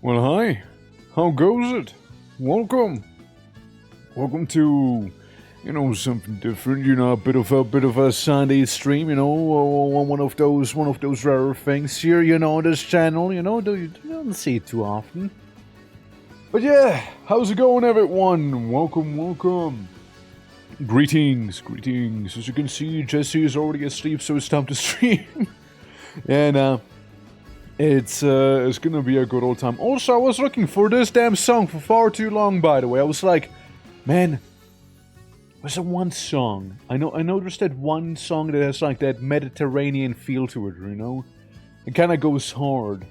Well, hi. How goes it? Welcome. Welcome to, something different. A bit of a Sunday stream. One of those rare things here. On this channel. You don't see it too often. But yeah, how's it going, everyone? Welcome. Greetings. As you can see, Jesse is already asleep, so it's time to stream. and It's gonna be a good old time. Also, I was looking for this damn song for far too long, by the way. I was like, man, what's the one song? I noticed that one song that has like that Mediterranean feel to it, It kinda goes hard.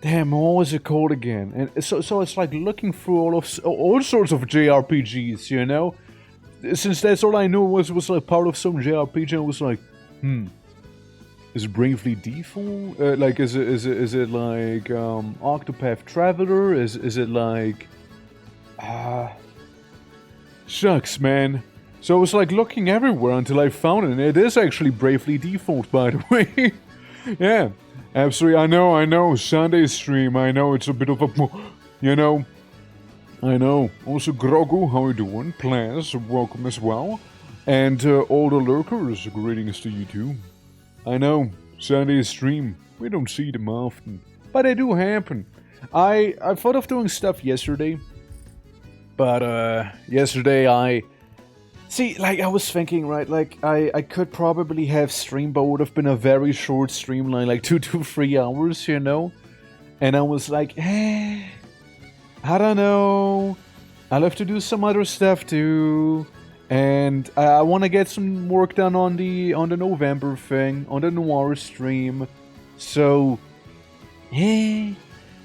Damn, what was it called again? And so it's like looking through all sorts of JRPGs, Since that's all I knew was like part of some JRPG, I was like, Is it Bravely Default? Is it like Octopath Traveler? Is it like shucks, man. So I was like looking everywhere until I found it, and it is actually Bravely Default, by the way. Yeah, absolutely. I know. Sunday stream. I know it's a bit of a, I know. Also, Grogu, how you doing? Plans, welcome as well, and all the lurkers, greetings to you too. I know, Sunday stream, we don't see them often, but they do happen. I thought of doing stuff yesterday, but yesterday I was thinking, right, like I could probably have streamed, but it would have been a very short stream, like 2 to 3 hours, and I was like, I don't know, I'll have to do some other stuff too. And I want to get some work done on the November thing, on the Noir stream. So, kind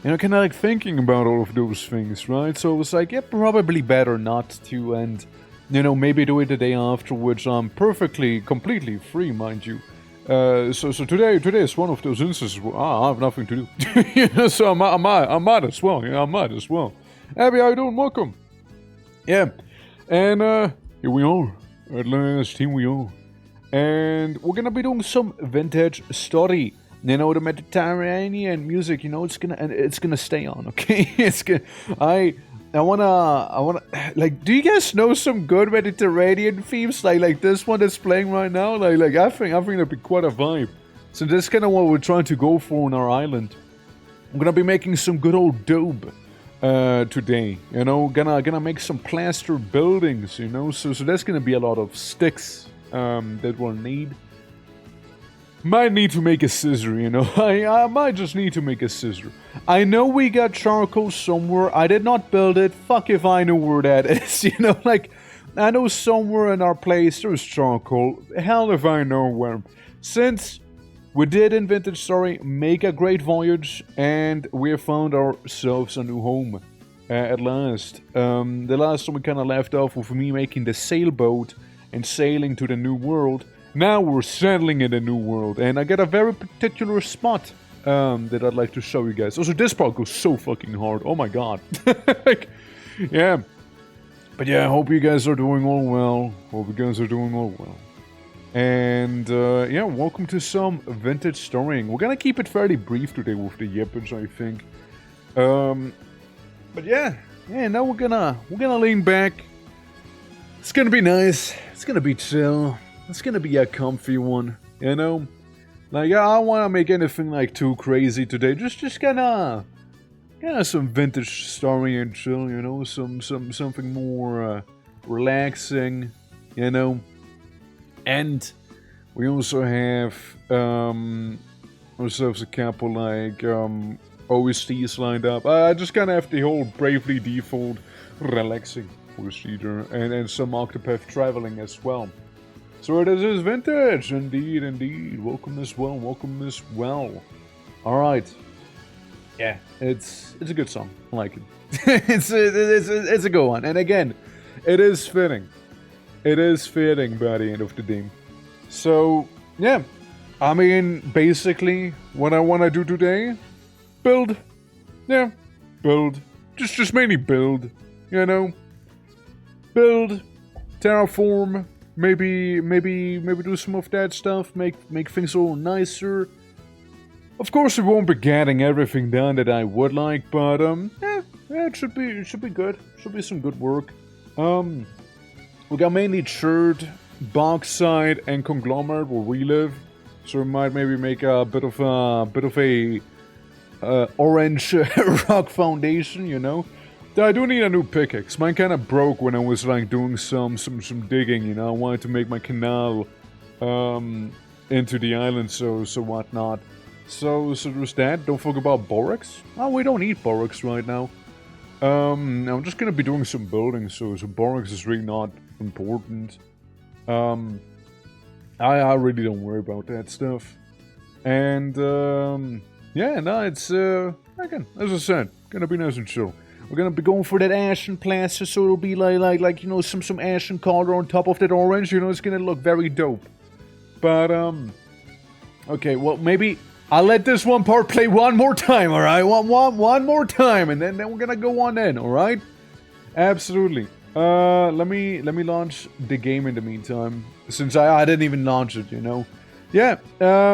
of like thinking about all of those things, right? So it was like, yeah, probably better not to, and, maybe do it the day after, which I'm completely free, mind you. So today is one of those instances where I have nothing to do. So I might as well, I might as well. Abby, how you doing? Welcome. Yeah, and, here we are, at last, here we are. And we're gonna be doing some vintage story. The Mediterranean music, it's gonna stay on, okay? I wanna, like, do you guys know some good Mediterranean themes? Like this one that's playing right now? Like, I think that'd be quite a vibe. So that's kind of what we're trying to go for on our island. I'm gonna be making some good old daub. Today, gonna make some plaster buildings, so there's gonna be a lot of sticks, that we'll need. Might need to make a scissor, I might just need to make a scissor. I know we got charcoal somewhere, I did not build it, fuck if I know where that is, like, I know somewhere in our place there's charcoal, hell if I know where. Since we did in Vintage Story make a great voyage, and we have found ourselves a new home at last. The last time we kind of left off with me making the sailboat and sailing to the new world. Now we're settling in the new world, and I got a very particular spot that I'd like to show you guys. Also, this part goes so fucking hard. Oh my god. Yeah. But yeah, I hope you guys are doing all well. And yeah, welcome to some vintage storying. We're gonna keep it fairly brief today with the yippers, I think. But yeah, now we're gonna lean back. It's gonna be nice. It's gonna be chill. It's gonna be a comfy one, Like, I don't wanna make anything like too crazy today. Just kinda some vintage story and chill, something more relaxing, And we also have ourselves a couple like OSTs lined up. I just kind of have the whole Bravely Default relaxing procedure and some Octopath Traveling as well. So this is vintage, indeed. Welcome as well. All right. Yeah, it's a good song. I like it. it's a good one. And again, it is fitting. It is fitting by the end of the day. So, yeah. I mean, basically, what I want to do today, build. Yeah, build. Just mainly build, Build, terraform, maybe do some of that stuff, make things a little nicer. Of course, we won't be getting everything done that I would like, but yeah, it should be good. Should be some good work. We got mainly chert, bauxite, and conglomerate where we live, so we might maybe make a bit of a orange rock foundation, you know. I do need a new pickaxe. Mine kind of broke when I was like doing some digging, you know. I wanted to make my canal into the island, so whatnot. So there's that. Don't forget about borax. Oh, we don't need borax right now. I'm just gonna be doing some building, so borax is really not important. I really don't worry about that stuff. And yeah, no, it's again, as I said, gonna be nice and chill. We're gonna be going for that ashen plaster, so it'll be like you know, some ashen color on top of that orange. You know, it's gonna look very dope. But okay, well maybe I'll let this one part play one more time. All right, one more time, and then we're gonna go on in. All right, absolutely. Let me launch the game in the meantime, since I didn't even launch it. You know, yeah.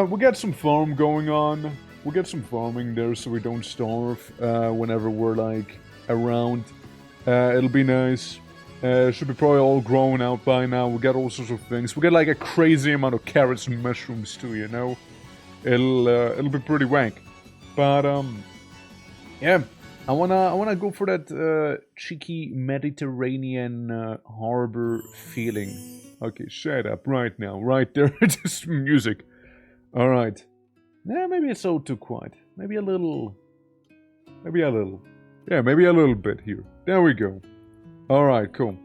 We got some farm going on. We get some farming there, so we don't starve whenever we're like around. It'll be nice. Should be probably all grown out by now. We got all sorts of things. We got like a crazy amount of carrots and mushrooms too, you know. It'll be pretty wank. But yeah, I wanna go for that cheeky Mediterranean harbor feeling. Okay, shut up right now, right there. Just music. All right. Yeah, maybe it's all too quiet. Maybe a little. Yeah, maybe a little bit here. There we go. Alright, cool.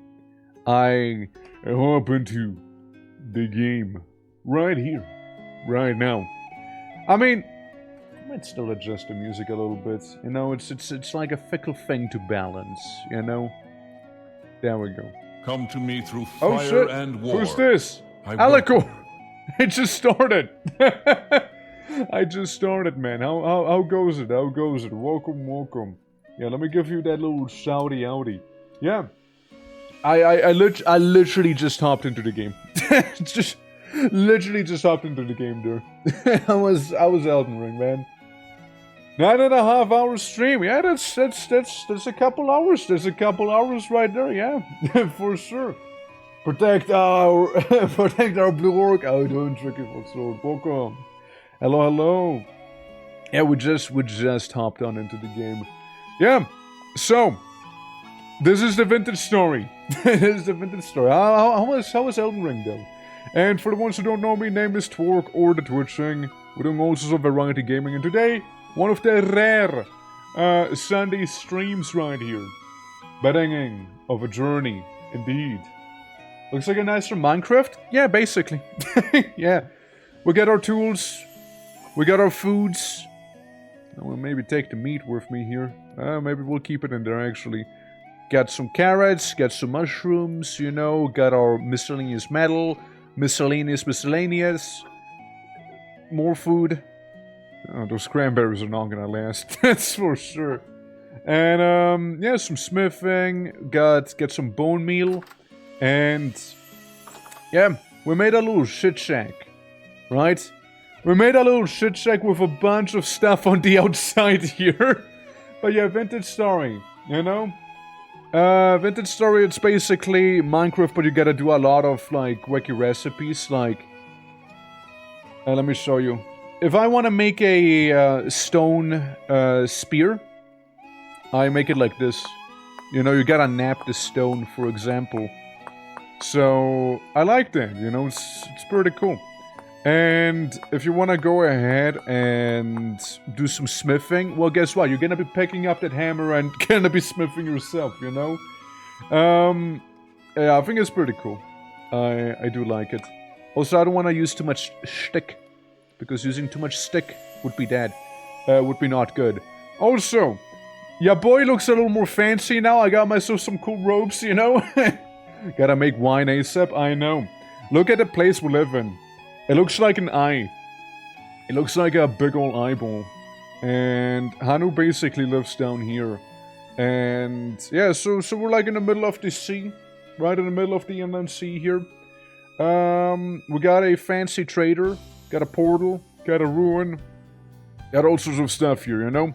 I hop into the game right here, right now. I mean, I might still adjust the music a little bit. You know, it's like a fickle thing to balance, you know? There we go. Come to me through fire shit. and war. Who's this? Alico! It just started! I just started, man. How goes it? How goes it? Welcome. Yeah, let me give you that little shouty outy. Yeah. I literally just hopped into the game. Literally just hopped into the game there. I was Elden Ring, man. 9.5 hours stream. Yeah, that's a couple hours. There's a couple hours right there, yeah. For sure. Protect our blue orc. How you doing, Tricky Foxlord? Welcome. Hello. Yeah, we just hopped on into the game. Yeah, so this is the vintage story. This is the vintage story. How was Elden Ring though? And for the ones who don't know me, name is Twerk or the Twitching. We're doing all sorts of variety gaming, and today one of the rare Sunday streams right here. Beginning of a journey, indeed. Looks like a nicer Minecraft. Yeah, basically. Yeah, we got our tools. We got our foods. I will maybe take the meat with me here. Maybe we'll keep it in there, actually. Got some carrots, got some mushrooms, you know. Got our miscellaneous metal. Miscellaneous. More food. Oh, those cranberries are not gonna last. That's for sure. And, yeah, some smithing. Got some bone meal. And, yeah, we made a little shit shack. Right? We made a little shit shack with a bunch of stuff on the outside here. But yeah, vintage story, you know? Vintage story, it's basically Minecraft, but you gotta do a lot of, like, wacky recipes, like... let me show you. If I want to make a stone spear, I make it like this. You know, you gotta nap the stone, for example. So, I like that, you know, it's pretty cool. And if you want to go ahead and do some smithing, well, guess what? You're going to be picking up that hammer and going to be smithing yourself, you know? Yeah, I think it's pretty cool. I do like it. Also, I don't want to use too much stick, because using too much stick would be bad. Would be not good. Also, your boy looks a little more fancy now. I got myself some cool robes, you know? Gotta make wine ASAP, I know. Look at the place we live in. It looks like an eye. It looks like a big old eyeball. And Hanu basically lives down here. And yeah, so we're like in the middle of the sea. Right in the middle of the inland sea here. We got a fancy trader. Got a portal. Got a ruin. Got all sorts of stuff here, you know?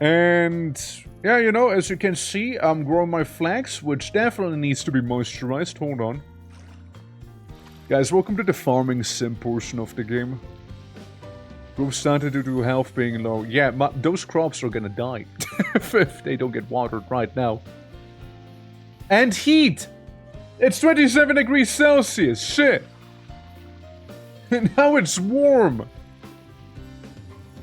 And yeah, you know, as you can see, I'm growing my flax, which definitely needs to be moisturized. Hold on. Guys, welcome to the farming sim portion of the game. Growth started due to health being low. Yeah, those crops are gonna die if they don't get watered right now. And heat! It's 27 degrees Celsius, shit! And now it's warm!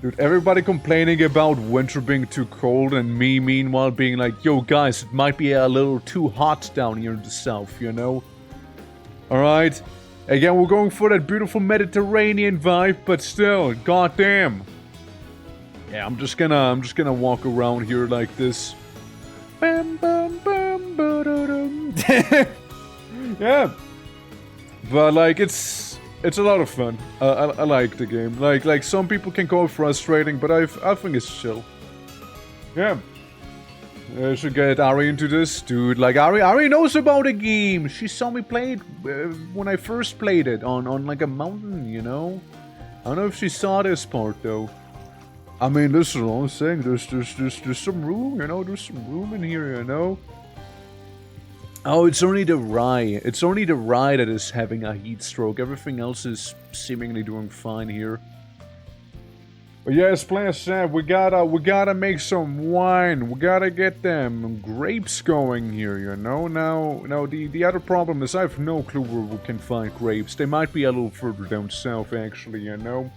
Dude, everybody complaining about winter being too cold and me meanwhile being like, yo guys, it might be a little too hot down here in the south, you know? Alright? Again, we're going for that beautiful Mediterranean vibe, but still, goddamn. Yeah, I'm just gonna walk around here like this. Bam, bam, bam, ba-da-dum. Yeah. But like, it's a lot of fun. I like the game. Like some people can call it frustrating, but I think it's chill. Yeah. I should get Ari into this, dude. Like Ari knows about the game. She saw me play it when I first played it on like a mountain, you know. I don't know if she saw this part though. I mean, this is what I'm saying. There's some room, you know. There's some room in here, you know. Oh, it's only the rye. It's only the rye that is having a heat stroke. Everything else is seemingly doing fine here. But yeah, as Plan said, we gotta make some wine. We gotta get them grapes going here, you know. Now the other problem is I have no clue where we can find grapes. They might be a little further down south, actually, you know.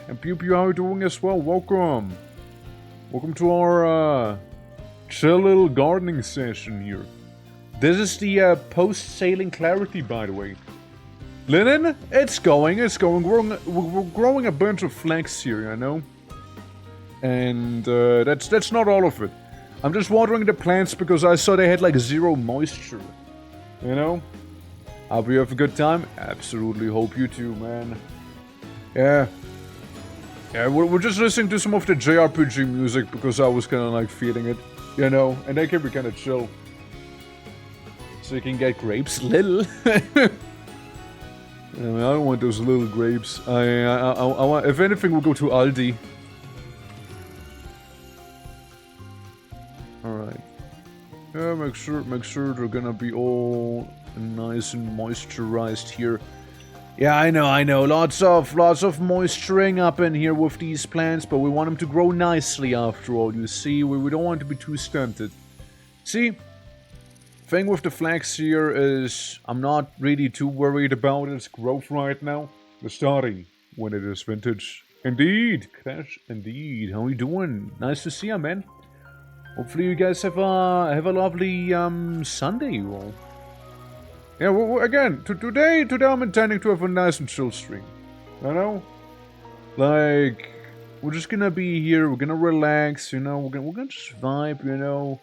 And Pew Pew, how are you doing as well? Welcome. Welcome to our chill little gardening session here. This is the post-sailing clarity, by the way. Linen, it's going. We're growing a bunch of flax here, you know. And that's not all of it. I'm just watering the plants because I saw they had like zero moisture. You know? Hope you have a good time. Absolutely hope you too, man. Yeah. Yeah, we're just listening to some of the JRPG music because I was kind of like feeling it, you know. And they can be kind of chill. So you can get grapes, little. I mean, I don't want those little grapes. I want, if anything, we'll go to Aldi. Alright. Yeah, make sure they're gonna be all nice and moisturized here. Yeah, I know. Lots of moisturing up in here with these plants, but we want them to grow nicely after all, you see? We don't want to be too stunted. See? Thing with the flax here is I'm not really too worried about its growth right now. The starting when it is vintage. Indeed, Crash, indeed. How you doing? Nice to see you, man. Hopefully you guys have a lovely Sunday, you all. Yeah, well, again, today I'm intending to have a nice and chill stream. You know, like we're just gonna be here. We're gonna relax. You know, we're gonna just vibe. You know.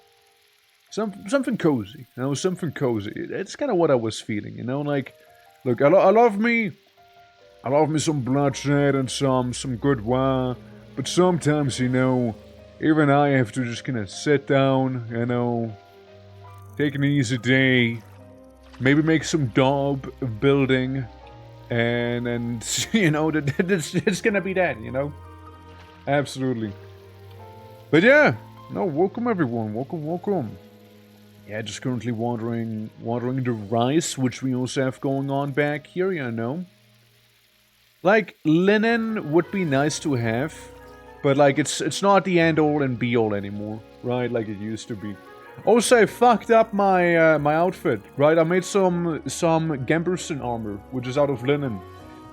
Something cozy, you know, something cozy. It's kind of what I was feeling, you know, like, look, I love me some bloodshed and some good wine, but sometimes, you know, even I have to just kind of sit down, you know, take an easy day, maybe make some daub building, and you know, it's gonna be that, you know, absolutely. But yeah, no, welcome everyone, welcome. Yeah, just currently watering the rice, which we also have going on back here, you know. Like, linen would be nice to have, but like, it's not the end-all and be-all anymore, right? Like it used to be. Also, I fucked up my my outfit, right? I made some Gamberson armor, which is out of linen.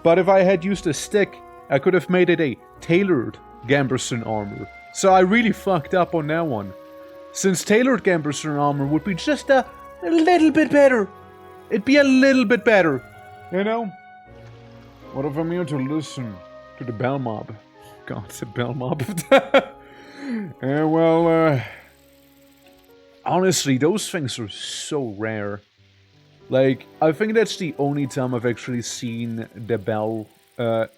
But if I had used a stick, I could have made it a tailored Gamberson armor. So I really fucked up on that one. Since tailored Gamberson armor would be just a little bit better. It'd be a little bit better. You know? What if I'm here to listen to the bell mob? God, the bell mob. Yeah, well, honestly, those things are so rare. Like, I think that's the only time I've actually seen the bell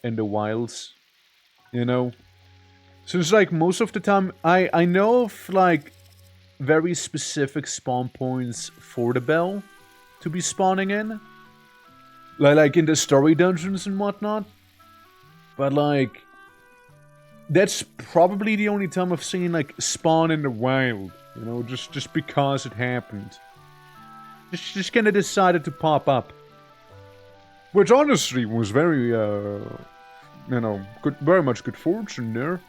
in the wilds. You know? Since, like, most of the time, I know of, like, very specific spawn points for the bell to be spawning in. Like in the story dungeons and whatnot. But, like, that's probably the only time I've seen, like, spawn in the wild. You know, just because it happened. Just kind of decided to pop up. Which honestly was very, you know, very much good fortune there.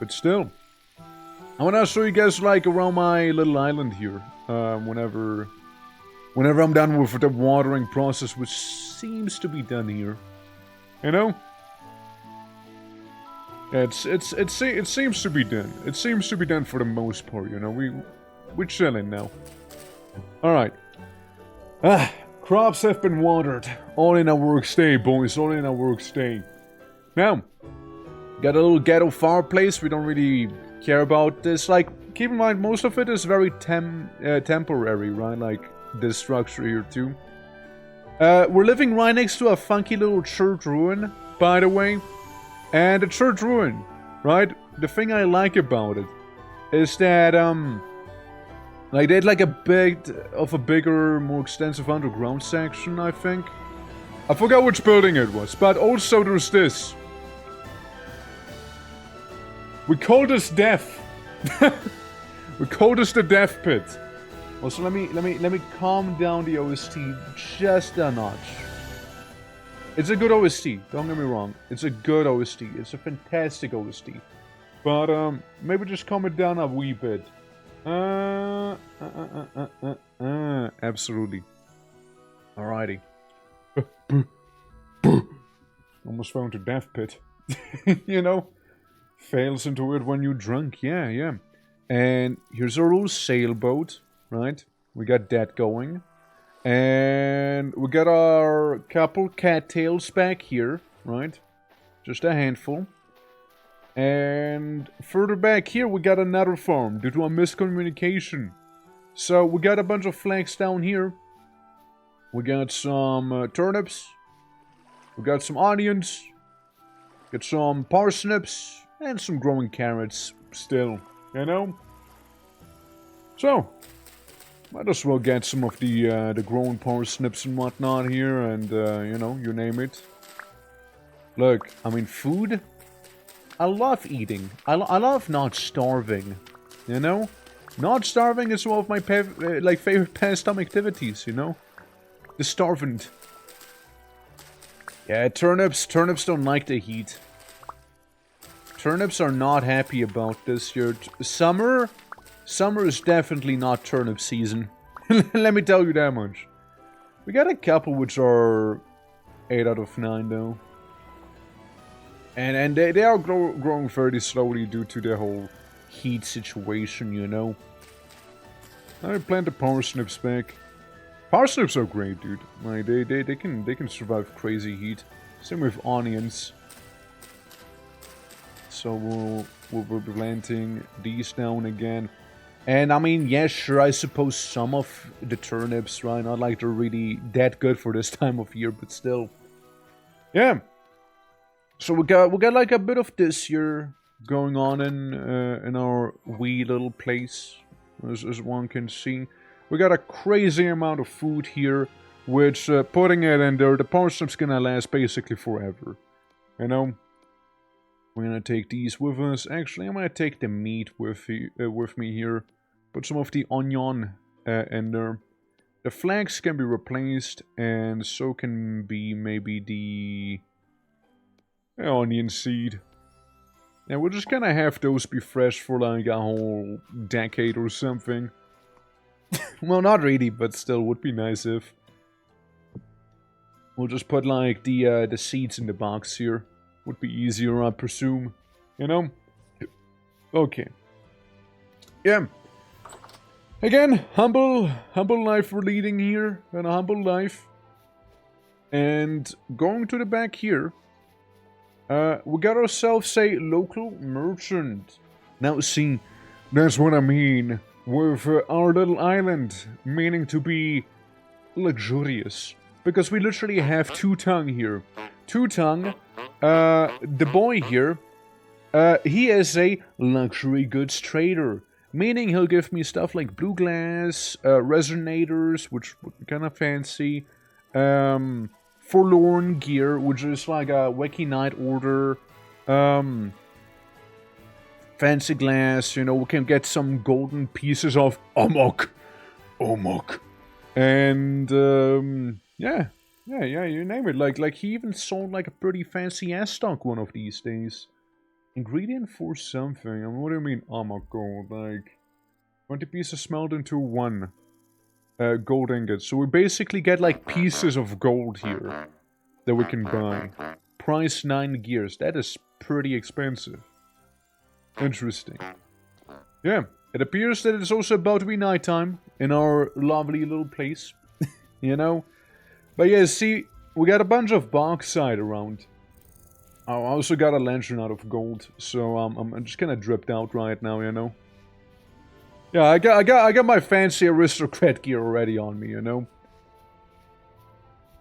But still. I want to show you guys, like, around my little island here. Whenever I'm done with the watering process, which seems to be done here. You know? It seems to be done. It seems to be done for the most part, you know. We're chilling now. Alright. Crops have been watered. All in our work stay, boys. All in our work stay. Now, got a little ghetto fireplace. We don't really care about this. Like, keep in mind, most of it is very temporary, right? Like, this structure here, too. We're living right next to a funky little church ruin, by the way. And the church ruin, right? The thing I like about it is that, like, they had, like, a bigger, more extensive underground section, I think. I forgot which building it was, but also there's this. We call this death. We call this the death pit. Also, let me calm down the OST just a notch. It's a good OST, don't get me wrong. It's a good OST. It's a fantastic OST. But, maybe just calm it down a wee bit. Absolutely. Alrighty. Almost fell into death pit. You know? Fails into it when you're drunk. Yeah. And here's our little sailboat, right? We got that going. And we got our couple cattails back here, right? Just a handful. And further back here, we got another farm due to a miscommunication. So we got a bunch of flags down here. We got some turnips. We got some onions. Got some parsnips. And some growing carrots still, you know? So, might as well get some of the growing parsnips and whatnot here, and, you know, you name it. Look, I mean, food? I love eating. I love not starving, you know? Not starving is one of my favorite pastime activities, you know? The starvant. Yeah, turnips don't like the heat. Turnips are not happy about this year. Summer is definitely not turnip season. Let me tell you that much. We got a couple which are 8 out of 9 though. And they are growing very slowly due to the whole heat situation, you know. I plant the parsnips back. Parsnips are great, dude. Like they can survive crazy heat. Same with onions. So we'll be planting these down again. And I mean, yeah, sure, I suppose some of the turnips, right? Not like they're really that good for this time of year, but still. Yeah. So we got like a bit of this here going on in our wee little place, as one can see. We got a crazy amount of food here, which putting it in there, the parsnips gonna last basically forever. You know? We're gonna take these with us. Actually, I'm gonna take the meat with me here. Put some of the onion in there. The flags can be replaced, and so can be maybe the onion seed. And we'll just kind of have those be fresh for like a whole decade or something. Well, not really, but still would be nice if. We'll just put like the seeds in the box here. Would be easier, I presume. You know? Okay. Yeah. Again, humble life we're leading here. And a humble life. And going to the back here. We got ourselves a local merchant. Now see, that's what I mean with our little island. Meaning to be luxurious. Because we literally have Two-Tongue here. Two-Tongue, the boy here, he is a luxury goods trader. Meaning he'll give me stuff like blue glass, resonators, which would be kind of fancy, forlorn gear, which is like a wacky night order, fancy glass, you know, we can get some golden pieces of amok. Amok. And, yeah, you name it. Like he even sold like a pretty fancy ass stock one of these days. Ingredient for something. I mean, what do you mean amok gold? Like, 20 pieces smelt into 1 gold ingot. So we basically get like pieces of gold here that we can buy. Price 9 gears. That is pretty expensive. Interesting. Yeah, it appears that it's also about to be nighttime in our lovely little place. You know? But yeah, see, we got a bunch of bauxite around. I also got a lantern out of gold, so I'm just kind of dripped out right now, you know? Yeah, I got my fancy aristocrat gear already on me, you know?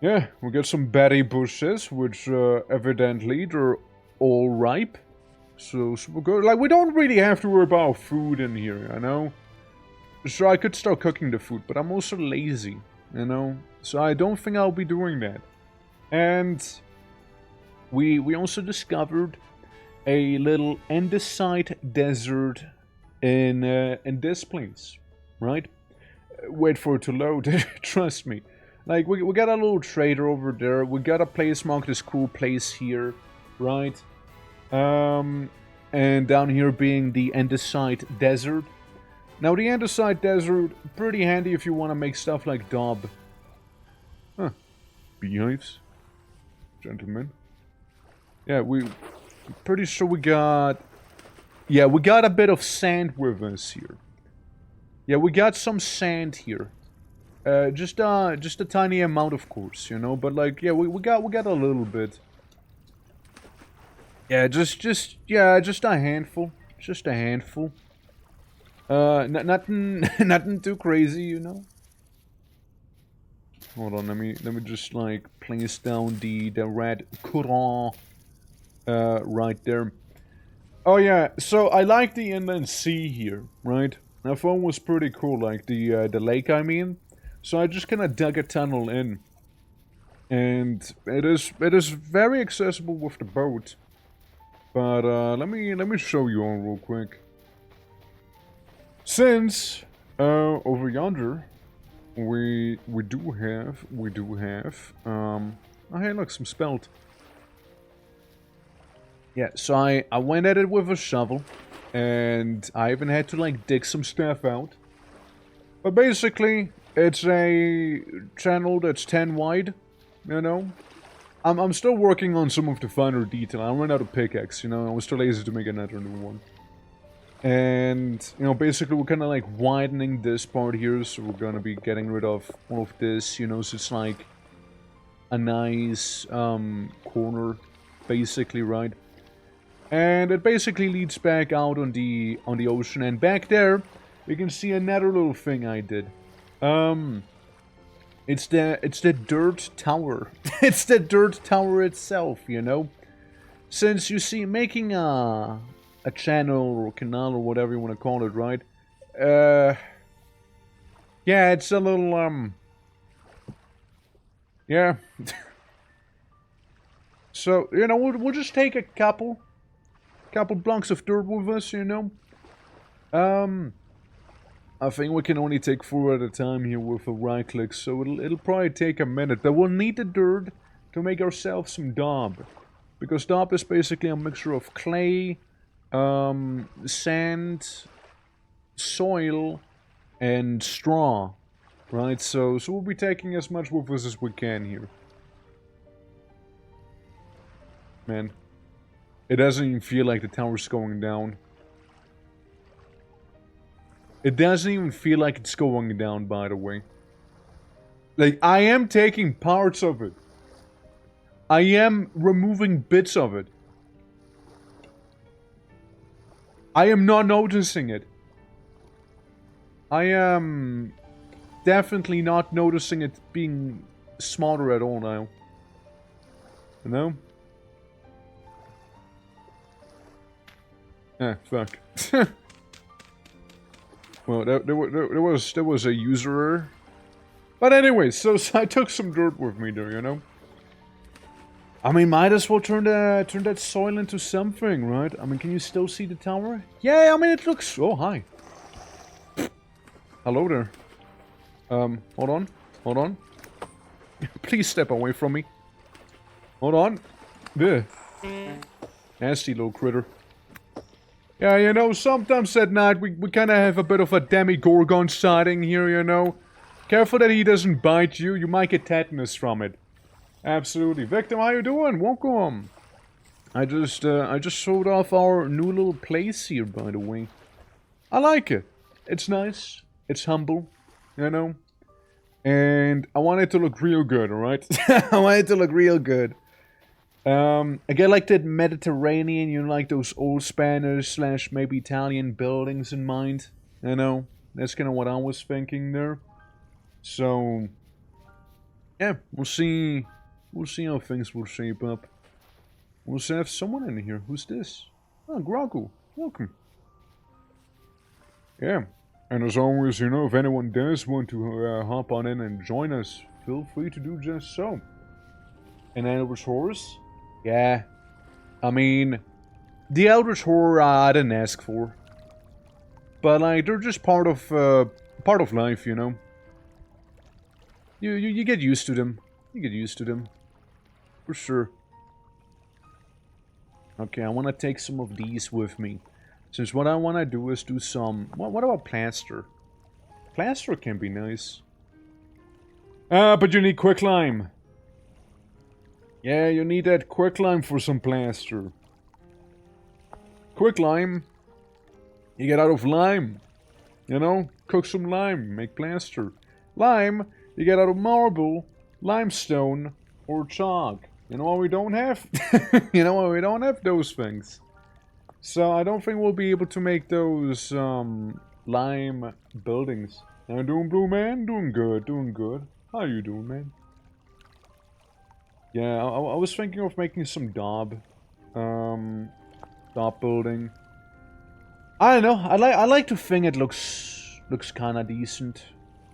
Yeah, we got some berry bushes, which evidently they're all ripe. So we're good. Like, we don't really have to worry about food in here, you know? Sure, I could start cooking the food, but I'm also lazy, you know? So I don't think I'll be doing that. And we also discovered a little andesite desert in this place, right? Wait for it to load, trust me. Like, we got a little trader over there, we got a place marked this cool place here, right? And down here being the andesite desert. Now, the andesite desert, pretty handy if you want to make stuff like daub. Huh. Beehives. Gentlemen. Yeah, we're pretty sure we got... Yeah, we got a bit of sand with us here. Yeah, we got some sand here. Just a tiny amount, of course, you know, but like, yeah, we got a little bit. Yeah, just a handful. Just a handful. Nothing too crazy, you know. Hold on, let me just like place down the red courant, right there. Oh yeah, so I like the inland sea here, right? I thought it was pretty cool, like the lake, I mean. So I just kind of dug a tunnel in, and it is very accessible with the boat. But let me show you all real quick. Since over yonder we do have oh hey, look, some spelt. Yeah, so I went at it with a shovel, and I even had to like dig some stuff out. But basically, it's a channel that's 10 wide, you know. I'm still working on some of the finer detail. I ran out of pickaxe, you know. I was too lazy to make another new one. And, you know, basically we're kind of like widening this part here, so we're gonna be getting rid of all of this, you know, so it's like a nice corner, basically, right? And it basically leads back out on the ocean, and back there we can see another little thing I did. It's the dirt tower. It's the dirt tower itself, you know. Since you see, making a channel or canal or whatever you want to call it, right? Yeah, it's a little yeah. So, you know, we'll just take a couple blocks of dirt with us, you know. I think we can only take 4 at a time here with a right click, so it'll probably take a minute. But we'll need the dirt to make ourselves some daub, because daub is basically a mixture of clay, sand, soil, and straw, right? So we'll be taking as much with us as we can here. Man, it doesn't even feel like the tower's going down. It doesn't even feel like it's going down, by the way. Like, I am taking parts of it. I am removing bits of it. I am not noticing it. I am definitely not noticing it being smaller at all now. You know? Ah, fuck. Well, there was a user error. But anyway, so I took some dirt with me there, you know? I mean, might as well turn that soil into something, right? I mean, can you still see the tower? Yeah, I mean, it looks... Oh, hi. Hello there. Hold on. Hold on. Please step away from me. Hold on. There. Nasty little critter. Yeah, you know, sometimes at night we kind of have a bit of a Demogorgon sighting here, you know. Careful that he doesn't bite you. You might get tetanus from it. Absolutely. Victim, how you doing? Welcome. I just showed off our new little place here, by the way. I like it. It's nice. It's humble, you know. And I want it to look real good, alright? I want it to look real good. I get like that Mediterranean, you know, like those old Spanish / maybe Italian buildings in mind. You know, that's kind of what I was thinking there. So, yeah, we'll see how things will shape up. We'll have someone in here. Who's this? Oh, Grogu. Welcome. Yeah, and as always, you know, if anyone does want to hop on in and join us, feel free to do just so. An Eldritch Horse? Yeah. I mean, the Eldritch Horror I didn't ask for. But, like, they're just part of life, you know? You get used to them. You get used to them. For sure. Okay, I want to take some of these with me. Since what I want to do is do some... What about plaster? Plaster can be nice. But you need quicklime. Yeah, you need that quicklime for some plaster. Quicklime, you get out of lime. You know, cook some lime, make plaster. Lime, you get out of marble, limestone, or chalk. You know what we don't have? You know what we don't have? Those things. So I don't think we'll be able to make those lime buildings. How you doing, Blue Man? Doing good, doing good. How you doing, man? Yeah, I was thinking of making some daub. Daub building. I don't know. I like to think it looks kind of decent.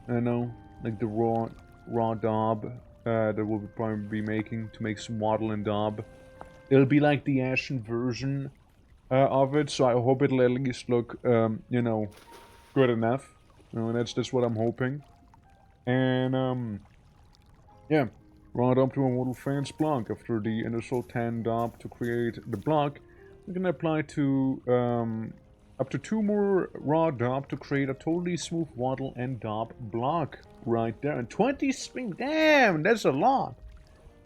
I know, like the raw daub that we'll probably be making to make some wattle and daub. It'll be like the ashen version of it, so I hope it'll at least look, you know, good enough. You know, that's what I'm hoping. And yeah. Raw daub to a model fence block. After the initial 10 daub to create the block, we can apply to up to 2 more raw daub to create a totally smooth wattle and daub block right there. And 20 spin. Damn, that's a lot.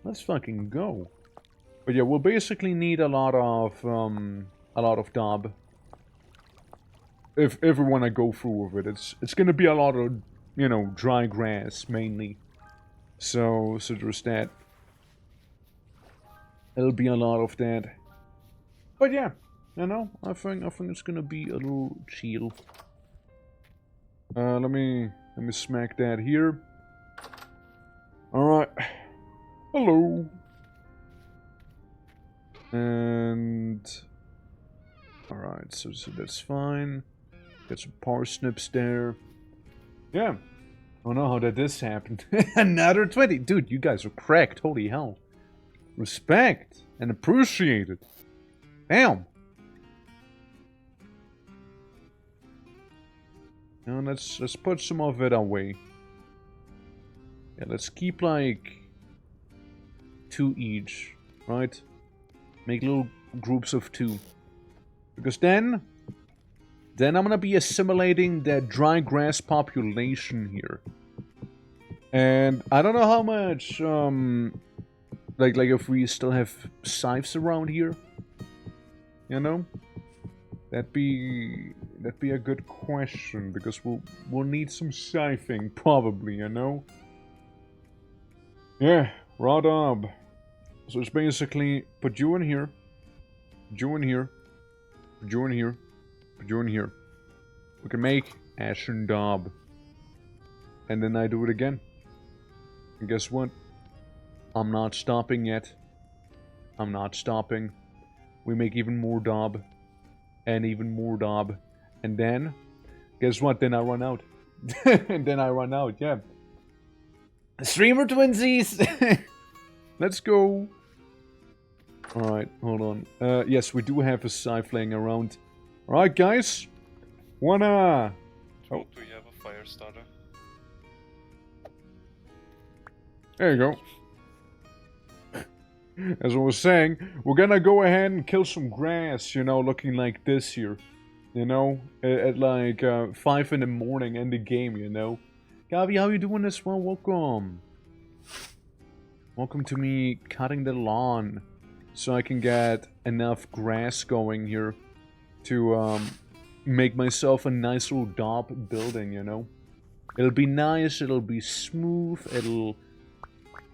Let's fucking go. But yeah, we'll basically need a lot of daub. If we want to go through with it, it's gonna be a lot of, you know, dry grass mainly. So there's that. It'll be a lot of that. But yeah, you know, I think it's gonna be a little chill. Let me smack that here. Alright. Hello. And alright, so that's fine. Got some parsnips there. Yeah. I don't know how this happened. Another 20. Dude, you guys are cracked. Holy hell. Respect and appreciate it. Damn. Now let's put some of it away. Yeah, let's keep like 2 each, right? Make little groups of 2. Because then I'm gonna be assimilating the dry grass population here. And I don't know how much, like if we still have scythes around here. You know? That'd be a good question, because we'll need some scything, probably, you know? Yeah, raw daub. So it's basically, put you in here, put you in here, put you in here, put you in here. We can make ashen daub. And then I do it again. And guess what? I'm not stopping yet. I'm not stopping. We make even more daub. And even more daub. And then, guess what? Then I run out. And then I run out, yeah. Streamer twinsies! Let's go. Alright, hold on. Yes, we do have a scythe laying around. Alright, guys. Wanna... Oh, do you have a fire starter? There you go. As I was saying, we're gonna go ahead and kill some grass, you know, looking like this here. You know, at like 5 in the morning in the game, you know. Gavi, how you doing as well? Welcome. Welcome to me cutting the lawn. So I can get enough grass going here to make myself a nice little daub building, you know. It'll be nice, it'll be smooth, it'll,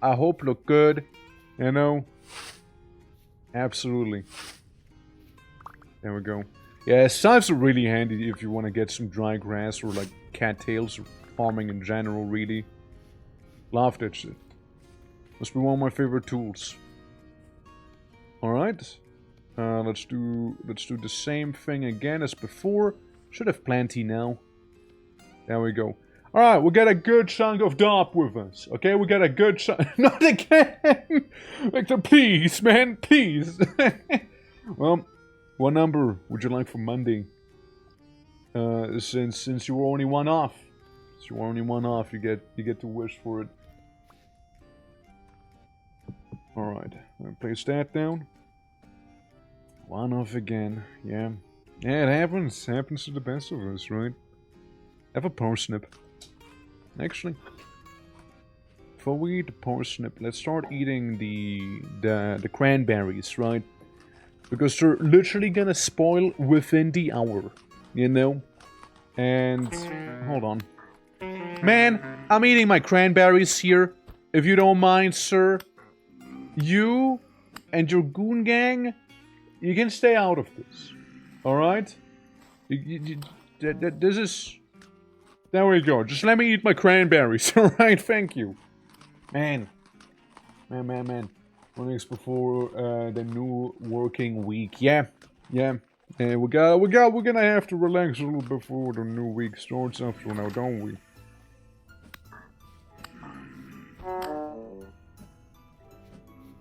I hope, look good, you know. Absolutely. There we go. Yeah, scythes are really handy if you want to get some dry grass or like cattails or farming in general, really. Love that shit. Must be one of my favorite tools. Alright. Let's do the same thing again as before. Should have plenty now. There we go. Alright, we got a good chunk of daub with us. Okay, we got a good chunk. Not again! Victor, please, man, please. Well, what number would you like for Monday? Since you were only one off. Since you were only one off, you get to wish for it. Alright, I'll place that down. One off again, yeah. Yeah, it happens. Happens to the best of us, right? Have a parsnip. Actually, before we eat the parsnip, let's start eating the cranberries, right? Because they're literally gonna spoil within the hour, you know? And, hold on. Man, I'm eating my cranberries here, if you don't mind, sir. You and your goon gang, you can stay out of this, alright? This is... There we go. Just let me eat my cranberries. Alright, thank you. Man. 1 week before the new working week. Yeah. We're gonna have to relax a little before the new week starts after now, don't we?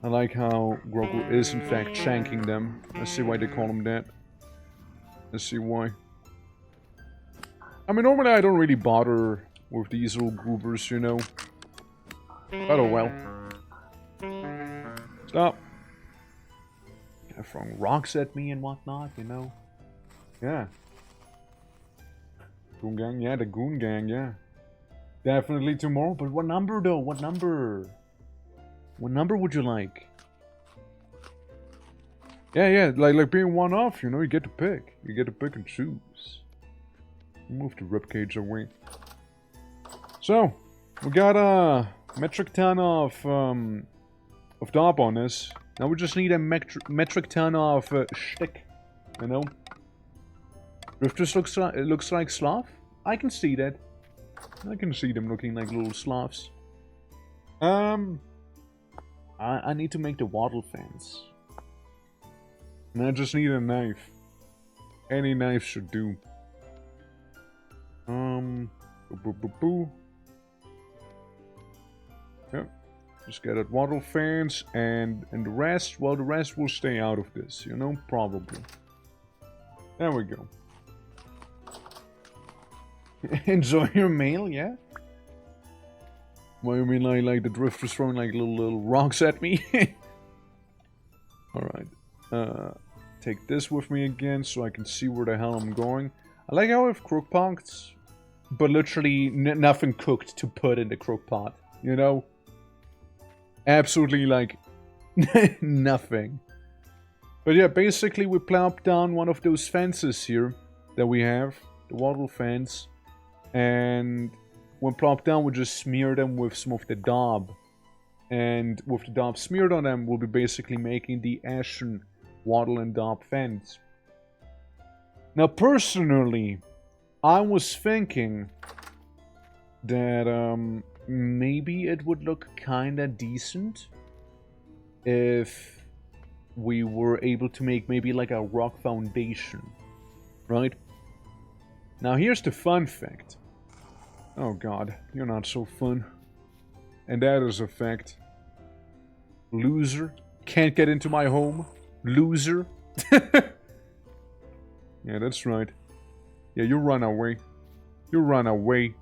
I like how Grogu is in fact shanking them. Let's see why they call him that. Let's see why. I mean, normally I don't really bother with these little goobers, you know. But oh well. Stop. They're throwing rocks at me and whatnot, you know. Yeah. Goon gang, yeah, the goon gang, yeah. Definitely tomorrow, but what number though? What number? What number would you like? Yeah, like being one off, you know, you get to pick. You get to pick and choose. Move the ribcage away. So, we got a metric ton of daub on this. Now we just need a metric ton of shtick, you know. Drifters looks like sloth. I can see that. I can see them looking like little sloths. I need to make the wattle fence. And I just need a knife. Any knife should do. Yep. Just get that wattle fence and the rest, well, the rest will stay out of this, you know, probably. There we go. Enjoy your meal, yeah? What do you mean, like the drifters throwing like little rocks at me? Alright. Take this with me again so I can see where the hell I'm going. I like how I have crook pots, but literally nothing cooked to put in the crook pot, you know? Absolutely, like, nothing. But yeah, basically we plopped down one of those fences here that we have, the wattle fence, and when plopped down, we just smear them with some of the daub. And with the daub smeared on them, we'll be basically making the ashen wattle and daub fence. Now, personally, I was thinking that maybe it would look kinda decent if we were able to make maybe like a rock foundation, right? Now, here's the fun fact. Oh god, you're not so fun. And that is a fact. Loser. Can't get into my home. Loser. Yeah, that's right. Yeah, you run away. You run away.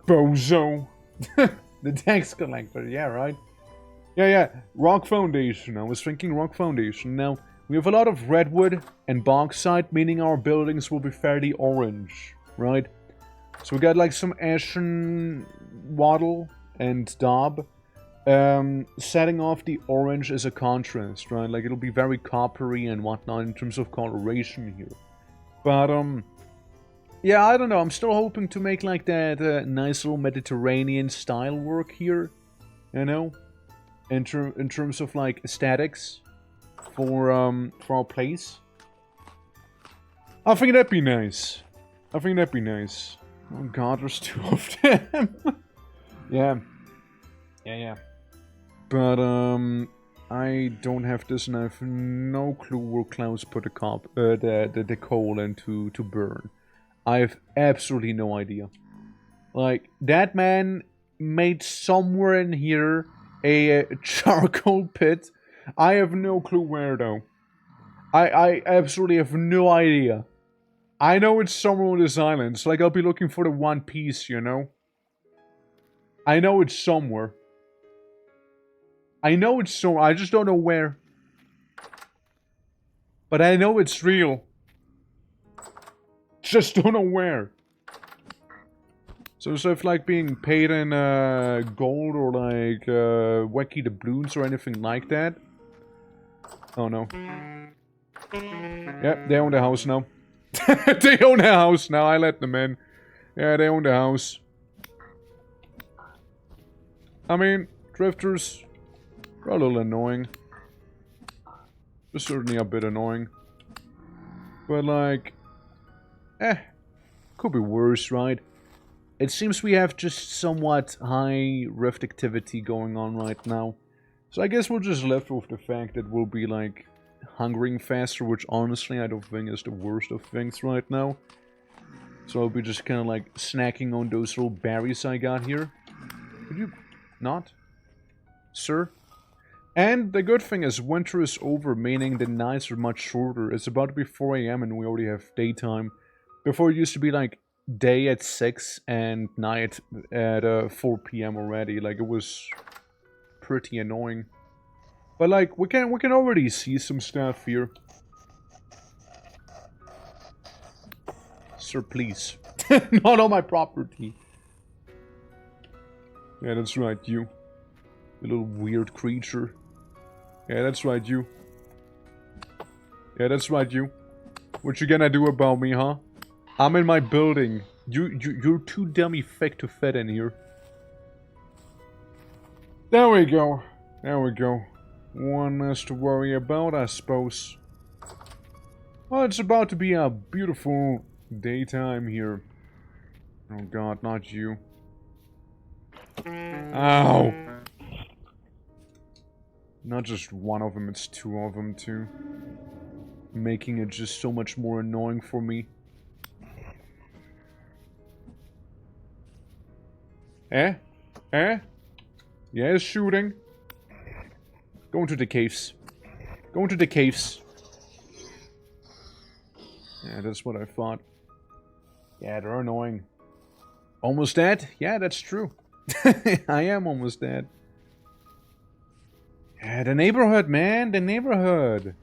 Bozo. The tax collector, yeah, right? Yeah. Rock Foundation. I was thinking Rock Foundation. Now, we have a lot of redwood and bauxite, meaning our buildings will be fairly orange, right? So we got like some ashen wattle and daub. Setting off the orange as a contrast, right? Like, it'll be very coppery and whatnot in terms of coloration here. But, yeah, I don't know. I'm still hoping to make, like, that nice little Mediterranean style work here. You know? In terms of, like, aesthetics for our place. I think that'd be nice. I think that'd be nice. Oh god, there's two of them. Yeah. But, I don't have this, and I have no clue where Klaus put the coal in to burn. I have absolutely no idea. Like, that man made somewhere in here a charcoal pit. I have no clue where, though. I absolutely have no idea. I know it's somewhere on this island, so, like, I'll be looking for the One Piece, you know? I know it's somewhere. I know it's somewhere, I just don't know where. But I know it's real. Just don't know where. So instead of, like, being paid in gold or, like, wacky doubloons or anything like that. Oh, no. Yep, they own the house now. They own the house now, I let them in. Yeah, they own the house. I mean, drifters are a little annoying. They're certainly a bit annoying. But, like, could be worse, right? It seems we have just somewhat high rift activity going on right now. So I guess we'll just live with the fact that we'll be, like, hungering faster, which honestly I don't think is the worst of things right now. So I'll be just kind of, like, snacking on those little berries I got here. Could you not? Sir? And the good thing is winter is over, meaning the nights are much shorter. It's about to be 4 AM and we already have daytime. Before it used to be like day at 6 and night at 4 PM already. Like, it was pretty annoying. But like, we can already see some stuff here. Sir, please. Not on my property. Yeah, that's right, you. You little weird creature. Yeah, that's right, you. Yeah, that's right, you. What you gonna do about me, huh? I'm in my building. You're too dummy thick to fit in here. There we go. There we go. One less to worry about, I suppose. Well, it's about to be a beautiful daytime here. Oh god, not you. Ow! Not just one of them, it's two of them too. Making it just so much more annoying for me. Eh? Eh? Yeah, shooting. Go into the caves. Go into the caves. Yeah, that's what I thought. Yeah, they're annoying. Almost dead? Yeah, that's true. I am almost dead. Yeah, the neighborhood, man. The neighborhood.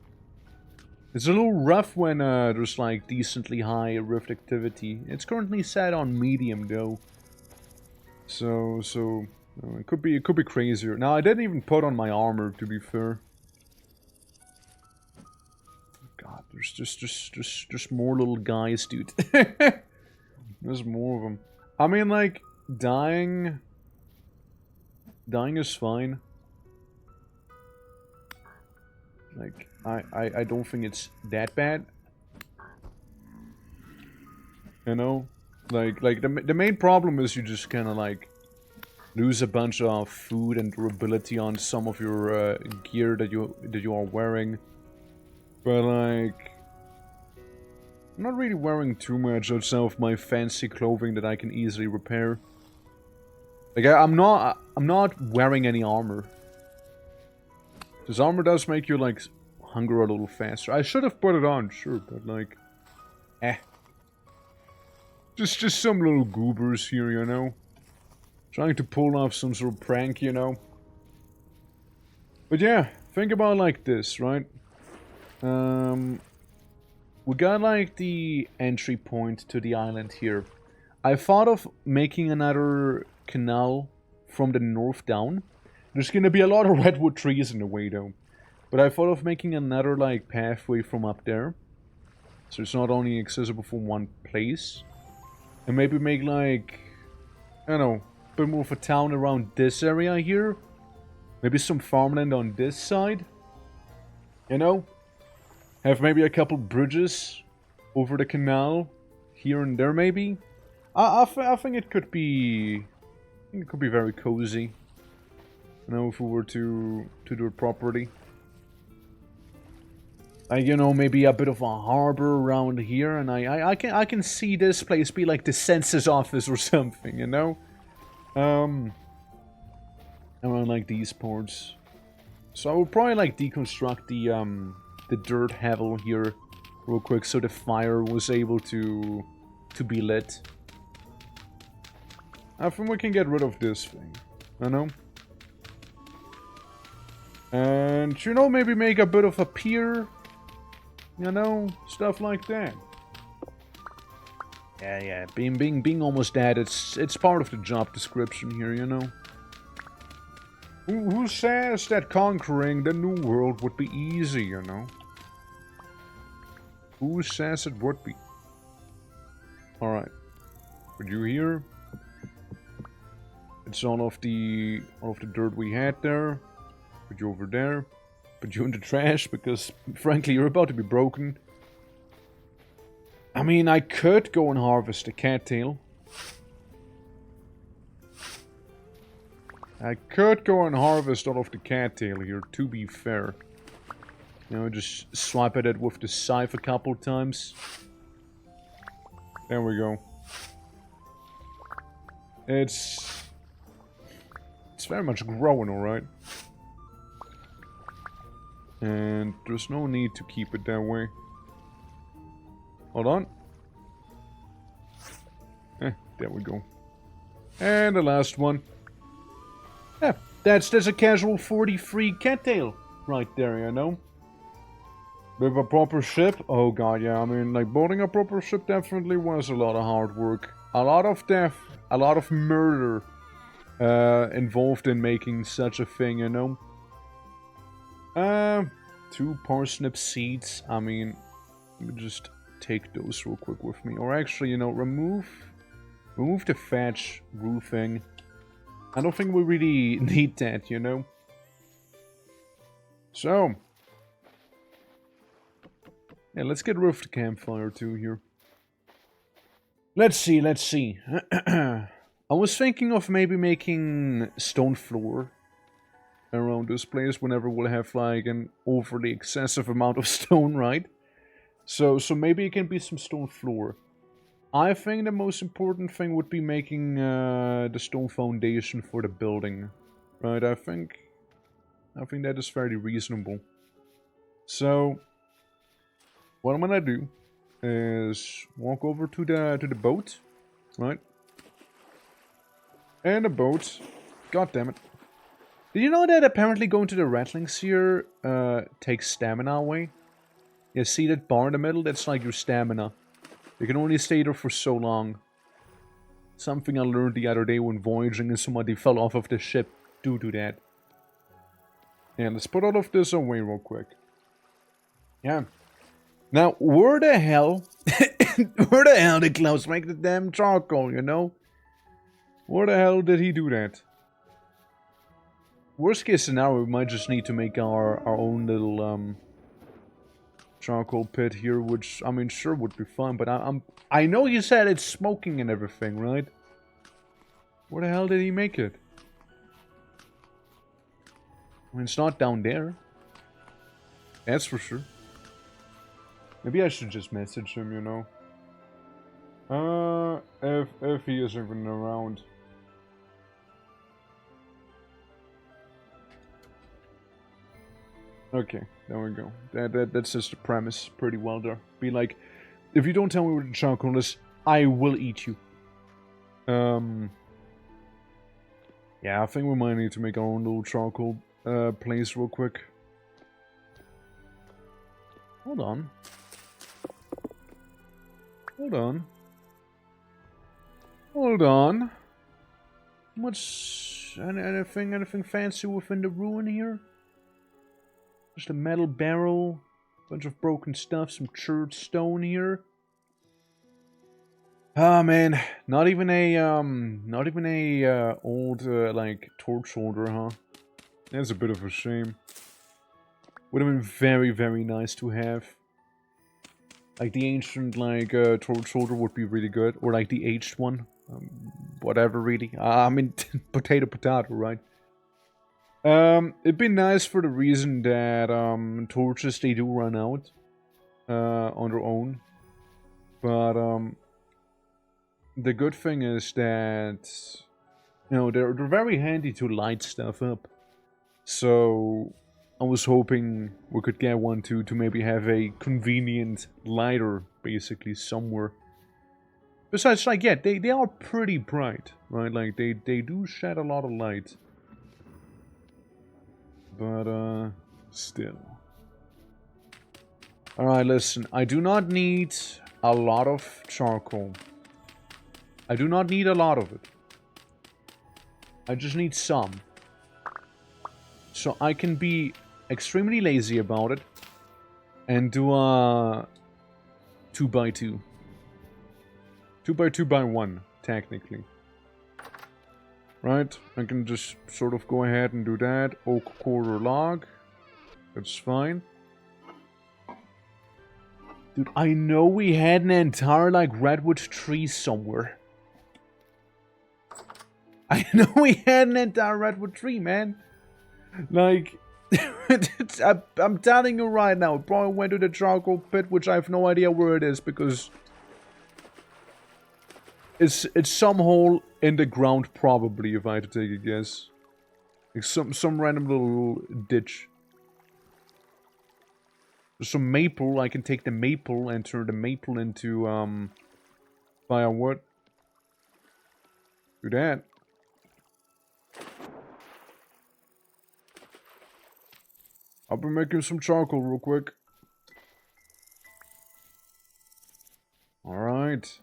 It's a little rough when there's like decently high rift activity. It's currently set on medium though. So it could be crazier. Now I didn't even put on my armor, to be fair. God, there's just more little guys, dude. There's more of them. I mean, like, dying is fine. Like, I don't think it's that bad. You know? Like the main problem is you just kind of, like, lose a bunch of food and durability on some of your gear that you are wearing. But, like, I'm not really wearing too much outside of my fancy clothing that I can easily repair. Like, I'm not wearing any armor. This armor does make you, like, hunger a little faster. I should have put it on, sure, but, like... Just some little goobers here, you know? Trying to pull off some sort of prank, you know? But yeah, think about it like this, right? We got, like, the entry point to the island here. I thought of making another canal from the north down. There's gonna be a lot of redwood trees in the way, though. But I thought of making another, like, pathway from up there. So it's not only accessible from one place. And maybe make, like, I don't know, a bit more of a town around this area here. Maybe some farmland on this side. You know? Have maybe a couple bridges over the canal. Here and there, maybe. I think it could be... I think it could be very cozy. You know, if we were to do it properly. You know, maybe a bit of a harbor around here, and I can see this place be like the census office or something, you know? Around like these parts. So I would probably like deconstruct the dirt hevel here real quick so the fire was able to be lit. I think we can get rid of this thing, you know? And, you know, maybe make a bit of a pier. You know, stuff like that. Yeah, being almost dead, it's part of the job description here, you know. Who says that conquering the new world would be easy, you know? Who says it would be? Alright. Put you here. It's all of the dirt we had there. Put you over there. Put you in the trash, because, frankly, you're about to be broken. I mean, I could go and harvest a cattail. I could go and harvest all of the cattail here, to be fair. You know, just swipe at it with the scythe a couple times. There we go. It's very much growing, alright. And there's no need to keep it that way. Hold on. There we go. And the last one. Yeah, that's a casual 40 cattail right there, you know? With a proper ship, oh god, yeah, I mean, like, building a proper ship definitely was a lot of hard work. A lot of death, a lot of murder involved in making such a thing, you know? 2 parsnip seeds, I mean, let me just take those real quick with me. Or actually, you know, remove the thatch roofing. I don't think we really need that, you know? So... yeah, let's get rid of the campfire too here. Let's see. I was thinking of maybe making stone floor around this place whenever we'll have like an overly excessive amount of stone, right? So maybe it can be some stone floor. I think the most important thing would be making the stone foundation for the building, right? I think that is fairly reasonable. So what I'm gonna do is walk over to the boat, right? And the boat, god damn it. Did you know that apparently going to the rattlings here takes stamina away? Yeah, see that bar in the middle? That's like your stamina. You can only stay there for so long. Something I learned the other day when voyaging and somebody fell off of the ship due to that. Yeah, let's put all of this away real quick. Yeah. Now, where the hell did Klaus make the damn charcoal, you know? Where the hell did he do that? Worst case scenario, we might just need to make our own little charcoal pit here, which, I mean, sure would be fun, but I know you said it's smoking and everything, right? Where the hell did he make it? I mean, it's not down there. That's for sure. Maybe I should just message him, you know. If he is even around. Okay, there we go. That's just the premise. Pretty well there. Be like, if you don't tell me where the charcoal is, I will eat you. Yeah, I think we might need to make our own little charcoal place real quick. Hold on. Hold on. Hold on. Anything fancy within the ruin here? Just a metal barrel, bunch of broken stuff, some church stone here. Ah man, not even a old like torch holder, huh? That's a bit of a shame. Would have been very, very nice to have. Like the ancient like torch holder would be really good, or like the aged one, whatever really. I mean, potato, right? It'd be nice for the reason that torches they do run out on their own, but the good thing is that they're very handy to light stuff up. So I was hoping we could get one to maybe have a convenient lighter basically somewhere. Besides, like, yeah, they are pretty bright, right? Like they do shed a lot of light. But still. Alright, listen, I do not need a lot of charcoal. I do not need a lot of it. I just need some. So I can be extremely lazy about it and do a 2x2. 2x2x1, technically. Right, I can just sort of go ahead and do that. Oak quarter log. That's fine. Dude, I know we had an entire, like, redwood tree somewhere. I know we had an entire redwood tree, man. Like, I'm telling you right now, it probably went to the charcoal pit, which I have no idea where it is, because it's some hole in the ground, probably, if I had to take a guess. Like some random little ditch. There's some maple. I can take the maple and turn the maple into firewood. Do that. I'll be making some charcoal real quick. Alright.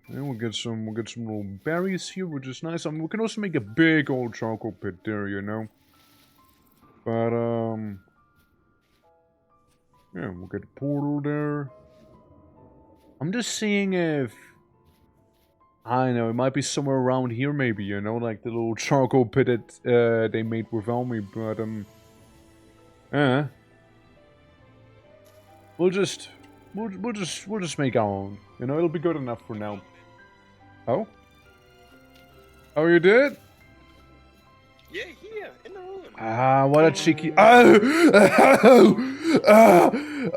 And we'll get some little berries here, which is nice. I mean, we can also make a big old charcoal pit there, you know. But yeah, we'll get a portal there. I'm just seeing if I don't know, it might be somewhere around here, maybe, you know, like the little charcoal pit that they made without me. But we'll just make our own. You know, it'll be good enough for now. Oh? Oh, you did? Yeah, here, in the room. Ah, what a cheeky...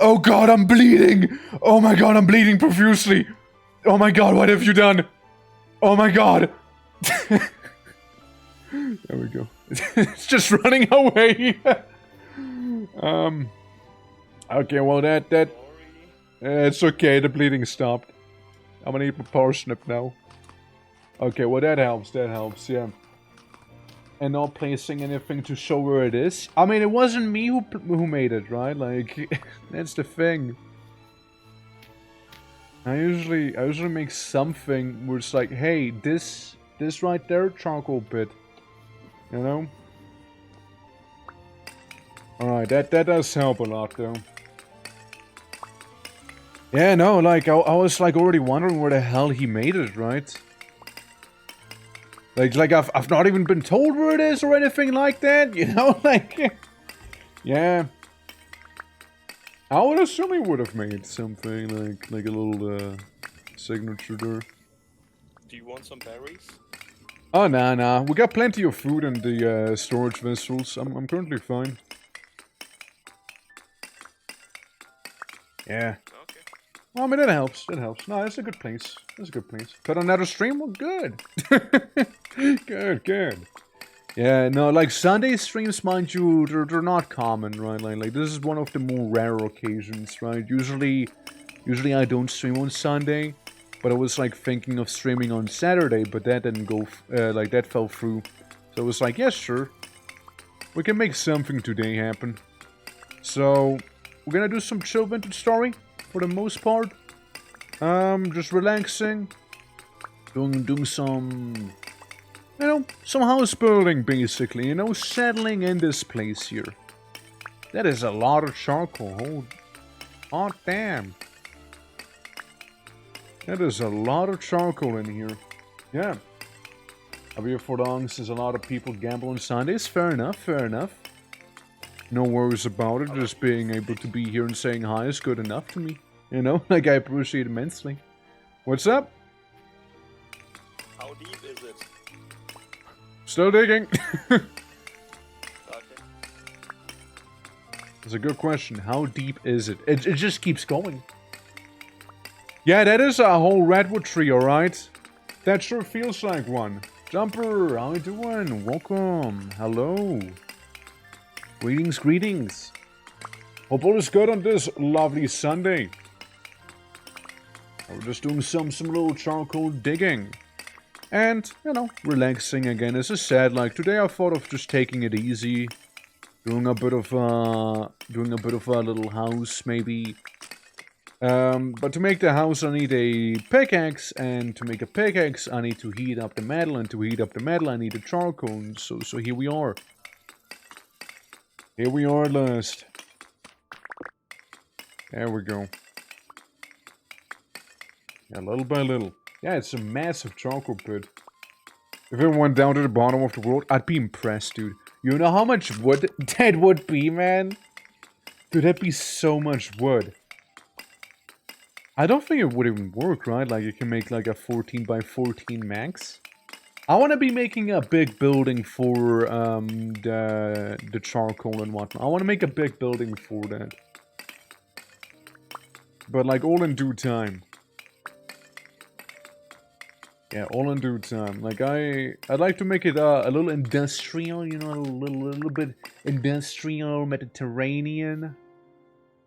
Oh god, I'm bleeding! Oh my god, I'm bleeding profusely! Oh my god, what have you done? Oh my god! There we go. It's just running away! Okay, well that... it's okay, the bleeding stopped. I'm gonna eat my parsnip now. Okay, well that helps, yeah. And not placing anything to show where it is. I mean, it wasn't me who made it, right? Like, that's the thing. I usually make something where it's like, hey, this right there, charcoal pit. You know? Alright, that does help a lot, though. Yeah, no, like, I was, like, already wondering where the hell he made it, right? Like I've not even been told where it is or anything like that, you know? Like, yeah. I would assume he would have made something, like a little, signature there. Do you want some berries? Oh, nah. We got plenty of food in the, storage vessels. I'm currently fine. Yeah. Okay. Well, I mean, it helps. No, it's a good place. Put another stream? Well, good. Good. Yeah, no, like Sunday streams, mind you, they're not common, right? Like this is one of the more rare occasions, right? Usually I don't stream on Sunday, but I was like thinking of streaming on Saturday, but that didn't go, like that fell through. So I was like, yeah, sure, we can make something today happen. So we're gonna do some chill vintage story for the most part. Just relaxing, doing some, you know, some house building basically. You know, settling in this place here. That is a lot of charcoal. Oh, hot damn. That is a lot of charcoal in here. Yeah. I've been here for long since a lot of people gamble on Sundays. Fair enough, fair enough. No worries about it. Just being able to be here and saying hi is good enough to me. You know, like I appreciate it immensely. What's up? How deep is it? Still digging. Okay. That's a good question. How deep is it? It just keeps going. Yeah, that is a whole redwood tree, alright? That sure feels like one. Jumper, how you doing? Welcome. Hello. Greetings, greetings. Hope all is good on this lovely Sunday. We're just doing some little charcoal digging. And, you know, relaxing again. As I said, like, today I thought of just taking it easy. Doing a bit of a little house, maybe. But to make the house, I need a pickaxe, and to make a pickaxe, I need to heat up the metal, and to heat up the metal, I need a charcoal. So here we are. Here we are at last. There we go. Yeah, little by little. Yeah, it's a massive charcoal pit. If it went down to the bottom of the world, I'd be impressed, dude. You know how much wood that would be, man? Dude, that'd be so much wood. I don't think it would even work, right? Like, you can make like a 14 by 14 max. I want to be making a big building for the charcoal and whatnot. I want to make a big building for that. But like, all in due time. Yeah, all in due time. Like, I'd like to make it a little industrial, you know, a little bit industrial, Mediterranean.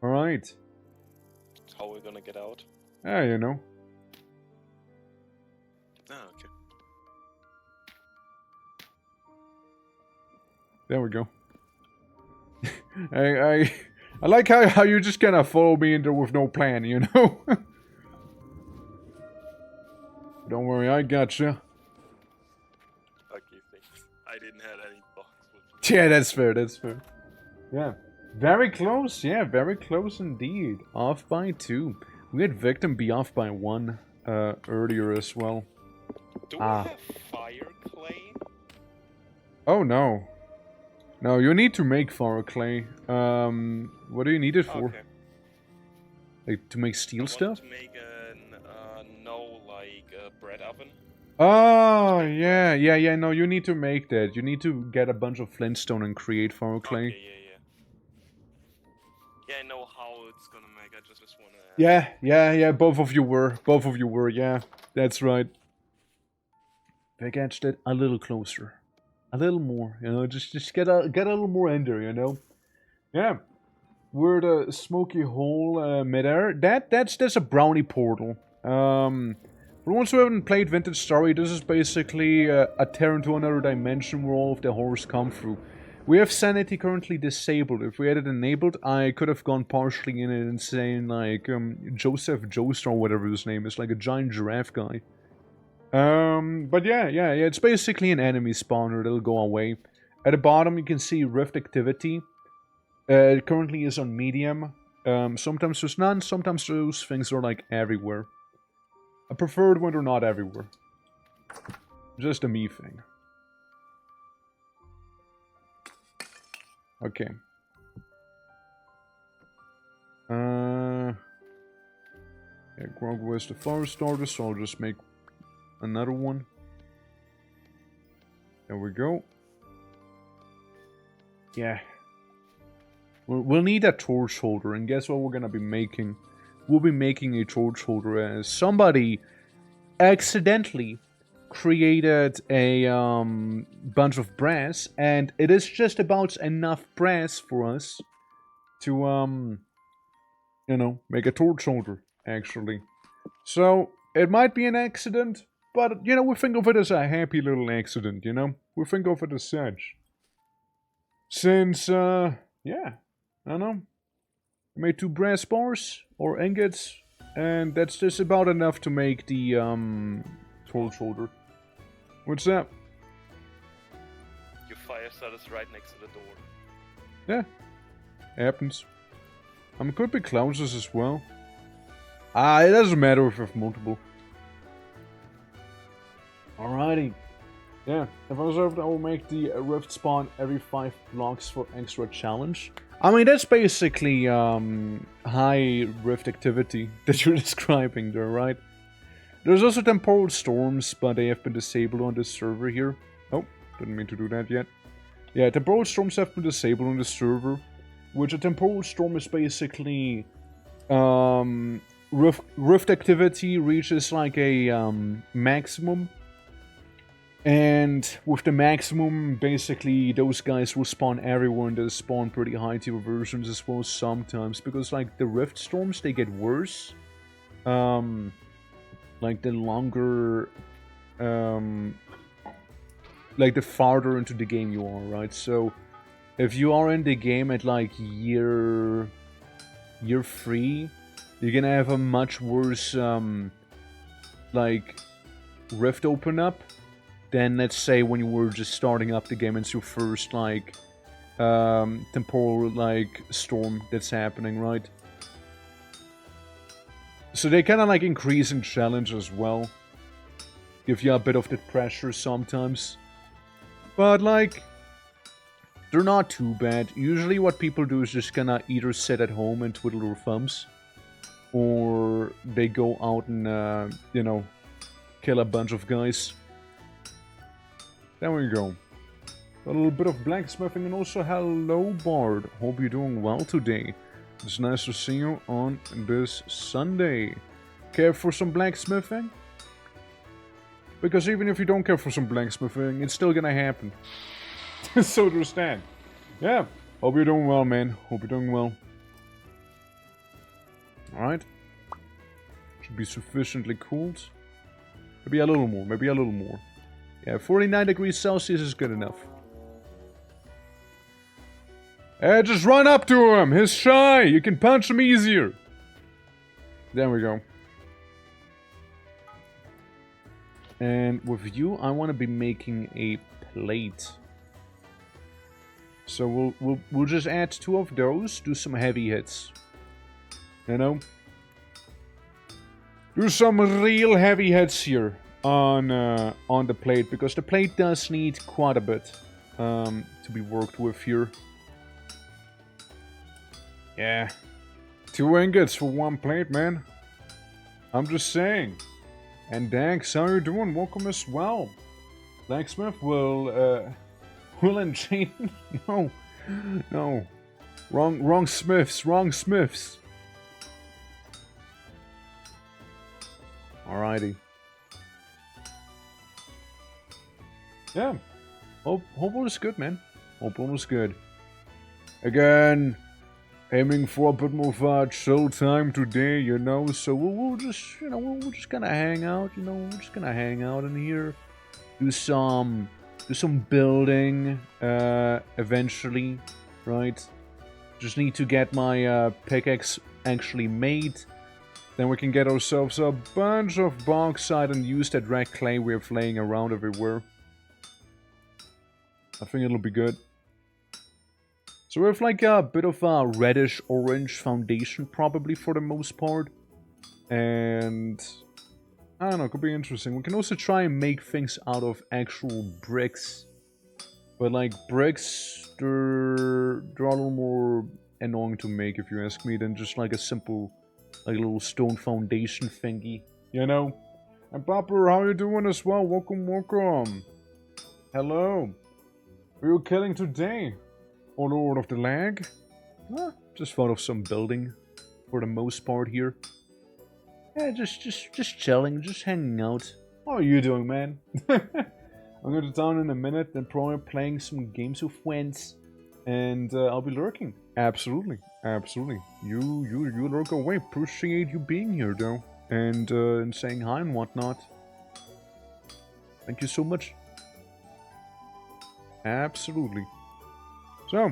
Alright. How are we gonna get out? Yeah, you know. Ah, okay. There we go. I like how you just kind of follow me in there with no plan, you know? Don't worry, I gotcha. Okay, thanks. I didn't have any thoughts with Yeah, that's fair, that's fair. Yeah. Very close, yeah, very close indeed. Off by 2. We had Victim be off by 1 earlier as well. Do we have fire clay? Oh no. No, you need to make fire clay. What do you need it for? Okay. Like, to make steel stuff? To make a bread oven. Oh, yeah, no, you need to make that. You need to get a bunch of flintstone and create fire clay. Okay, yeah, I know how it's gonna make. I just wanna. Yeah, both of you were, yeah. That's right. Big edged it a little closer. A little more, you know, just get a little more in there, you know. Yeah. We're the smoky hole midair. That's a brownie portal. For the ones who haven't played Vintage Story, this is basically a tear into another dimension where all of the horrors come through. We have Sanity currently disabled. If we had it enabled, I could have gone partially in it and saying like Joseph Joestar or whatever his name is, like a giant giraffe guy. But yeah, it's basically an enemy spawner that'll go away. At the bottom you can see Rift activity. It currently is on medium. Sometimes there's none, sometimes those things are like everywhere. I prefer it when they're not everywhere. Just a me thing. Okay. Yeah, Grog was the fire starter, so I'll just make another one. There we go. Yeah. We'll need a torch holder, and guess what we're gonna be making? We'll be making a torch holder as somebody accidentally created a bunch of brass, and it is just about enough brass for us to you know, make a torch holder, actually. So it might be an accident, but you know, we think of it as a happy little accident, you know? We think of it as such. Since yeah, I don't know. I made 2 brass bars or ingots, and that's just about enough to make the torch holder. What's that? Your fire starts right next to the door. Yeah, happens. Could be closes as well. It doesn't matter if I have multiple. Alrighty. Yeah, if I served, I will make the rift spawn every 5 blocks for extra challenge. I mean, that's basically high rift activity that you're describing there, right? There's also temporal storms, but they have been disabled on this server here. Oh, didn't mean to do that yet. Yeah, temporal storms have been disabled on the server, which a temporal storm is basically rift activity reaches like a maximum. And with the maximum, basically, those guys will spawn everyone. They spawn pretty high tier versions as well sometimes. Because, like, the rift storms, they get worse. Like, the longer... like, the farther into the game you are, right? So, if you are in the game at, like, year 3, you're gonna have a much worse, like, rift open up. Then let's say when you were just starting up the game, it's your first like temporal like storm that's happening, right? So they kind of like increase in challenge as well, give you a bit of that pressure sometimes, but like they're not too bad. Usually what people do is just gonna either sit at home and twiddle their thumbs, or they go out and you know, kill a bunch of guys. There we go. A little bit of blacksmithing, and also hello Bard. Hope you're doing well today. It's nice to see you on this Sunday. Care for some blacksmithing? Because even if you don't care for some blacksmithing, it's still gonna happen. So understand. Yeah. Hope you're doing well, man. Hope you're doing well. Alright. Should be sufficiently cooled. Maybe a little more. Maybe a little more. Yeah, 49 degrees Celsius is good enough. Just run up to him! He's shy! You can punch him easier! There we go. And with you, I want to be making a plate. So we'll just add 2 of those, do some heavy hits. You know? Do some real heavy hits here. On the plate, because the plate does need quite a bit to be worked with here. Yeah, 2 ingots for 1 plate, man. I'm just saying. And Dax, how you doing? Welcome as well. Blacksmith will enchain. No, wrong smiths, Alrighty. Yeah. Hope all is good, man. Hope all is good. Again, aiming for a bit more of a chill time today, you know. So we'll just, you know, we're just gonna hang out, you know. We're just gonna hang out in here, do some building, eventually, right? Just need to get my pickaxe actually made. Then we can get ourselves a bunch of bauxite and use that red clay we have laying around everywhere. I think it'll be good. So we have like a bit of a reddish-orange foundation probably for the most part. And I don't know, it could be interesting. We can also try and make things out of actual bricks. But like bricks, they're a little more annoying to make if you ask me than just like a simple, like little stone foundation thingy. You know? And Popper, how you doing as well? Welcome. Hello. Who are you killing today? Oh Lord of the Lag? Just thought of some building for the most part here. Yeah, just chilling, just hanging out. How are you doing, man? I'm going to down in a minute, then probably playing some games with friends, and I'll be lurking. Absolutely, absolutely. You lurk away. Appreciate you being here, though, and saying hi and whatnot. Thank you so much. Absolutely. So,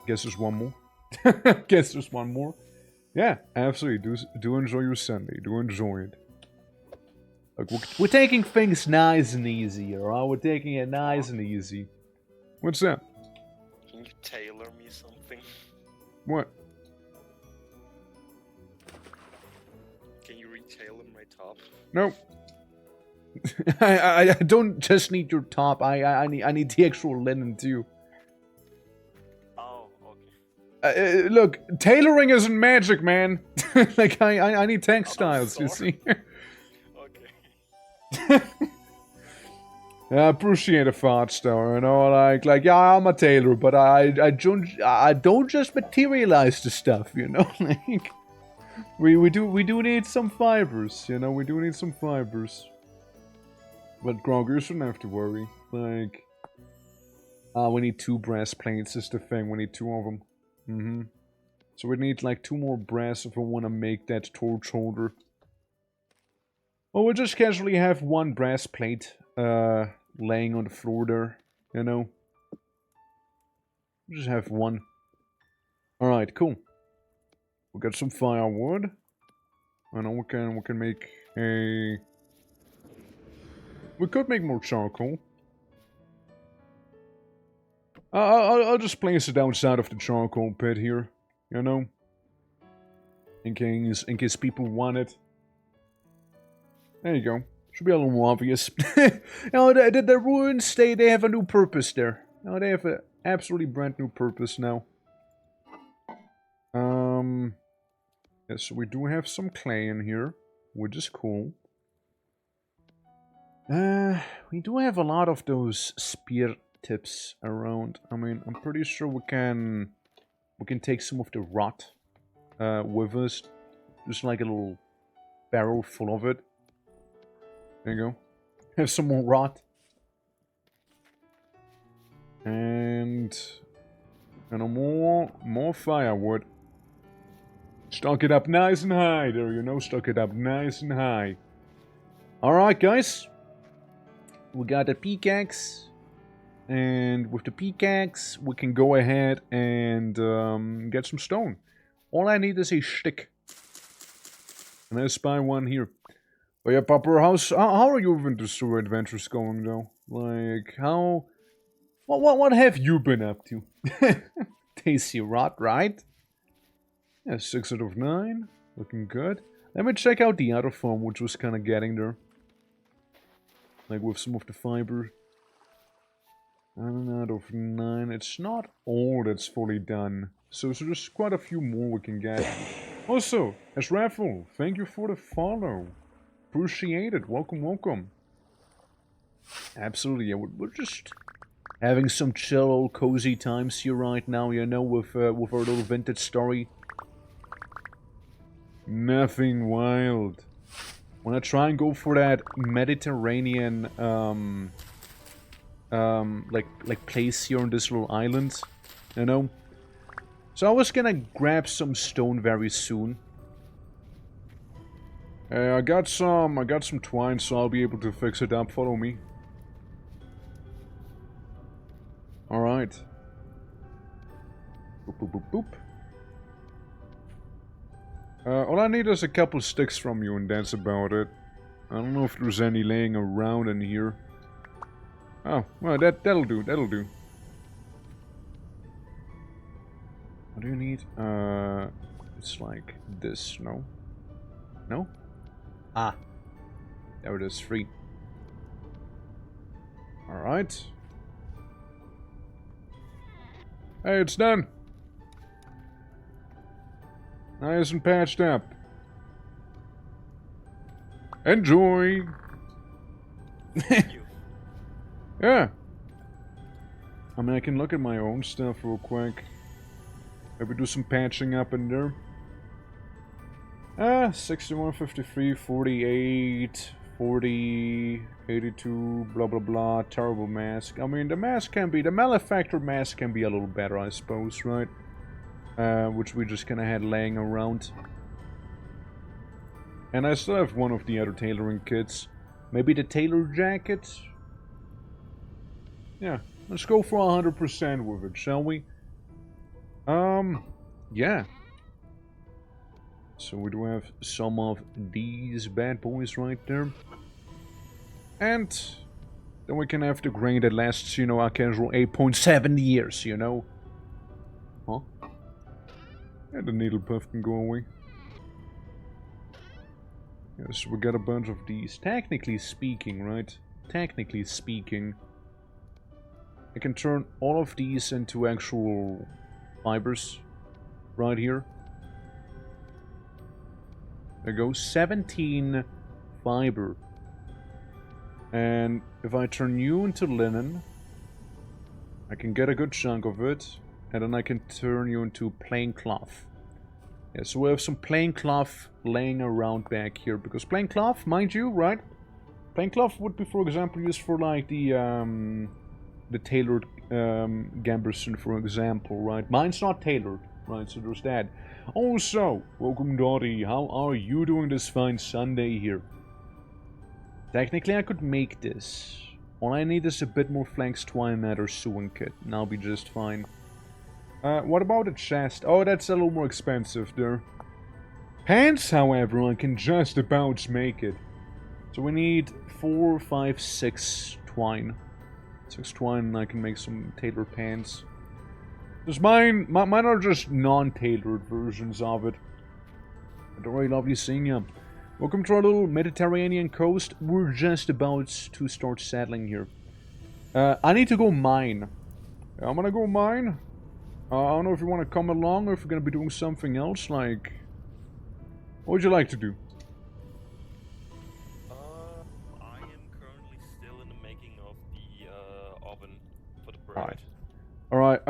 guess there's one more. Guess there's one more. Yeah, absolutely. Do enjoy your Sunday. Do enjoy it. Look, we're taking things nice and easy, alright? We're taking it nice and easy. What's that? Can you tailor me something? What? Can you retailor my top? No. I don't just need your top. I need the actual linen too. Oh, okay. Look, tailoring isn't magic, man. Like I need textiles. You see. Okay. I appreciate the thoughts, though. You know, like yeah, I'm a tailor, but I don't just materialize the stuff. You know, like we do need some fibers. You know, we do need some fibers. But Grog, you shouldn't have to worry. Like, we need 2 brass plates is the thing. We need 2 of them. So we need like 2 more brass if we want to make that torch holder. Well, we'll just casually have 1 brass plate laying on the floor there, you know. We'll just have 1. Alright, cool. We got some firewood. I know we can make a... We could make more charcoal. I'll just place it outside of the charcoal pit here, you know. In case people want it. There you go. Should be a little more obvious. You know, the ruins, they have a new purpose there. You know, they have an absolutely brand new purpose now. Yes, so we do have some clay in here, which is cool. We do have a lot of those spear tips around. I mean, I'm pretty sure we can take some of the rot with us. Just like a little barrel full of it. There you go. Have some more rot. And more firewood. Stock it up nice and high there, you know, stock it up nice and high. Alright, guys. We got a pickaxe. And with the pickaxe, we can go ahead and get some stone. All I need is a stick. And I spy one here. But yeah, Pupper, how are your Winter adventures going, though? Like, how... What have you been up to? Tasty rot, right? Yeah, 6 out of 9. Looking good. Let me check out the other farm, which was kind of getting there. Like, with some of the fiber. 9 out of 9. It's not all that's fully done. So there's quite a few more we can get. Also, as Raffle, thank you for the follow. Appreciate it. Welcome, welcome. Absolutely, yeah, we're just having some chill old cozy times here right now, you know, with our little vintage story. Nothing wild. When I try and go for that Mediterranean, like place here on this little island, you know. So I was gonna grab some stone very soon. I got some twine, so I'll be able to fix it up. Follow me. All right. Boop boop boop boop. All I need is a couple sticks from you, and that's about it. I don't know if there's any laying around in here. Oh, well, that'll do. That'll do. What do you need? It's like this. No. No. Ah. There it is. 3. Alright. Hey, it's done. Nice and patched up. Enjoy. Yeah. I mean, I can look at my own stuff real quick. Maybe do some patching up in there. 61, 53, 48, 40, 82, blah blah blah, terrible mask. I mean, the mask can be, the malefactor mask can be a little better, I suppose, right? Which we just kinda had laying around. And I still have one of the other tailoring kits. Maybe the tailor jacket? Yeah, let's go for 100% with it, shall we? Yeah. So we do have some of these bad boys right there. And then we can have the grain that lasts, you know, a casual 8.7 years, you know? Huh? And the needle puff can go away. Yes, we got a bunch of these. Technically speaking, right? Technically speaking, I can turn all of these into actual fibers right here. There goes 17 fiber. And if I turn you into linen, I can get a good chunk of it, and then I can turn you into plain cloth. Yeah, so we have some plain cloth laying around back here, because plain cloth, mind you, right? Plain cloth would be, for example, used for like the tailored gamberson, for example, right? Mine's not tailored, right? So there's that. Also, welcome Dottie, how are you doing this fine Sunday here? Technically I could make this. All I need is a bit more flanks twine mat or sewing kit, and I'll be just fine. What about a chest? Oh, that's a little more expensive there. Pants, however, I can just about make it. So we need 4, 5, 6 twine. 6 twine and I can make some tailored pants. Because mine are just non-tailored versions of it. But very lovely seeing you. Welcome to our little Mediterranean coast. We're just about to start settling here. I need to go mine. I'm gonna go mine. I don't know if you want to come along or if you're gonna be doing something else, like... What would you like to do? I am currently still in the making of the oven for the bread. Alright,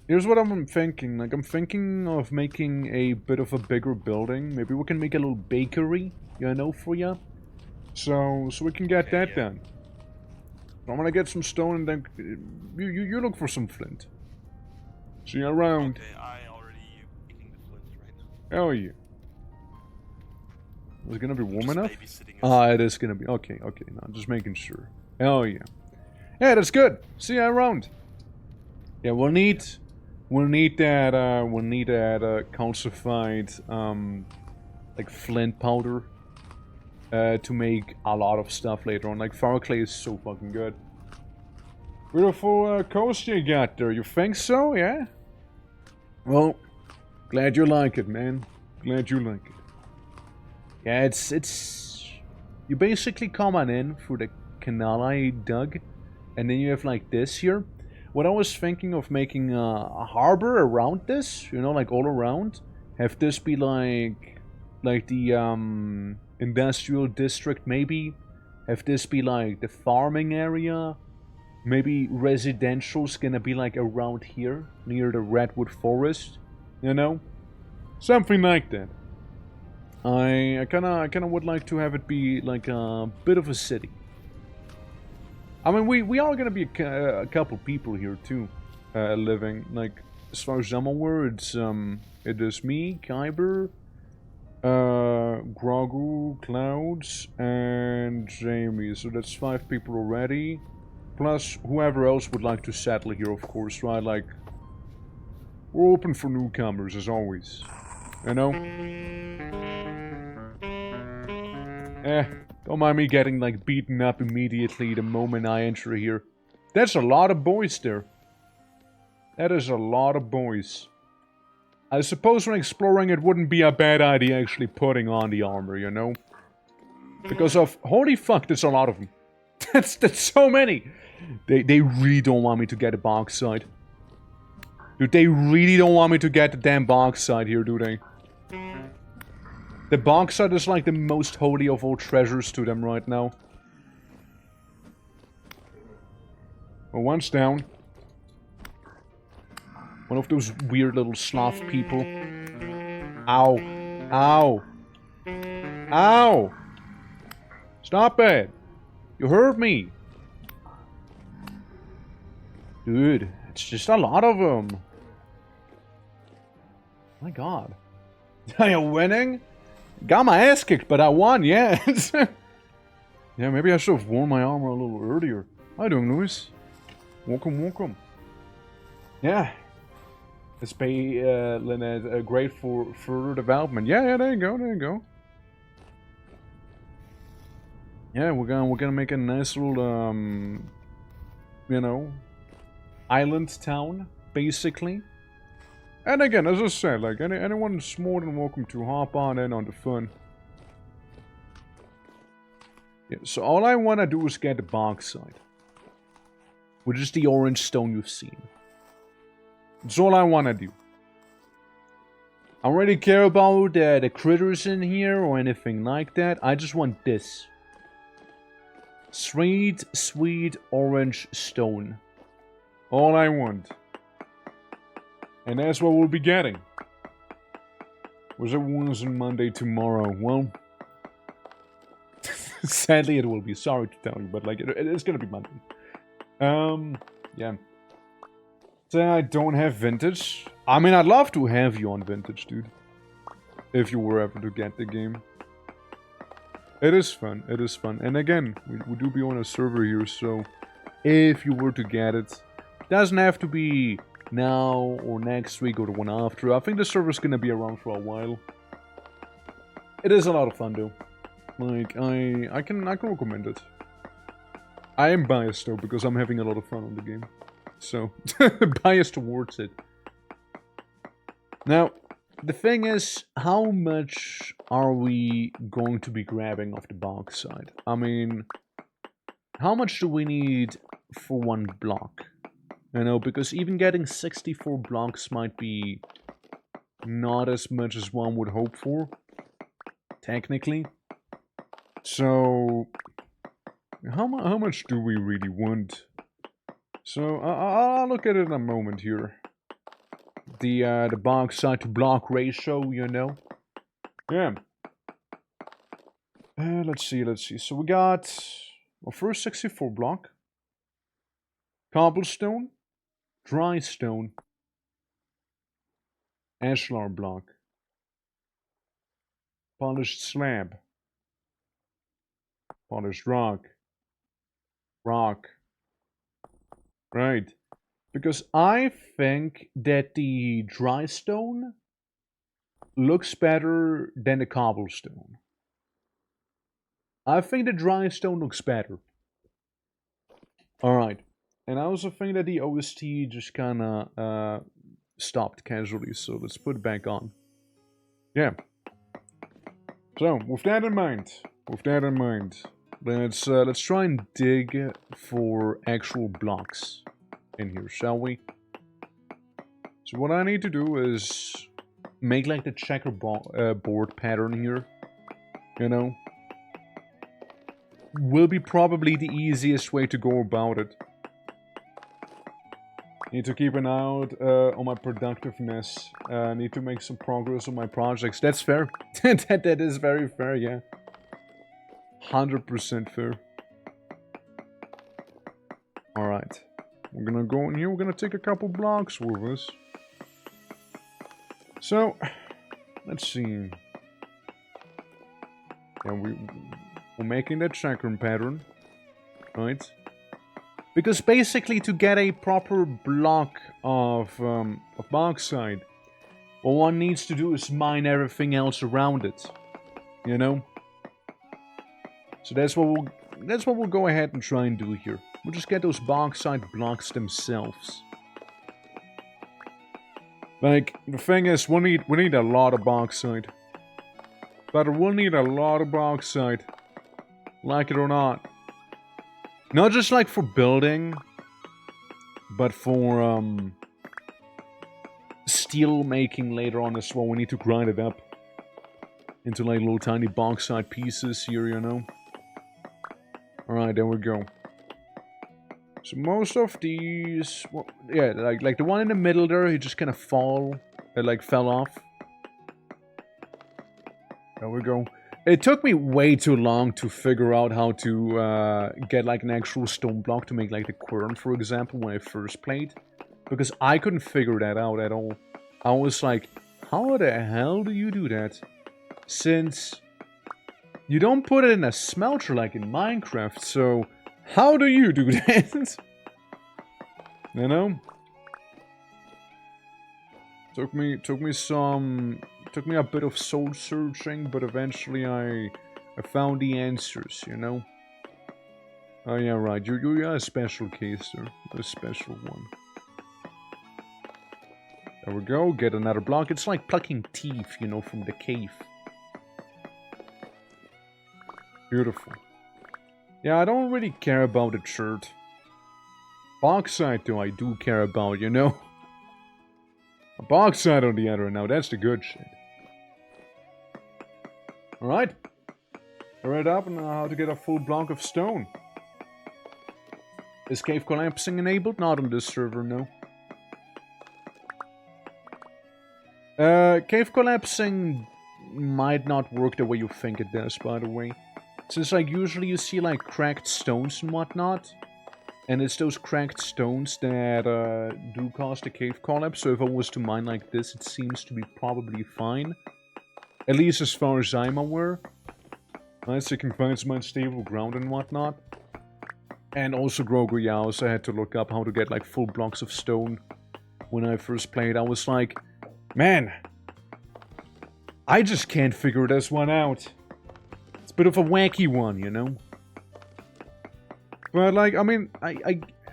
here's what I'm thinking. Like, I'm thinking of making a bit of a bigger building. Maybe we can make a little bakery, you know, for you. So we can get that done. I'm gonna get some stone and then... You look for some flint. See you around. Okay, I already eating the flint right now. Hell yeah. Is it gonna be warm enough? Babysitting us. Ah, it is gonna be. Okay, no, I'm just making sure. Hell yeah. Yeah, that's good. See you around. Yeah, we'll need that calcified, like flint powder, to make a lot of stuff later on. Like, fire clay is so fucking good. Beautiful coast you got there. You think so? Yeah? Well, glad you like it, man. Glad you like it. Yeah, it's... You basically come on in through the canal I dug, and then you have like this here. What I was thinking of making a harbor around this, you know, like all around. Have this be like the industrial district maybe. Have this be like the farming area. Maybe residential's gonna be like around here, near the redwood forest, you know? Something like that. I kinda would like to have it be like a bit of a city. I mean, we are gonna be a couple people here too, living. Like, as far as I'm aware, it is me, Kyber, Grogu, Clouds, and Jamie. So that's 5 people already. Plus, whoever else would like to settle here, of course, right? Like, we're open for newcomers, as always. You know? Don't mind me getting, like, beaten up immediately the moment I enter here. That's a lot of boys there. That is a lot of boys. I suppose when exploring it wouldn't be a bad idea actually putting on the armor, you know? Because of... Holy fuck, there's a lot of them. That's so many! They really don't want me to get a bauxite. Dude, they really don't want me to get the damn bauxite here, do they? The bauxite is like the most holy of all treasures to them right now. Well, one's down. One of those weird little sloth people. Ow. Ow. Ow! Stop it! You hurt me! Dude, it's just a lot of them. My god. Are you winning? Got my ass kicked, but I won, yeah. Yeah, maybe I should have worn my armor a little earlier. How you doing, Luis? Welcome, welcome. Yeah. Let's pay Lynette great for further development. Yeah, there you go, there you go. Yeah, we're gonna make a nice little you know, island town, basically. And again, as I said, like anyone's more than welcome to hop on in on the fun. Yeah, so all I wanna do is get the bauxite, which is the orange stone you've seen. That's all I wanna do. I don't really care about the critters in here or anything like that. I just want this. Sweet, sweet orange stone. All I want. And that's what we'll be getting. Was it Wednesday, Monday, tomorrow? Well, sadly it will be. Sorry to tell you, but like it is gonna be Monday. Yeah. So I don't have vintage. I mean, I'd love to have you on vintage, dude. If you were ever to get the game. It is fun, it is fun. And again, we do be on a server here, so if you were to get it, doesn't have to be now or next week or the one after. I think the server's gonna be around for a while. It is a lot of fun though. Like, I can recommend it. I am biased though, because I'm having a lot of fun on the game. So, biased towards it. Now, the thing is, how much are we going to be grabbing off the bauxite? I mean, how much do we need for one block? You know, because even getting 64 blocks might be not as much as one would hope for, technically. So, how much do we really want? So, I'll look at it in a moment here. The bauxite to block ratio, you know. Yeah. Let's see. So we got our first 64 block. Cobblestone. Dry stone. Ashlar block. Polished slab. Polished rock. Rock. Right. Because I think that the dry stone looks better than the cobblestone. I think the dry stone looks better. Alright. And I also think that the OST just kinda stopped casually, so let's put it back on. Yeah. So, with that in mind, let's try and dig for actual blocks in here, shall we? So what I need to do is make like the checkerboard pattern here, you know? Will be probably the easiest way to go about it. Need to keep an eye out on my productiveness. Need to make some progress on my projects. That's fair. that is very fair, yeah. 100% fair. Alright. We're gonna go in here, we're gonna take a couple blocks with us. So, let's see. Yeah, we're making that chakram pattern, right? Because basically to get a proper block of bauxite, what one needs to do is mine everything else around it, you know? So that's what we'll go ahead and try and do here. We'll just get those bauxite blocks themselves. Like, the thing is, we need a lot of bauxite. But we'll need a lot of bauxite. Like it or not. Not just like for building, but for steel making later on as well. We need to grind it up into like little tiny bauxite pieces here, you know. Alright, there we go. So most of these, well, yeah, like the one in the middle there, he just kind of fell off. There we go. It took me way too long to figure out how to get like an actual stone block to make like the quern, for example, when I first played. Because I couldn't figure that out at all. I was like, how the hell do you do that? Since you don't put it in a smelter like in Minecraft, so how do you do that? You know? Took me a bit of soul searching, but eventually I found the answers, you know? Oh yeah, right, you're a special case, sir. A special one. There we go, get another block. It's like plucking teeth, you know, from the cave. Beautiful. Yeah, I don't really care about the shirt. Bauxite, though, I do care about, you know? Bauxite on the other, now that's the good shit. Alright. Read up on how to get a full block of stone. Is cave collapsing enabled? Not on this server, no. Cave collapsing might not work the way you think it does, by the way. Since, like, usually you see, like, cracked stones and whatnot. And it's those cracked stones that, do cause the cave collapse. So if I was to mine like this, it seems to be probably fine. At least as far as I'm aware. Right, so you can find some unstable ground and whatnot. And also, Grogu, yeah, I also had to look up how to get, like, full blocks of stone. When I first played, I was like, man, I just can't figure this one out. It's a bit of a wacky one, you know? But, like, I mean,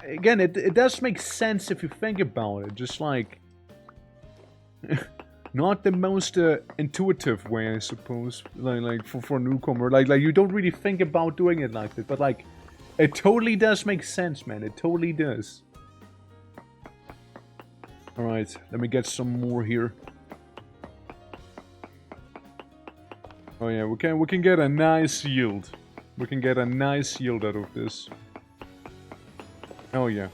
again, it does make sense if you think about it. Just, like, not the most intuitive way, I suppose. Like for a newcomer. Like, you don't really think about doing it like that. But, like, it totally does make sense, man. It totally does. Alright, let me get some more here. Oh yeah, we can get a nice yield. We can get a nice yield out of this. Oh yeah.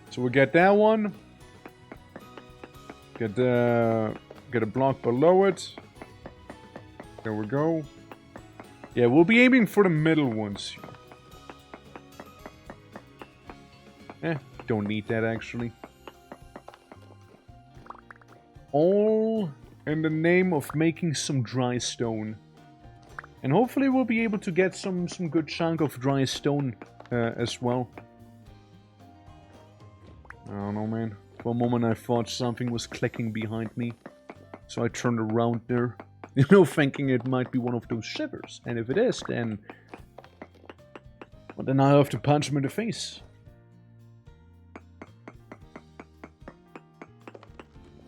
So we get that one. Get a block below it. There we go. Yeah, we'll be aiming for the middle ones. Don't need that actually. All in the name of making some dry stone. And hopefully we'll be able to get some good chunk of dry stone as well. I don't know, man. For a moment I thought something was clicking behind me. So I turned around there. You know, thinking it might be one of those shivers. And if it is, then... well, then I'll have to punch him in the face.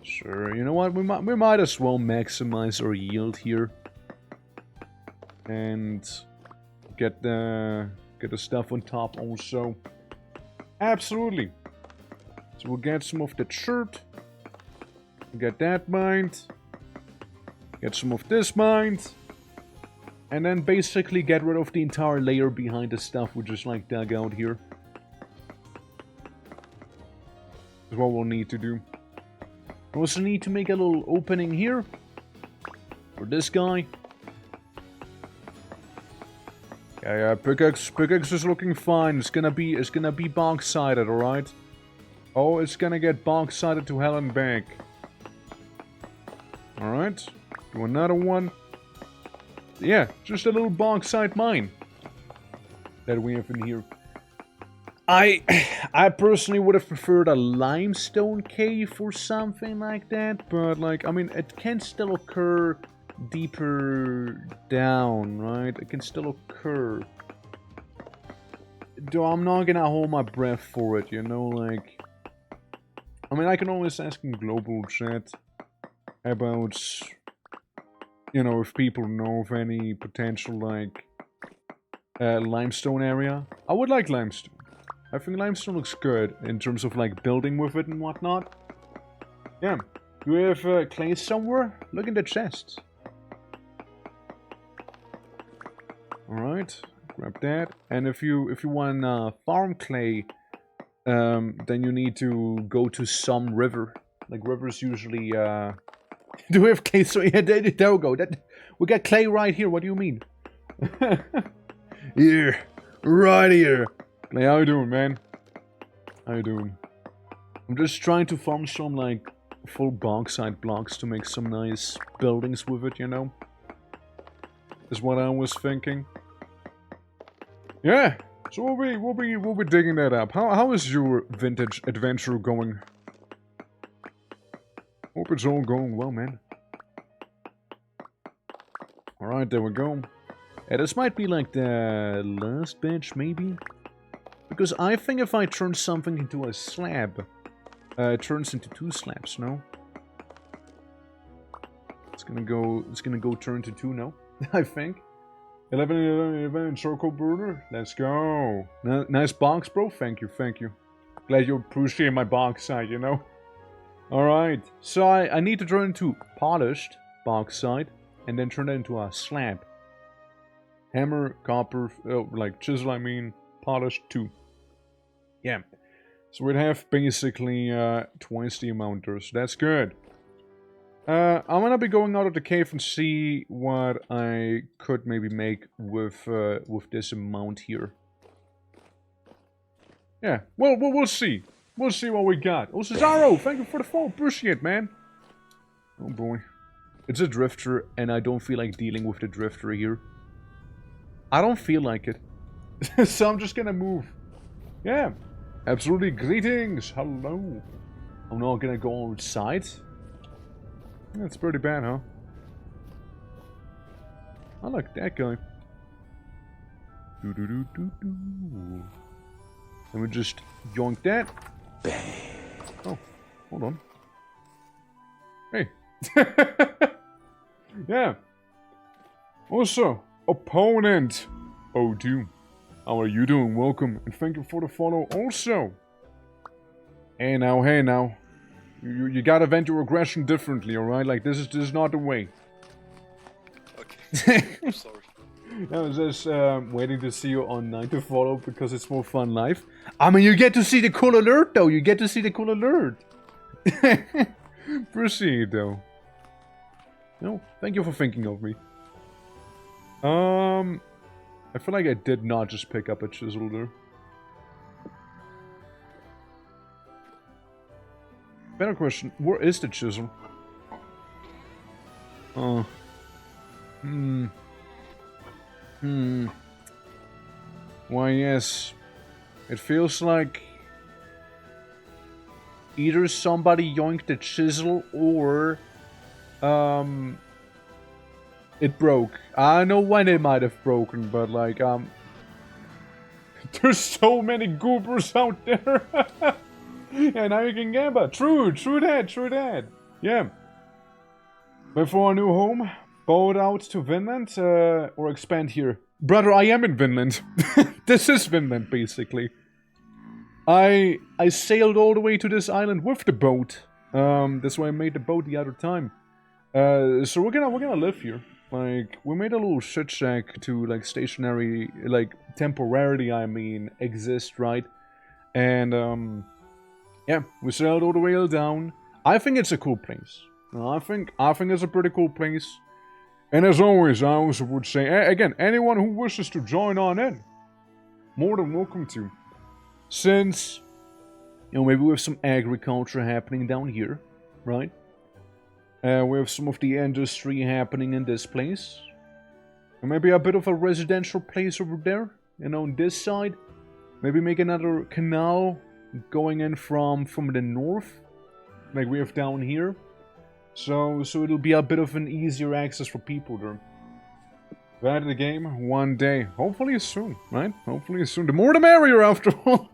Sure, you know what? We might as well maximize our yield here. And get the stuff on top also. Absolutely. So we'll get some of the shirt. Get that mined. Get some of this mined. And then basically get rid of the entire layer behind the stuff we just like dug out here. That's what we'll need to do. We also need to make a little opening here. For this guy. Yeah, pickaxe is looking fine. It's gonna be bauxited, alright? Oh, it's gonna get bauxited to hell and back. Alright. Do another one. Yeah, just a little bauxite mine. That we have in here. I personally would have preferred a limestone cave or something like that. But, like, I mean, it can still occur deeper down, right? It can still occur. Though I'm not gonna hold my breath for it, you know, like... I mean, I can always ask in global chat about, you know, if people know of any potential, like, limestone area. I would like limestone. I think limestone looks good in terms of, like, building with it and whatnot. Yeah. Do we have clay somewhere? Look in the chest. Alright, grab that. And if you want farm clay, then you need to go to some river. Like, rivers usually, do we have clay? So, yeah, there we go. We got clay right here. What do you mean? Here. Right here. Clay, how you doing, man? How you doing? I'm just trying to farm some, like, full bauxite blocks to make some nice buildings with it, you know? Is what I was thinking. Yeah. So we'll be digging that up. How is your vintage adventure going? Hope it's all going well, man. Alright, there we go. Yeah, this might be like the last bench, maybe? Because I think if I turn something into a slab, it turns into 2 slabs, no? It's gonna go turn to 2 now, I think. 11, 11, 11, circle burner. Let's go. Nice box, bro. Thank you, thank you. Glad you appreciate my bauxite, you know? Alright, so I need to turn into polished bauxite and then turn it into a slab. Hammer, copper, like chisel, I mean, polished 2. Yeah. So we'd have basically twice the amount there, so that's good. I'm gonna be going out of the cave and see what I could maybe make with this amount here. Yeah, well, we'll see. We'll see what we got. Oh, Cesaro, thank you for the follow. Appreciate it, man. Oh, boy. It's a drifter, and I don't feel like dealing with the drifter here. I don't feel like it. So I'm just gonna move. Yeah. Absolutely. Greetings. Hello. I'm not gonna go outside. That's pretty bad, huh? I like that guy. Let me just yoink that. Oh, hold on. Hey. Yeah. Also, opponent. O2. How are you doing? Welcome, and thank you for the follow also. Hey now. You gotta vent your aggression differently, alright? Like, this is not the way. Okay, I'm sorry. I was just waiting to see you on 9 to follow because it's more fun live. I mean, you get to see the cool alert, though. You get to see the cool alert. Proceed, though. No, thank you for thinking of me. I feel like I did not just pick up a chisel there. Better question, where is the chisel? Why, yes. It feels like either somebody yoinked the chisel or it broke. I know when it might have broken, but like there's so many goobers out there. Yeah, now you can gamble. True that. Yeah. Before a new home, boat out to Vinland, or expand here. Brother, I am in Vinland. This is Vinland, basically. I sailed all the way to this island with the boat. That's why I made the boat the other time. So we're gonna live here. Like, we made a little shit shack to, like, stationary, like, temporarily, I mean, exist, right? And, yeah, we sailed all the way down. I think it's a cool place. I think it's a pretty cool place. And as always, I also would say, again, anyone who wishes to join on in, more than welcome to. Since, you know, maybe we have some agriculture happening down here, right? We have some of the industry happening in this place. And maybe a bit of a residential place over there, you know, on this side. Maybe make another canal going in from the north, like we have down here. So it'll be a bit of an easier access for people there. That the game one day, hopefully soon, right? Hopefully soon. The more the merrier, after all.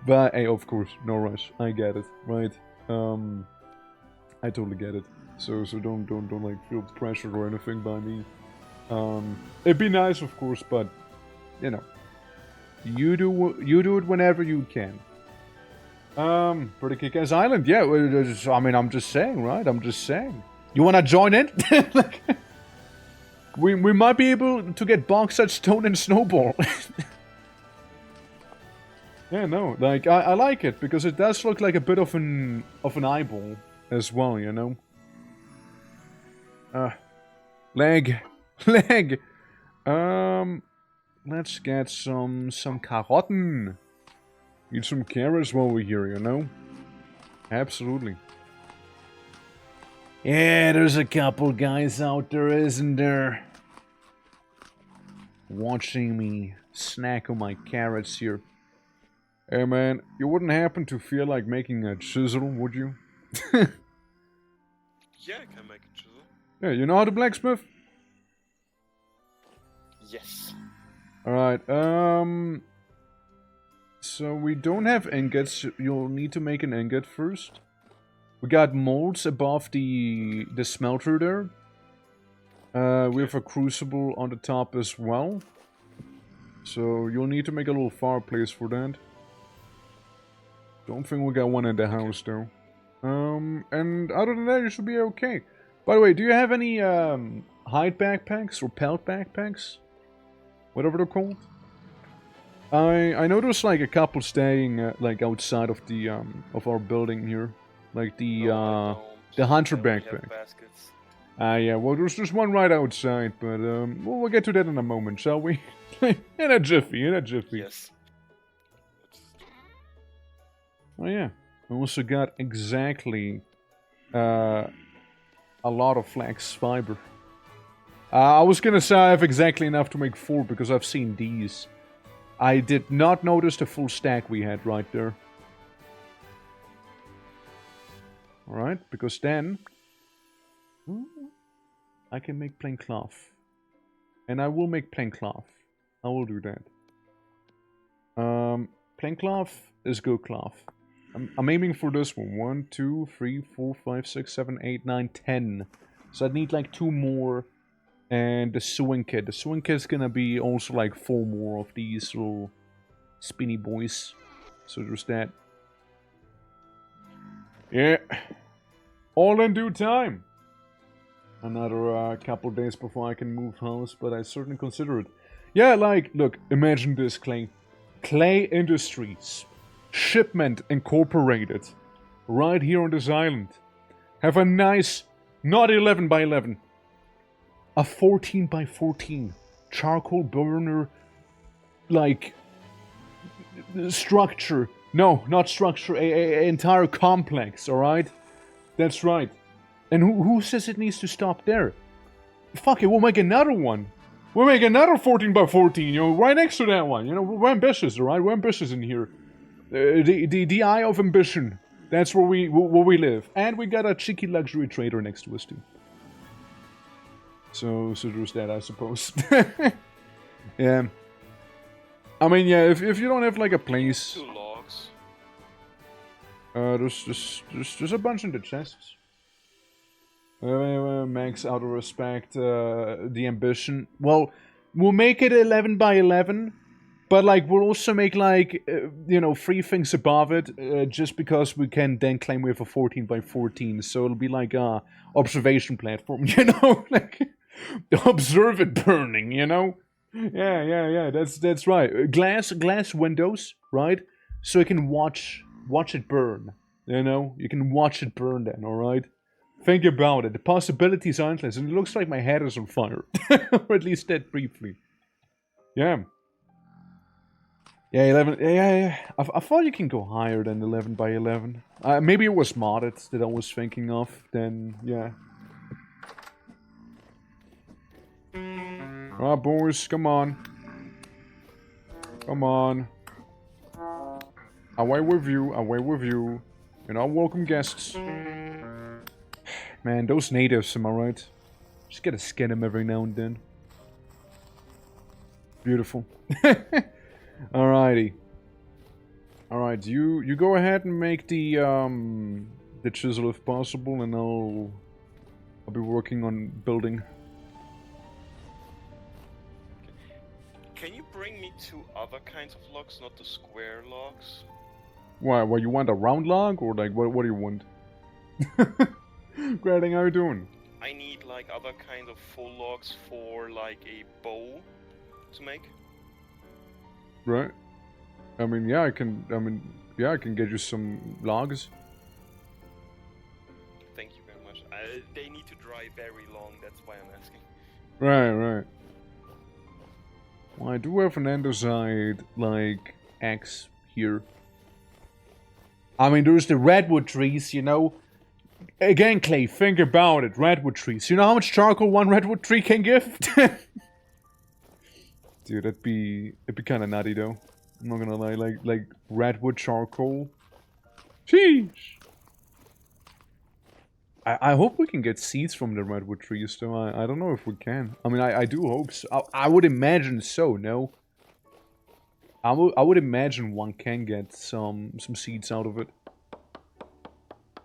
But hey, of course, no rush. I get it, right? I totally get it. So don't like feel pressured or anything by me. It'd be nice, of course, but you know, you do it whenever you can. Pretty kick-ass island, yeah. I mean, I'm just saying, right? I'm just saying. You wanna join in? Like, we might be able to get bauxite, stone, and snowball. Yeah, no, like I like it because it does look like a bit of an eyeball as well, you know. Leg. Leg. Let's get some Karotten. Eat some carrots while we're here, you know? Absolutely. Yeah, there's a couple guys out there, isn't there? Watching me snack on my carrots here. Hey man, you wouldn't happen to feel like making a chisel, would you? Yeah, I can make a chisel. Yeah, you know how to blacksmith? Yes. Alright, so we don't have ingots. You'll need to make an ingot first. We got molds above the smelter there. We have a crucible on the top as well. So you'll need to make a little fireplace for that. Don't think we got one in the house though. And other than that, you should be okay. By the way, do you have any hide backpacks or pelt backpacks? Whatever they're called. I know there's like a couple staying like outside of the of our building here, like the hunter backpack. Yeah, well there's just one right outside, but we'll get to that in a moment, shall we? in a jiffy. Yes. Oh yeah, I also got exactly a lot of flax fiber. I was gonna say I have exactly enough to make 4 because I've seen these. I did not notice the full stack we had right there. Alright, because then I can make plain cloth. And I will make plain cloth. I will do that. Plain cloth is good cloth. I'm aiming for this one. 1, 2, 3, 4, 5, 6, 7, 8, 9, 10. So I need like 2 more. And the sewing kit. The sewing kit is gonna be also like 4 more of these little spinny boys. So there's that. Yeah. All in due time. Another couple days before I can move house, but I certainly consider it. Yeah, like, look, imagine this, Clay. Clay Industries. Shipment Incorporated. Right here on this island. Have a nice, not 11 by 11. A 14 by 14 charcoal burner, like, structure. No, not structure, a entire complex, alright? That's right. And who says it needs to stop there? Fuck it, we'll make another one. We'll make another 14 by 14, you know, right next to that one. You know, we're ambitious, alright? We're ambitious in here. The eye of ambition. That's where we live. And we got a cheeky luxury trader next to us, too. So there's that, I suppose. Yeah. I mean, yeah, if you don't have, like, a place... 2 logs. There's a bunch in the chests. Max out of respect, the ambition. Well, we'll make it 11 by 11, but, like, we'll also make, like, you know, 3 things above it, just because we can then claim we have a 14 by 14, so it'll be like a observation platform, you know? Like... Observe it burning, you know? Yeah, that's right. Glass windows, right? So you can watch it burn, you know? You can watch it burn then, alright? Think about it. The possibilities are endless, and it looks like my head is on fire. Or at least that briefly. Yeah. Yeah, 11... Yeah. I thought you can go higher than 11 by 11. Maybe it was modded that I was thinking of, then, yeah. Alright, boys, come on. Come on. Away with you, away with you. You're not welcome guests. Man, those natives, am I right? Just gotta skin them every now and then. Beautiful. Alrighty. Alright, you go ahead and make the chisel if possible, and I'll be working on building. Can you bring me 2 other kinds of logs, not the square logs? Why, you want a round log, or like, what do you want? Grading, how you doing? I need like other kind of full logs for like a bow to make. Right. I mean, yeah, I can get you some logs. Thank you very much. They need to dry very long, that's why I'm asking. Right, right. Well, I do have an andesite, like, axe here. I mean, there's the redwood trees, you know. Again, Clay, think about it. Redwood trees. You know how much charcoal one redwood tree can give? Dude, it'd be kind of nutty, though. I'm not gonna lie, like redwood charcoal. Sheesh! I hope we can get seeds from the redwood trees, though. I don't know if we can. I mean, I do hope so. I would imagine so, no? I would imagine one can get some seeds out of it.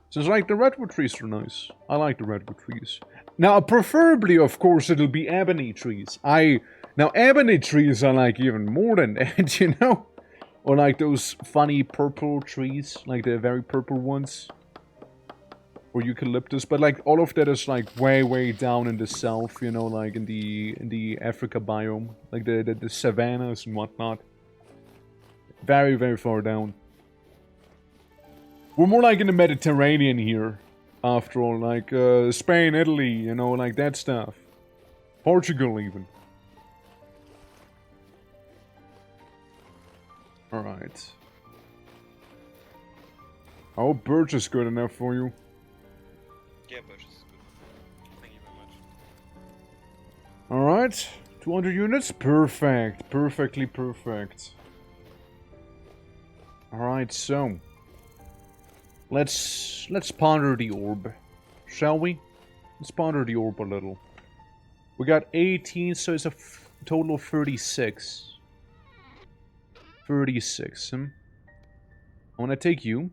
Since, like, the redwood trees are nice. I like the redwood trees. Now, preferably, of course, it'll be ebony trees. Now, ebony trees are, like, even more than that, you know? Or, like, those funny purple trees. Like, the very purple ones. Or eucalyptus. But, like, all of that is, like, way down in the south, you know? Like, in the Africa biome. Like, the savannas and whatnot. Very far down. We're more like in the Mediterranean here, after all, like Spain, Italy, you know, like that stuff. Portugal, even. Alright. I hope birch is good enough for you. Yeah, birch is good. Thank you very much. Alright. 200 units? Perfect. Perfectly perfect. Alright, so... Let's ponder the orb, shall we? Let's ponder the orb a little. We got 18, so it's a total of 36. 36, I'm gonna take you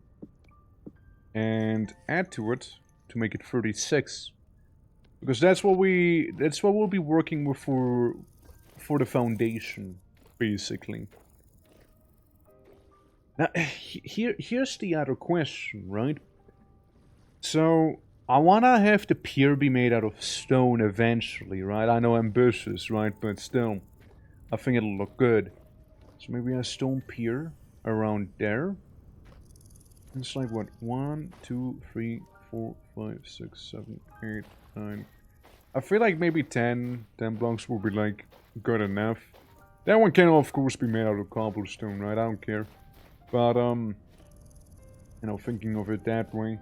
and add to it to make it 36. Because that's what we'll be working with for the foundation, basically. Now, here's the other question, right? So, I wanna have the pier be made out of stone eventually, right? I know ambitious, right? But still, I think it'll look good. So maybe a stone pier around there. It's like, what? 1, 2, 3, 4, 5, 6, 7, 8, 9... I feel like maybe 10 blocks will be, like, good enough. That one can, of course, be made out of cobblestone, right? I don't care. But, you know, thinking of it that way.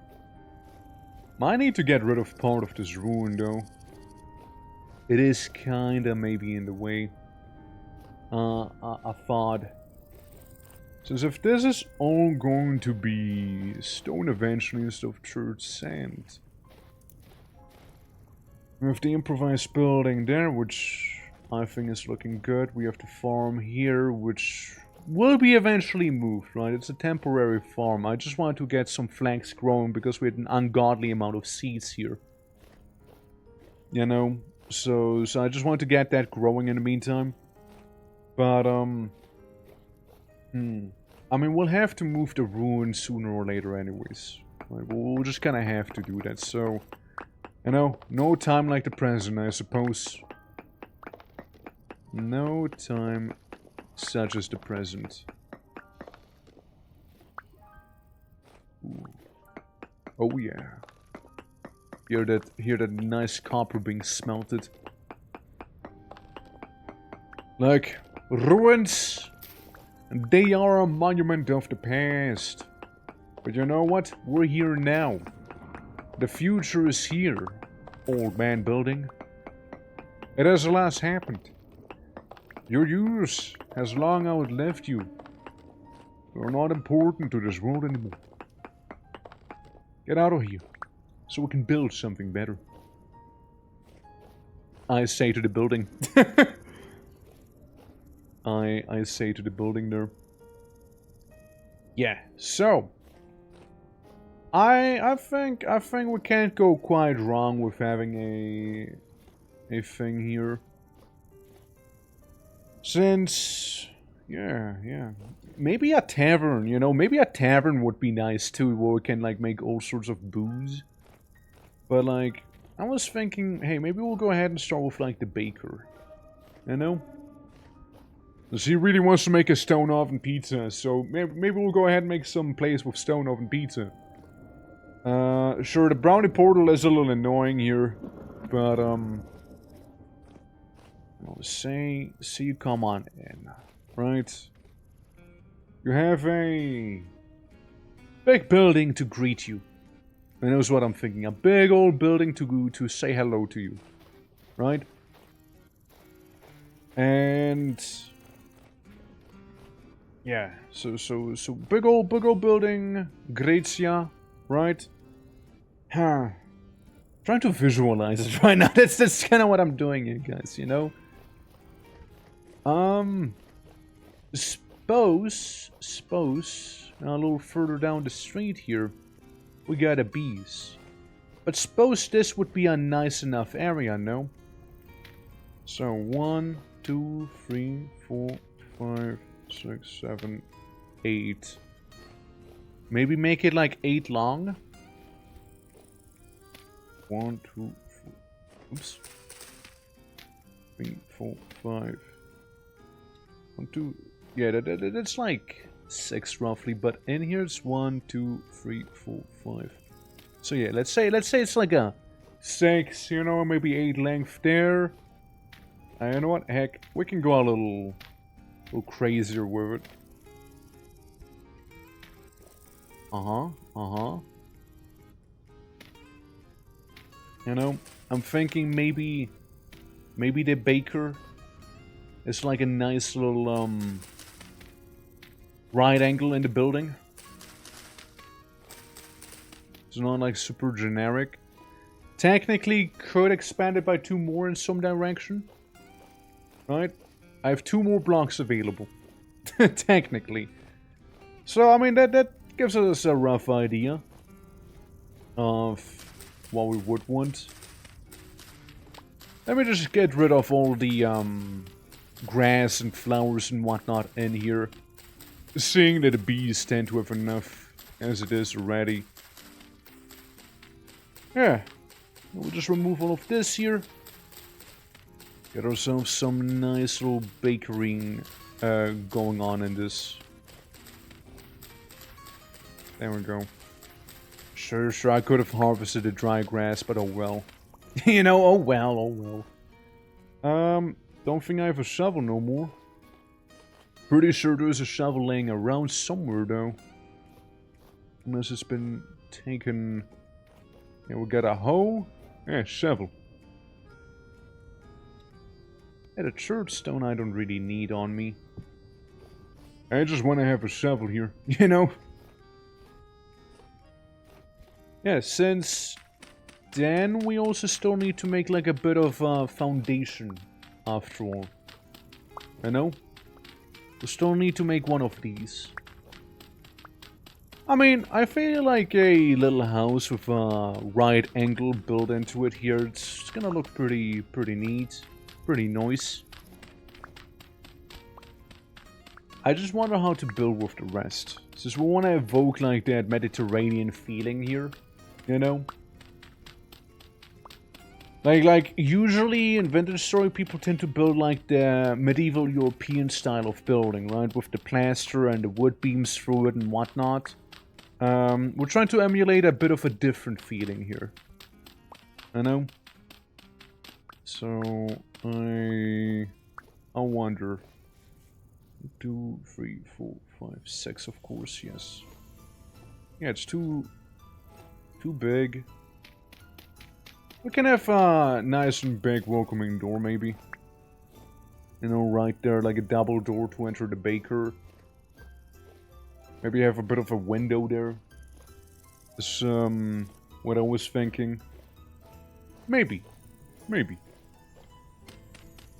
Might need to get rid of part of this ruin, though. It is kinda maybe in the way. I thought. Since if this is all going to be stone eventually instead of church sand. We have the improvised building there, which I think is looking good. We have the farm here, which... will be eventually moved, right? It's a temporary farm. I just wanted to get some flags growing because we had an ungodly amount of seeds here. You know? So I just wanted to get that growing in the meantime. But, I mean, we'll have to move the ruin sooner or later anyways. Right? We'll just kind of have to do that, so... You know, no time like the present, I suppose. No time... such as the present. Ooh. Oh yeah. Hear that nice copper being smelted. Like, ruins, they are a monument of the past. But you know what? We're here now. The future is here, old man building. It has alas happened. Your use has long outlived you. You're not important to this world anymore. Get out of here, so we can build something better. I say to the building. I say to the building there. Yeah, so... I think we can't go quite wrong with having a thing here. Since, yeah. Maybe a tavern, you know, maybe a tavern would be nice too, where we can, like, make all sorts of booze. But, like, I was thinking, hey, maybe we'll go ahead and start with, like, the baker. You know? Because he really wants to make a stone oven pizza, so maybe we'll go ahead and make some place with stone oven pizza. Sure, the brownie portal is a little annoying here, but, I'll say you come on in, right? You have a big building to greet you. And knows what I'm thinking. A big old building to say hello to you. Right? And yeah, so big old building greets ya, right? Huh. Trying to visualize it right now. That's kind of what I'm doing here, guys, you know? Suppose a little further down the street here, we got a bees. But suppose this would be a nice enough area, no? So 1, 2, 3, 4, 5, 6, 7, 8. Maybe make it like 8 long? 1, 2, 4. Oops. 3, 4, 5. 1, 2. Yeah, that's like 6 roughly, but in here it's 1, 2, 3, 4, 5. So yeah, let's say it's like a 6, you know, maybe 8 length there. You know what? Heck, we can go a little crazier with it. You know, I'm thinking maybe the baker is like a nice little right angle in the building. It's not like super generic. Technically could expand it by 2 more in some direction. Right? I have 2 more blocks available. Technically. So, I mean, that gives us a rough idea of what we would want. Let me just get rid of all the grass and flowers and whatnot in here. Seeing that the bees tend to have enough as it is already. Yeah. We'll just remove all of this here. Get ourselves some nice little bakery going on in this. There we go. Sure, I could have harvested the dry grass, but oh well. You know, oh well. Don't think I have a shovel no more. Pretty sure there's a shovel laying around somewhere though. Unless it's been taken. Yeah, we got a hoe. Yeah, shovel. Yeah, the church stone I don't really need on me. I just want to have a shovel here, you know? Yeah, since then we also still need to make like a bit of a foundation after all. You know? We still need to make one of these. I mean, I feel like a little house with a right angle built into it here. It's gonna look pretty neat. Pretty nice. I just wonder how to build with the rest. Since we want to evoke like that Mediterranean feeling here. You know? Like usually in Vintage Story people tend to build like the medieval European style of building, right? With the plaster and the wood beams through it and whatnot. We're trying to emulate a bit of a different feeling here. You know? So I wonder. 2, 3, 4, 5, 6, of course, yes. Yeah, it's too big. We can have a nice and big welcoming door, maybe. You know, right there, like a double door to enter the baker. Maybe have a bit of a window there. That's what I was thinking. Maybe.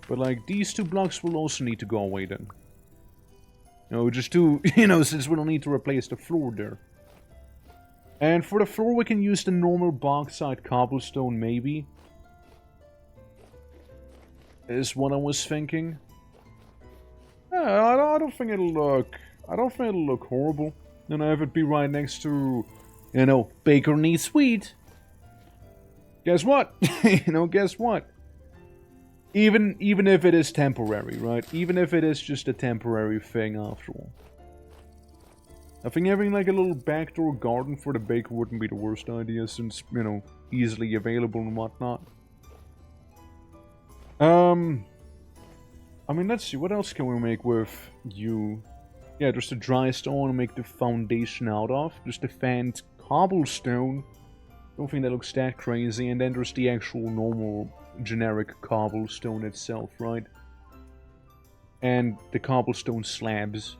But like, these 2 blocks will also need to go away then. You know, just to, you know, since we don't need to replace the floor there. And for the floor we can use the normal bauxite cobblestone maybe. Is what I was thinking. Yeah, I don't think it'll look horrible. And have it be right next to, you know, baker needs sweet. Guess what? You know, guess what? Even if it is temporary, right? Even if it is just a temporary thing after all. I think having like a little backdoor garden for the baker wouldn't be the worst idea since, you know, easily available and whatnot. I mean, let's see, what else can we make with you? Yeah, just a dry stone to make the foundation out of. Just a fanned cobblestone. Don't think that looks that crazy. And then there's the actual normal generic cobblestone itself, right? And the cobblestone slabs.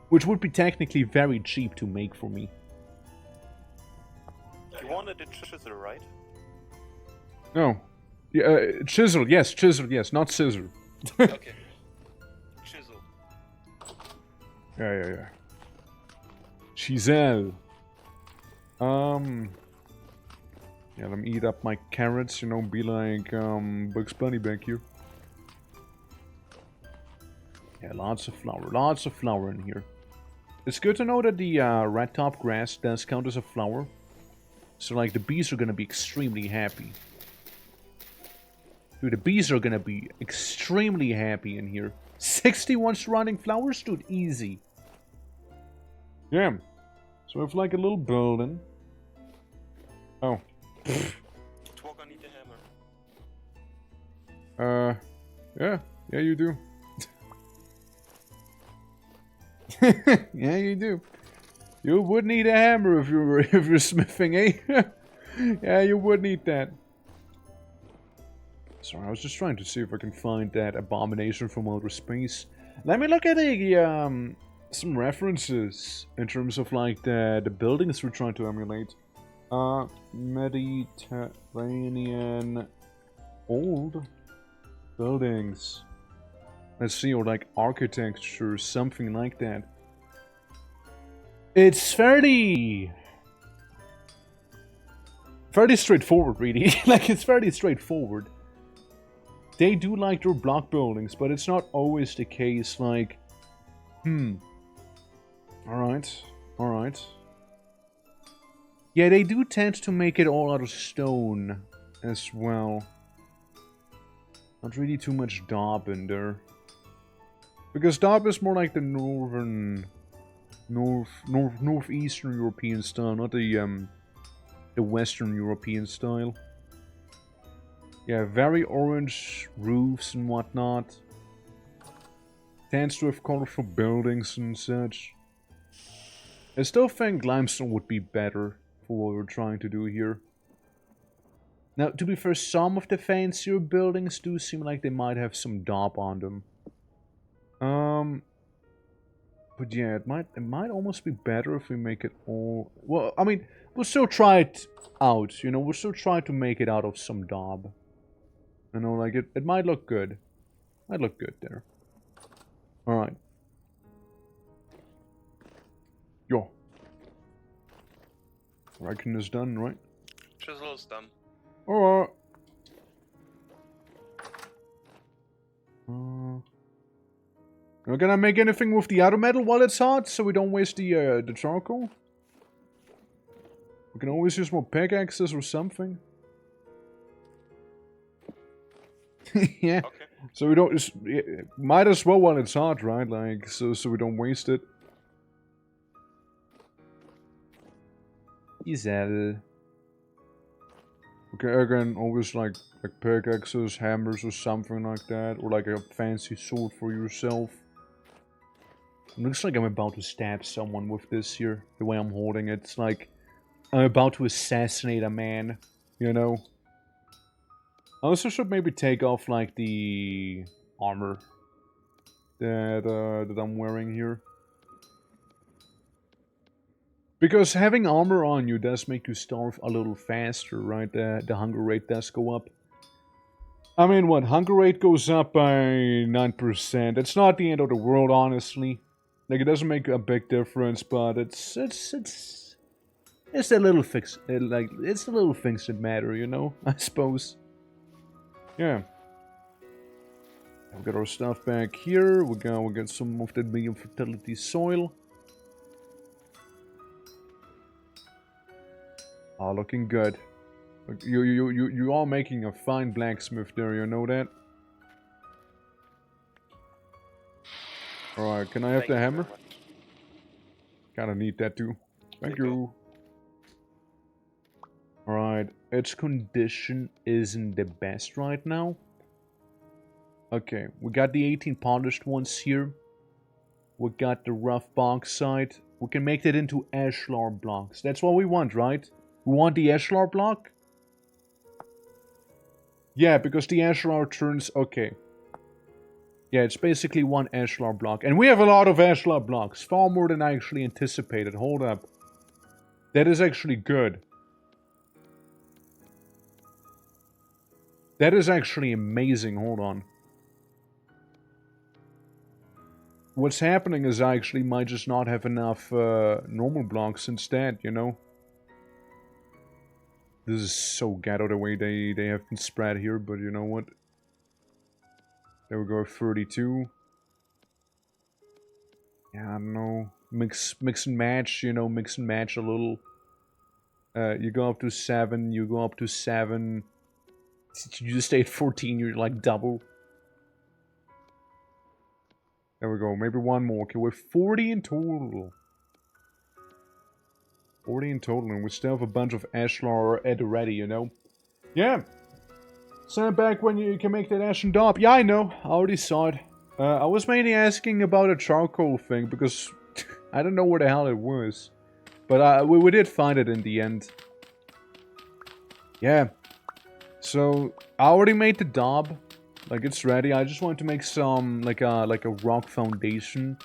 Which would be technically very cheap to make for me. You wanted a chisel, right? No. Yeah, chisel, yes, not scissor. Okay. Chisel. Yeah. Chisel. Yeah, let me eat up my carrots, you know, be like, Bugs Bunny back here. Yeah, lots of flour in here. It's good to know that the red top grass does count as a flower. So, like, the bees are gonna be extremely happy. Dude, the bees are gonna be extremely happy in here. 61 surrounding flowers? Dude, easy. Yeah. So, we have, like, a little building. Oh. Talk, I need a hammer. Yeah, you do. Yeah, you do. You would need a hammer if you're smithing, eh? Yeah, you would need that. Sorry, I was just trying to see if I can find that abomination from outer space. Let me look at some references in terms of like the buildings we're trying to emulate. Mediterranean old buildings. Let's see, or like architecture, something like that. It's fairly straightforward, really. Like, it's fairly straightforward. They do like their block buildings, but it's not always the case, like... Alright. Yeah, they do tend to make it all out of stone as well. Not really too much daub in there. Because daub is more like the northeastern European style, not the Western European style. Yeah, very orange roofs and whatnot. Tends to have colorful buildings and such. I still think limestone would be better for what we're trying to do here. Now, to be fair, some of the fancier buildings do seem like they might have some daub on them. But yeah, it might almost be better if we make it all... Well, I mean, we'll still try it out, you know, we'll still try to make it out of some daub. You know, like, it might look good. Might look good there. Alright. Yo. Reckon is done, right? Chisel is done. Alright. We're gonna make anything with the other metal while it's hot, so we don't waste the charcoal. We can always use more pickaxes or something. Yeah. Okay. So we don't. Might as well while it's hot, right? Like, so we don't waste it. Isel. Okay, again, always like pickaxes, hammers, or something like that, or like a fancy sword for yourself. It looks like I'm about to stab someone with this here, the way I'm holding it. It's like I'm about to assassinate a man, you know? I also should maybe take off, like, the armor that I'm wearing here. Because having armor on you does make you starve a little faster, right? The hunger rate does go up. I mean, what? Hunger rate goes up by 9%. It's not the end of the world, honestly. Like, it doesn't make a big difference, but it's the little fix. It's the little things that matter, you know? I suppose. Yeah. We've got our stuff back here. We'll get some of that medium fertility soil. Oh, looking good. Look, you are making a fine blacksmith there, you know that? Alright, can I have the hammer? Kinda need that too. Thank you. Alright, its condition isn't the best right now. Okay, we got the 18 polished ones here. We got the rough bauxite. We can make that into ashlar blocks. That's what we want, right? We want the ashlar block? Yeah, because the ashlar turns... Okay. Yeah, it's basically one ashlar block. And we have a lot of ashlar blocks. Far more than I actually anticipated. Hold up. That is actually good. That is actually amazing. Hold on. What's happening is I actually might just not have enough normal blocks instead, you know? This is so ghetto the way they have been spread here, but you know what? There we go, 32. Yeah, I don't know. Mix and match, you know, mix and match a little. You go up to 7, you go up to 7. You just stay at 14, you're like double. There we go, maybe one more. Okay, we're 40 in total. 40 in total, and we still have a bunch of ashlar at the ready, you know? Yeah. Send back when you can make that ashen daub. Yeah, I know. I already saw it. I was mainly asking about a charcoal thing, because I don't know where the hell it was. But we did find it in the end. Yeah. So, I already made the daub. Like, it's ready. I just wanted to make some, like a rock foundation.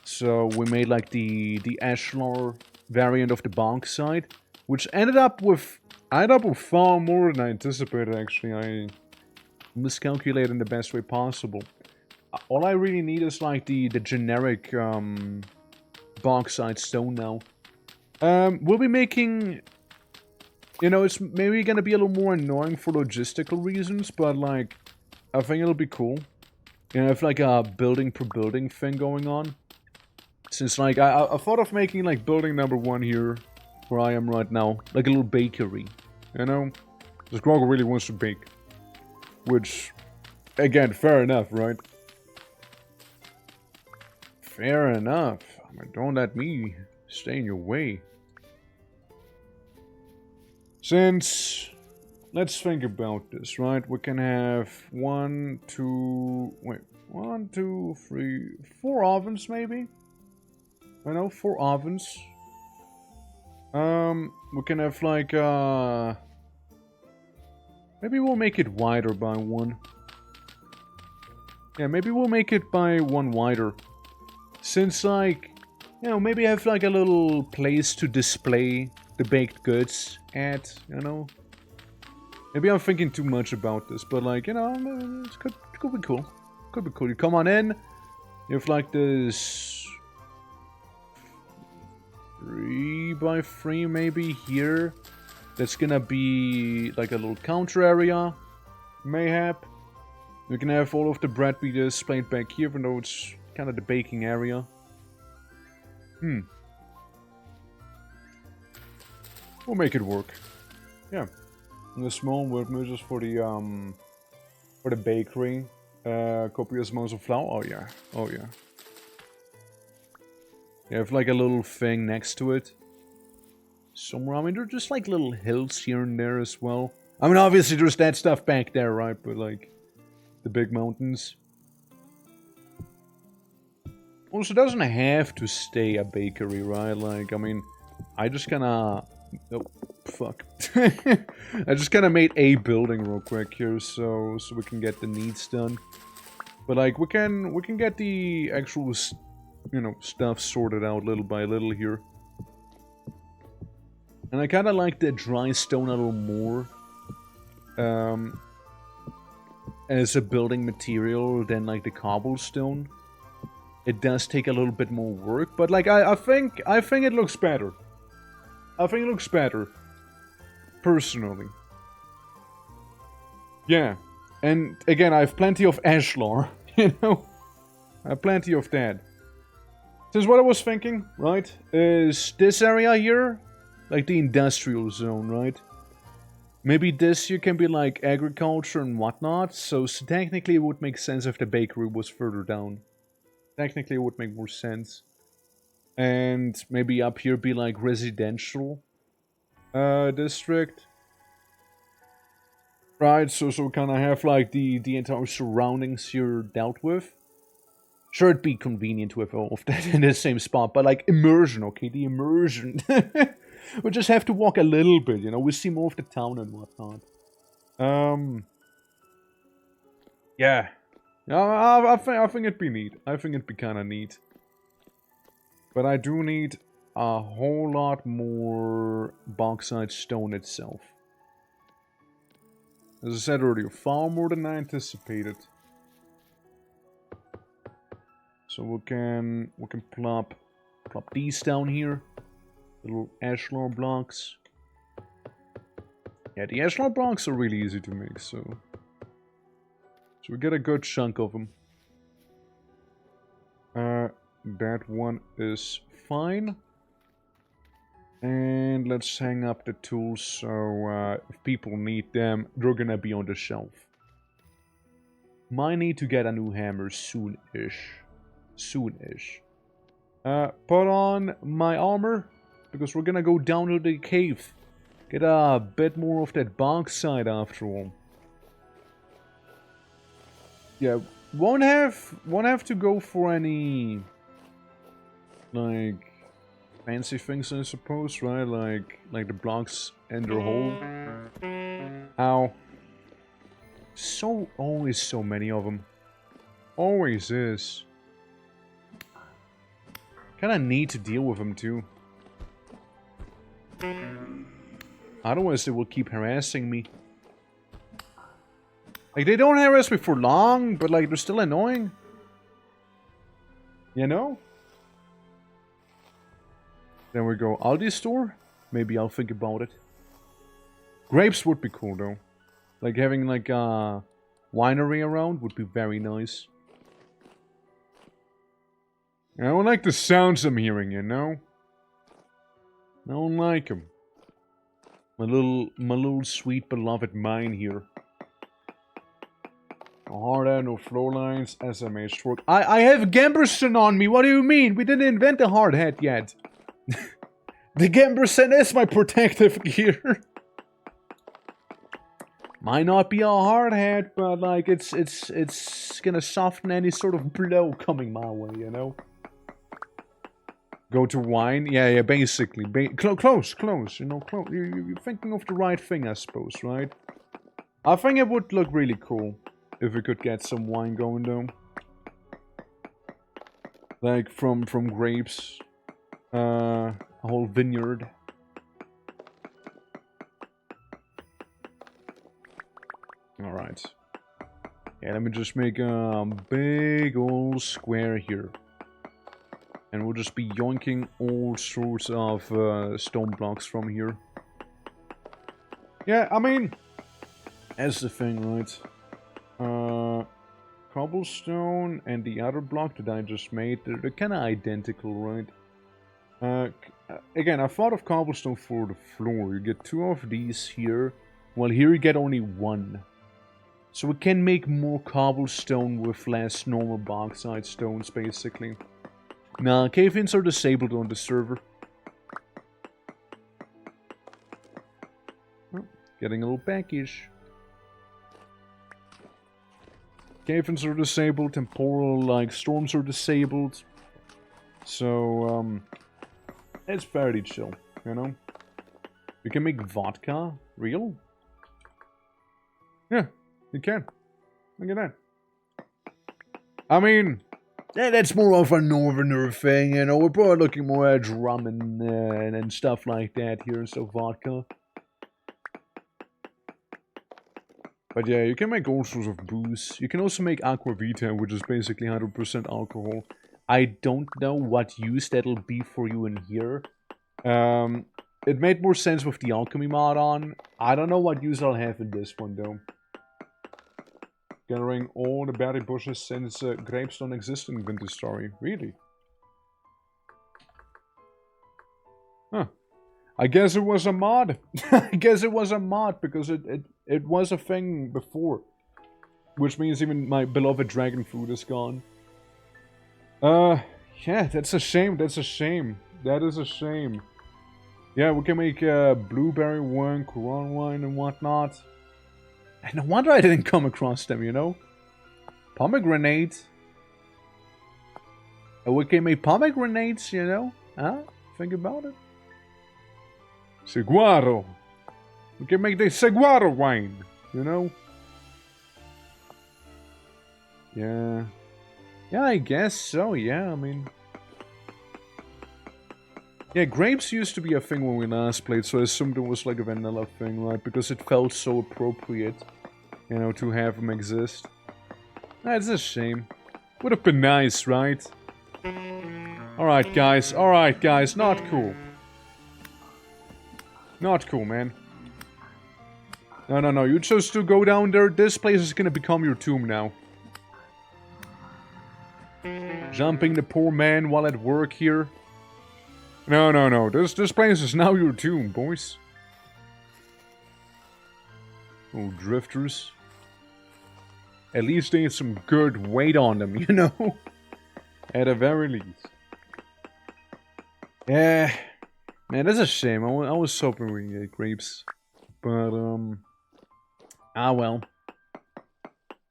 So, we made, like, the ashlar variant of the bauxite. Which ended up with far more than I anticipated, actually. I miscalculated in the best way possible. All I really need is, like, the generic, bauxite stone now. We'll be making... You know, it's maybe gonna be a little more annoying for logistical reasons, but, like, I think it'll be cool. You know, have, like, a building per building thing going on. Since, like, I thought of making, like, building number 1 here, where I am right now. Like a little bakery, you know? This Grogu really wants to bake. Which, again, fair enough, right? Fair enough. I mean, don't let me stay in your way. Since, let's think about this, right? We can have 1, 2, wait, 1, 2, 3, 4 ovens maybe? I know, 4 ovens. We can have like, maybe we'll make it wider by 1. Yeah, maybe we'll make it by 1 wider. Since, like, you know, maybe have like a little place to display the baked goods at, you know? Maybe I'm thinking too much about this, but like, you know, it could be cool. Could be cool. You come on in, you have like this 3 by 3 maybe here. That's gonna be like a little counter area, mayhap. We can have all of the bread be displayed back here, even though it's kind of the baking area. We'll make it work. Yeah. And the small wood just for the bakery. Copious amounts of flour. Oh yeah. Oh yeah. You have like a little thing next to it. Somewhere. I mean, there are just like little hills here and there as well. I mean, obviously there's that stuff back there, right? But like, the big mountains. Also, it doesn't have to stay a bakery, right? Like, I mean, I just kinda... Oh, fuck. I just kinda made a building real quick here, so we can get the needs done. But like, we can get the actual, you know, stuff sorted out little by little here. And I kinda like the dry stone a little more. As a building material than like the cobblestone. It does take a little bit more work, but like I think it looks better. I think it looks better. Personally. Yeah. And again, I have plenty of ashlar, you know? I have plenty of that. Since what I was thinking, right, is this area here, like the industrial zone, right? Maybe this here can be like agriculture and whatnot, so technically it would make sense if the bakery was further down. Technically, it would make more sense. And maybe up here be like residential district. Right, so kind of have like the entire surroundings here dealt with. Sure, it'd be convenient to have all of that in the same spot, but like immersion, okay, the immersion. We just have to walk a little bit, you know. We see more of the town and whatnot. Yeah, I think it'd be neat. I think it'd be kind of neat. But I do need a whole lot more bauxite stone itself. As I said earlier, far more than I anticipated. So we can plop these down here. Little ashlar blocks. Yeah, the ashlar blocks are really easy to make, so we get a good chunk of them. That one is fine. And let's hang up the tools so if people need them, they're gonna be on the shelf. Might need to get a new hammer soon-ish. Soon-ish. Put on my armor, because we're gonna go down to the cave. Get a bit more of that bauxite after all. Yeah, won't have to go for any like fancy things, I suppose, right? Like the blocks and their hole. Ow. Always so many of them. Always is. Kinda need to deal with them too. Otherwise they will keep harassing me. Like, they don't harass me for long, but like, they're still annoying. You know? There we go. Aldi store? Maybe I'll think about it. Grapes would be cool though. Like having like a winery around would be very nice. I don't like the sounds I'm hearing, you know? I don't like them. My little sweet beloved mine here. No hard hat, no floor lines, SMA stroke. I have Gamberson on me, what do you mean? We didn't invent the hard hat yet. The Gamberson is my protective gear. Might not be a hard hat, but like it's gonna soften any sort of blow coming my way, you know? Go to wine? Yeah, basically. Close, you know, close. You're thinking of the right thing, I suppose, right? I think it would look really cool if we could get some wine going, though. Like, from grapes. A whole vineyard. Alright. Yeah, let me just make a big old square here. And we'll just be yoinking all sorts of stone blocks from here. Yeah, I mean, that's the thing, right? Cobblestone and the other block that I just made, they're kind of identical, right? Again, I thought of cobblestone for the floor. You get 2 of these here, while here you get only 1. So we can make more cobblestone with less normal bauxite stones, basically. Nah, cave-ins are disabled on the server. Oh, getting a little packish. Cave-ins are disabled, temporal, like, storms are disabled. So, it's fairly chill, you know? You can make vodka? Real? Yeah, you can. Look at that. I mean, yeah, that's more of a northerner thing, you know? We're probably looking more at rum and stuff like that here, so vodka. But yeah, you can make all sorts of booze. You can also make aquavita, which is basically 100% alcohol. I don't know what use that'll be for you in here. It made more sense with the alchemy mod on. I don't know what use I'll have in this one, though. Gathering all the berry bushes since grapes don't exist in Winter Story. Really? Huh. I guess it was a mod. I guess it was a mod because it was a thing before. Which means even my beloved dragon food is gone. Yeah, that's a shame. That's a shame. That is a shame. Yeah, we can make blueberry wine, Quran wine, and whatnot. And no wonder I didn't come across them, you know? Pomegranate. We can make pomegranates, you know? Huh? Think about it. Saguaro. We can make the saguaro wine, you know? Yeah. Yeah, I guess so, yeah, I mean... Yeah, grapes used to be a thing when we last played, so I assumed it was like a vanilla thing, right? Because it felt so appropriate, you know, to have them exist. That's a shame. Would have been nice, right? Alright, guys, not cool. Not cool, man. No, you chose to go down there. This place is gonna become your tomb now. Jumping the poor man while at work here. No. This place is now your tomb, boys. Oh, drifters. At least they have some good weight on them, you know? At the very least. Yeah. Man, that's a shame. I was hoping we get grapes. But, ah, well.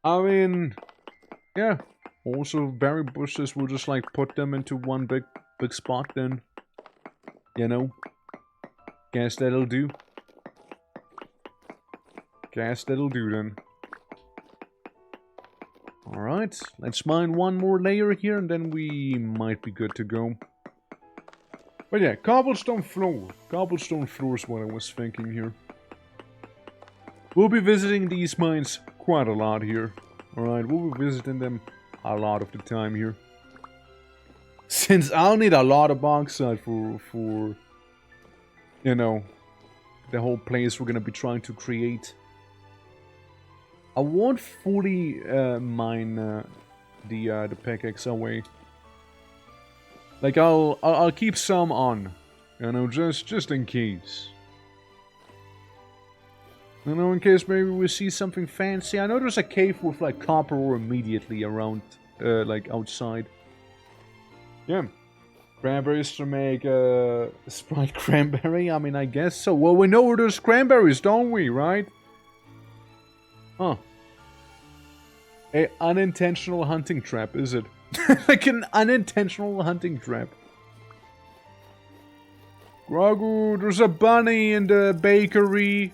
I mean... Yeah. Also, berry bushes, we'll just, like, put them into one big spot then. You know? Guess that'll do. Guess that'll do then. Alright, let's mine one more layer here and then we might be good to go. But yeah, cobblestone floor. Cobblestone floor is what I was thinking here. We'll be visiting these mines quite a lot here. Alright, we'll be visiting them a lot of the time here. Since I'll need a lot of bauxite for you know, the whole place we're gonna be trying to create. I won't fully mine the pickaxe away. Like I'll keep some on, you know, just in case. You know, in case maybe we see something fancy. I know there's a cave with like copper ore immediately around, like outside. Yeah. Cranberries to make Sprite cranberry? I mean, I guess so. Well, we know where there's cranberries, don't we, right? Huh. A unintentional hunting trap, is it? Like an unintentional hunting trap. Grogu, there's a bunny in the bakery.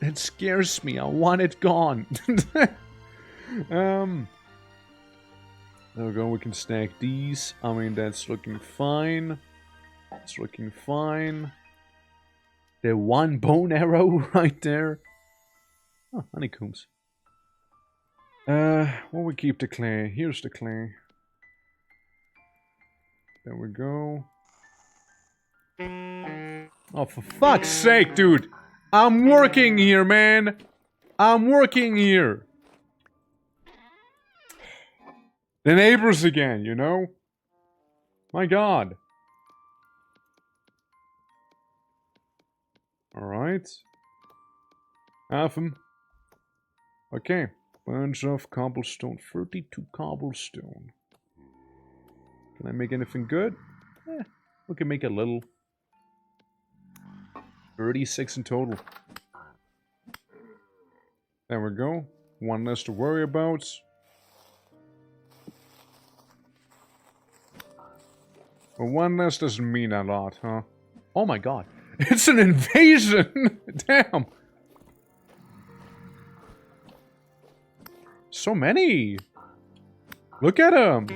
It scares me. I want it gone. There we go. We can stack these. I mean, that's looking fine. It's looking fine. The one bone arrow right there. Oh, honeycombs. Well, we keep the clay. Here's the clay. There we go. Oh, for fuck's sake, dude! I'm working here, man! I'm working here! The neighbors again, you know? My god. Alright. Have them. Okay. Bunch of cobblestone. 32 cobblestone. Can I make anything good? Eh, we can make a little. 36 in total. There we go. One less to worry about. Well, one less doesn't mean a lot, huh? Oh my god. It's an invasion! Damn! So many! Look at them!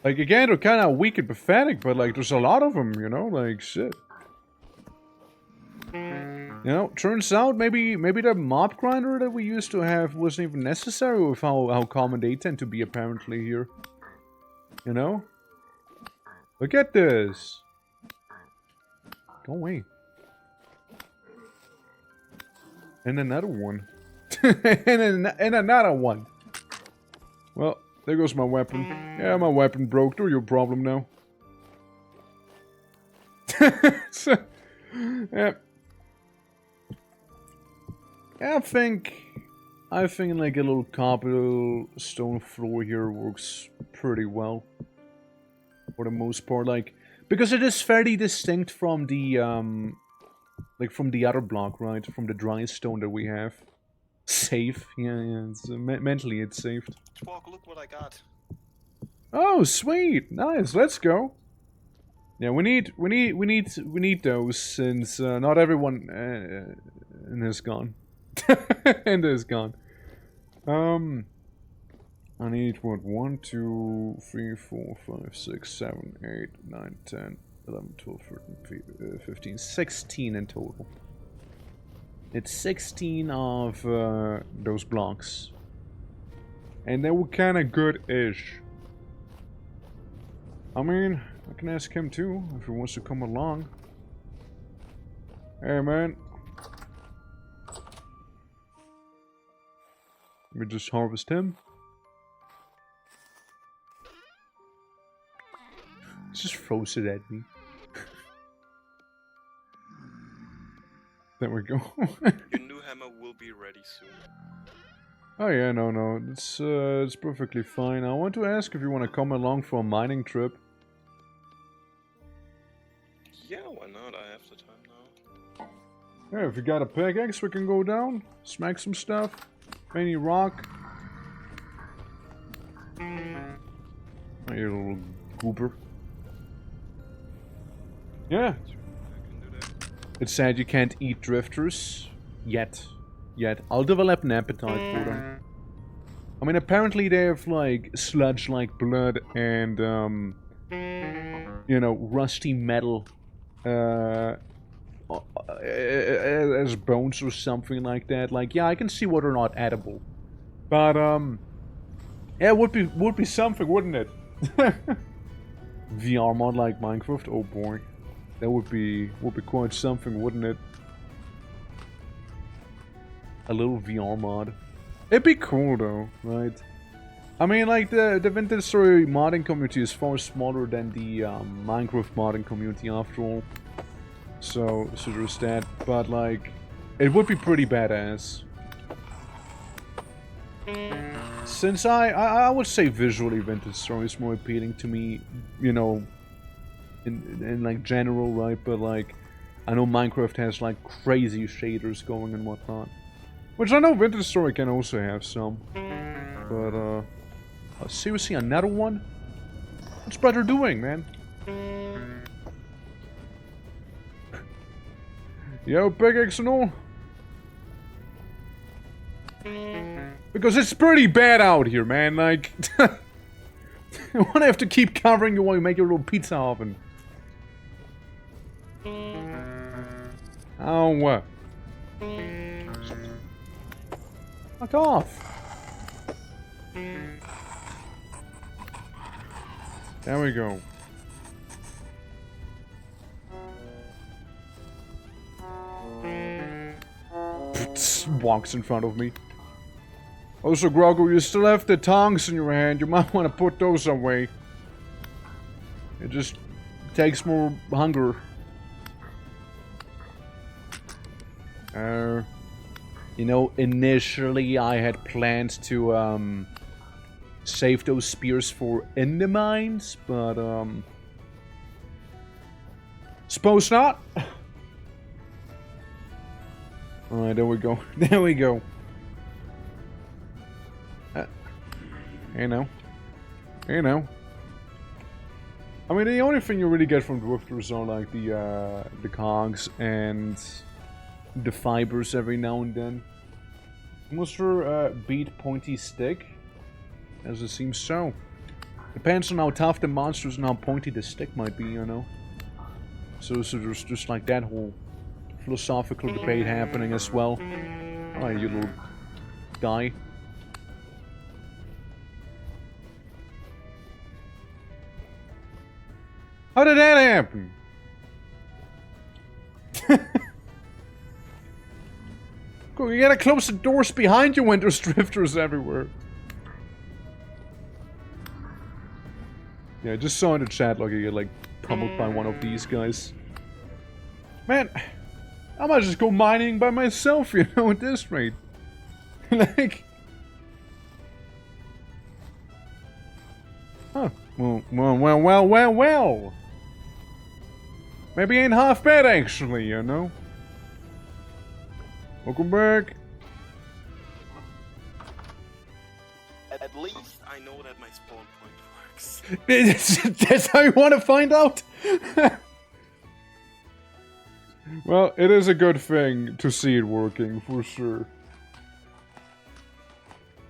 Like, again, they're kind of weak and pathetic, but, like, there's a lot of them, you know? Like, shit. You know, turns out maybe the mob grinder that we used to have wasn't even necessary with how common they tend to be, apparently, here. You know? Look at this! Go away. And another one. and another one. Well, there goes my weapon. Yeah, my weapon broke. They're your problem now. Yeah. I think like a little cobblestone floor here works pretty well. For the most part, like, Because it is fairly distinct from the, like from the other block, right? From the dry stone that we have. Safe, yeah, it's, mentally it's saved. Squawk, look what I got. Oh, sweet, nice, let's go. Yeah, we need those, since not everyone is gone. And is gone. I need what? 1, 2, 3, 4, 5, 6, 7, 8, 9, 10, 11, 12, 13, 15, 16 in total. It's 16 of those blocks. And they were kinda good-ish. I mean, I can ask him too, if he wants to come along. Hey man. Let me just harvest him. Just throws it at me. There we go. Your new hammer will be ready soon. Oh yeah, no, it's perfectly fine. I want to ask if you want to come along for a mining trip. Yeah, why not? I have the time now. Yeah, if you got a pickaxe, we can go down, smack some stuff. Any rock. Oh, you little goober. Yeah. It's sad you can't eat drifters. Yet. I'll develop an appetite for them. I mean, apparently they have, like, sludge-like blood and, you know, rusty metal, as bones or something like that. Like, yeah, I can see what are not edible. But, yeah, it would be something, wouldn't it? VR mod like Minecraft? Oh boy. That would be quite something, wouldn't it? A little VR mod. It'd be cool though, right? I mean, like, the Vintage Story modding community is far smaller than the Minecraft modding community after all. So there's that. But, like, it would be pretty badass. Since I would say visually Vintage Story is more appealing to me, you know, in like general, right? But like, I know Minecraft has like crazy shaders going and whatnot. Which I know Vintage Story can also have some. But, seriously, another one? What's brother doing, man? Yo, pickaxe and all? Because it's pretty bad out here, man, like... I wanna have to keep covering you while you make your little pizza oven. Oh, what? Fuck off. There we go. Walks in front of me. Also, Grogu, you still have the tongs in your hand. You might want to put those away. It just takes more hunger. You know, initially I had planned to, save those spears for in the mines, but, suppose not. Alright, there we go. There we go. You know. You know. I mean, the only thing you really get from drifters are like the cogs and the fibers every now and then. Monster beat pointy stick, as it seems so. Depends on how tough the monsters and how pointy the stick might be, you know. So there's just like that whole philosophical debate happening as well. Oh, you little guy. How did that happen? Cool, you gotta close the doors behind you when there's drifters everywhere. Yeah, I just saw in the chat like you get like pummeled by one of these guys. Man, I might just go mining by myself, you know, at this rate. Like... Huh. Well. Maybe ain't half bad, actually, you know? Welcome back. At least I know that my spawn point works. That's how you want to find out? Well, it is a good thing to see it working, for sure.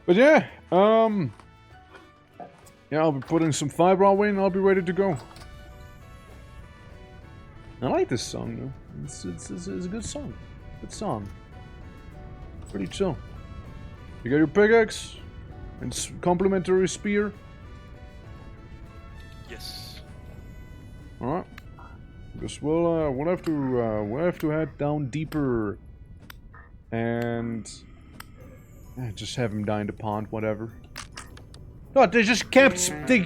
But yeah, yeah, I'll be putting some fiber away and I'll be ready to go. I like this song, though. It's a good song. Good song. Pretty chill. You got your pickaxe and complimentary spear. Yes. All right. Guess we'll have to head down deeper, and just have him die in the pond, whatever. God, they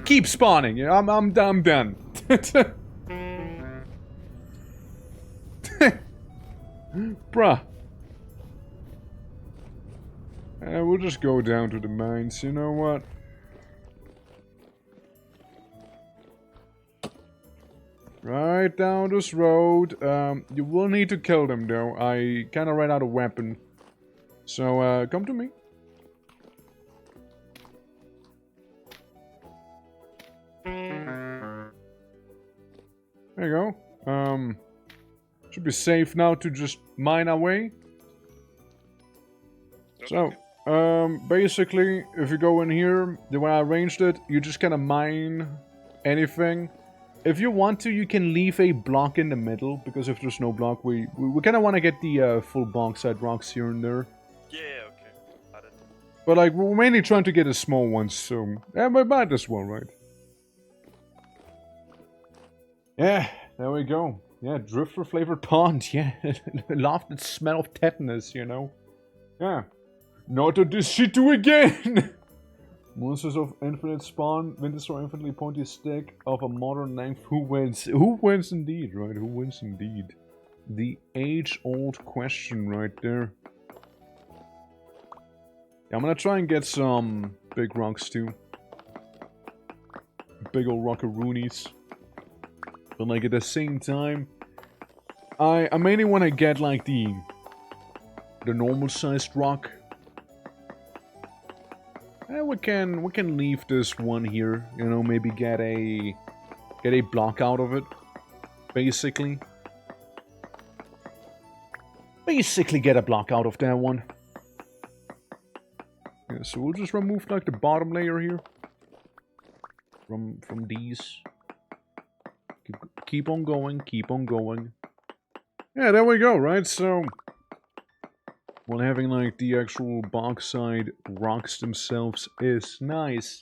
keep spawning. Yeah, I'm done. Bruh. We'll just go down to the mines, you know what? Right down this road. You will need to kill them, though. I kinda ran out of weapon. So, come to me. There you go. Should be safe now to just mine our way. So, basically, if you go in here, the way I arranged it, you just kind of mine anything. If you want to, you can leave a block in the middle, because if there's no block, we kind of want to get the full bauxite rocks here and there. Yeah, okay. Got it. But, like, we're mainly trying to get the small ones, so... yeah, we might as well, right? Yeah, there we go. Yeah, drifter flavored pond, yeah. Love the smell of tetanus, you know? Yeah. Not to this shit to again! Monsters of infinite spawn, winters or infinitely pointy stick of a modern length. Who wins? Who wins indeed, right? Who wins indeed? The age-old question right there. Yeah, I'm gonna try and get some big rocks too. Big old rockaroonies. But like at the same time, I mainly want to get like the normal sized rock. And we can leave this one here, you know, maybe get a block out of it, basically. Basically get a block out of that one. Yeah, so we'll just remove like the bottom layer here from these. Keep on going, keep on going. Yeah, there we go, right? So, while having like the actual bauxite rocks themselves is nice,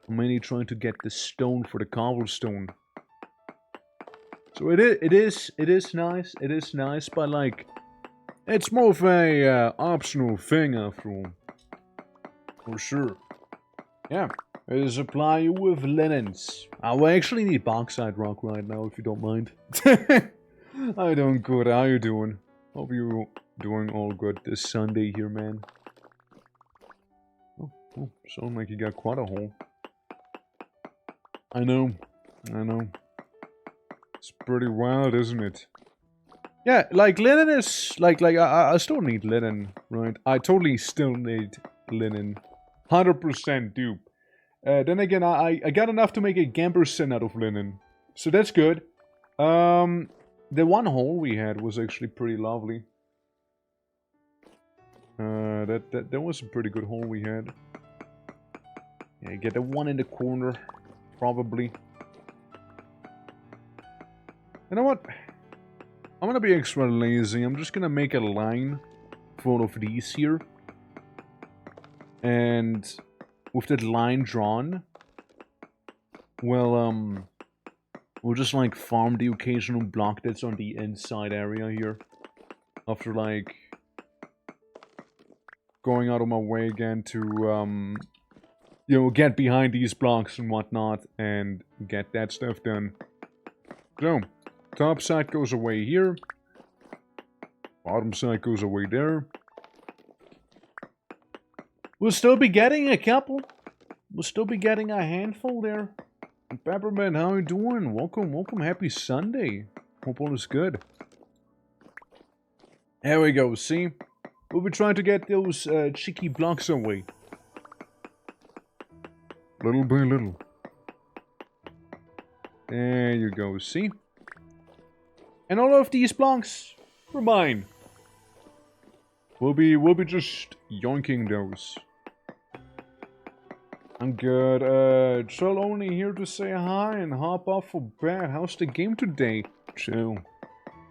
I'm mainly trying to get the stone for the cobblestone. So it is nice, but like, it's more of a optional thing after all. For sure. Yeah. I'll supply you with linens. I will actually need bauxite rock right now, if you don't mind. I don't good. How you doing? Hope you doing all good this Sunday here, man. Oh, sound like you got quite a hole. I know. It's pretty wild, isn't it? Yeah, like linen is like I still need linen, right? I totally still need linen. 100% dupe. Then again, I got enough to make a Gamberson out of linen. So that's good. The one hole we had was actually pretty lovely. That was a pretty good hole we had. Yeah, get the one in the corner, probably. You know what? I'm gonna be extra lazy. I'm just gonna make a line full of these here. And with that line drawn, well, we'll just like farm the occasional block that's on the inside area here. After like going out of my way again to, you know, get behind these blocks and whatnot and get that stuff done. So, top side goes away here. Bottom side goes away there. We'll still be getting a couple. We'll still be getting a handful there. Peppermint, how you doing? Welcome. Happy Sunday. Hope all is good. There we go, see? We'll be trying to get those cheeky blocks away. Little by little. There you go, see? And all of these blocks are mine. We'll be just yoinking those. I'm good. Chill only here to say hi and hop off for bed. How's the game today? Chill.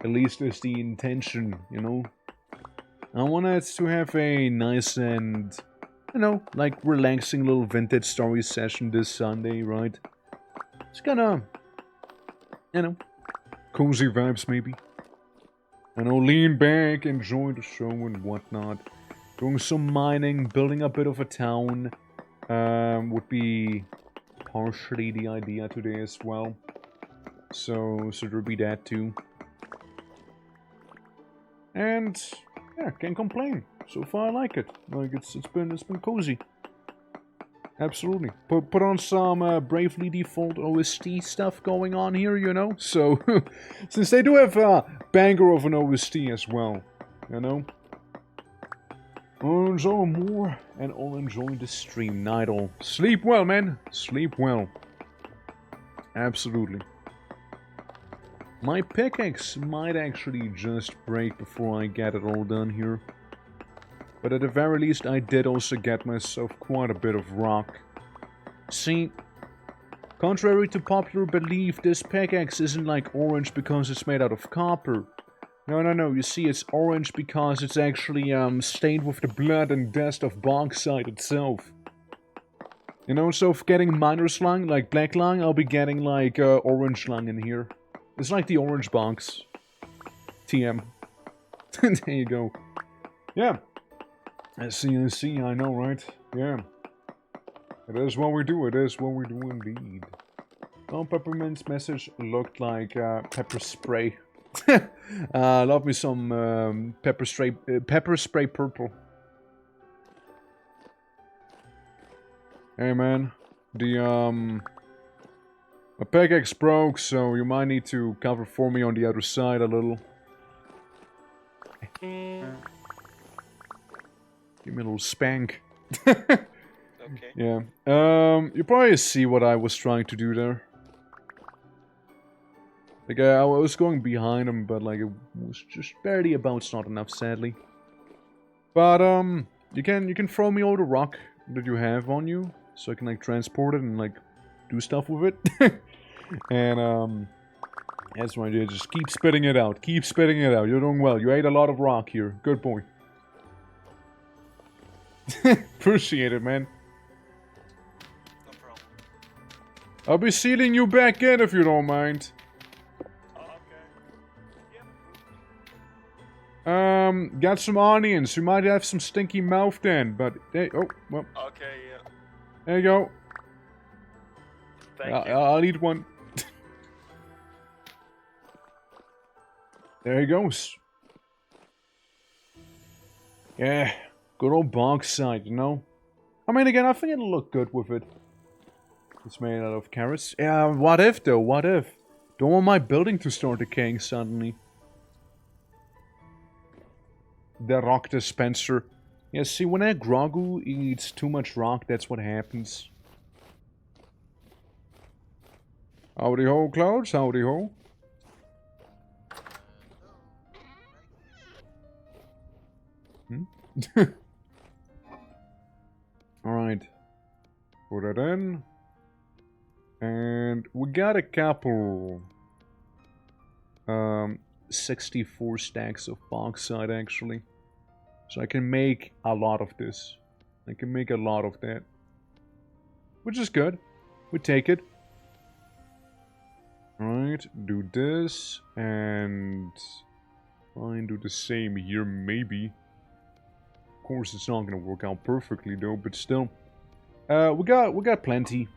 At least that's the intention, you know? I wanted to have a nice and, you know, like relaxing little vintage story session this Sunday, right? It's gonna, you know, cozy vibes maybe. You know, lean back, enjoy the show and whatnot. Doing some mining, building a bit of a town. Would be partially the idea today as well. So there'll be that too. And yeah, can't complain. So far I like it. Like it's been cozy. Absolutely. Put on some Bravely Default OST stuff going on here, you know? So since they do have a banger of an OST as well, you know? I'll enjoy more, and I'll enjoy the stream night all. Sleep well, man. Sleep well. Absolutely. My pickaxe might actually just break before I get it all done here. But at the very least, I did also get myself quite a bit of rock. See, contrary to popular belief, this pickaxe isn't like orange because it's made out of copper. No, you see, it's orange because it's actually stained with the blood and dust of bauxite itself. You know, so for getting miner's lung, like black lung, I'll be getting like orange lung in here. It's like the orange box. TM. There you go. Yeah. I see, I know, right? Yeah. It is what we do, indeed. Oh, Peppermint's message looked like pepper spray. Love me some pepper spray purple. Hey man, my pickaxe broke, so you might need to cover for me on the other side a little. Give me a little spank. Okay. Yeah. You probably see what I was trying to do there. Like, I was going behind him, but, like, it was just barely about not enough, sadly. But, you can throw me all the rock that you have on you, so I can, like, transport it and, like, do stuff with it. And, that's what I did. Just keep spitting it out. Keep spitting it out. You're doing well. You ate a lot of rock here. Good boy. Appreciate it, man. No problem. I'll be sealing you back in if you don't mind. Got some onions. You might have some stinky mouth then, but hey, oh, well. Okay, yeah. There you go. Thank you. I'll eat one. There he goes. Yeah, good old bauxite, you know? I mean, again, I think it'll look good with it. It's made out of carrots. Yeah, what if, though? What if? Don't want my building to start decaying suddenly. The rock dispenser. Yeah, see, when a Grogu eats too much rock, that's what happens. Howdy ho, Clouds. Howdy ho. Alright. Put it in. And we got a couple 64 stacks of bauxite actually. So I can make a lot of this. I can make a lot of that. Which is good. We take it. Alright, do this and try and do the same here maybe. Of course it's not gonna work out perfectly though, but still. We got plenty.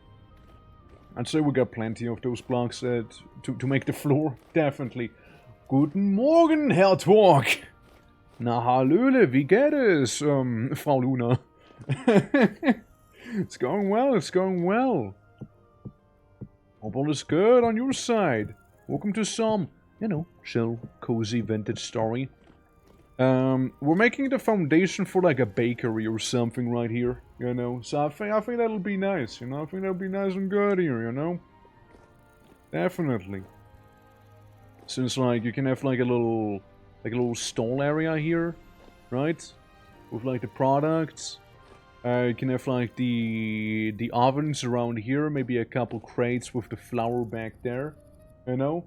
I'd say we got plenty of those blocks to make the floor, definitely. Guten Morgen, Herr Twork! Na hallöle, wie geht es, Frau Luna? It's going well, it's going well. Hope all is good on your side. Welcome to some you know, chill, cozy, vintage story. We're making the foundation for like a bakery or something right here, you know. So I think that'll be nice, you know. I think that'll be nice and good here, you know. Definitely. Since like you can have like a little stall area here, right? With like the products. You can have like the ovens around here, maybe a couple crates with the flour back there, you know?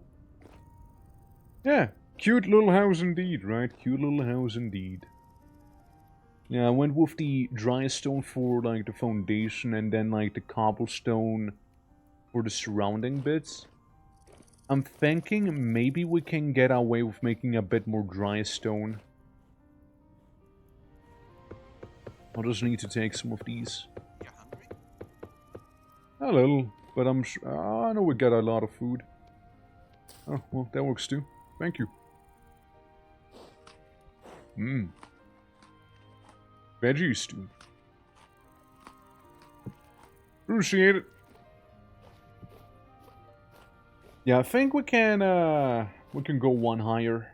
Yeah, cute little house indeed, right? Cute little house indeed. Yeah, I went with the dry stone for like the foundation and then like the cobblestone for the surrounding bits. I'm thinking maybe we can get away with making a bit more dry stone. I'll just need to take some of these. You're hungry? A little, but I'm sure. I know we got a lot of food. Oh, well, that works too. Thank you. Mmm. Veggie stew. Appreciate it. Yeah, I think we can go one higher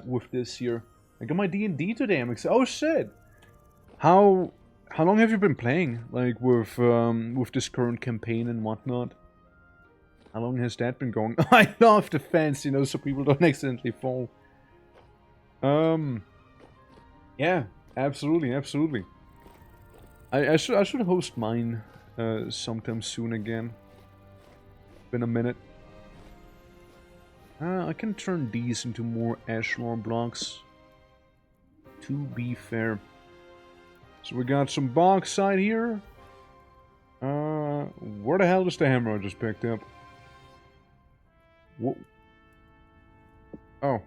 with this here. I got my D&D today. I'm excited. Oh shit! How long have you been playing? Like with this current campaign and whatnot? How long has that been going? I love the fence, you know, so people don't accidentally fall. Yeah, absolutely, absolutely. I should host mine sometime soon again. Been a minute. I can turn these into more ashlar blocks. To be fair. So we got some bauxite here. Where the hell is the hammer I just picked up? Whoa. Oh.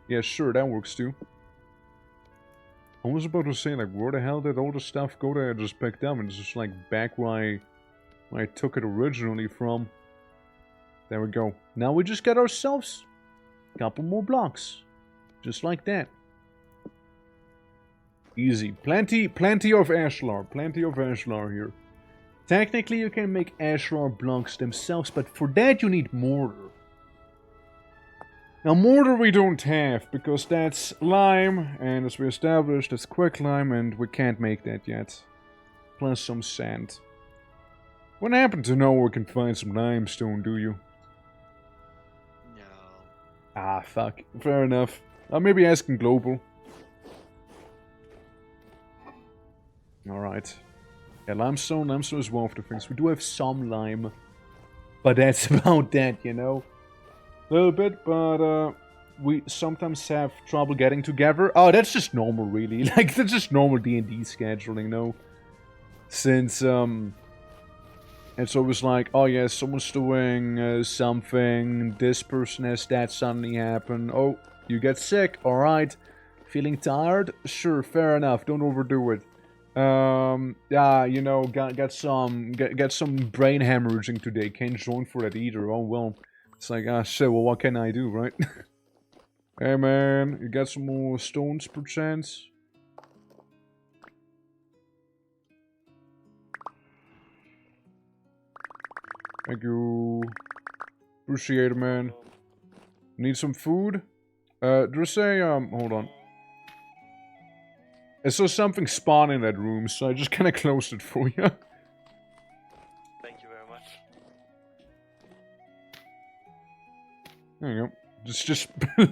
Yeah, sure, that works too. I was about to say, like, where the hell did all the stuff go that I just picked up? And it's just, like, back where I took it originally from. There we go. Now we just got ourselves a couple more blocks. Just like that. Easy. Plenty of ashlar. Plenty of ashlar here. Technically, you can make ashlar blocks themselves, but for that you need mortar. Now, mortar we don't have, because that's lime, and as we established, that's quicklime, and we can't make that yet. Plus some sand. Wouldn't happen to know where we can find some limestone, do you? No. Ah, fuck. Fair enough. I'll maybe asking Global. Alright. Yeah, limestone is one of the things. We do have some lime. But that's about that, you know? A little bit, but we sometimes have trouble getting together. Oh, that's just normal, really. Like, that's just normal D&D scheduling, no? Since, it's always like, oh yeah, someone's doing something, this person has that suddenly happen. Oh, you get sick, alright. Feeling tired? Sure, fair enough, don't overdo it. Yeah, you know, got some brain hemorrhaging today, can't join for that either. Oh well, it's like, ah shit, well what can I do, right? Hey man, you got some more stones perchance? Thank you. Appreciate it, man. Need some food? Just say, hold on. I saw something spawn in that room, so I just kind of closed it for you. Thank you very much. There you go. Just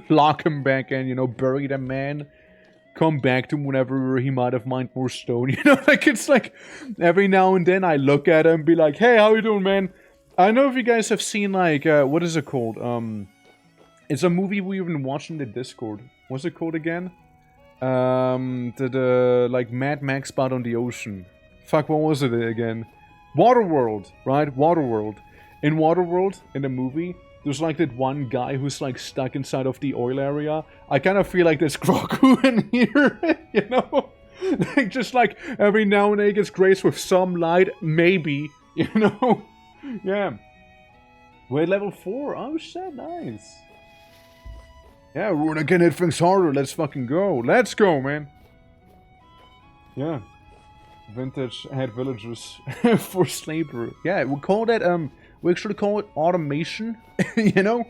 lock him back in, you know, bury the man. Come back to him whenever he might have mined more stone, you know? Like, it's like, every now and then I look at him and be like, hey, how you doing, man? I don't know if you guys have seen, like, what is it called? It's a movie we've been watching the Discord. What's it called again? Like, Mad Max spot on the ocean. Fuck, what was it again? Waterworld, right? Waterworld. In Waterworld, in the movie, there's like that one guy who's like stuck inside of the oil area. I kind of feel like there's Grogu in here, you know? Like, just like, every now and then he gets graced with some light, maybe, you know? Yeah. We're at level 4. Oh shit, nice. Yeah, we're gonna get things harder. Let's fucking go. Let's go, man. Yeah. Vintage head villagers for slaver. Yeah, we call that, we actually call it automation, you know?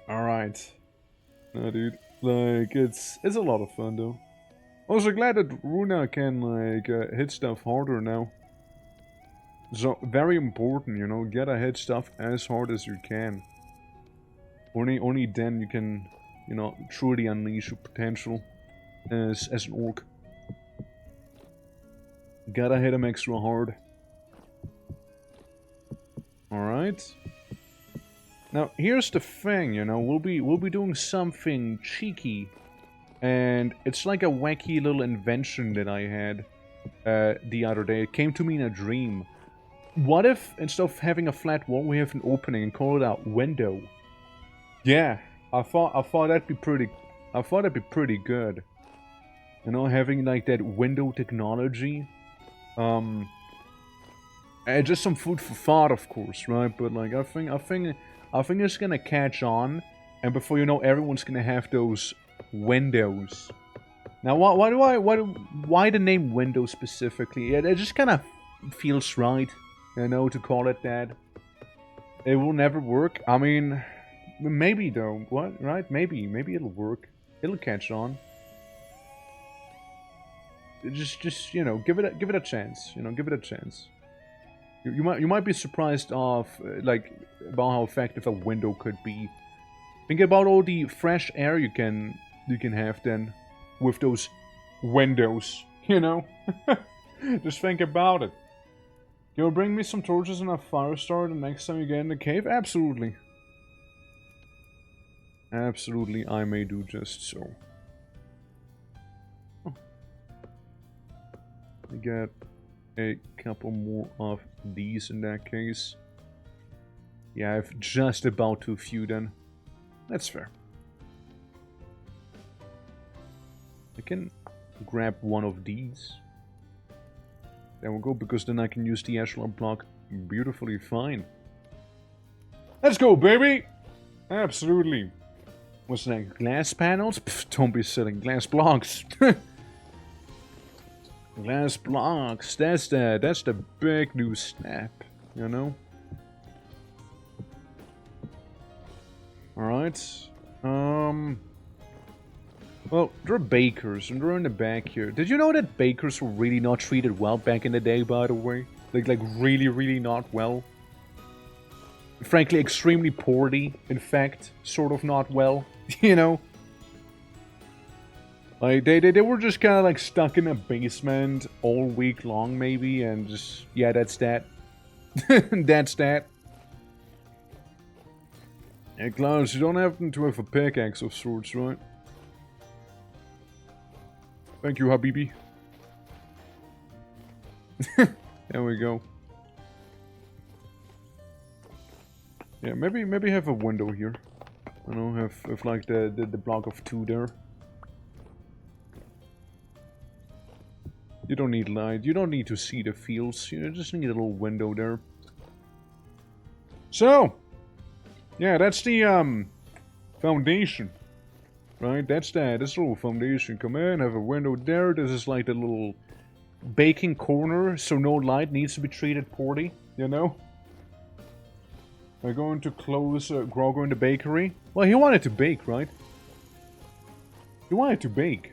Alright. No, dude. Like, it's a lot of fun, though. Also glad that Runa can, like, hit stuff harder now. So, very important, you know, gotta hit stuff as hard as you can. Only then you can, you know, truly unleash your potential as an orc. Gotta hit him extra hard. Alright. Now, here's the thing, you know, we'll be doing something cheeky. And it's like a wacky little invention that I had the other day. It came to me in a dream. What if, instead of having a flat wall, we have an opening and call it a window? Yeah, I thought that'd be pretty good. You know, having like that window technology. Just some food for thought, of course, right? But like, I think it's gonna catch on, and before you know, everyone's gonna have those windows. Now, why the name window specifically? It just kind of feels right, you know, to call it that. It will never work. I mean, maybe though. What? Right? Maybe it'll work. It'll catch on. Just you know, give it a chance. You know, give it a chance. You might be surprised of like about how effective a window could be. Think about all the fresh air you can have then with those windows. You know, just think about it. You'll bring me some torches and a fire starter the next time you get in the cave? Absolutely. Absolutely, I may do just so. Oh. I got a couple more of these in that case. Yeah, I've just about too few then. That's fair. I can grab one of these. There we go, because then I can use the echelon block beautifully fine. Let's go, baby! Absolutely. What's that? Glass panels? Pff, don't be silly. Glass blocks. Glass blocks. That's the big new snap. You know? Alright. Well, they're bakers, and they're in the back here. Did you know that bakers were really not treated well back in the day, by the way? Like really, really not well. Frankly, extremely poorly, in fact. Sort of not well, you know? Like, they were just kind of like stuck in a basement all week long, maybe, and just, yeah, that's that. That's that. Hey, Klaus, you don't happen to have a pickaxe of sorts, right? Thank you, Habibi. There we go. Yeah, maybe have a window here. I don't know, have like the block of 2 there. You don't need light. You don't need to see the fields. You just need a little window there. So, yeah, that's the foundation. Right, that's that. This little foundation. Come in, have a window there. This is like the little baking corner, so no light needs to be treated poorly, you know? We're going to close Grogo in the bakery. Well, he wanted to bake, right? He wanted to bake.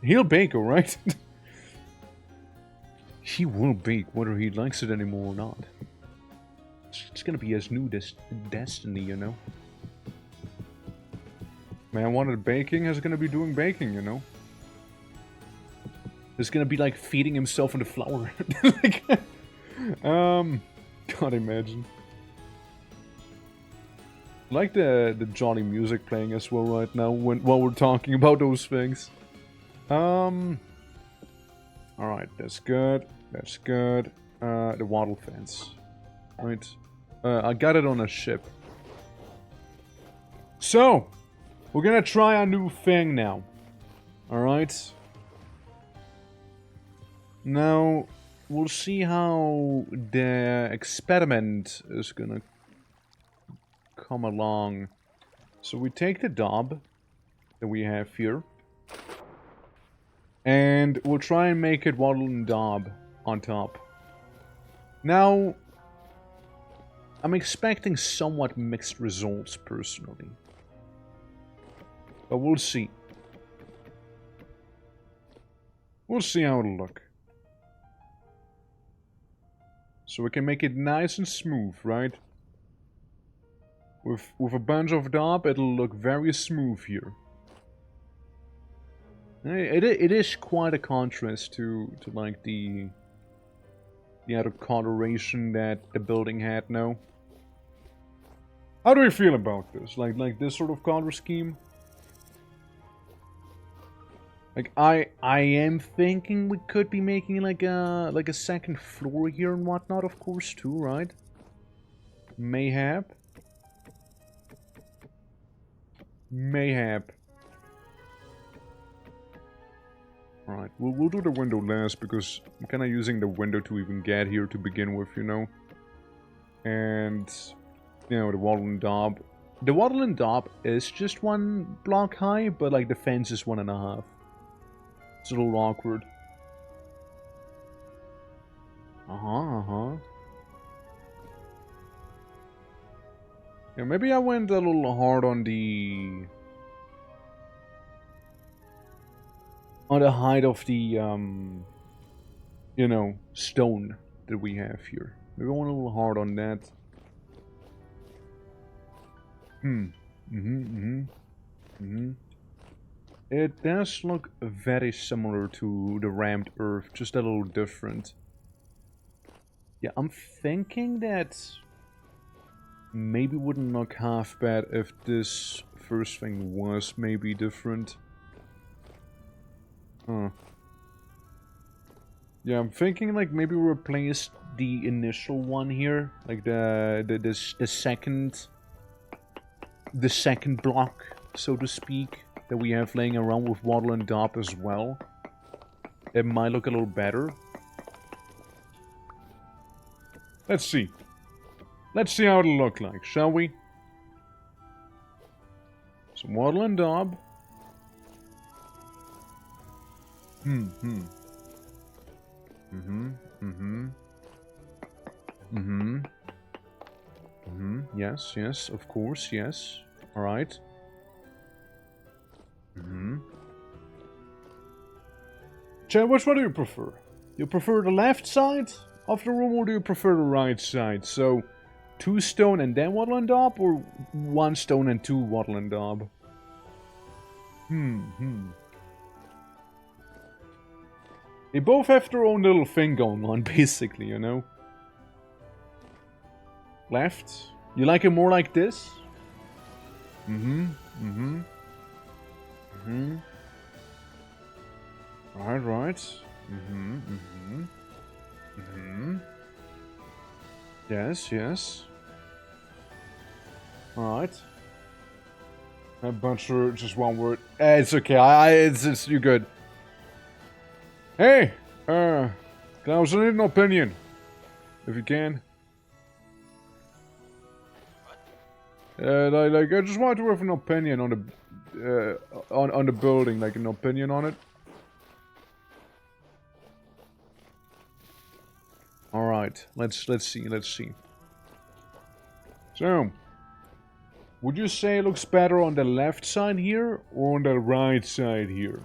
He'll bake, alright? He will bake, whether he likes it anymore or not. It's gonna be his new destiny, you know? Man wanted baking, is gonna be doing baking, you know? He's gonna be like feeding himself in the flour. Like, can't imagine. I like the jolly music playing as well right now while we're talking about those things. Alright, that's good. That's good. The wattle fence. Right. I got it on a ship. So, we're gonna try a new thing now. Alright? Now, we'll see how the experiment is gonna come along. So we take the daub that we have here. And we'll try and make it wattle and daub on top. Now, I'm expecting somewhat mixed results personally. But we'll see. We'll see how it'll look. So we can make it nice and smooth, right? With a bunch of daub, it'll look very smooth here. It is quite a contrast to like the other coloration that the building had now. How do you feel about this? Like this sort of color scheme? Like I am thinking we could be making like a second floor here and whatnot, of course, too, right? Mayhap. Mayhap. Alright, we'll do the window last because I'm kind of using the window to even get here to begin with, you know. And, you know, the wattle and daub. The wattle and daub is just 1 block high, but like the fence is 1.5. It's a little awkward. Yeah, maybe I went a little hard on the height of the you know, stone that we have here. Maybe I went a little hard on that. It does look very similar to the rammed earth, just a little different. Yeah, I'm thinking that maybe wouldn't look half bad if this first thing was maybe different. Huh. Yeah, I'm thinking like maybe replace the initial one here, like the second block, so to speak, that we have laying around with wattle and daub as well. It might look a little better. Let's see. Let's see how it'll look like, shall we? Some wattle and daub. Yes, yes, of course, yes. Alright. Chad, which one do you prefer? You prefer the left side of the room or do you prefer the right side? So, 2 stone and then wattle and daub, or 1 stone and 2 wattle and daub? They both have their own little thing going on, basically, you know? Left? You like it more like this? Right. Yes, yes. Alright. A bunch of just one word. It's okay. It's you good. Hey, Klaus, I need an opinion, if you can. Like I just wanted to have an opinion on the on the building, like an opinion on it. All right, let's see. So, would you say it looks better on the left side here or on the right side here?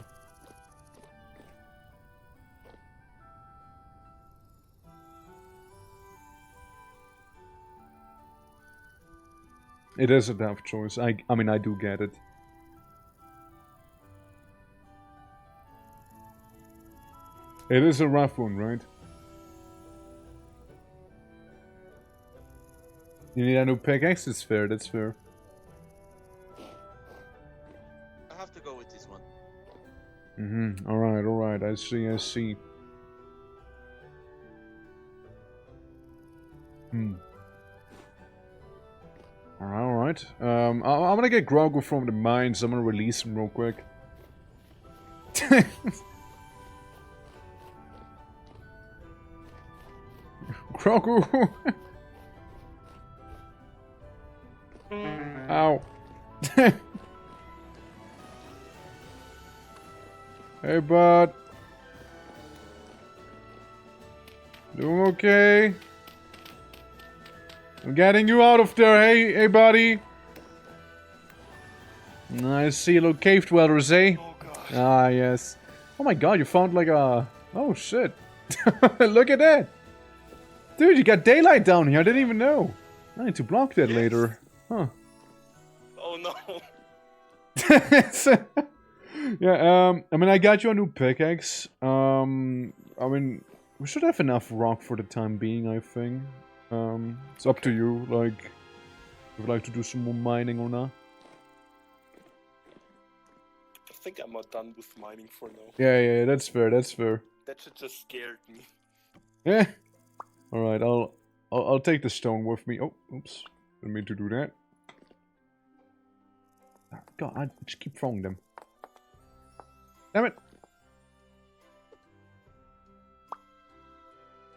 It is a tough choice. I mean, I do get it. It is a rough one, right? You need a new pickaxe? It's fair, that's fair. I have to go with this one. Alright, I see. Alright. I'm gonna get Grogu from the mines. I'm gonna release him real quick. Grogu! Ow. Hey, bud. Doing okay? I'm getting you out of there, hey buddy. I see little cave dwellers, eh? Oh gosh. Ah, yes. Oh my god, you found like a... Oh, shit. Look at that! Dude, you got daylight down here, I didn't even know. I need to block that Yes. later. Huh. Oh no. Yeah, I mean, I got you a new pickaxe. I mean, we should have enough rock for the time being, I think. It's up to you, like, if you'd like to do some more mining or not. I think I'm not done with mining for now. Yeah, that's fair, that's fair. That shit just scared me. Yeah. Alright, I'll take the stone with me. Oh, oops. Didn't mean to do that. God, I just keep throwing them. Damn it!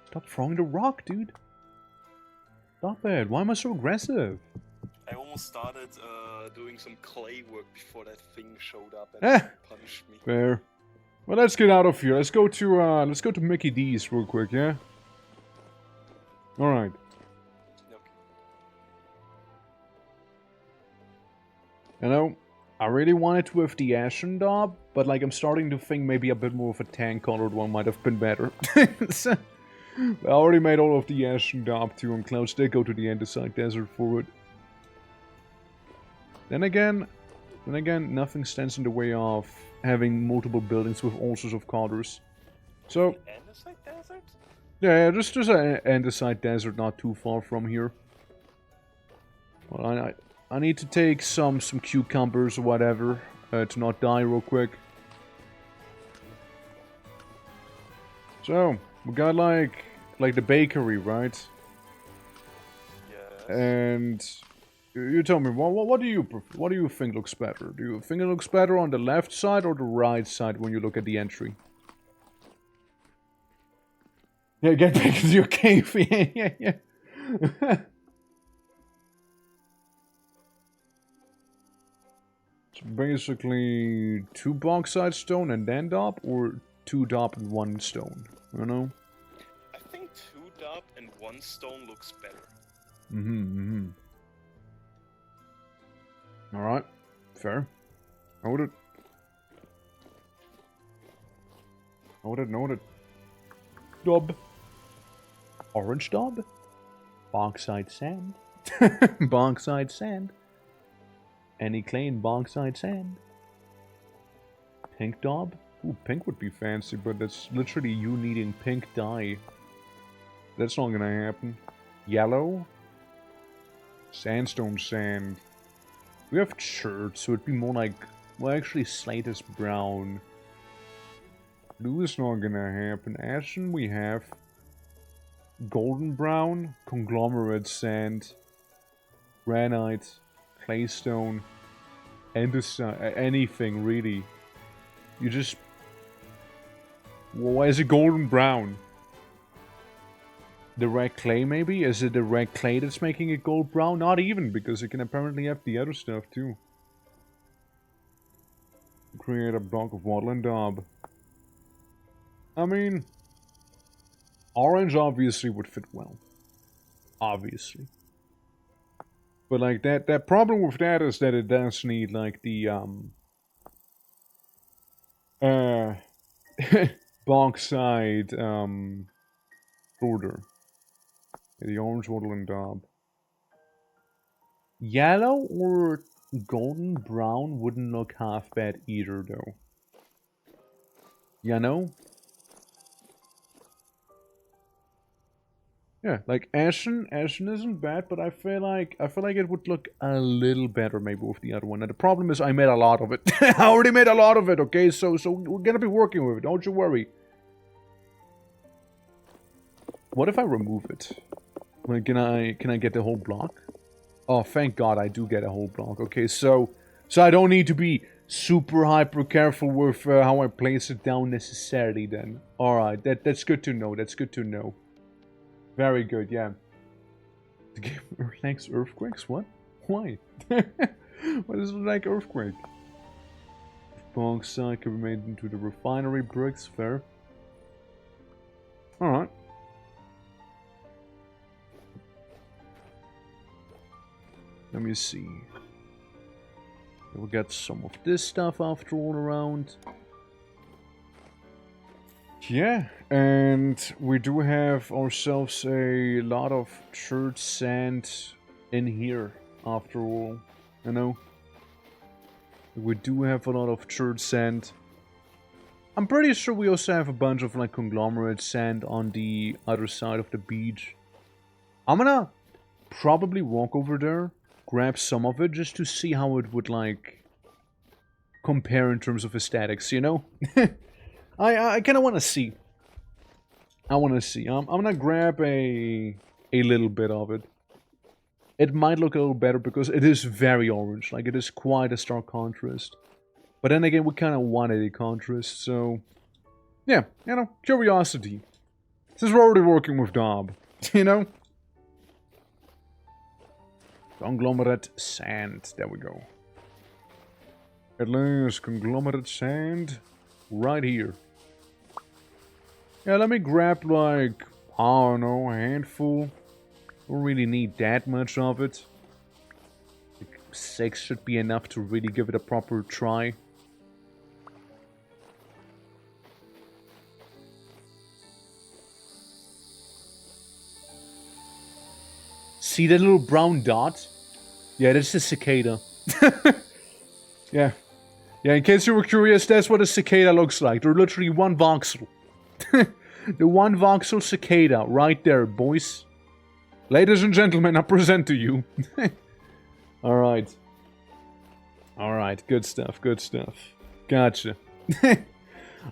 Stop throwing the rock, dude. Stop it. Why am I so aggressive? I almost started doing some clay work before that thing showed up and Eh. punished me. Fair. Well, let's get out of here. Let's go to Mickey D's real quick, yeah? Alright. Okay. You know, I really wanted to have the Ashen Daub, but like I'm starting to think maybe a bit more of a tan-colored one might have been better. So, I already made all of the Ashen Daub too, and Clouds did go to the Andesite Desert for it. Then again, nothing stands in the way of having multiple buildings with all sorts of colors. So, Andesite Desert? yeah, just an Andesite Desert not too far from here. Well, I need to take some cucumbers or whatever to not die real quick. So, we got like the bakery, right? Yes. And you tell me, what do you prefer? What do you think looks better? Do you think it looks better on the left side or the right side when you look at the entry? Yeah, get back into your cave. Yeah. It's basically 2 bauxite stone and then daub, or 2 daub and 1 stone. You know? I think 2 daub and 1 stone looks better. Alright. Fair. Noted. Noted. Daub. Orange daub? Bauxite sand. Bauxite sand. Any clay in bauxite sand. Pink daub? Ooh, pink would be fancy, but that's literally you needing pink dye. That's not gonna happen. Yellow? Sandstone sand. We have chert, so it'd be more like... Well, actually, slate is brown. Blue is not gonna happen. Ashen, we have... golden brown, conglomerate sand, granite, claystone, andesite, anything really. You just... Well, why is it golden brown? The red clay maybe? Is it the red clay that's making it gold brown? Not even, because it can apparently have the other stuff too. Create a block of woodland daub. I mean... Orange obviously would fit well. Obviously. But like that problem with that is that it does need like the bauxite border. The orange woodland daub. Yellow or golden brown wouldn't look half bad either though. You know? Yeah, like Ashen isn't bad, but I feel like it would look a little better maybe with the other one. And the problem is I made a lot of it. I already made a lot of it, okay? So we're gonna be working with it, don't you worry. What if I remove it? Like, can I get the whole block? Oh, thank God I do get a whole block. Okay, so I don't need to be super hyper careful with how I place it down necessarily then. Alright, that's good to know, that's good to know. Very good, yeah. The game likes earthquakes? What? Why? Why does it like earthquake? Bauxite can be made into the refinery bricks, fair. Alright. Let me see. We got some of this stuff after all around. Yeah, and we do have ourselves a lot of church sand in here after all, you know? We do have a lot of church sand. I'm pretty sure we also have a bunch of like conglomerate sand on the other side of the beach. I'm gonna probably walk over there, grab some of it just to see how it would like compare in terms of aesthetics, you know? I kind of want to see. I want to see. I'm gonna grab a little bit of it. It might look a little better because it is very orange. Like, it is quite a stark contrast. But then again, we kind of wanted a contrast, so... Yeah, you know, curiosity. Since we're already working with Dob, you know? Conglomerate sand. There we go. At least conglomerate sand right here. Yeah, let me grab like, I don't know, a handful. Don't really need that much of it. Like 6 should be enough to really give it a proper try. See that little brown dot? Yeah, that's a cicada. Yeah. Yeah, in case you were curious, that's what a cicada looks like. They're literally one voxel. The one voxel cicada, right there, boys. Ladies and gentlemen, I present to you. Alright. Alright, good stuff, good stuff. Gotcha.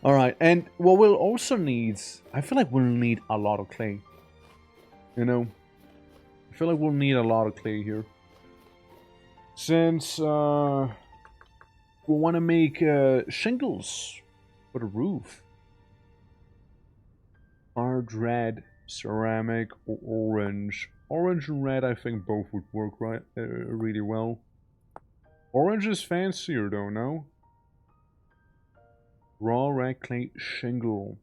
Alright, and what we'll also need... I feel like we'll need a lot of clay. You know? I feel like we'll need a lot of clay here. Since, we want to make, shingles for the roof. Hard red, ceramic, or orange. Orange and red, I think both would work really well. Orange is fancier though, no? Raw red clay shingle.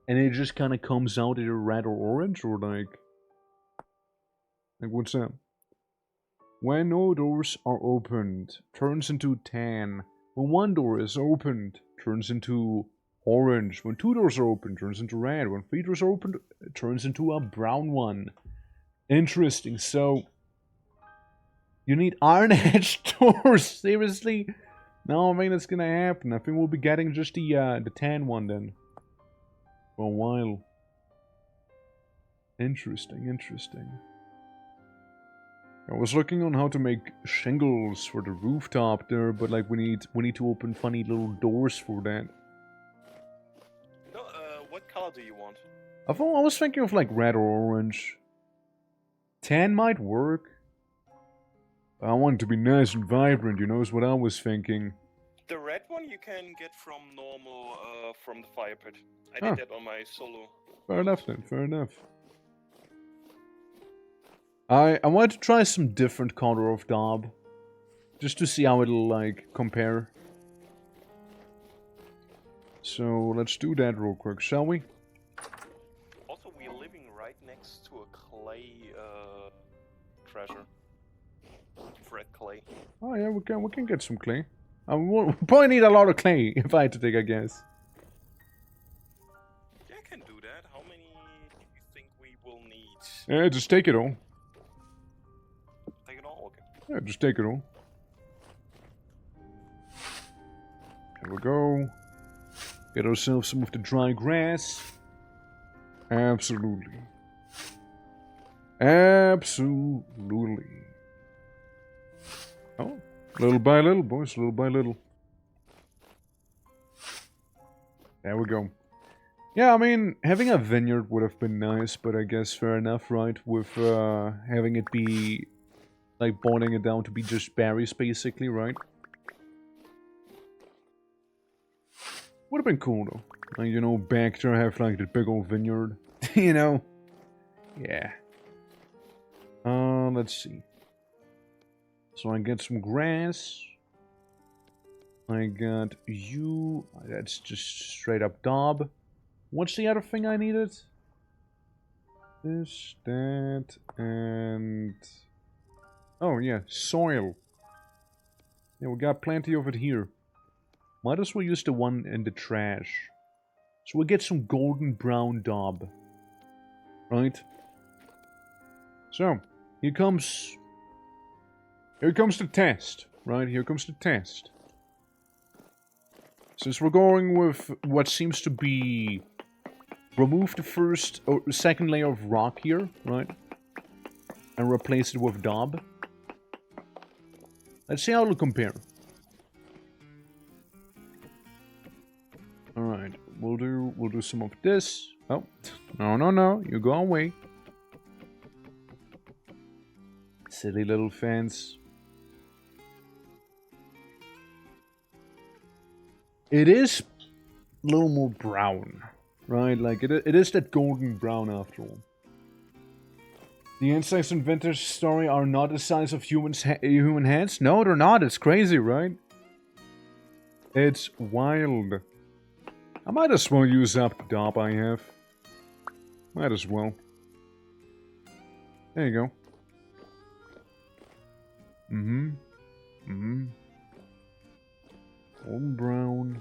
And it just kind of comes out either red or orange, or like what's that? When no doors are opened, turns into tan. When one door is opened, turns into orange. When 2 doors are open, turns into red. When 3 doors are opened, it turns into a brown one. Interesting. So, you need iron edge doors. Seriously? No, I mean that's gonna happen. I think we'll be getting just the tan one then. For a while. Interesting, interesting. I was looking on how to make shingles for the rooftop there, but like we need to open funny little doors for that. No, what color do you want? I was thinking of like red or orange. Tan might work. I want it to be nice and vibrant, you know, is what I was thinking. The red one you can get from normal, from the fire pit. I did that on my solo. Fair enough then, fair enough. I wanted to try some different color of daub. Just to see how it'll, like, compare. So, let's do that real quick, shall we? Also, we're living right next to a clay, treasure. Red clay. Oh yeah, we can get some clay. We'll probably need a lot of clay, if I had to take a guess. Yeah, I can do that. How many do you think we will need? Yeah, just take it all. Take it all? Okay. Yeah, just take it all. There we go. Get ourselves some of the dry grass. Absolutely. Absolutely. Oh, little by little, boys, little by little. There we go. Yeah, I mean, having a vineyard would have been nice, but I guess fair enough, right? With having it be, like, boiling it down to be just berries, basically, right? Would have been cool, though. Like, you know, back there have, like, the big old vineyard. You know? Yeah. Let's see. So I get some grass. I got you. That's just straight up daub. What's the other thing I needed? This, that, and... Oh yeah, soil. Yeah, we got plenty of it here. Might as well use the one in the trash. So we'll get some golden brown daub. Right? So, here comes the test. Right, here comes the test. Since we're going with what seems to be... Remove the first or second layer of rock here, right? And replace it with daub. Let's see how it'll compare. Alright, we'll do some of this. Oh, no, you go away. Silly little fence. It is a little more brown, right? Like, it is that golden brown after all. The insects in Vintage Story are not the size of human heads? No, they're not. It's crazy, right? It's wild. I might as well use up the daub I have. Might as well. There you go. Golden brown.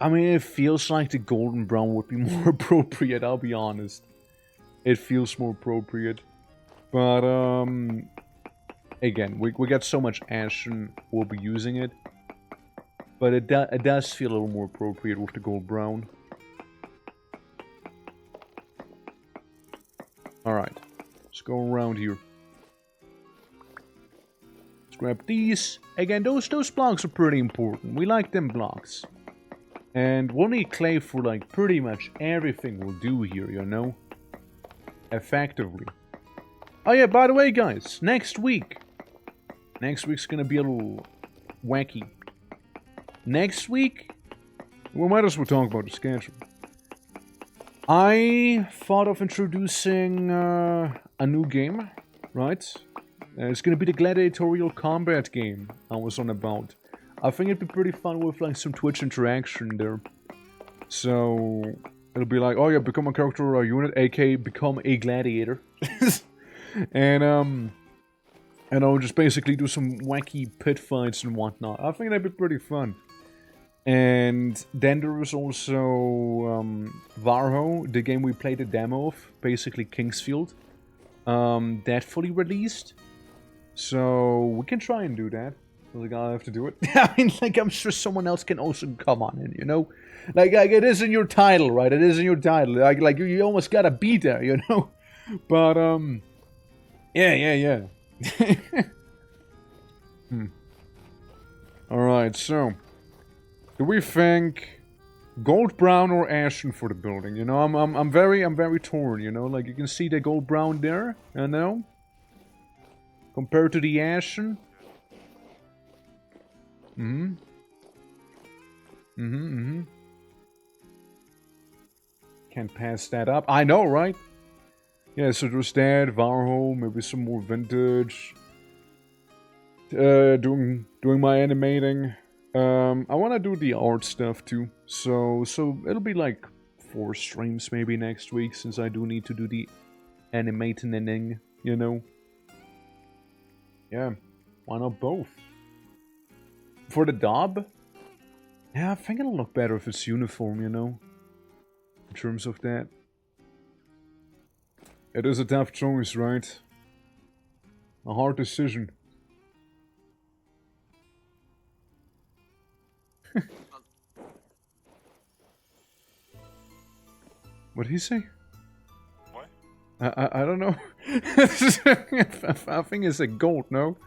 I mean, it feels like the golden brown would be more appropriate, I'll be honest. It feels more appropriate. But, again, we got so much ash and we'll be using it. But it does feel a little more appropriate with the gold brown. Alright. Let's go around here. Let's grab these. Again, those blocks are pretty important. We like them blocks. And we'll need clay for, like, pretty much everything we'll do here, you know? Effectively. Oh yeah, by the way, guys, next week's gonna be a little wacky. Next week, we might as well talk about the schedule. I thought of introducing a new game, right? It's gonna be the gladiatorial combat game I was on about. I think it'd be pretty fun with like some Twitch interaction there. So it'll be like, oh yeah, become a character or a unit, aka become a gladiator. and I'll just basically do some wacky pit fights and whatnot. I think that'd be pretty fun. And then there was also Varho, the game we played the demo of, basically Kingsfield. That fully released. So we can try and do that. Like, I'll have to do it. I mean, like, I'm sure someone else can also come on in, you know? Like it is in your title, right? It is in your title. Like you almost gotta be there, you know? But, yeah. Alright, so... Do we think gold brown or ashen for the building? You know, I'm very torn, you know? Like, you can see the gold brown there, you know? Compared to the ashen. Can't pass that up. I know, right? Yeah, so there's that, Varho, maybe some more vintage. Doing my animating. I want to do the art stuff too. So it'll be like 4 streams maybe next week, since I do need to do the animating, you know? Yeah, why not both? For the daub? Yeah, I think it'll look better if it's uniform, you know? In terms of that. It is a tough choice, right? A hard decision. What'd he say? What? I don't know. I think it's a gold, no?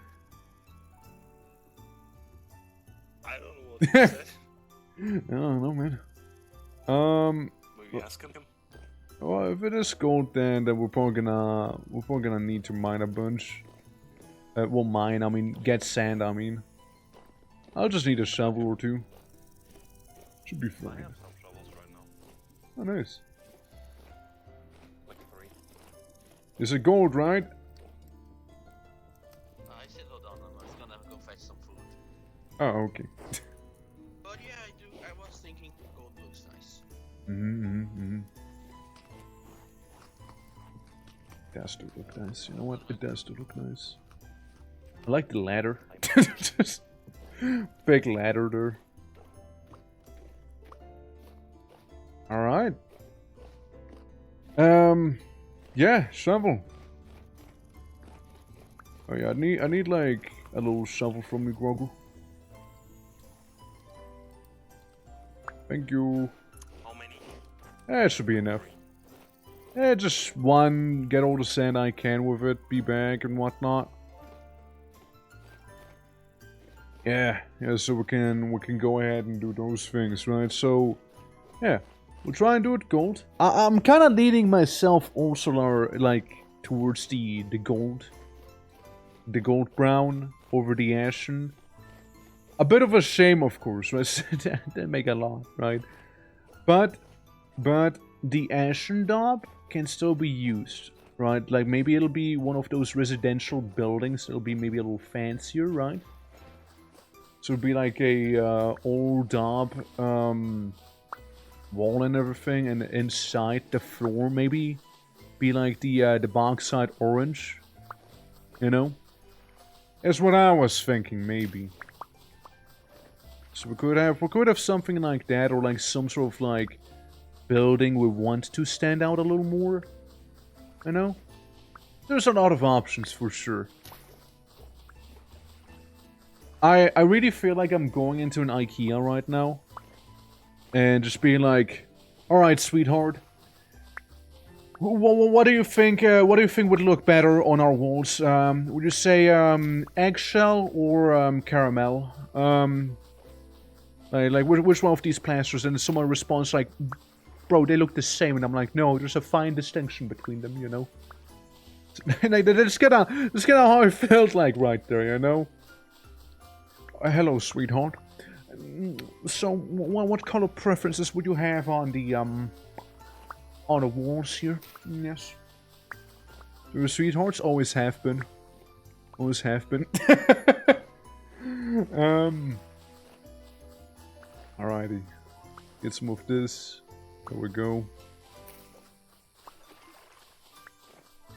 I don't know what he said. I don't know, man. Maybe ask him. Well, if it is gold, then we're probably gonna need to mine a bunch. Well, mine. I mean, get sand. I mean, I'll just need a shovel or 2. Should be I fine. have some shovels right now. Oh, nice. Like 3. Is it gold, right? I said hold on, I was gonna go fetch some food. Oh, okay. But yeah, I was thinking gold looks nice. It does do look nice. You know what? It does do look nice. I like the ladder. Just big ladder there. Alright. Yeah, shovel. Oh yeah, I need like a little shovel from you, Grogu. Thank you. How many? That should be enough. Yeah, just one, get all the sand I can with it, be back and whatnot. Yeah, so we can go ahead and do those things, right? So, yeah, we'll try and do it gold. I'm kind of leading myself also, like, towards the gold brown over the ashen. A bit of a shame, of course, right? Didn't make a lot, right? But the ashen daub can still be used, right? Like, maybe it'll be one of those residential buildings. It'll be maybe a little fancier, right? So it'd be like a old daub wall and everything, and inside the floor maybe be like the bauxite orange, you know? That's what I was thinking, maybe. So we could have something like that, or like some sort of like building we want to stand out a little more, you know? There's a lot of options for sure. I really feel like I'm going into an IKEA right now. And just being like, alright, sweetheart. What do you think would look better on our walls? Would you say eggshell or caramel? Like which one of these plasters? And someone responds like, bro, they look the same. And I'm like, no, there's a fine distinction between them, you know? Like, that's kinda how I felt like right there, you know? Hello, sweetheart. So, what color preferences would you have on the walls here? Yes. Your sweethearts always have been. Always have been. Alrighty. Get some of this. There we go.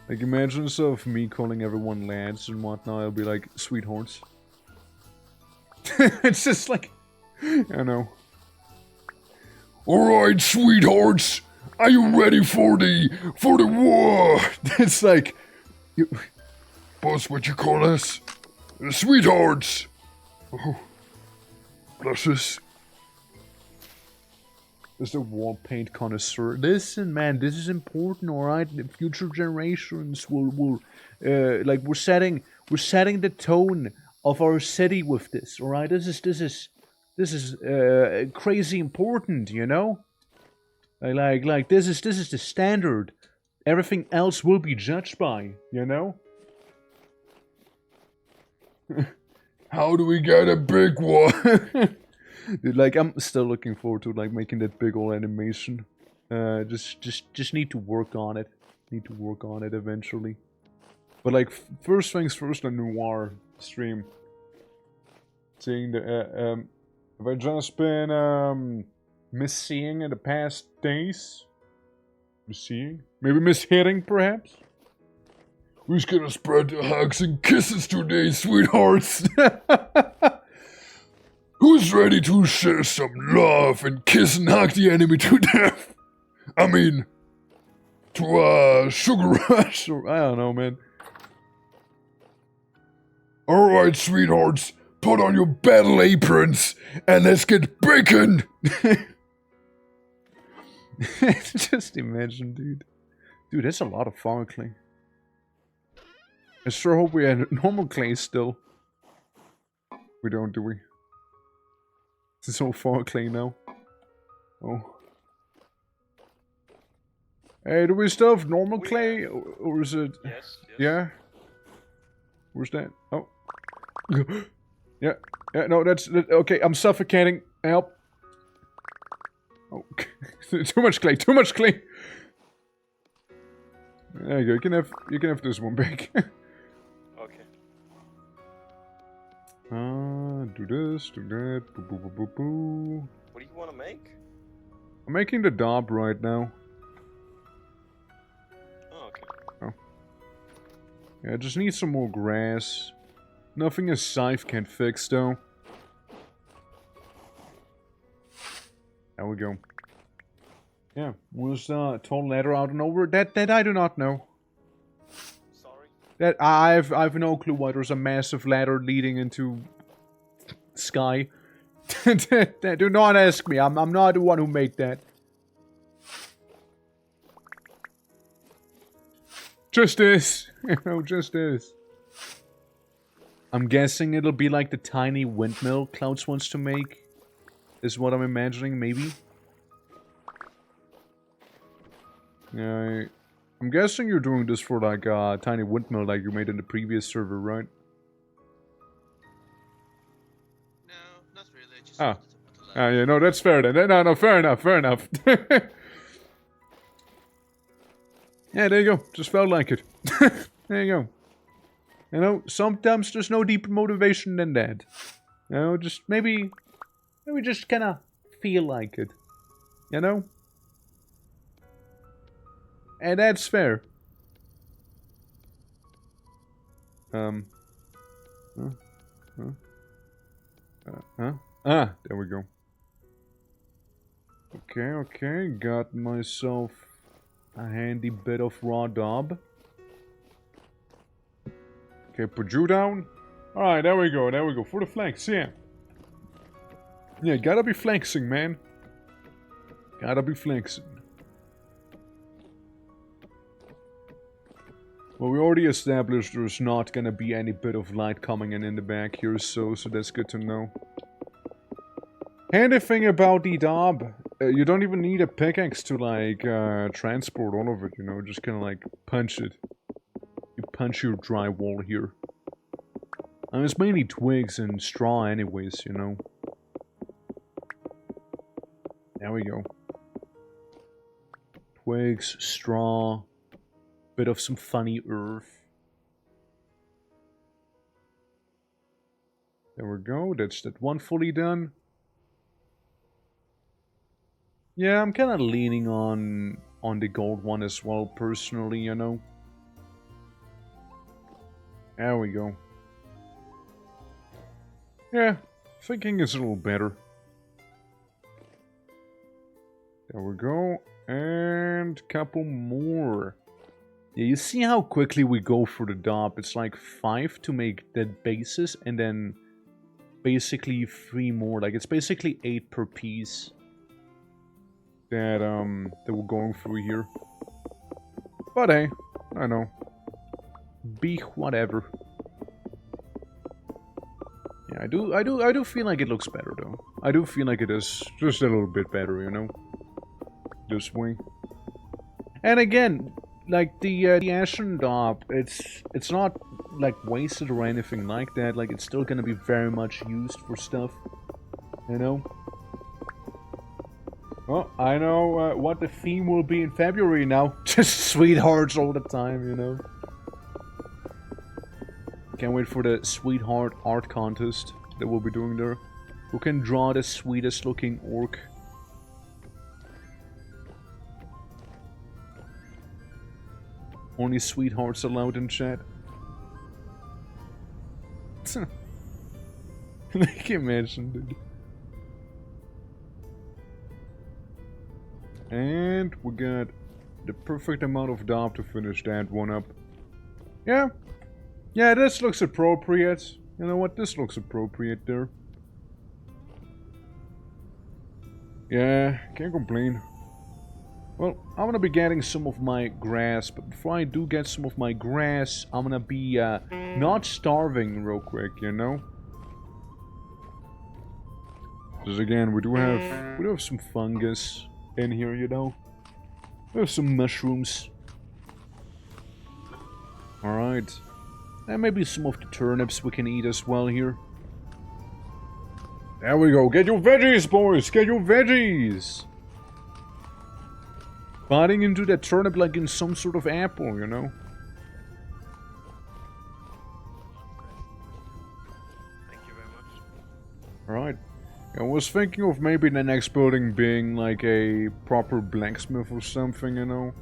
Like, imagine of me calling everyone lads and whatnot. I'll be like, sweethearts. It's just like, I know. Alright, sweethearts, are you ready for the war? It's like, boss, what you call us? Sweethearts. Oh, blushes. There's a war paint connoisseur. Listen, man, this is important, alright? The future generations will, like, we're setting the tone of our city with this, alright? This is crazy important, you know? Like this is the standard. Everything else will be judged by, you know? How do we get a big one? Dude, like, I'm still looking forward to like making that big old animation. Just need to work on it. Need to work on it eventually. But like, first things first, a noir stream. Seeing the have I just been misseeing in the past days? Misseeing? Maybe mishitting, perhaps? Who's gonna spread the hugs and kisses today, sweethearts? Who's ready to share some love and kiss and hug the enemy to death? I mean, to sugar rush, or I don't know, man. Alright, sweethearts, put on your battle aprons and let's get bacon! Just imagine, dude. Dude, that's a lot of fire clay. I sure hope we had normal clay still. We don't, do we? It's all fire clay now. Oh. Hey, do we still have normal clay? Or is it... Yes. Yeah? Where's that? Oh. Yeah, no, that's... Okay, I'm suffocating. Help. Oh, too much clay, too much clay! There you go, you can have this one back. Okay. Do this, do that, boo boo boo boo boo. What do you want to make? I'm making the daub right now. Oh, okay. Oh. Yeah, I just need some more grass. Nothing a scythe can't fix, though. There we go. Yeah, was tall ladder out and over? That I do not know. Sorry. That I've no clue why there's a massive ladder leading into sky. Do not ask me. I'm not the one who made that. Just this. You know, just this. I'm guessing it'll be like the tiny windmill Clouds wants to make. Is what I'm imagining, maybe. Yeah, I'm guessing you're doing this for like a tiny windmill like you made in the previous server, right? No, not really. I just Ah. wanted to put a ladder. Yeah, no, that's fair then. No, fair enough, fair enough. Yeah, there you go. Just felt like it. There you go. You know, sometimes there's no deeper motivation than that. You know, just maybe just kind of feel like it. You know? And that's fair. Huh? Ah, there we go. Okay, got myself a handy bit of raw dob. Okay, put you down. Alright, there we go, for the flanks, yeah. Yeah, gotta be flanksing, man. Gotta be flanksing. Well, we already established there's not gonna be any bit of light coming in the back here, so that's good to know. Handy thing about the dob, you don't even need a pickaxe to, like, transport all of it, you know, just kinda, like, punch it. You punch your drywall here. I mean, it's mainly twigs and straw anyways, you know. There we go. Twigs, straw, bit of some funny earth. There we go, that's that one fully done. Yeah, I'm kind of leaning on the gold one as well, personally, you know. There we go. Yeah, thinking is a little better. There we go. And couple more. Yeah, you see how quickly we go for the dob. It's like 5 to make that basis, and then basically 3 more. Like, it's basically 8 per piece that we're going through here. But hey, I know. Be whatever. Yeah, I do feel like it looks better though. I do feel like it is just a little bit better, you know. This way. And again, like the Ashen Dob, it's not like wasted or anything like that. Like, it's still gonna be very much used for stuff, you know. Oh, I know what the theme will be in February now. Just sweethearts all the time, you know. Can't wait for the sweetheart art contest that we'll be doing there. Who can draw the sweetest looking orc? Only sweethearts allowed in chat. Like, imagine, dude. And we got the perfect amount of dob to finish that one up. Yeah. Yeah, this looks appropriate. You know what? This looks appropriate there. Yeah, can't complain. Well, I'm gonna be getting some of my grass, but before I do get some of my grass, I'm gonna be not starving real quick, you know? Because again, we do have some fungus in here, you know? We have some mushrooms. Alright. And maybe some of the turnips we can eat as well here. There we go. Get your veggies, boys! Get your veggies! Biting into that turnip like in some sort of apple, you know? Thank you very much. Alright. I was thinking of maybe the next building being like a proper blacksmith or something, you know?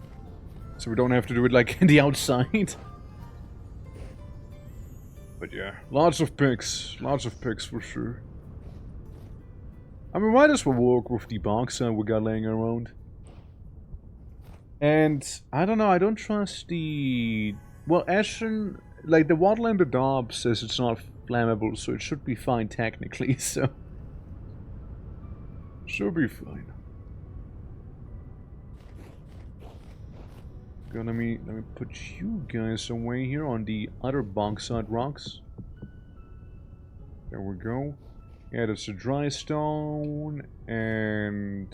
So we don't have to do it like in the outside. But yeah, lots of pigs for sure. I mean, might as well work with the bauxite we got laying around. And, I don't know, I don't trust the... Well, Ashen, like, the Wattle and the Daub says it's not flammable, so it should be fine technically, so... Should be fine. Let me put you guys away here on the other bauxite rocks. There we go. Yeah, that's a dry stone, and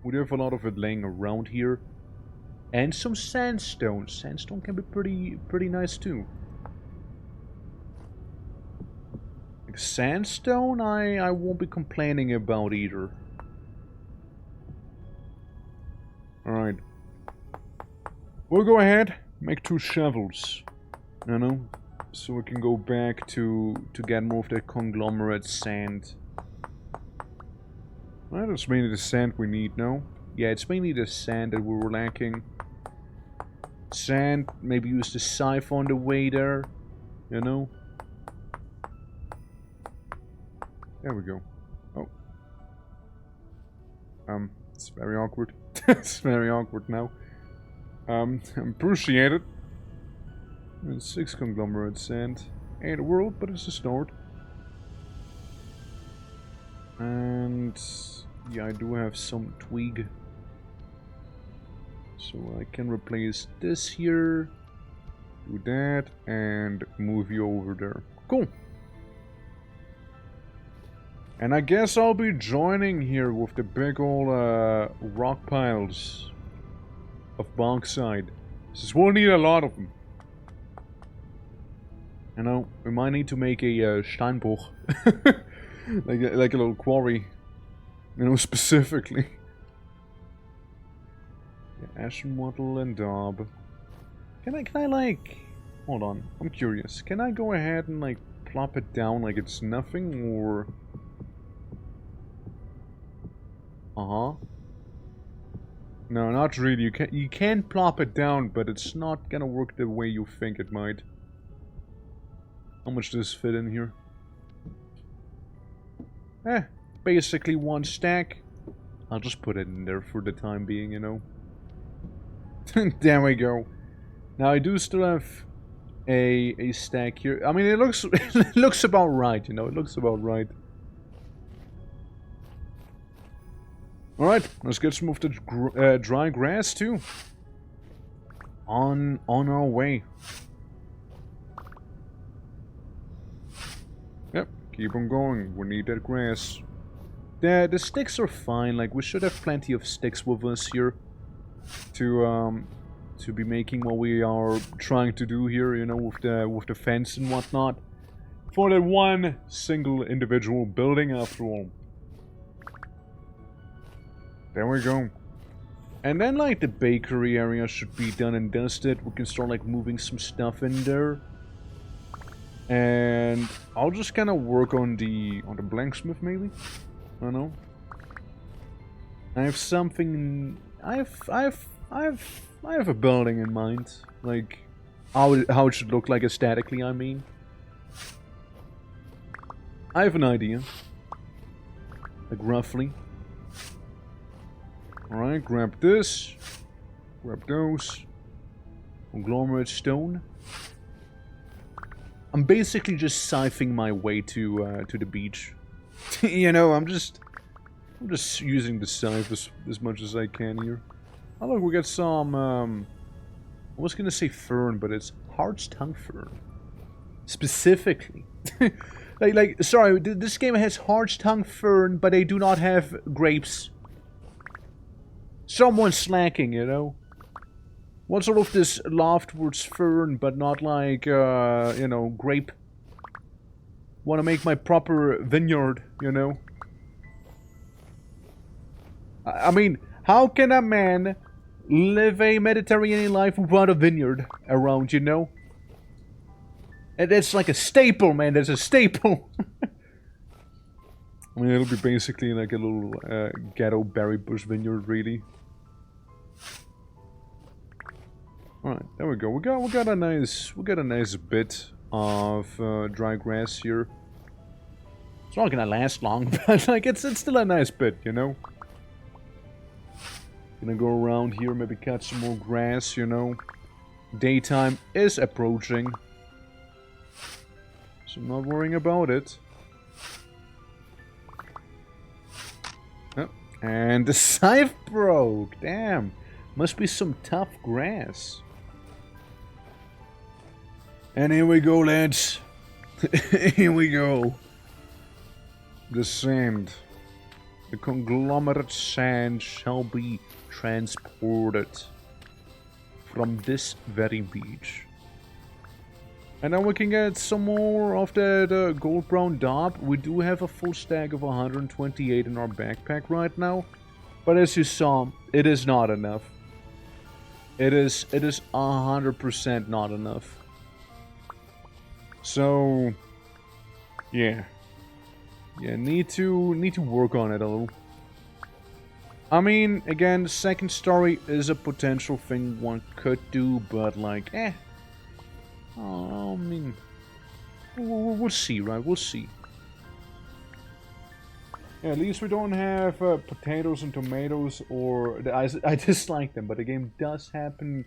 we do have a lot of it laying around here. And some sandstone. Sandstone can be pretty nice too. Like sandstone, I won't be complaining about either. Alright. We'll go ahead, make 2 shovels. You know? So we can go back to get more of that conglomerate sand. Well, that's mainly the sand we need, no? Yeah, it's mainly the sand that we were lacking. Sand, maybe use the scythe on the way there, you know? There we go. Oh. It's very awkward. It's very awkward now. Appreciate it. 6 conglomerate sand. Ain't a world, but it's a start. And yeah, I do have some twig. So I can replace this here. Do that and move you over there. Cool. And I guess I'll be joining here with the big old rock piles of bauxite. Since we'll need a lot of them. You know, we might need to make a Steinbruch. like a little quarry. You know, specifically. Yeah, Ashen Wattle and Daub. Can I like... Hold on, I'm curious. Can I go ahead and like plop it down like it's nothing, or... Uh-huh. No, not really. You can plop it down, but it's not gonna work the way you think it might. How much does this fit in here? Basically 1 stack. I'll just put it in there for the time being, you know. There we go. Now I do still have a stack here. I mean, it looks it looks about right, you know. It looks about right. All right, let's get some of the dry grass too. On our way. Yep, keep on going. We need that grass. The sticks are fine. Like, we should have plenty of sticks with us here to be making what we are trying to do here. You know, with the fence and whatnot. For that one single individual building, after all. There we go. And then, like, the bakery area should be done and dusted. We can start, like, moving some stuff in there. And I'll just kind of work on the blacksmith, maybe. I don't know. I have something. I have a building in mind, like how it should look like aesthetically. I mean, I have an idea, like roughly. All right, grab this, grab those. Conglomerate stone. I'm basically just siphoning my way to the beach. You know, I'm just using the scythe as much as I can here. Oh look, we got some I was gonna say fern, but it's hart's tongue fern. Specifically. Sorry, this game has hart's tongue fern, but they do not have grapes. Someone's slacking, you know. What sort of this loftwards fern, but not like, you know, grape. Want to make my proper vineyard, you know. I mean, how can a man live a Mediterranean life without a vineyard around, you know? And it's like a staple, man. That's a staple. I mean, it'll be basically like a little ghetto berry bush vineyard, really. Alright, there we go. We got a nice bit of dry grass here. It's not gonna last long, but like it's still a nice bit, you know. Gonna go around here, maybe cut some more grass, you know. Daytime is approaching, so I'm not worrying about it. Oh, and the scythe broke. Damn, must be some tough grass. And here we go, lads. Here we go. The sand. The conglomerate sand shall be transported from this very beach. And now we can get some more of that gold brown daub. We do have a full stack of 128 in our backpack right now. But as you saw, it is not enough. It is 100% not enough. So, yeah, need to work on it a little. I mean, again, the second story is a potential thing one could do, but like, I mean, we'll see, right? We'll see. Yeah, at least we don't have potatoes and tomatoes, or I dislike them, but the game does happen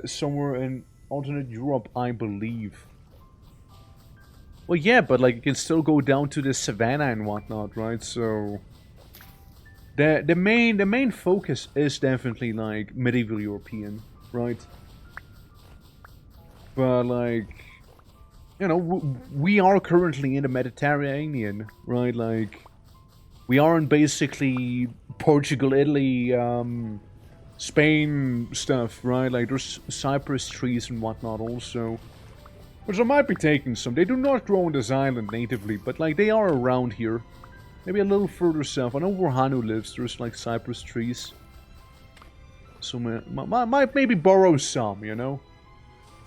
somewhere in alternate Europe, I believe. Well, yeah, but like you can still go down to the savannah and whatnot, right? So the main focus is definitely like medieval European, right? But like, you know, we are currently in the Mediterranean, right? Like, we are in basically Portugal, Italy, Spain stuff, right? Like, there's cypress trees and whatnot also. Which I might be taking some. They do not grow on this island natively, but like they are around here. Maybe a little further south. I know where Hanu lives. There's like cypress trees. So might maybe borrow some, you know?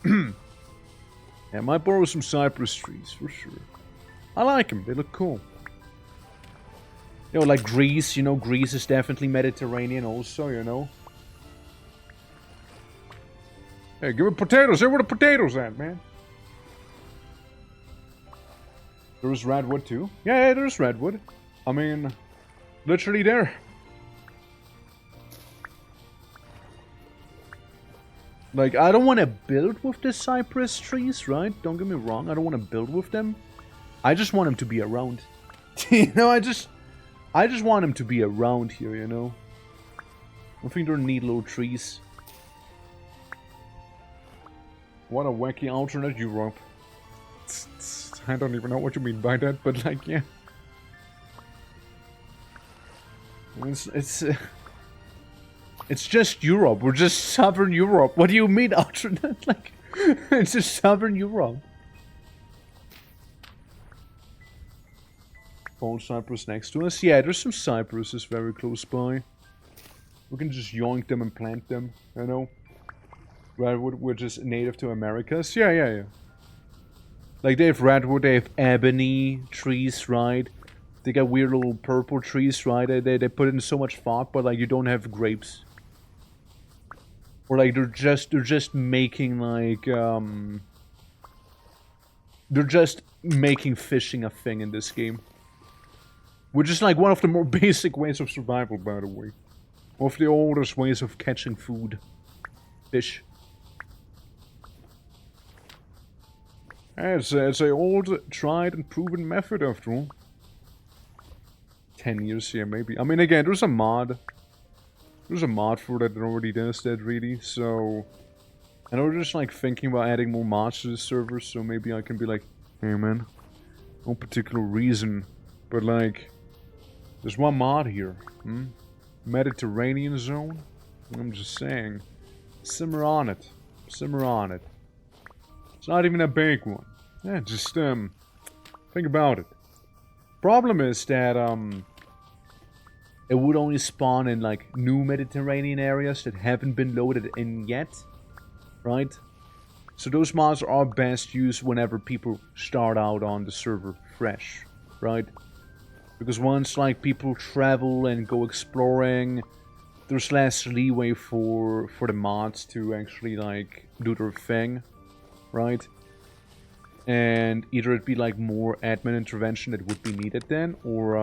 Yeah, might borrow some cypress trees, for sure. I like them. They look cool. You know, like Greece, you know, Greece is definitely Mediterranean also, you know? Hey, give me potatoes. Hey, where the potatoes at, man? There's redwood too. Yeah, there's redwood. I mean, literally there. Like, I don't want to build with the cypress trees, right? Don't get me wrong. I don't want to build with them. I just want them to be around. You know, I just want them to be around here, you know? I think they're neat little trees. What a wacky alternate Europe. I don't even know what you mean by that, but like, yeah. It's just Europe. We're just Southern Europe. What do you mean alternate? Like, it's just Southern Europe. Fallen cypress next to us. Yeah, there's some cypresses very close by. We can just yoink them and plant them, you know? Redwood, which is native to Americas. Yeah. Like, they have redwood, they have ebony trees, right? They got weird little purple trees, right? They put in so much thought, but, like, you don't have grapes. Or, like, they're just making, like, they're just making fishing a thing in this game. Which is, like, one of the more basic ways of survival, by the way. One of the oldest ways of catching food. Fish. It's a old, tried and proven method after all. 10 years, yeah, maybe. I mean, again, there's a mod. There's a mod for that already does that, really, so... And I was just, like, thinking about adding more mods to the server, so maybe I can be like, hey, man, no particular reason, but, like, there's one mod here, Mediterranean zone? I'm just saying. Simmer on it. Simmer on it. It's not even a big one. Yeah, just, think about it. Problem is that, it would only spawn in, like, new Mediterranean areas that haven't been loaded in yet. Right? So those mods are best used whenever people start out on the server fresh. Right? Because once, like, people travel and go exploring, there's less leeway for the mods to actually, like, do their thing. Right? And either it'd be like more admin intervention that would be needed then, or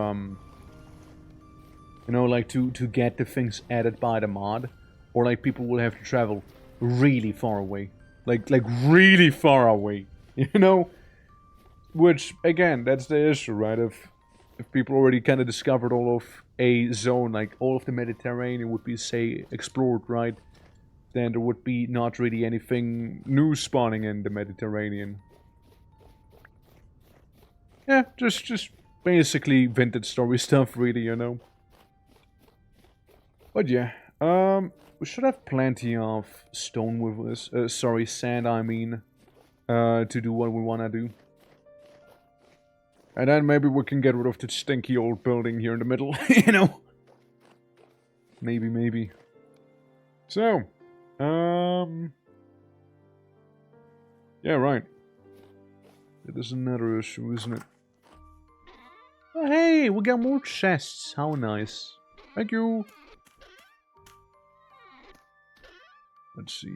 you know, like to get the things added by the mod, or like people will have to travel really far away, like really far away, you know. Which again, that's the issue, right? If people already kind of discovered all of a zone, like all of the Mediterranean would be, say, explored, right? Then there would be not really anything new spawning in the Mediterranean. Yeah, just basically vintage story stuff, really, you know. But yeah, we should have plenty of stone with us. Sorry, sand, I mean, to do what we wanna do. And then maybe we can get rid of the stinky old building here in the middle, you know. Maybe. So, yeah, right. It is another issue, isn't it? Oh, hey, we got more chests. How nice. Thank you. Let's see.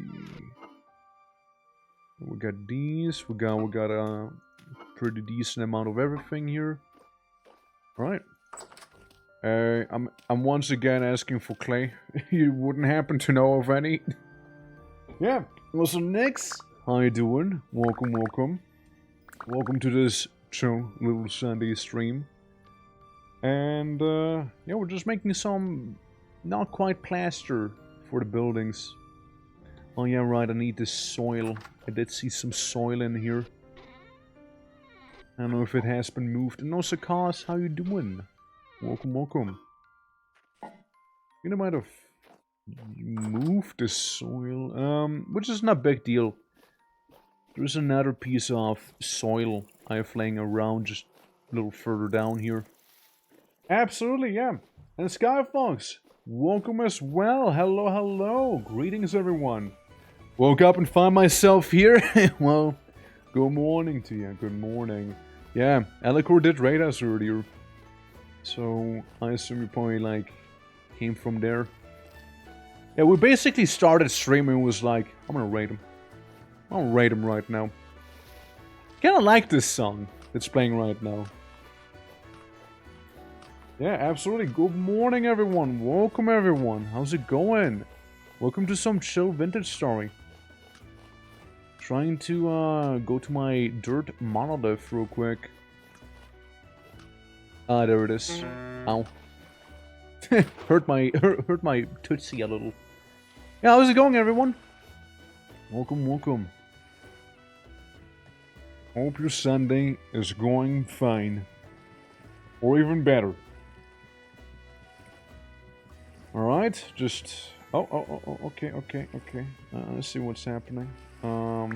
We got these. We got a pretty decent amount of everything here. Right. I'm once again asking for clay. You wouldn't happen to know of any? Yeah. Well, so next, how you doing? Welcome. Welcome to this chill little Sunday stream. And, yeah, we're just making some not quite plaster for the buildings. Oh yeah, right, I need this soil. I did see some soil in here. I don't know if it has been moved. And also, Cars, how you doing? Welcome. You know, might have moved the soil, which is not a big deal. There's another piece of soil I have laying around just a little further down here. Absolutely, yeah. And Skyfox, welcome as well. Hello. Greetings, everyone. Woke up and find myself here. Well, good morning to you. Good morning. Yeah, Alicor did raid us earlier. So, I assume you probably, like, came from there. Yeah, we basically started streaming and was like, I'm gonna raid him. I'll raid him right now. Kinda like this song that's playing right now. Yeah, absolutely. Good morning, everyone. Welcome, everyone. How's it going? Welcome to some chill vintage story. Trying to go to my dirt monolith real quick. Ah, there it is. Ow. hurt my tootsie a little. Yeah, how's it going, everyone? Welcome. Hope your Sunday is going fine. Or even better. Alright, just... Oh, okay. Let's see what's happening. Well,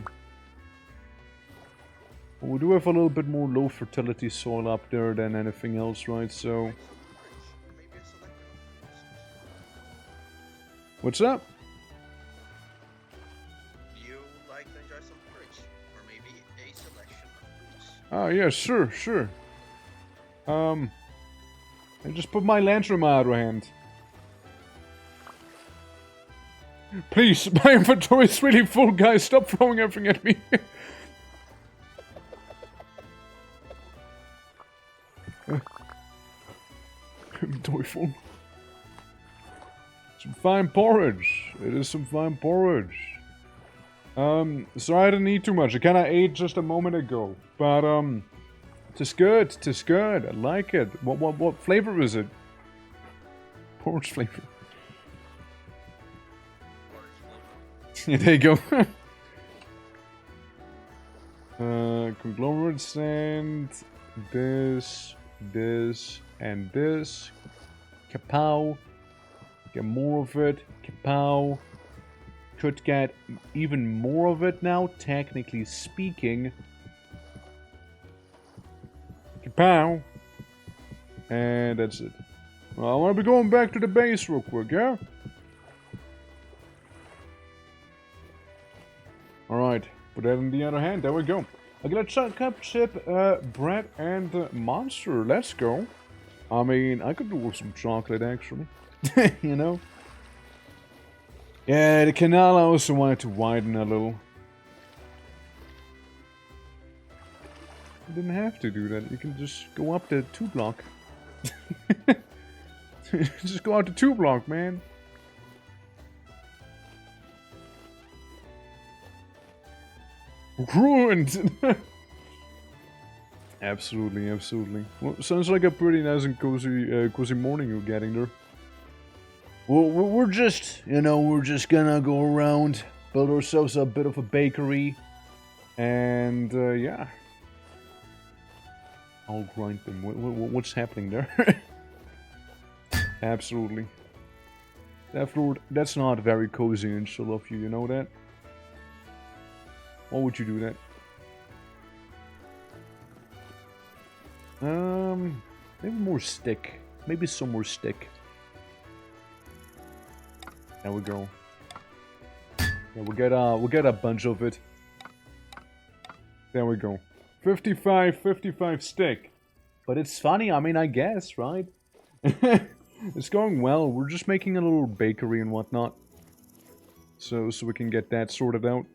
we do have a little bit more low fertility soil up there than anything else, right? So... What's up? You like to enjoy some fruits, or maybe a selection of fruits. Oh, yeah, sure. I just put my lantern in my other hand. Please, my inventory is really full, guys. Stop throwing everything at me. Inventory full. Some fine porridge. It is some fine porridge. Sorry I didn't eat too much. I kinda ate just a moment ago. But, tis good. I like it. What flavor is it? Porridge flavor. Yeah, there you go. Conglomerate sand, this, and this. Kapow. Get more of it. Kapow. Could get even more of it now, technically speaking. Kapow. And that's it. Well, I want to be going back to the base real quick, yeah? Alright, put that in the other hand, there we go. I got a chocolate chip, bread, and monster, let's go. I mean, I could do with some chocolate, actually. You know? Yeah, the canal I also wanted to widen a little. You didn't have to do that. You can just go up the 2 block. Just go out the 2 block, man. Ruined! Absolutely, absolutely. Well, sounds like a pretty nice and cozy morning you're getting there. Well, we're just, you know, we're just gonna go around, build ourselves a bit of a bakery, and yeah. I'll grind them. What's happening there? Absolutely. That's not very cozy and chill of you, you know that? Why would you do that? Maybe more stick. Maybe some more stick. There we go. Yeah, we'll get a bunch of it. There we go. 55 stick. But it's funny, I mean, I guess, right? It's going well. We're just making a little bakery and whatnot. So we can get that sorted out.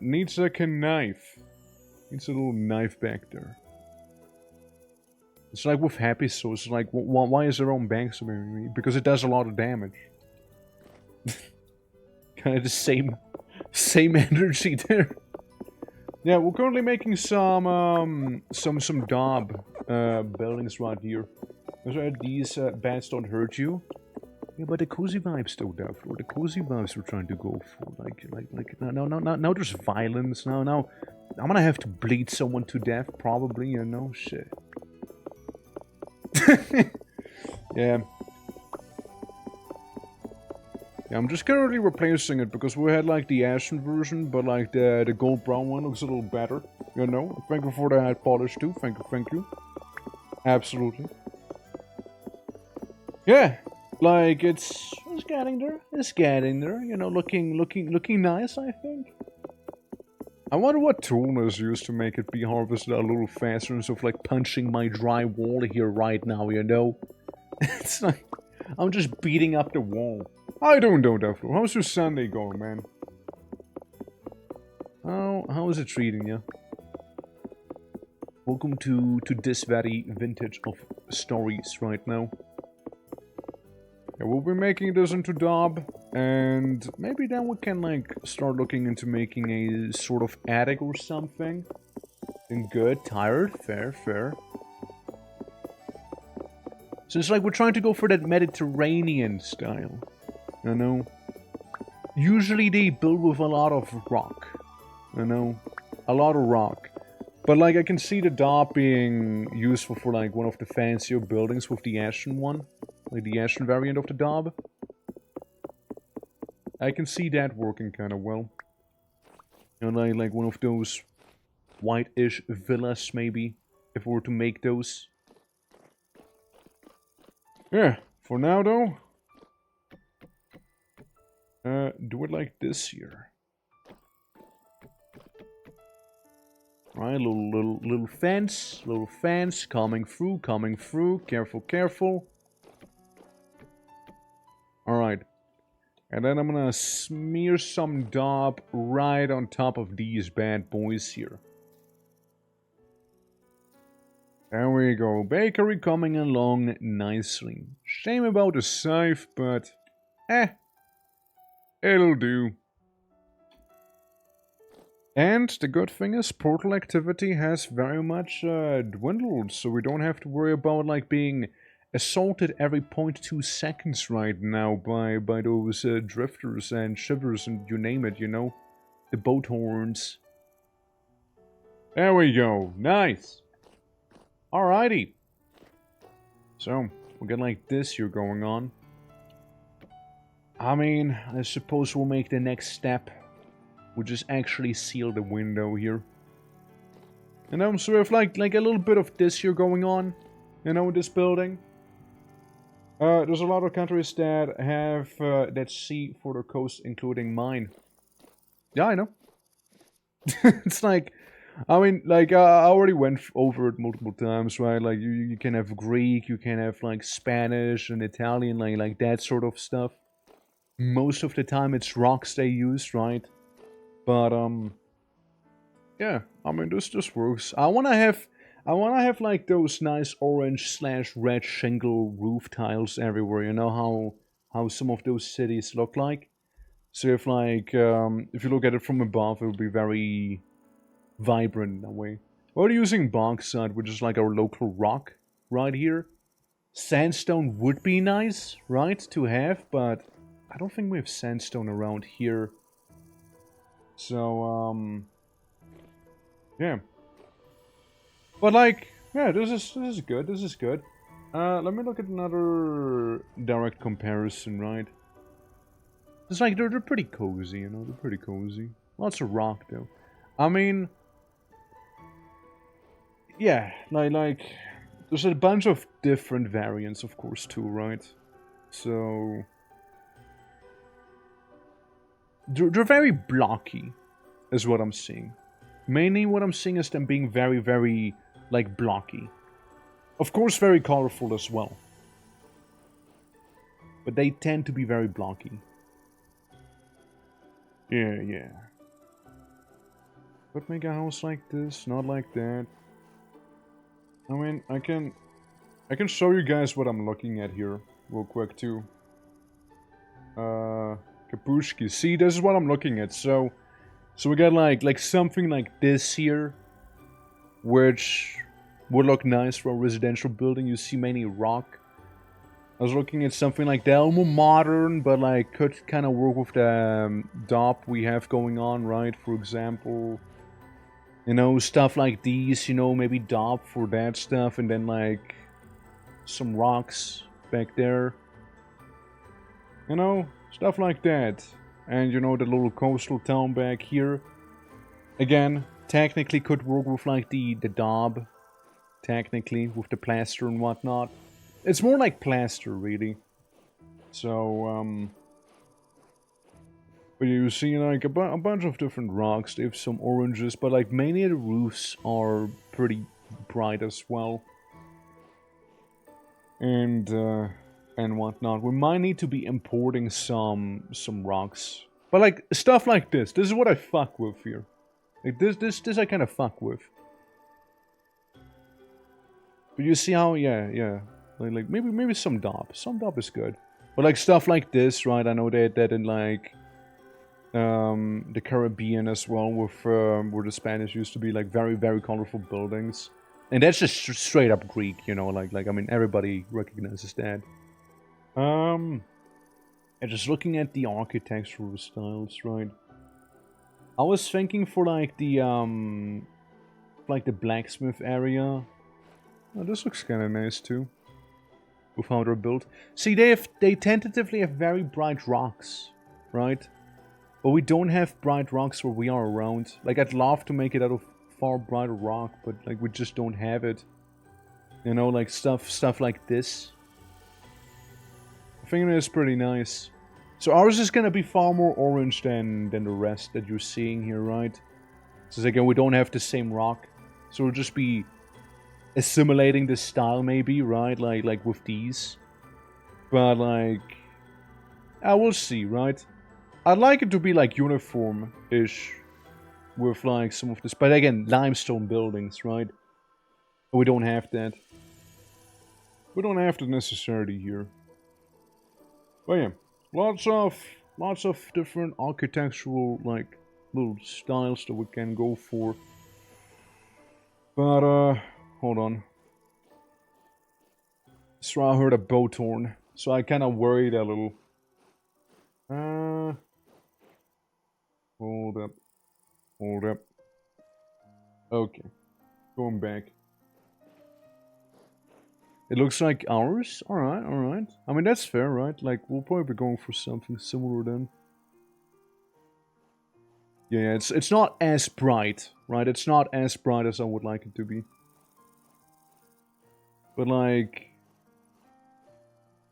Needs like a knife. Needs a little knife back there. It's like with Happy Sauce, it's like, why is their own bank spamming me? Because it does a lot of damage. Kind of the same energy there. Yeah, we're currently making some daub buildings right here. These bats don't hurt you. Yeah, but the cozy vibes though, Daphne. The cozy vibes we're trying to go for. Like now there's violence. Now I'm gonna have to bleed someone to death, probably, you know, shit. Yeah. Yeah, I'm just currently replacing it because we had like the ashen version, but like the gold brown one looks a little better, you know. Thank you for the hat polish too. Thank you. Absolutely. Yeah, like it's getting there. It's getting there. You know, looking nice. I think. I wonder what tool is used to make it be harvested a little faster instead of like punching my dry wall here right now. You know, it's like I'm just beating up the wall. How you doing, Daphne? How's your Sunday going, man? How is it treating you? Welcome to this very vintage of stories right now. Yeah, we'll be making this into daub, and maybe then we can like start looking into making a sort of attic or something. And good, tired, fair. So it's like we're trying to go for that Mediterranean style. You know? Usually they build with a lot of rock. You know? A lot of rock. But like I can see the daub being useful for like one of the fancier buildings with the ashen one. Like the ashen variant of the daub. I can see that working kind of well. You know, like one of those white-ish villas maybe. If we were to make those. Yeah, for now though. Do it like this here. Right, little fence, coming through, careful. Alright. And then I'm gonna smear some daub right on top of these bad boys here. There we go, bakery coming along nicely. Shame about the scythe, but it'll do. And the good thing is, portal activity has very much dwindled, so we don't have to worry about like being assaulted every 0.2 seconds right now by those drifters and shivers and you name it, you know, the boat horns. There we go, nice. Alrighty. So we got like this here going on. I mean, I suppose we'll make the next step. We'll just actually seal the window here. And so we have like a little bit of this here going on, you know, in this building. There's a lot of countries that have that sea for their coast, including mine. Yeah, I know. It's like, I mean, like I already went over it multiple times, right? Like you can have Greek, you can have like Spanish and Italian, like that sort of stuff. Most of the time it's rocks they use, right? But yeah, I mean, this just works. I wanna have like those nice orange/red shingle roof tiles everywhere. You know how some of those cities look like. So if you look at it from above, it will be very vibrant in a way. We're using bauxite, which is like our local rock right here. Sandstone would be nice, right, to have, but I don't think we have sandstone around here. So, yeah. But like, yeah, this is good. This is good. Let me look at another direct comparison, right? It's like they're pretty cozy, you know. They're pretty cozy. Lots of rock though. I mean, yeah, like there's a bunch of different variants, of course, too, right? So they're very blocky, is what I'm seeing. Mainly, what I'm seeing is them being very, very like blocky. Of course, very colorful as well. But they tend to be very blocky. Yeah. But make a house like this, not like that. I mean, I can show you guys what I'm looking at here real quick too. Kapushki. See, this is what I'm looking at. So we got like something like this here, which would look nice for a residential building. You see many rock. I was looking at something like that, more modern, but like could kind of work with the DOP we have going on, right? For example, you know, stuff like these, you know, maybe DOP for that stuff, and then like some rocks back there. You know, stuff like that. And you know, the little coastal town back here. Again, technically could work with like the daub. Technically, with the plaster and whatnot. It's more like plaster, really. So, but you see like a bunch of different rocks. They have some oranges, but like many of the roofs are pretty bright as well. And whatnot. We might need to be importing some rocks. But like stuff like this is what I fuck with here. Like this I kind of fuck with. But you see how, yeah. Like maybe some DOP. Some DOP is good. But like stuff like this, right? I know they had that in like the Caribbean as well, with where the Spanish used to be like very, very colorful buildings. And that's just straight up Greek, you know, like I mean everybody recognizes that. And just looking at the architectural styles, right? I was thinking for like the blacksmith area. Oh, this looks kind of nice too. With how they're built. See, they tentatively have very bright rocks, right? But we don't have bright rocks where we are around. Like, I'd love to make it out of far brighter rock, but like we just don't have it. You know, like stuff like this. I think it is pretty nice. So ours is gonna be far more orange than the rest that you're seeing here, right? So again, we don't have the same rock, so we'll just be assimilating this style, maybe, right? Like with these. But like, I will see, right? I'd like it to be like uniform-ish with like some of this, but again, limestone buildings, right? We don't have that. We don't have the necessity here. But yeah, lots of different architectural like little styles that we can go for. But hold on. So I heard a boat horn, so I kind of worried a little. Hold up. Okay, going back. It looks like ours. All right. I mean that's fair, right? Like we'll probably be going for something similar then. Yeah, it's not as bright, right? It's not as bright as I would like it to be. But like,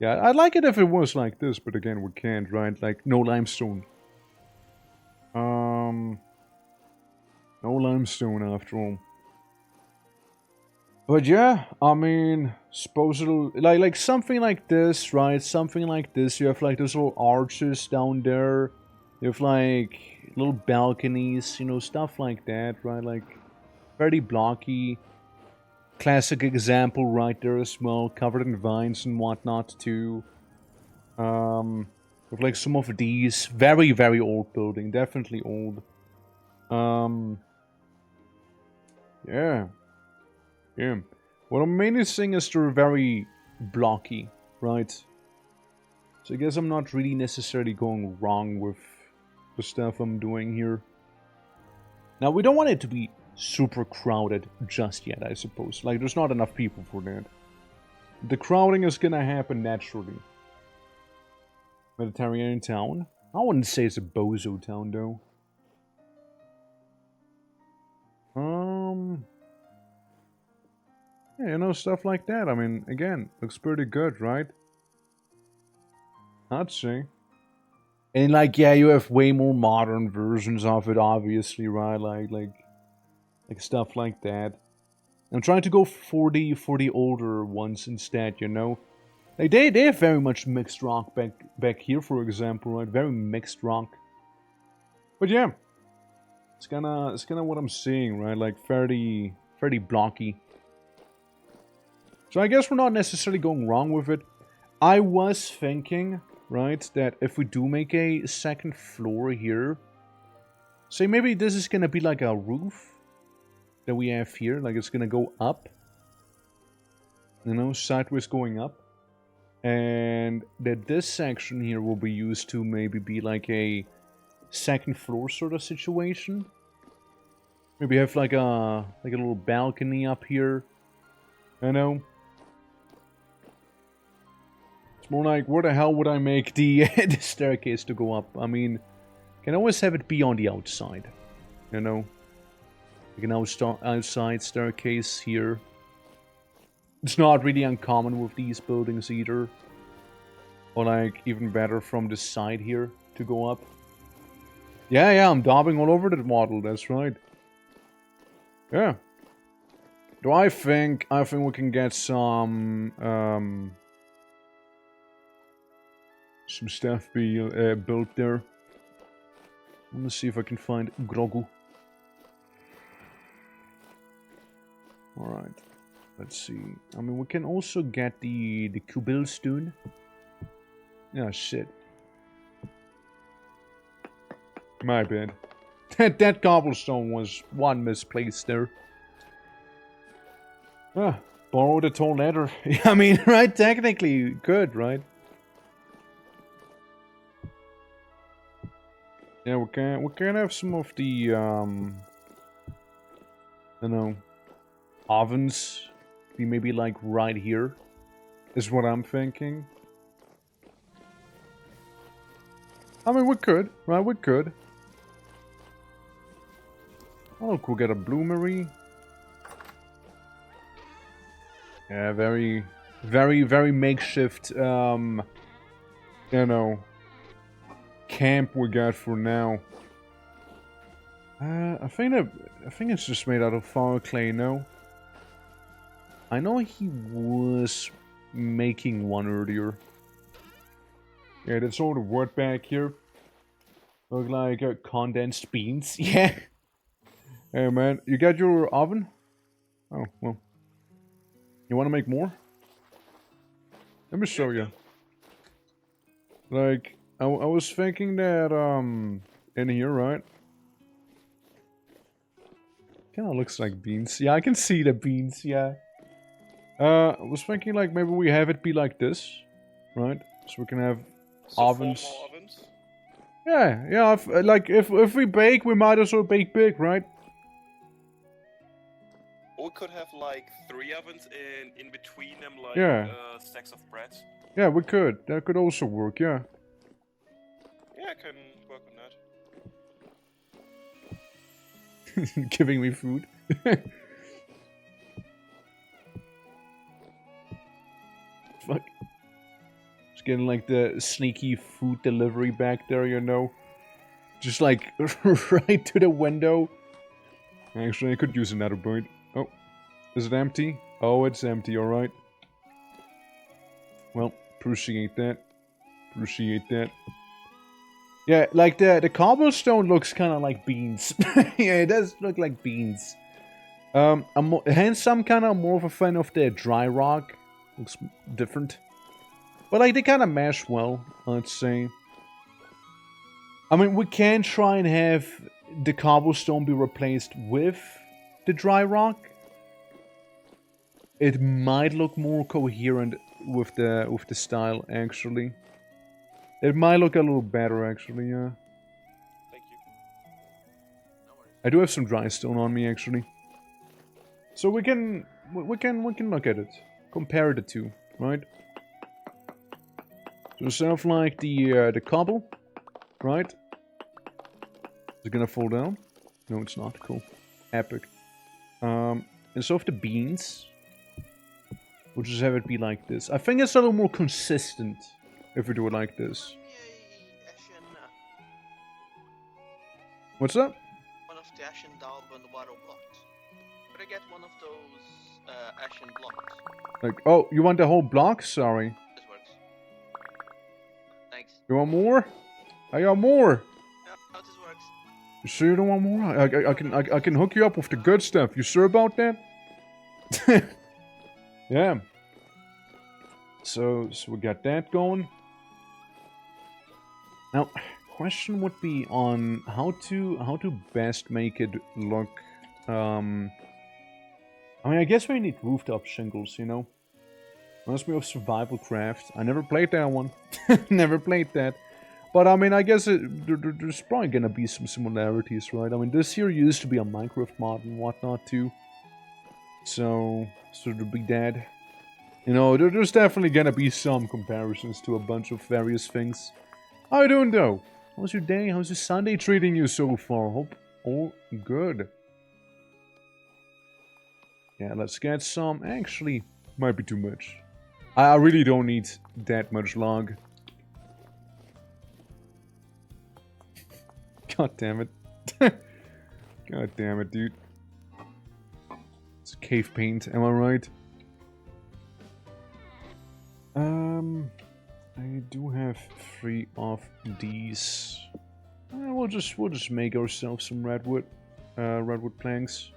yeah, I'd like it if it was like this, but again, we can't, right? Like, no limestone. No limestone after all. But yeah, I mean, suppose it'll, like something like this, right? Something like this. You have like those little arches down there. You have like little balconies, you know, stuff like that, right? Like, Very blocky. Classic example right there as well, covered in vines and whatnot too. With like some of these very, very old building, definitely old. Yeah. Yeah. What I'm mainly saying is they're very blocky, right? So I guess I'm not really necessarily going wrong with the stuff I'm doing here. Now, we don't want it to be super crowded just yet, I suppose. Like, there's not enough people for that. The crowding is gonna happen naturally. Mediterranean town? I wouldn't say it's a bozo town, though. Yeah, you know, stuff like that. I mean, again, looks pretty good, right? I'd say. And, like, yeah, you have way more modern versions of it, obviously, right? Like stuff like that. I'm trying to go for the older ones instead, you know? Like, they have very much mixed rock back here, for example, right? Very mixed rock. But yeah, it's kinda what I'm seeing, right? Like, fairly blocky. So I guess we're not necessarily going wrong with it. I was thinking, right, that if we do make a second floor here, say maybe this is gonna be like a roof that we have here, like it's gonna go up, you know, sideways going up, and that this section here will be used to maybe be like a second floor sort of situation. Maybe have like a little balcony up here, you know. It's more like, where the hell would I make the, the staircase to go up? I mean, can always have it be on the outside, you know. Like an outside staircase here. It's not really uncommon with these buildings either. Or like, even better from the side here to go up. Yeah, I'm daubing all over that model, that's right. Yeah. Do I think we can get some stuff built there. Let me see if I can find Grogu. Alright, let's see. I mean, we can also get the cobblestone. Yeah, shit. My bad. That cobblestone was one misplaced there. Ah, borrowed a tall ladder. I mean, right? Technically, good, right? Yeah, we can have some of the you know, ovens be maybe like right here, is what I'm thinking. I mean, we could, right? We could. Oh, look, we'll get a bloomery. Yeah, very makeshift, you know, camp we got for now. I think it's just made out of fire clay, no? I know he was making one earlier. Yeah, that's all the wood back here. Look like condensed beans. Yeah. Hey man, you got your oven? Oh, well. You want to make more? Let me show you. Like, I was thinking that, in here, right? Kinda looks like beans. Yeah, I can see the beans, yeah. I was thinking, like, maybe we have it be like this, right? So we can have ovens. Four more ovens? Yeah, if we bake, we might as well bake big, right? Or we could have like 3 ovens and in between them like Yeah. stacks of bread. Yeah, we could. That could also work, yeah. Yeah, I can work on that. Giving me food. Fuck. Just getting like the sneaky food delivery back there, you know? Just like right to the window. Actually, I could use another bite. Oh, is it empty? Oh, it's empty, alright. Well, appreciate that. Appreciate that. Yeah, like the cobblestone looks kind of like beans. Yeah, it does look like beans. Hence, I'm kind of more of a fan of the dry rock. Looks different. But like, they kind of mesh well, I'd say. I mean, we can try and have the cobblestone be replaced with the dry rock. It might look more coherent with the style, actually. It might look a little better, actually, yeah. Thank you. No worries. I do have some dry stone on me, actually. So we can look at it, compare the two, right? So instead of like the cobble, right? Is it gonna fall down? No, it's not. Cool, epic. Instead of the beans, we'll just have it be like this. I think it's a little more consistent if we do it like this. Maybe ashen, What's that? one of the ashen Dalban water blocks. Could I get one of those ashen blocks? Like, oh, you want the whole block? Sorry. This works. Thanks. You want more? I got more. No, this works. You sure you don't want more? I can hook you up with the good stuff. You sure about that? Yeah. So we got that going. Now, question would be on how to best make it look. I mean, I guess we need rooftop shingles, you know. Reminds me of Survival Craft. I never played that one. Never played that. But I mean, I guess there's probably gonna be some similarities, right? I mean, this here used to be a Minecraft mod and whatnot too. So to be that. You know, there's definitely gonna be some comparisons to a bunch of various things. How you doing though? How's your day? How's your Sunday treating you so far? Hope all good. Yeah, let's get some. Actually, might be too much. I really don't need that much log. God damn it. God damn it, dude. It's cave paint, am I right? I do have 3 of these. We'll just make ourselves some redwood planks.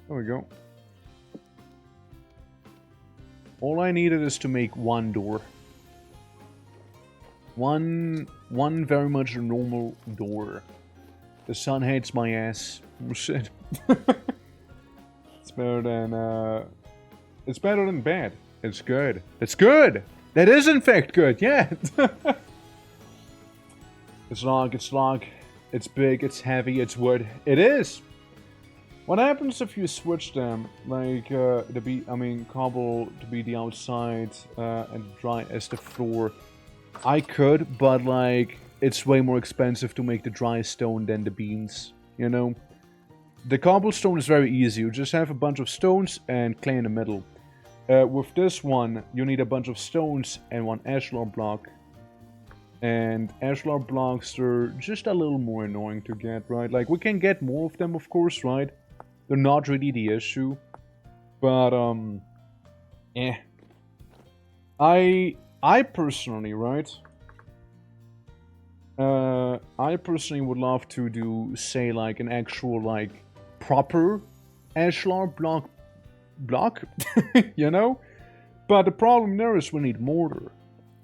There we go. All I needed is to make one door. One very much a normal door. The sun hates my ass. Oh shit. It's better than bad. It's good. It's good! That is in fact good, yeah! It's log, it's big, it's heavy, it's wood. It is! What happens if you switch them, like, cobble to be the outside, and dry as the floor? I could, but, like, it's way more expensive to make the dry stone than the beans, you know? The cobblestone is very easy, you just have a bunch of stones and clay in the middle. With this one, you need a bunch of stones and 1 ashlar block. And ashlar blocks are just a little more annoying to get, right? Like, we can get more of them, of course, right? They're not really the issue. But, I personally, right? I personally would love to do, say, like, an actual, like, proper ashlar block, you know? But the problem there is we need mortar.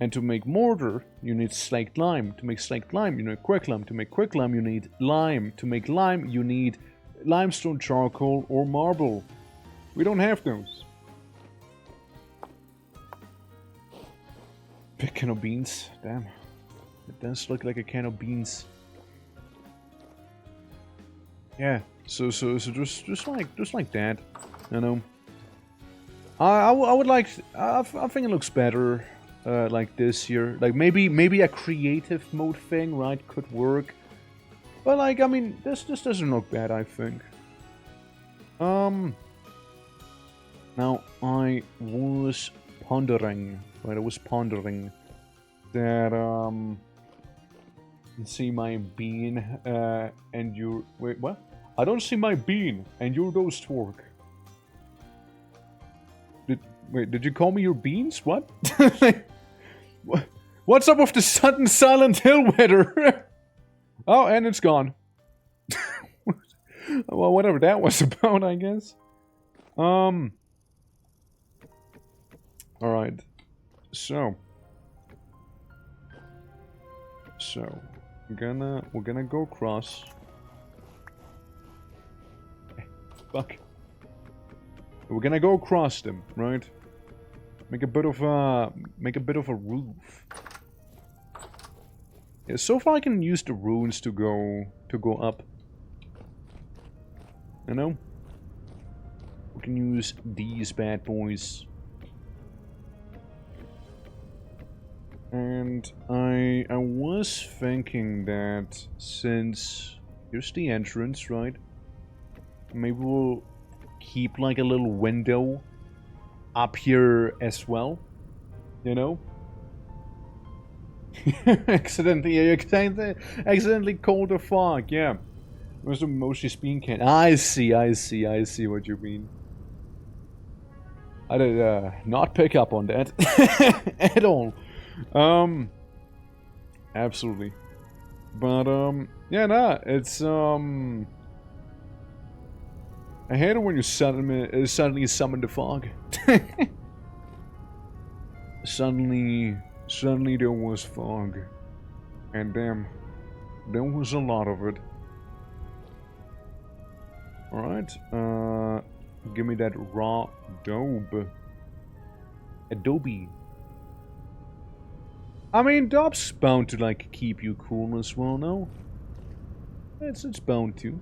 And to make mortar, you need slaked lime. To make slaked lime, you need quicklime. To make quicklime, you need lime. To make lime, you need limestone, charcoal, or marble. We don't have those. Big can of beans. Damn. It does look like a can of beans. Yeah. So just like that. You know. I would like. I think it looks better. Like this here, like maybe a creative mode thing, right, could work. But like, I mean, this doesn't look bad, I think. Now I was pondering, right? I was pondering that see my bean and your wait, what? I don't see my bean and your ghost work. Did you call me your beans? What? What's up with the sudden Silent Hill weather? Oh, and it's gone. Well, whatever that was about, I guess. Alright. So, we're gonna go across. Fuck. We're gonna go across them, right? Make a bit of a roof. Yeah, so far I can use the runes to go up. You know? We can use these bad boys. And I was thinking that since here's the entrance, right? Maybe we'll keep like a little window up here as well. You know? accidentally called the fog, yeah. It was a mostly speaking can. I see what you mean. I did not pick up on that at all. Absolutely. But yeah, nah, it's I hate it when you suddenly summon the fog. Suddenly there was fog. And damn, there was a lot of it. Alright, give me that raw Adobe. I mean, Dob's bound to, like, keep you cool as well, no? It's bound to.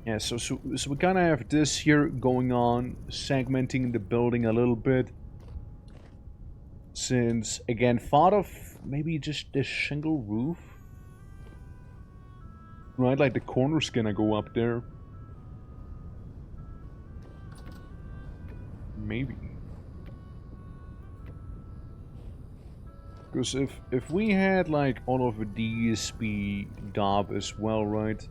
Yeah, so we kind of have this here going on, segmenting the building a little bit. Since, again, thought of maybe just this shingle roof. Right, like the corner's gonna go up there. Maybe. Because if we had like all of these be Dob as well, right?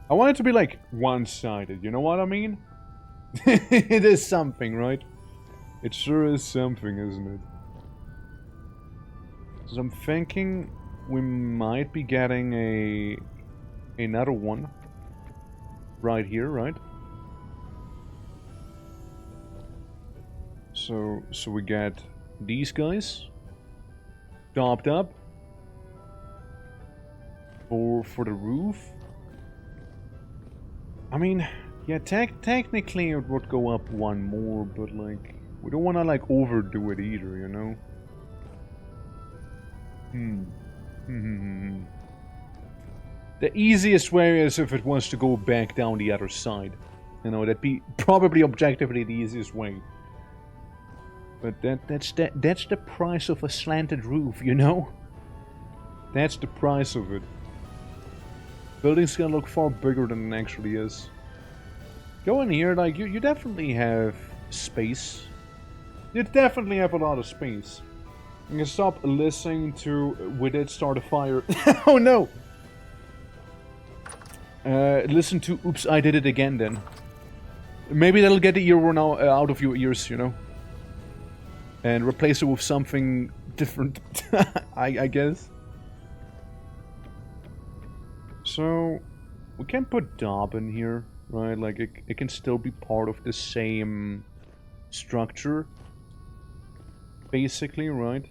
I want it to be like one-sided, you know what I mean? It is something, right? It sure is something, isn't it? So I'm thinking we might be getting another one right here, right? So we get these guys topped up for the roof. I mean, yeah, technically it would go up one more, but like we don't want to like overdo it either, you know. The easiest way is if it wants to go back down the other side. You know, that'd be probably objectively the easiest way. But that's the price of a slanted roof, you know? That's the price of it. Building's gonna look far bigger than it actually is. Go in here, like, you definitely have space. You definitely have a lot of space. You can stop listening to "We did start a fire." Oh no! Listen to "Oops, I did it again" then. Maybe that'll get the earworm out of your ears, you know? And replace it with something different, I guess. So, we can put Dob in here, right? Like, it can still be part of the same structure. Basically, right?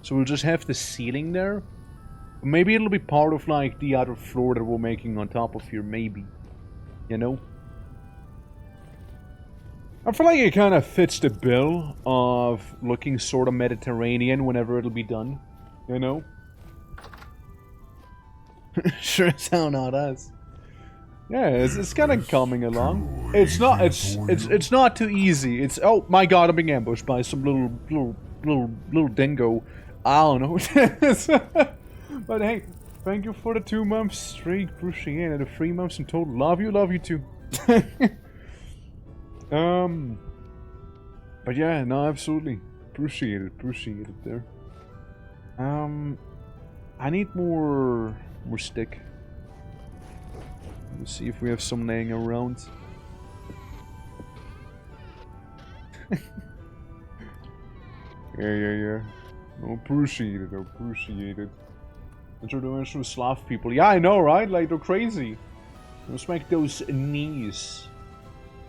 So we'll just have the ceiling there. Maybe it'll be part of, like, the other floor that we're making on top of here, maybe. You know? I feel like it kind of fits the bill of looking sort of Mediterranean whenever it'll be done. You know? Sure as hell not us. Yeah, it's kind of coming along. It's not too easy. It's, oh my god, I'm being ambushed by some little dingo. I don't know. But hey, thank you for the 2 months streak. Appreciate it. The 3 months in total. Love you too. But yeah, no, absolutely. Appreciate it there. I need more stick. Let's see if we have some laying around. Yeah. No, appreciate it. Interdimensional sloth people. Yeah, I know, right? Like, they're crazy. Let's make those knees.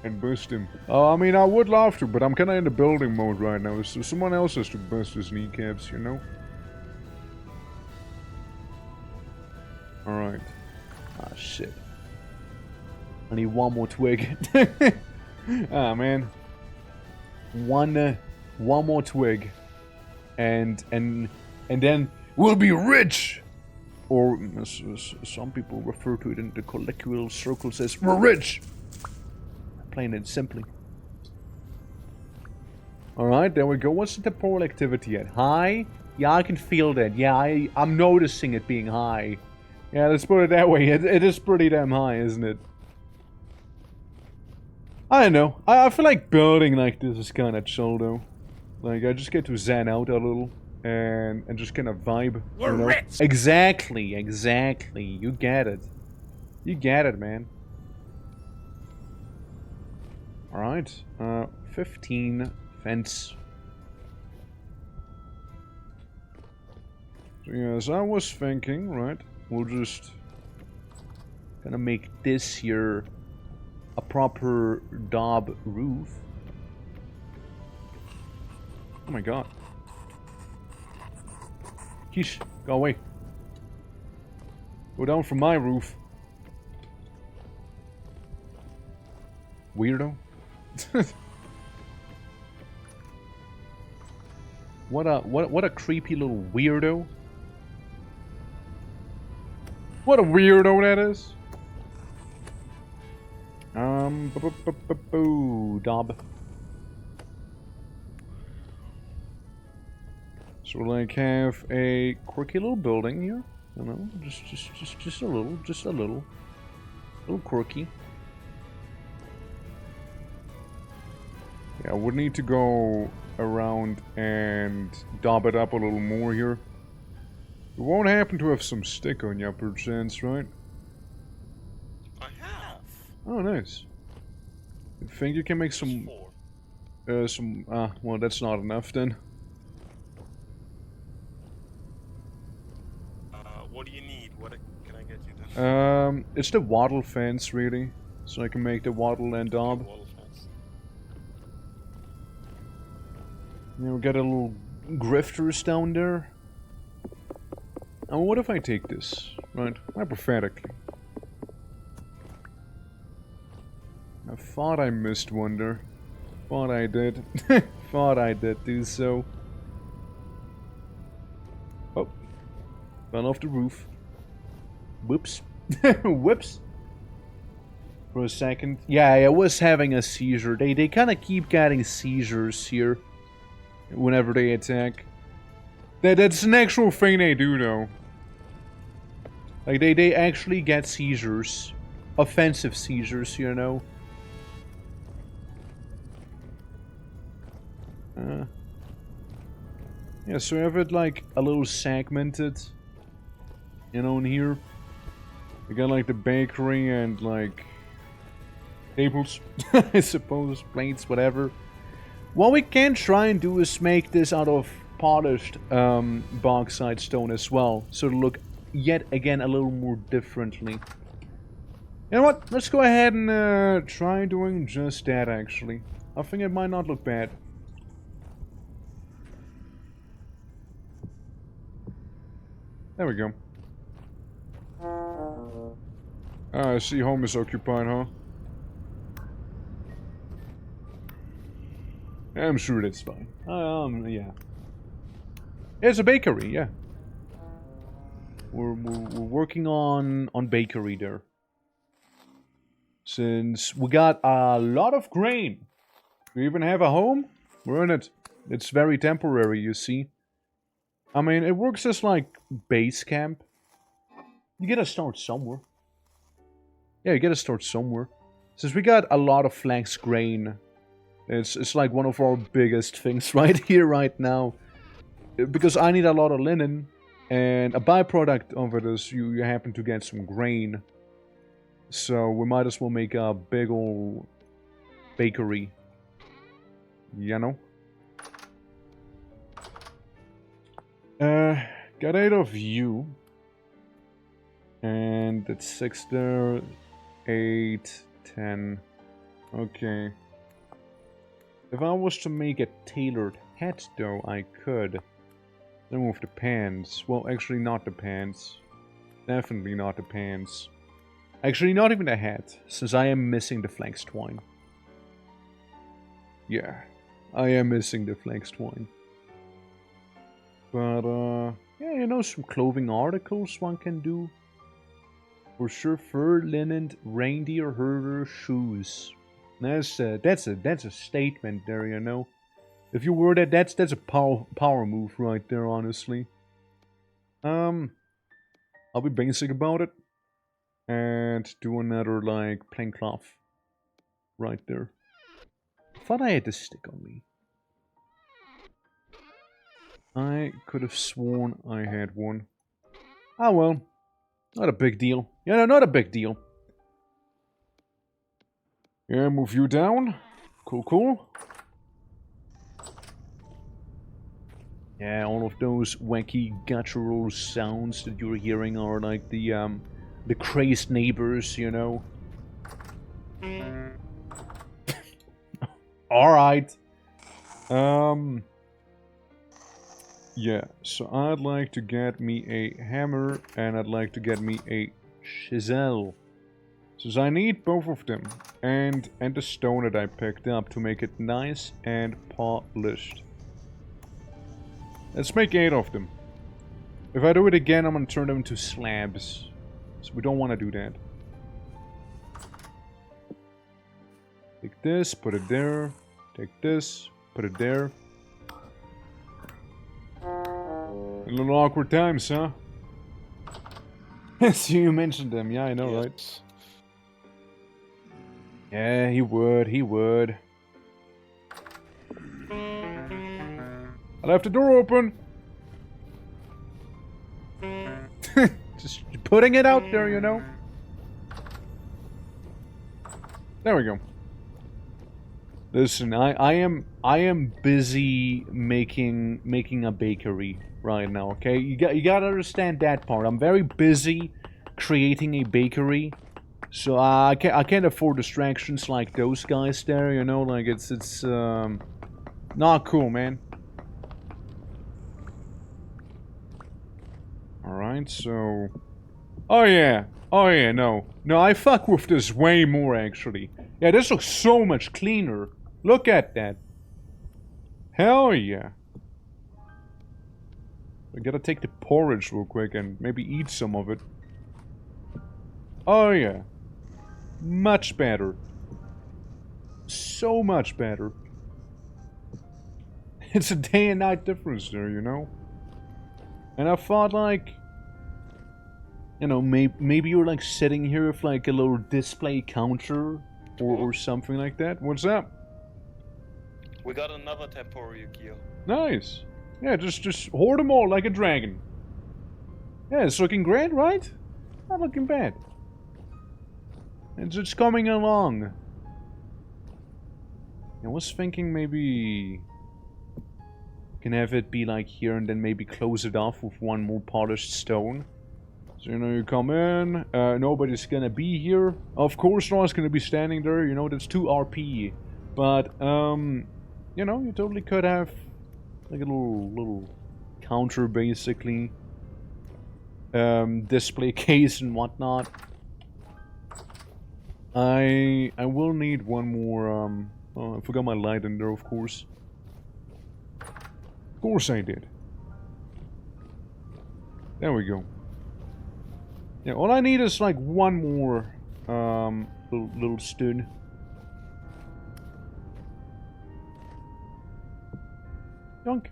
And bust him. Oh, I mean, I would love to, but I'm kinda in the building mode right now, so someone else has to bust his kneecaps, you know? Alright. Ah, shit. I need one more twig. Ah, man. One more twig. And then we'll be rich! Or, as some people refer to it in the colloquial circles as, we're rich! Plain and simply. Alright, there we go. What's the temporal activity at? High? Yeah, I can feel that. Yeah, I'm noticing it being high. Yeah, let's put it that way. It is pretty damn high, isn't it? I don't know. I feel like building like this is kind of chill, though. Like, I just get to zen out a little. And just kind of vibe. We're rich! Exactly. You get it. You get it, man. Alright. 15 fence. So, yeah, as I was thinking, right? We'll just gonna make this here a proper daub roof. Oh my god. Yeesh, go away. Go down from my roof. Weirdo. What a creepy little weirdo. What a weirdo that is. Dob. So we'll like have a quirky little building here. You know, just a little quirky. Yeah, we need to go around and daub it up a little more here. It won't happen to have some stick on you, perchance, right? I have. Oh, nice. You think you can make some... well, that's not enough then. What do you need? What can I get you then? It's the wattle fence, really. So I can make the wattle and daub. Wall fence. You know, get a little grifters down there. And what if I take this, right, hypothetically? I thought I missed one there. Thought I did. Thought I did do so. Oh. Fell off the roof. Whoops. Whoops. For a second. Yeah, I was having a seizure. They kind of keep getting seizures here. Whenever they attack. That's an actual thing they do, though. Like, they actually get seizures. Offensive seizures, you know. Yeah, so I have it, like, a little segmented. You know, in here. We got, like, the bakery and, like... tables, I suppose. Plates, whatever. What we can try and do is make this out of polished bauxite stone as well. So it'll look yet again a little more differently. You know what? Let's go ahead and try doing just that, actually. I think it might not look bad. There we go. Ah, I see home is occupied, huh? I'm sure that's fine. Yeah. It's a bakery, yeah. We're working on bakery there. Since we got a lot of grain. We even have a home. We're in it. It's very temporary, you see. I mean, it works as like base camp. You gotta start somewhere. Yeah, you gotta start somewhere. Since we got a lot of flax grain. It's like one of our biggest things right here, right now. Because I need a lot of linen. And a byproduct of it is you happen to get some grain. So we might as well make a big ol' bakery. You know? Got 8 of you. And that's 6 there. 8, 10. Okay. If I was to make a tailored hat, though, I could. Remove the pants. Well, actually not the pants. Definitely not the pants. Actually, not even the hat, since I am missing the flax twine. Yeah, I am missing the flax twine. But, yeah, you know, some clothing articles one can do. For sure, fur, linen, reindeer, herder, shoes. That's a statement there, you know. If you were that's a power move right there, honestly. I'll be basic about it. And do another, like, plain cloth. Right there. I thought I had this stick on me. I could have sworn I had one. Ah, well. Not a big deal. Yeah, no, not a big deal. Yeah, move you down. Cool, cool. Yeah, all of those wacky guttural sounds that you're hearing are like the crazed neighbors, you know. Alright. Yeah, so I'd like to get me a hammer and I'd like to get me a chisel. Since I need both of them and the stone that I picked up to make it nice and polished. Let's make 8 of them. If I do it again, I'm gonna turn them into slabs. So we don't want to do that. Take this, put it there. Take this, put it there. A little awkward times, huh? So you mentioned them, yeah, I know, yes. Right? Yeah, he would. I left the door open. Just putting it out there, you know. There we go. Listen, I am busy making a bakery right now. Okay, you gotta understand that part. I'm very busy creating a bakery, so I can't afford distractions like those guys there. You know, like it's not cool, man. Alright, so... Oh yeah, no, I fuck with this way more, actually. Yeah, this looks so much cleaner. Look at that. Hell yeah. I gotta take the porridge real quick and maybe eat some of it. Oh yeah. Much better. So much better. It's a day and night difference there, you know? And I thought, like... You know, maybe you're like sitting here with like a little display counter or something like that. What's up? We got another temporary gear. Nice. Yeah, just hoard them all like a dragon. Yeah, it's looking great, right? Not looking bad. It's coming along. I was thinking maybe can have it be like here and then maybe close it off with one more polished stone. So, you know, you come in, nobody's gonna be here. Of course, no one's gonna be standing there, you know, that's 2 RP. But, you know, you totally could have like a little counter, basically. Display case and whatnot. I will need one more, oh, I forgot my light in there, of course. Of course I did. There we go. Yeah, all I need is like one more little stud. Dunk.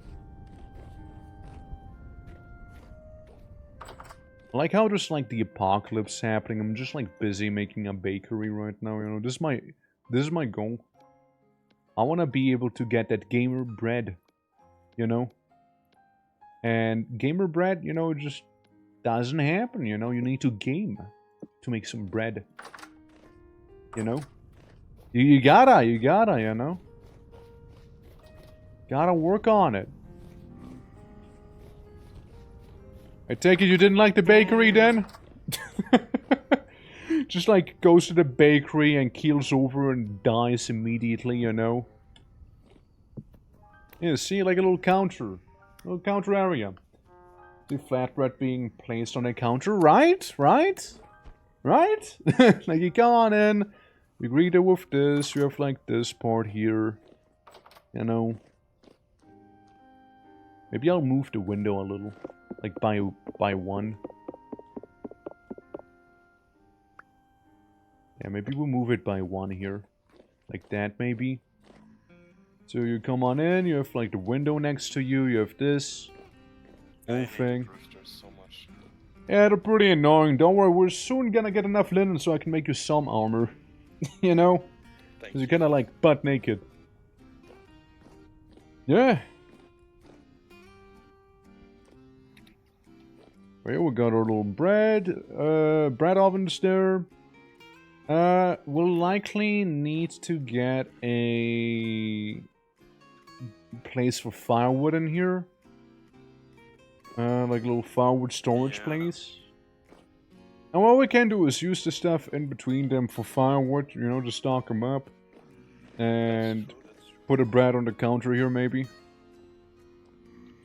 I like how there's like the apocalypse happening. I'm just like busy making a bakery right now, you know. This is my goal. I want to be able to get that gamer bread, you know. And gamer bread, you know, just doesn't happen, you know. You need to game to make some bread, you know. You gotta, you know. Gotta work on it. I take it you didn't like the bakery then? Just like goes to the bakery and keels over and dies immediately, you know. Yeah, see, like a little counter area. The flatbread being placed on a counter, right? Right? Like you come on in, you greet it with this, you have like this part here, you know. Maybe I'll move the window a little, like by one. Yeah, maybe we'll move it by one here, like that maybe. So you come on in, you have like the window next to you, you have this whole thing. So much. Yeah, they're pretty annoying. Don't worry, we're soon gonna get enough linen so I can make you some armor. You know? Because you're kinda like butt naked. Yeah. Well, we got our little bread ovens there. We'll likely need to get a place for firewood in here. Like a little firewood storage place. And what we can do is use the stuff in between them for firewood, you know, to stock them up. And put a bread on the counter here, maybe.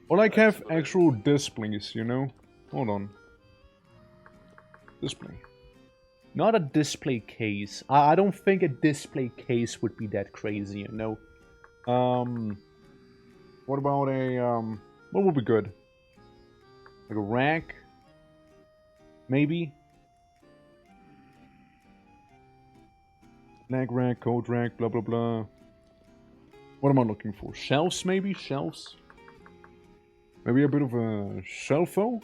Or like have actual displays, you know? Hold on. Display. Not a display case. I don't think a display case would be that crazy, you know? What about a, what would be good? Like a rack? Maybe? Lag rack, code rack, blah blah blah. What am I looking for? Shelves, maybe? Shelves? Maybe a bit of a shelfo?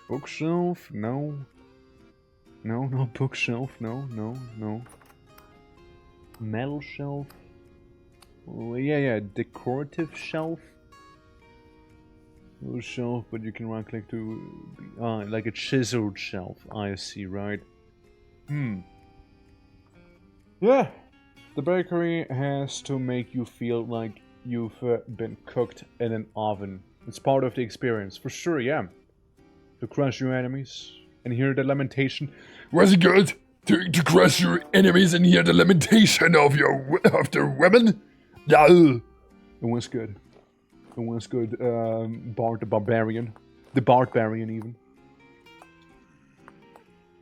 Bookshelf? No. No, no bookshelf. No. Metal shelf? Oh, yeah, decorative shelf? No shelf, but you can right click to... like a chiseled shelf. I see, right. Yeah. The bakery has to make you feel like you've been cooked in an oven. It's part of the experience, for sure, yeah. To crush your enemies and hear the lamentation. Was it good to crush your enemies and hear the lamentation of their women? Yeah. It was good. It was good. Bart the Barbarian. The Barbarian, even.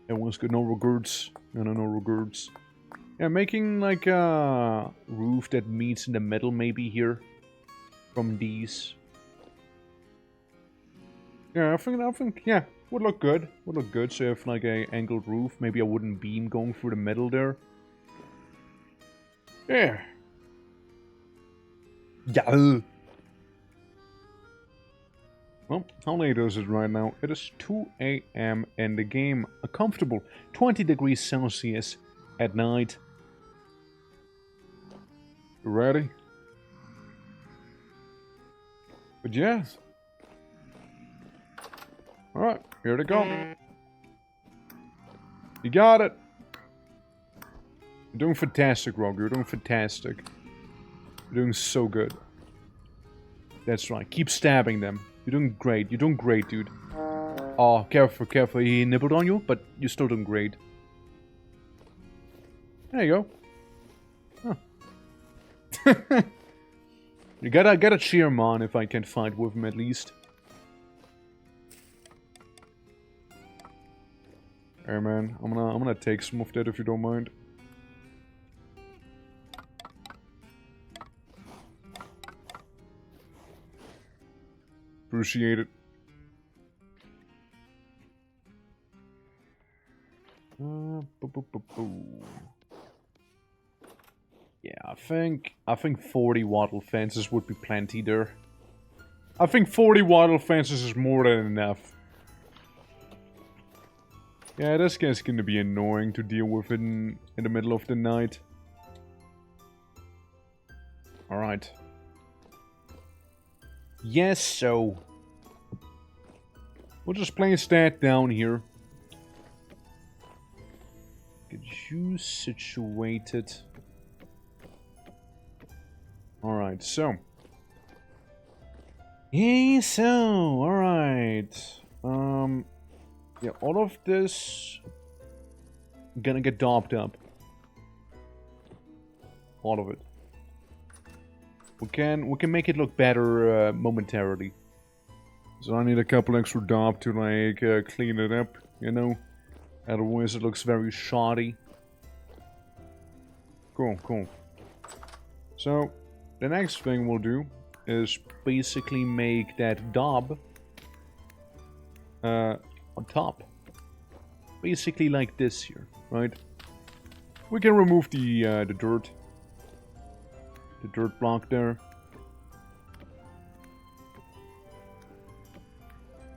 It was good. No regrets. No regrets. Yeah, making like a roof that meets in the middle, maybe here. From these. Yeah, I think, yeah, would look good. Would look good. So if like a angled roof, maybe a wooden beam going through the middle there. Yeah. Yeah. Well, how late is it right now? It is 2 AM in the game. A comfortable 20 degrees Celsius at night. You ready? But yeah. Alright, here to go. You got it. You're doing fantastic, Rogue. You're doing fantastic. You're doing so good. That's right. Keep stabbing them. You're doing great. You're doing great, dude. Oh, careful, careful. He nibbled on you, but you're still doing great. There you go. Huh. You gotta cheer him on if I can fight with him at least. Hey man, I'm gonna take some of that if you don't mind. Appreciate it. Yeah, I think 40 wattle fences would be plenty there. I think 40 wattle fences is more than enough. Yeah, this guy's gonna be annoying to deal with in the middle of the night. Alright. Yes, so. We'll just place that down here. Get you situated. Alright, so. Yeah, so, alright. Yeah, all of this gonna get daubed up. All of it. We can make it look better momentarily. So I need a couple extra daub to like clean it up, you know. Otherwise it looks very shoddy. Cool, cool. So the next thing we'll do is basically make that daub on top. Basically like this here, right? We can remove the dirt. The dirt block there.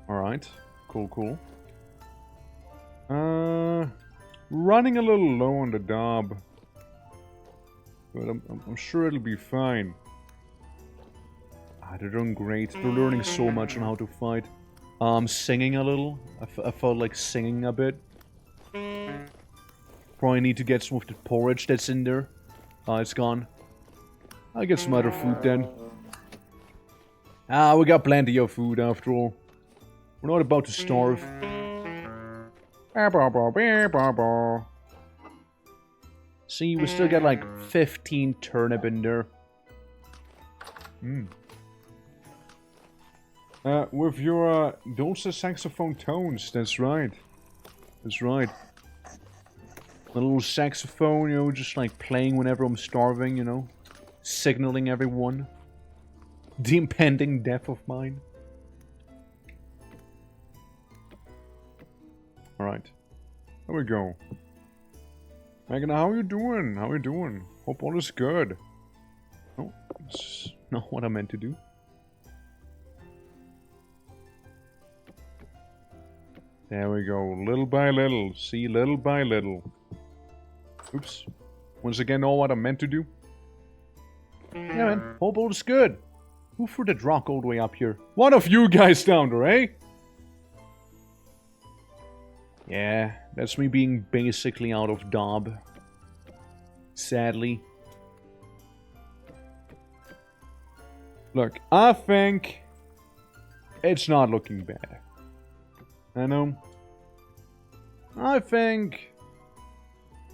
Alright. Cool, cool. Running a little low on the daub. But I'm sure it'll be fine. They're doing great. They're learning so much on how to fight. Singing a little. I felt like singing a bit. Probably need to get some of the porridge that's in there. It's gone. I'll get some other food then. We got plenty of food after all. We're not about to starve. See, we still got like 15 turnip in there. With your dulce saxophone tones, that's right. That's right. A little saxophone, you know, just like playing whenever I'm starving, you know. Signaling everyone. The impending death of mine. Alright. There we go. Megan, how are you doing? How are you doing? Hope all is good. Oh, that's not what I meant to do. There we go. Little by little. See, little by little. Oops. Once again, all what I meant to do. Yeah, man. Hope all is good. Who threw that rock all the way up here? One of you guys down there, eh? Yeah, that's me being basically out of daub. Sadly. Look, I think it's not looking bad. I know. I think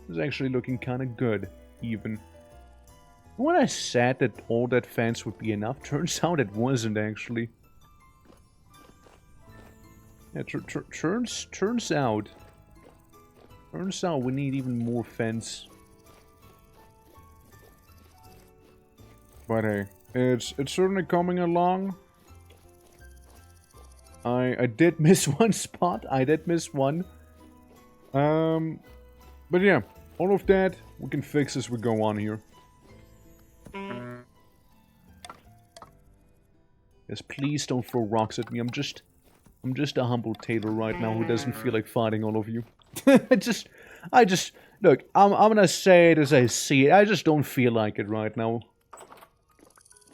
it's actually looking kind of good, even. When I said that all that fence would be enough, turns out it wasn't actually. Yeah, turns out we need even more fence. But hey, it's certainly coming along. I did miss one spot. I did miss one. But yeah, all of that we can fix as we go on here. Yes, please don't throw rocks at me. I'm just a humble tailor right now who doesn't feel like fighting all of you. I just look, I'm gonna say it as I see it. I just don't feel like it right now.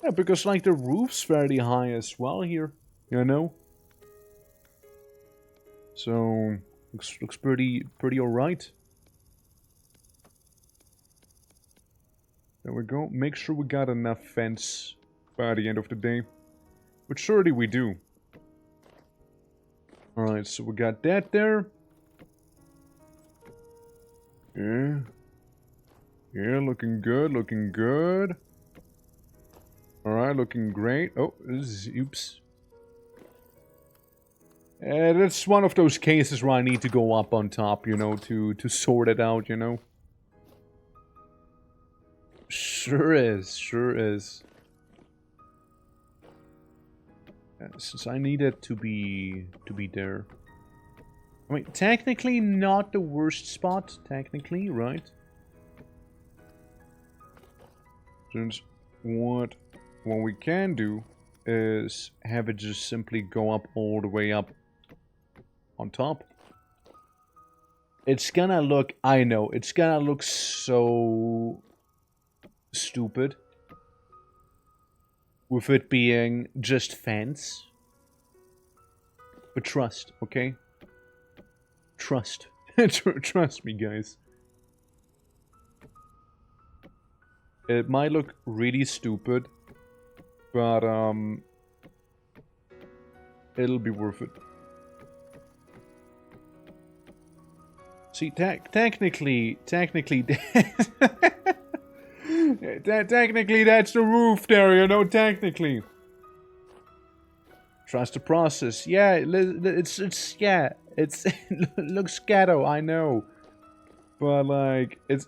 Yeah, because like the roof's fairly high as well here, you know. So looks pretty alright. There we go. Make sure we got enough fence by the end of the day. But surely we do. Alright, so we got that there. Yeah. Yeah, looking good, looking good. Alright, looking great. Oh, oops. That's one of those cases where I need to go up on top, you know, to sort it out, you know. Sure is, sure is. Since I need it to be there. I mean, technically not the worst spot, technically, right? Since what we can do is have it just simply go up all the way up on top. It's gonna look, I know, it's gonna look so stupid with it being just fence. But trust, okay? Trust. Trust me, guys. It might look really stupid, but it'll be worth it. See, technically, technically that's the roof there, you know, technically. Trust the process. Yeah, yeah, it looks ghetto, I know. But, like, it's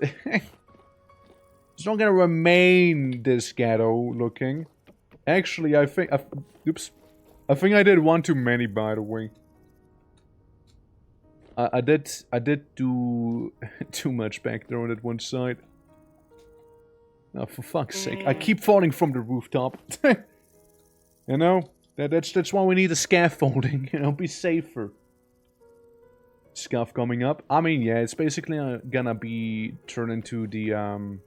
not gonna remain this ghetto looking. Actually, I think, oops. I think I did one too many, by the way. I did do too much back there on that one side. Oh, for fuck's sake. I keep falling from the rooftop. You know? That's why we need the scaffolding, you know, be safer. Scuff coming up. I mean, yeah, it's basically gonna be turned into the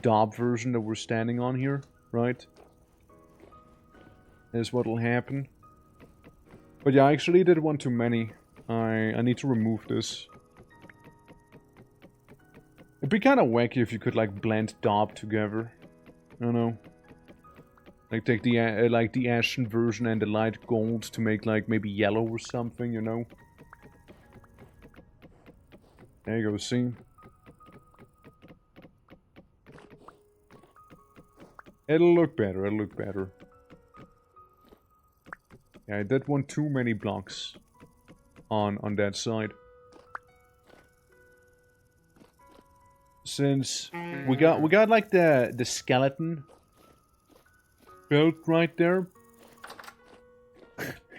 Dob version that we're standing on here, right? Is what'll happen. But yeah, I actually did one too many. I need to remove this. It'd be kind of wacky if you could like blend Dob together. I don't know. Like take the ashen version and the light gold to make like maybe yellow or something, you know. There you go, see? It'll look better, it'll look better. Yeah, I did one too many blocks on that side. Since we got like the skeleton built right there.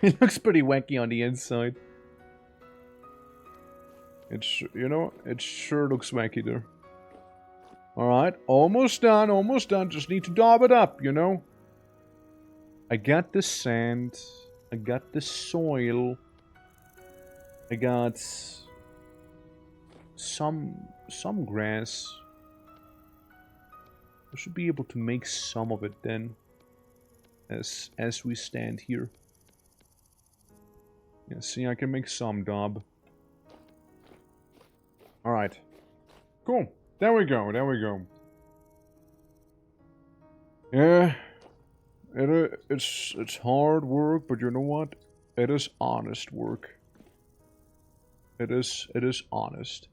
It looks pretty wacky on the inside. It's, you know, it sure looks wacky there. Alright, almost done, just need to daub it up, you know. I got the sand, I got the soil, I got some grass. I should be able to make some of it then, as we stand here. Yeah, see, I can make some daub. Alright. Cool. There we go, there we go. Yeah. It's hard work, but you know what? It is honest work. It is honest.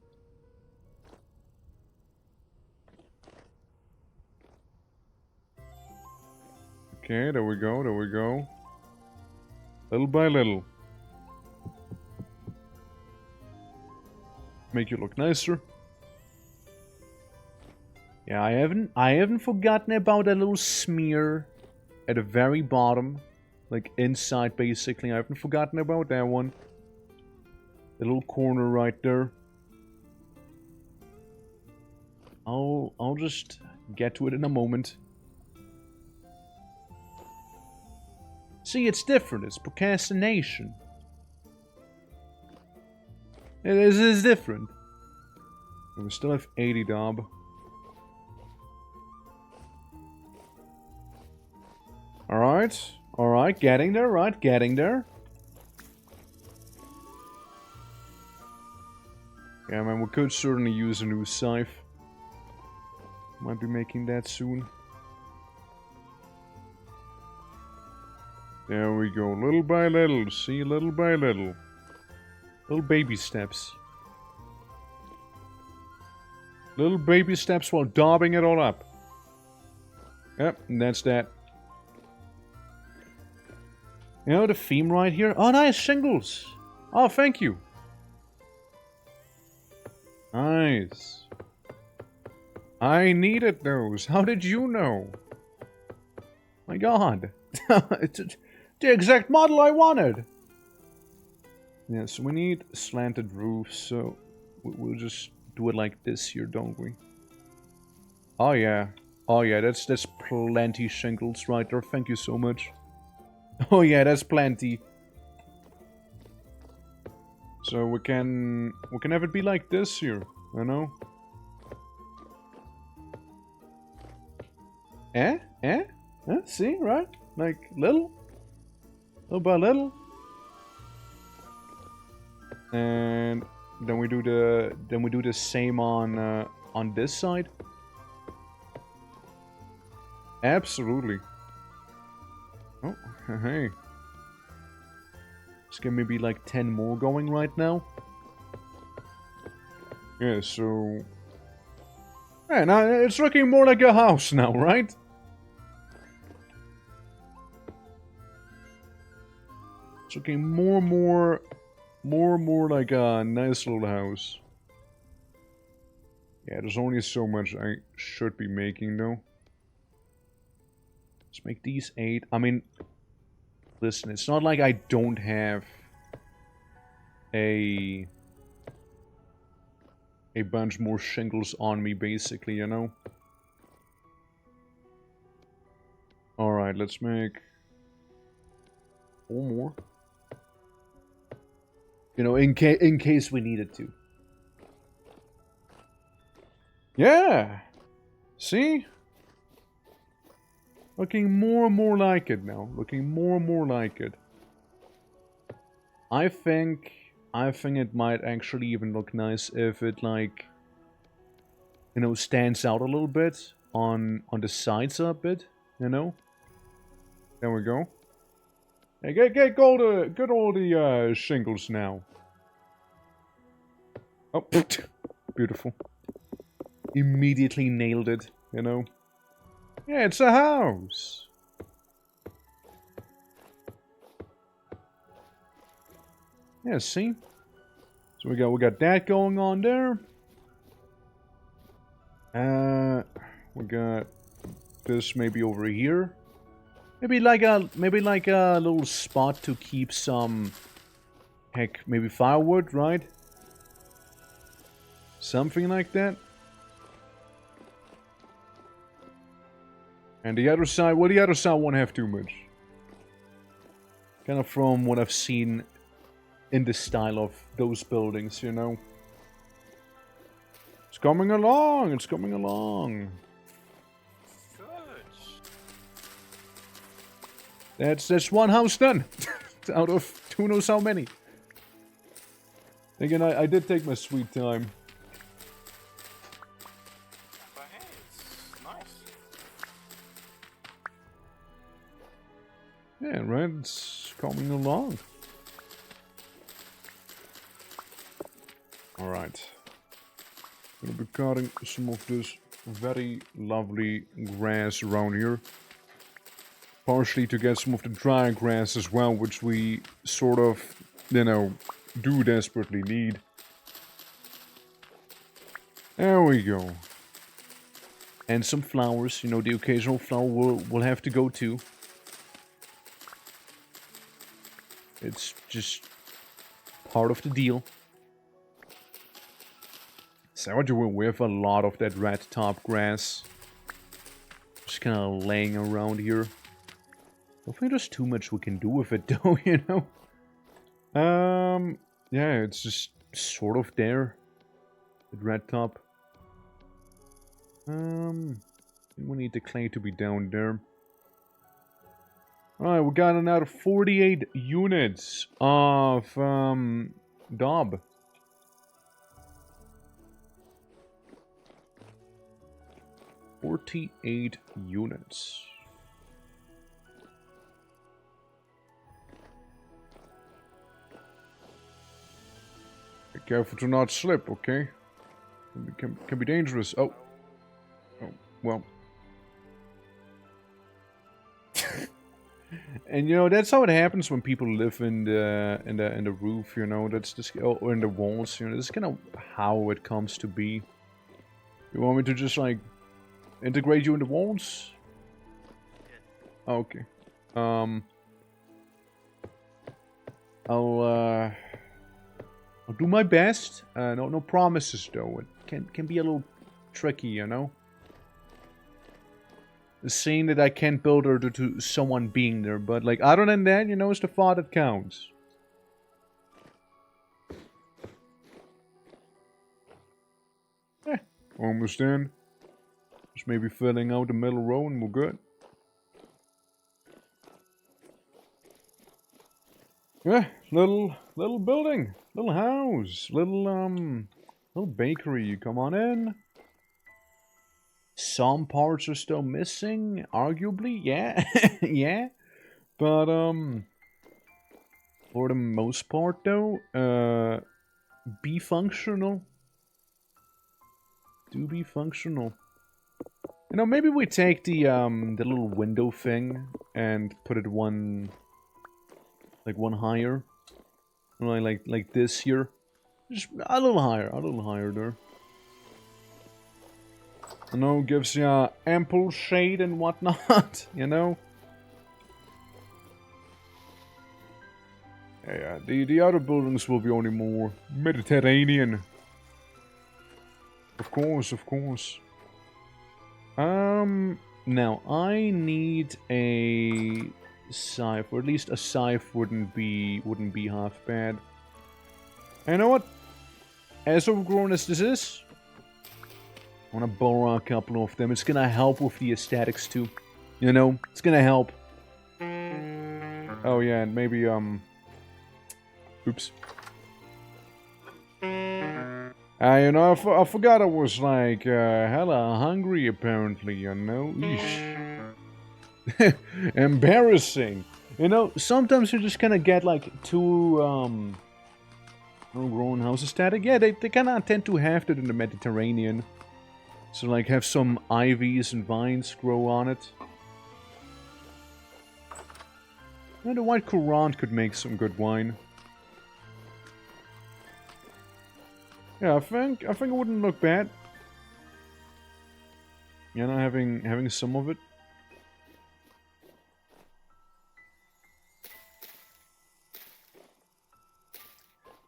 Okay, there we go, there we go. Little by little. Make you look nicer. Yeah, I haven't forgotten about that little smear at the very bottom. Like inside basically. I haven't forgotten about that one. The little corner right there. I'll just get to it in a moment. See, it's different. It's procrastination. It is different. And we still have 80 daub. Alright, getting there, right, getting there. Yeah, man, we could certainly use a new scythe. Might be making that soon. There we go, little by little, see, little by little. Little baby steps. Little baby steps while daubing it all up. Yep, and that's that. You know the theme right here? Oh, nice, shingles. Oh, thank you. Nice. I needed those. How did you know? My god. It's the exact model I wanted. Yeah, so we need slanted roofs, so we'll just do it like this here, don't we? Oh yeah. Oh yeah, that's plenty shingles right there. Thank you so much. Oh yeah, that's plenty. So we can have it be like this here, you know? Eh? See, right? Like little by little. And then we do the same on this side. Absolutely. Oh, hey. Let's get maybe like 10 more going right now. Yeah, so... Yeah, now it's looking more like a house now, right? It's looking more and more like a nice little house. Yeah, there's only so much I should be making, though. Let's make these 8. I mean, listen, it's not like I don't have a bunch more shingles on me, basically, you know? Alright, let's make 4 more. You know, in case we needed to. Yeah! See? Looking more and more like it now. Looking more and more like it. I think it might actually even look nice if it, like, you know, stands out a little bit on the sides a bit, you know? There we go. Hey, get all the shingles now. Oh, beautiful. Immediately nailed it, you know? Yeah, it's a house. Yeah, see? So we got that going on there. We got this maybe over here. Maybe like a little spot to keep some, heck, maybe firewood, right? Something like that. And the other side, well, the other side won't have too much. Kind of from what I've seen in the style of those buildings, you know. It's coming along, it's coming along. Good. That's one house done. Out of who knows how many. Again, I did take my sweet time. But hey, it's nice. Yeah, right, it's coming along. Alright. Gonna be cutting some of this very lovely grass around here. Partially to get some of the dry grass as well, which we sort of, you know, do desperately need. There we go. And some flowers, you know, the occasional flower will have to go too. It's just part of the deal. So we have a lot of that red top grass. Just kind of laying around here. I don't think there's too much we can do with it though, you know? Yeah, it's just sort of there. The red top. We need the clay to be down there. Alright, we got another 48 units of, daub. "48 units. Be careful to not slip, okay? Can be dangerous. Oh, well. And you know that's how it happens when people live in the roof. You know that's just or in the walls. You know this is kind of how it comes to be. You want me to just like integrate you in the walls? Okay. I'll do my best. No promises though. It can be a little tricky, you know. Saying that I can't build her due to someone being there, but like other than that, you know, it's the thought that counts. Almost in. Just maybe filling out the middle row and we're good. Yeah, little building, little house, little bakery. Come on in. Some parts are still missing, arguably, yeah, yeah. But for the most part though, be functional. Do be functional. You know, maybe we take the little window thing and put it one higher. Like this here. Just a little higher there. You know, gives you ample shade and whatnot, you know? Yeah, the other buildings will be only more Mediterranean. Of course, of course. Now I need a scythe, or at least a scythe wouldn't be half bad. And you know what? As overgrown as this is, I wanna borrow a couple of them. It's gonna help with the aesthetics too. You know, it's gonna help. Oh yeah, and maybe oops. You know, I forgot I was like hella hungry apparently, you know? Eesh. Embarrassing. You know, sometimes you just kinda get like too grown house aesthetic. Yeah, they kinda tend to have that in the Mediterranean. So like have some ivies and vines grow on it. And the white Courant could make some good wine. Yeah, I think it wouldn't look bad. You know, having some of it.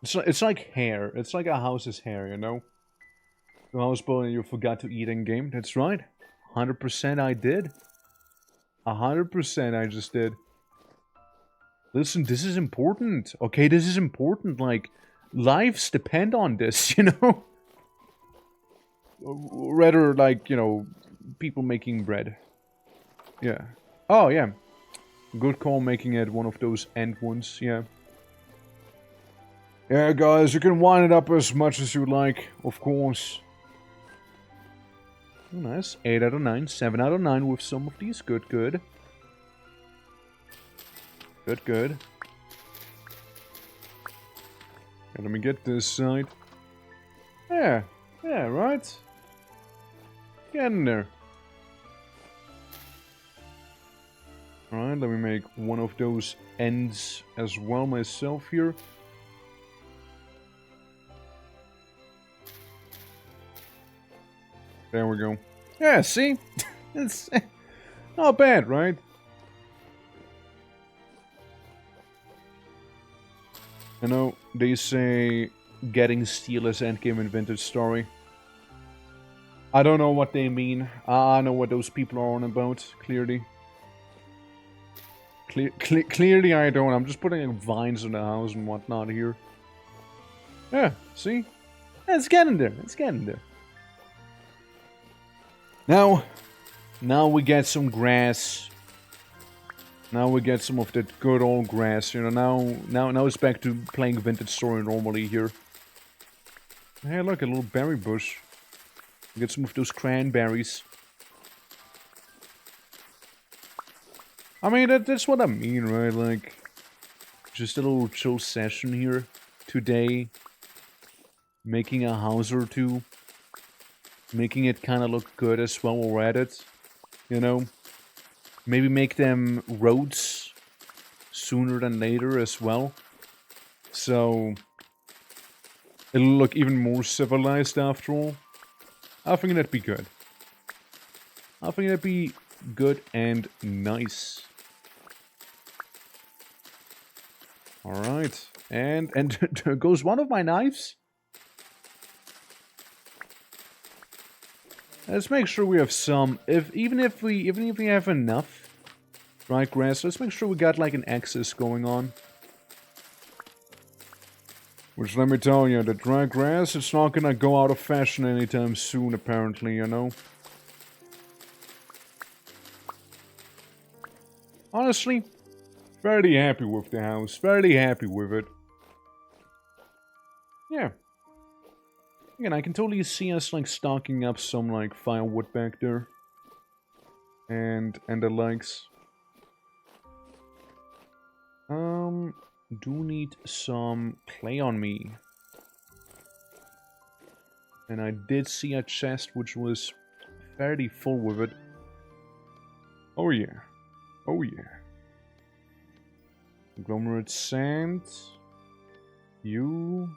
It's like hair. It's like a house's hair, you know? The house building you forgot to eat in game. That's right. 100% I did. 100% I just did. Listen, this is important. Okay, this is important. Like, lives depend on this, you know? Rather, like, you know, people making bread. Yeah. Oh, yeah. Good call making it one of those end ones, yeah. Yeah, guys, you can wind it up as much as you like, of course. Oh, nice. 8 out of 9. 7 out of 9 with some of these. Good, good. Good, good. Okay, let me get this side. Yeah. Yeah, right? Get in there. Alright, let me make one of those ends as well myself here. There we go. Yeah, see? It's not bad, right? You know, they say getting steel is endgame in Vintage Story. I don't know what they mean. I know what those people are on about, clearly. Clearly I don't. I'm just putting vines in the house and whatnot here. Yeah, see? Yeah, it's getting there. It's getting there. Now we get some grass. Now we get some of that good old grass. You know, now it's back to playing Vintage Story normally here. Hey, look, a little berry bush. Get some of those cranberries. I mean, that's what I mean, right? Like, just a little chill session here today. Making a house or two. Making it kind of look good as well while we're at it. You know? Maybe make them roads sooner than later as well. So, it'll look even more civilized after all. I think that'd be good. I think that'd be good and nice. Alright. And there goes one of my knives. Let's make sure we have some. Even if we have enough dry grass, let's make sure we got like an excess going on. Which, let me tell you, the dry grass, it's not gonna go out of fashion anytime soon, apparently, you know? Honestly, fairly happy with the house. Fairly happy with it. Yeah. Again, I can totally see us, like, stocking up some, like, firewood back there. And the likes. Do need some clay on me. And I did see a chest which was fairly full with it. Oh yeah. Oh yeah. Conglomerate sand. You.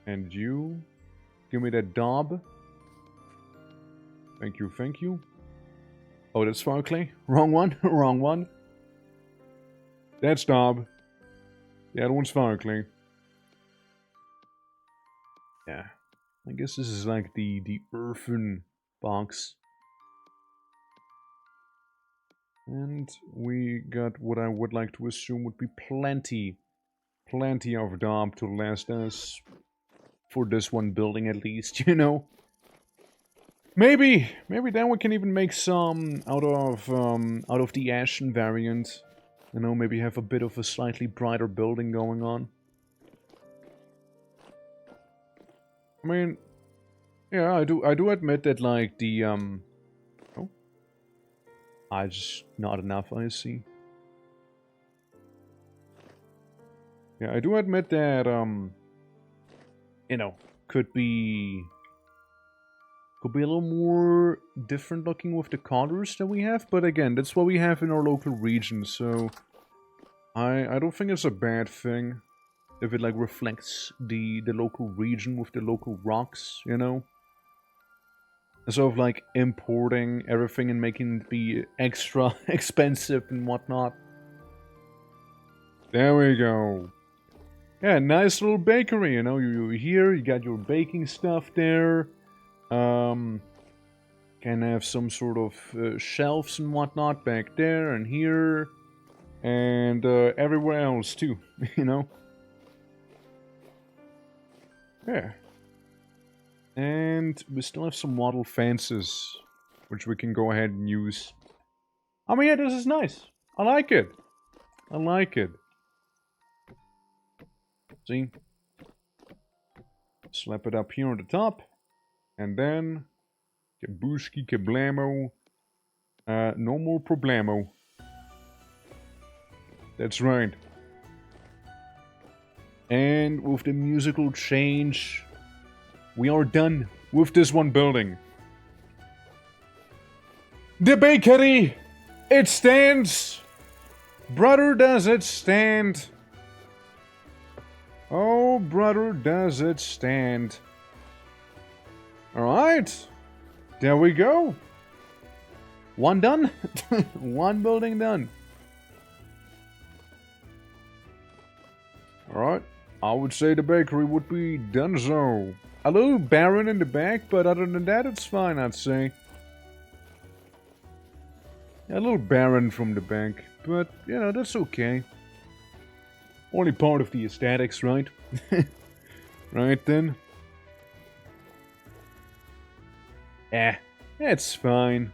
And you. Give me that daub. Thank you, thank you. Oh, that's fire clay? Wrong one, wrong one. That's daub. The other one's fire clay. Yeah. I guess this is like the earthen box. And we got what I would like to assume would be plenty of daub to last us for this one building at least, you know. Maybe then we can even make some out of the ashen variant. You know, maybe have a bit of a slightly brighter building going on. I mean, yeah, I do admit that like the oh, I just not enough, I see. Yeah, I do admit that you know, could be a little more different looking with the colors that we have, but again, that's what we have in our local region, so I don't think it's a bad thing if it like reflects the local region with the local rocks, you know? Instead of like importing everything and making it be extra expensive and whatnot. There we go. Yeah, nice little bakery, you know, you're here, you got your baking stuff there. Can have some sort of shelves and whatnot back there and here. And everywhere else too, you know? Yeah. And we still have some wattle fences, which we can go ahead and use. I mean, yeah, this is nice. I like it. I like it. See? Slap it up here on the top. And then... Kabushki kablamo. No more problemo. That's right. And with the musical change, we are done with this one building. The bakery! It stands! Brother, does it stand? Oh, brother, does it stand? Alright. There we go. One done. One building done. Alright. I would say the bakery would be done so. A little barren in the back, but other than that, it's fine, I'd say. A little barren from the back, but, you know, that's okay. Only part of the aesthetics, right? Right then. It's fine.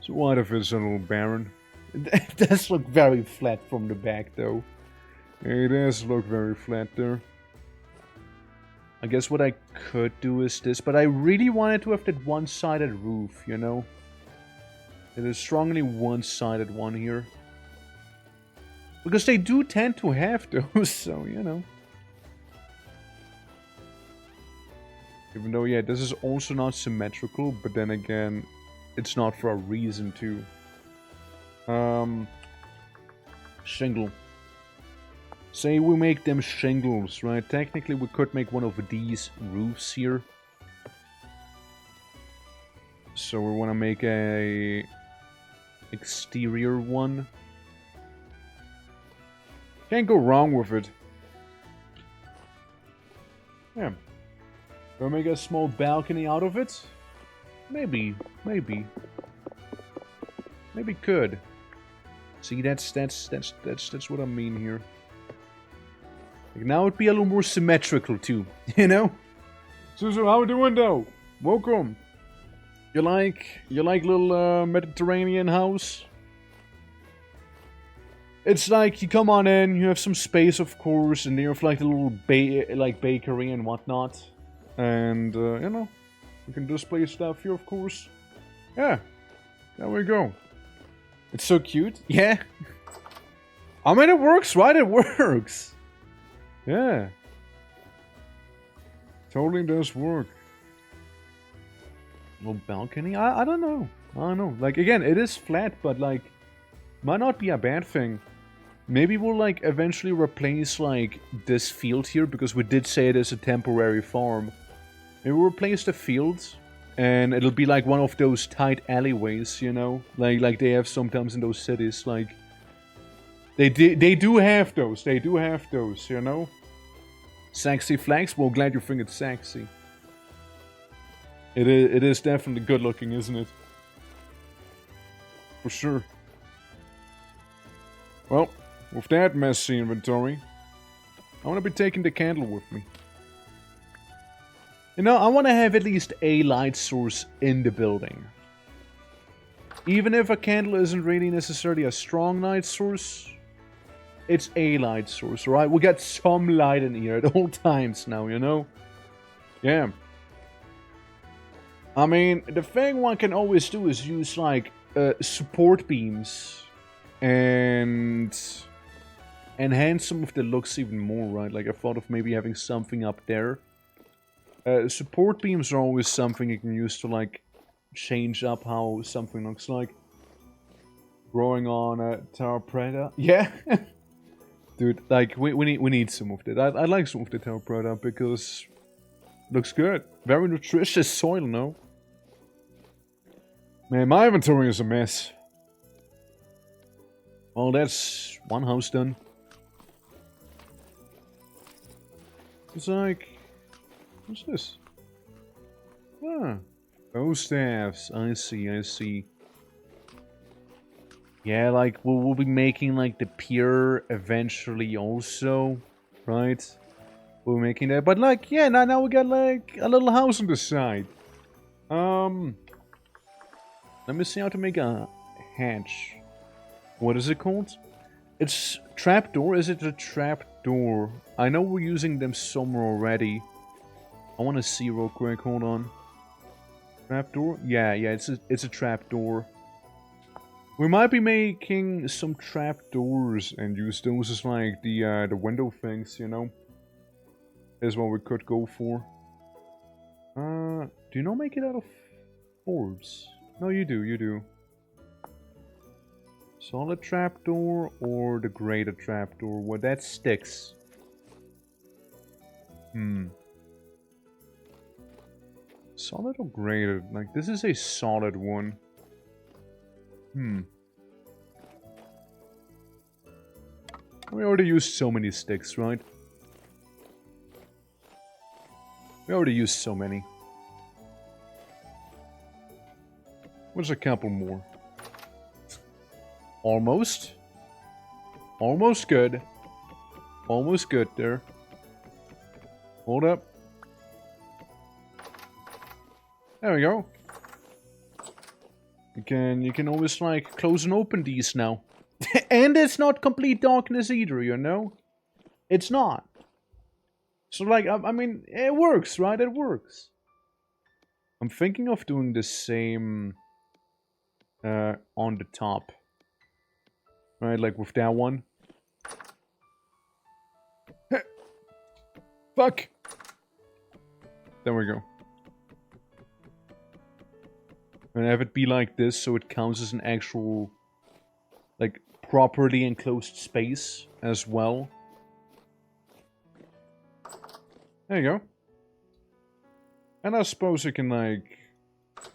So what if it's a little barren? It does look very flat from the back, though. It does look very flat there. I guess what I could do is this, but I really wanted to have that one-sided roof, you know? It is strongly one-sided one here. Because they do tend to have those, so, you know. Even though, yeah, this is also not symmetrical, but then again, it's not for a reason to. Shingle. Say we make them shingles, right? Technically, we could make one of these roofs here. So we want to make a exterior one. Can't go wrong with it. Yeah. Or make a small balcony out of it? Maybe. Maybe could. See, that's what I mean here. Like now it'd be a little more symmetrical too, you know? So how we doing though? Welcome. You like little Mediterranean house? It's like you come on in, you have some space of course, and then you have like a little bakery and whatnot. And you know, you can display stuff here of course. Yeah. There we go. It's so cute. Yeah. I mean it works, right? It works. Yeah. Totally does work. Little balcony? I don't know. I don't know. Like, again, it is flat, but, like, might not be a bad thing. Maybe we'll, like, eventually replace, like, this field here, because we did say it is a temporary farm. Maybe we'll replace the fields, and it'll be, like, one of those tight alleyways, you know? Like they have sometimes in those cities, like... They do have those, you know? Sexy flags? Well, glad you think it's sexy. It is definitely good looking, isn't it? For sure. Well, with that messy inventory, I'm gonna be taking the candle with me. You know, I want to have at least a light source in the building. Even if a candle isn't really necessarily a strong light source, it's a light source, right? We'll get some light in here at all times now, you know? Yeah. I mean, the thing one can always do is use, like, support beams and enhance some of the looks even more, right? Like, I thought of maybe having something up there. Support beams are always something you can use to, like, change up how something looks like. Growing on a Tower Preda. Yeah! Dude, like, we need some of that. I like some of the Tower Preda because it looks good. Very nutritious soil, no? Man, my inventory is a mess. Well, that's one house done. It's like... What's this? Ah. Bow staffs. I see. Yeah, like, we'll be making, like, the pier eventually also. Right? We're making that. But, like, yeah, now we got, like, a little house on the side. Let me see how to make a hatch. What is it called? It's trapdoor. Is it a trapdoor? I know we're using them somewhere already. I want to see real quick. Hold on. Trapdoor? Yeah, it's a trapdoor. We might be making some trapdoors and use those as like the window things, you know. Is what we could go for. Do you not make it out of boards? No, you do. Solid trapdoor or the graded trapdoor? Well, that sticks. Solid or graded? Like, this is a solid one. We already used so many sticks, right? We already used so many. What's a couple more? Almost. Almost good. Almost good there. Hold up. There we go. You can always, like, close and open these now. And it's not complete darkness either, you know? It's not. So, like, I mean, it works, right? It works. I'm thinking of doing the same on the top. Right, like with that one. Fuck! There we go. And have it be like this, so it counts as an actual, like, properly enclosed space as well. There you go. And I suppose you can, like,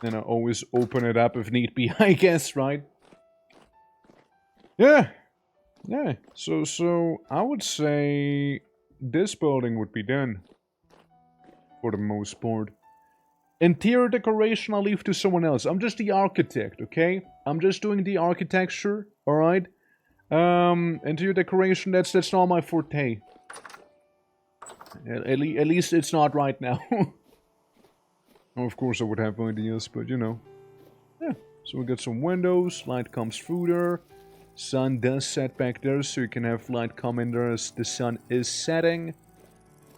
you know, always open it up if need be, I guess, right? Yeah. Yeah. So I would say this building would be done. For the most part. Interior decoration, I'll leave to someone else. I'm just the architect, okay? I'm just doing the architecture, alright? Interior decoration, that's not my forte. At least it's not right now. Of course I would have ideas, but you know. Yeah, so we got some windows, light comes through there. Sun does set back there, so you can have light come in there as the sun is setting.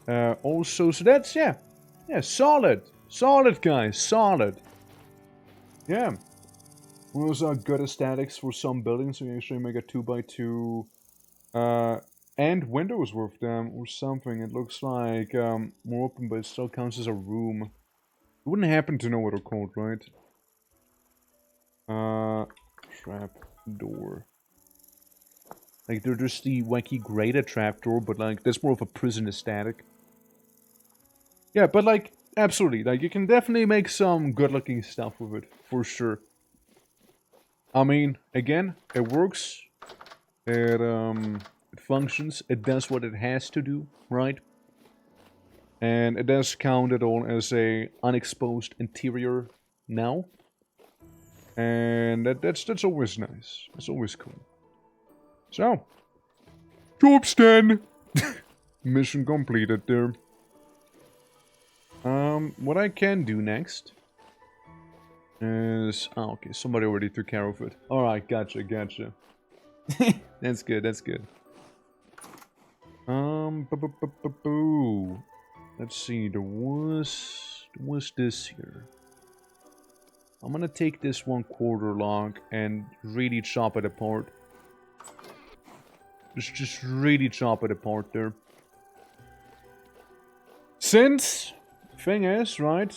Also, so that's, yeah, solid. Solid, guys, solid. Yeah. Those are good aesthetics for some buildings. So you actually make a 2x2 and windows with them or something. It looks like more open, but it still counts as a room. You wouldn't happen to know what they're called, right? Trap door. Like, they're just the wacky grated trapdoor, but like, that's more of a prison aesthetic. Yeah, but like, absolutely. Like, you can definitely make some good-looking stuff with it, for sure. I mean, again, it works. It functions. It does what it has to do, right? And it does count it all as a unexposed interior now. And that's always nice. That's always cool. So, job's done. Mission completed there. What I can do next is... Oh, okay, somebody already took care of it. Alright, gotcha. That's good, that's good. Boo. Let's see, there was this here. I'm gonna take this 1/4 log and really chop it apart. Just really chop it apart there. Since, thing is, right,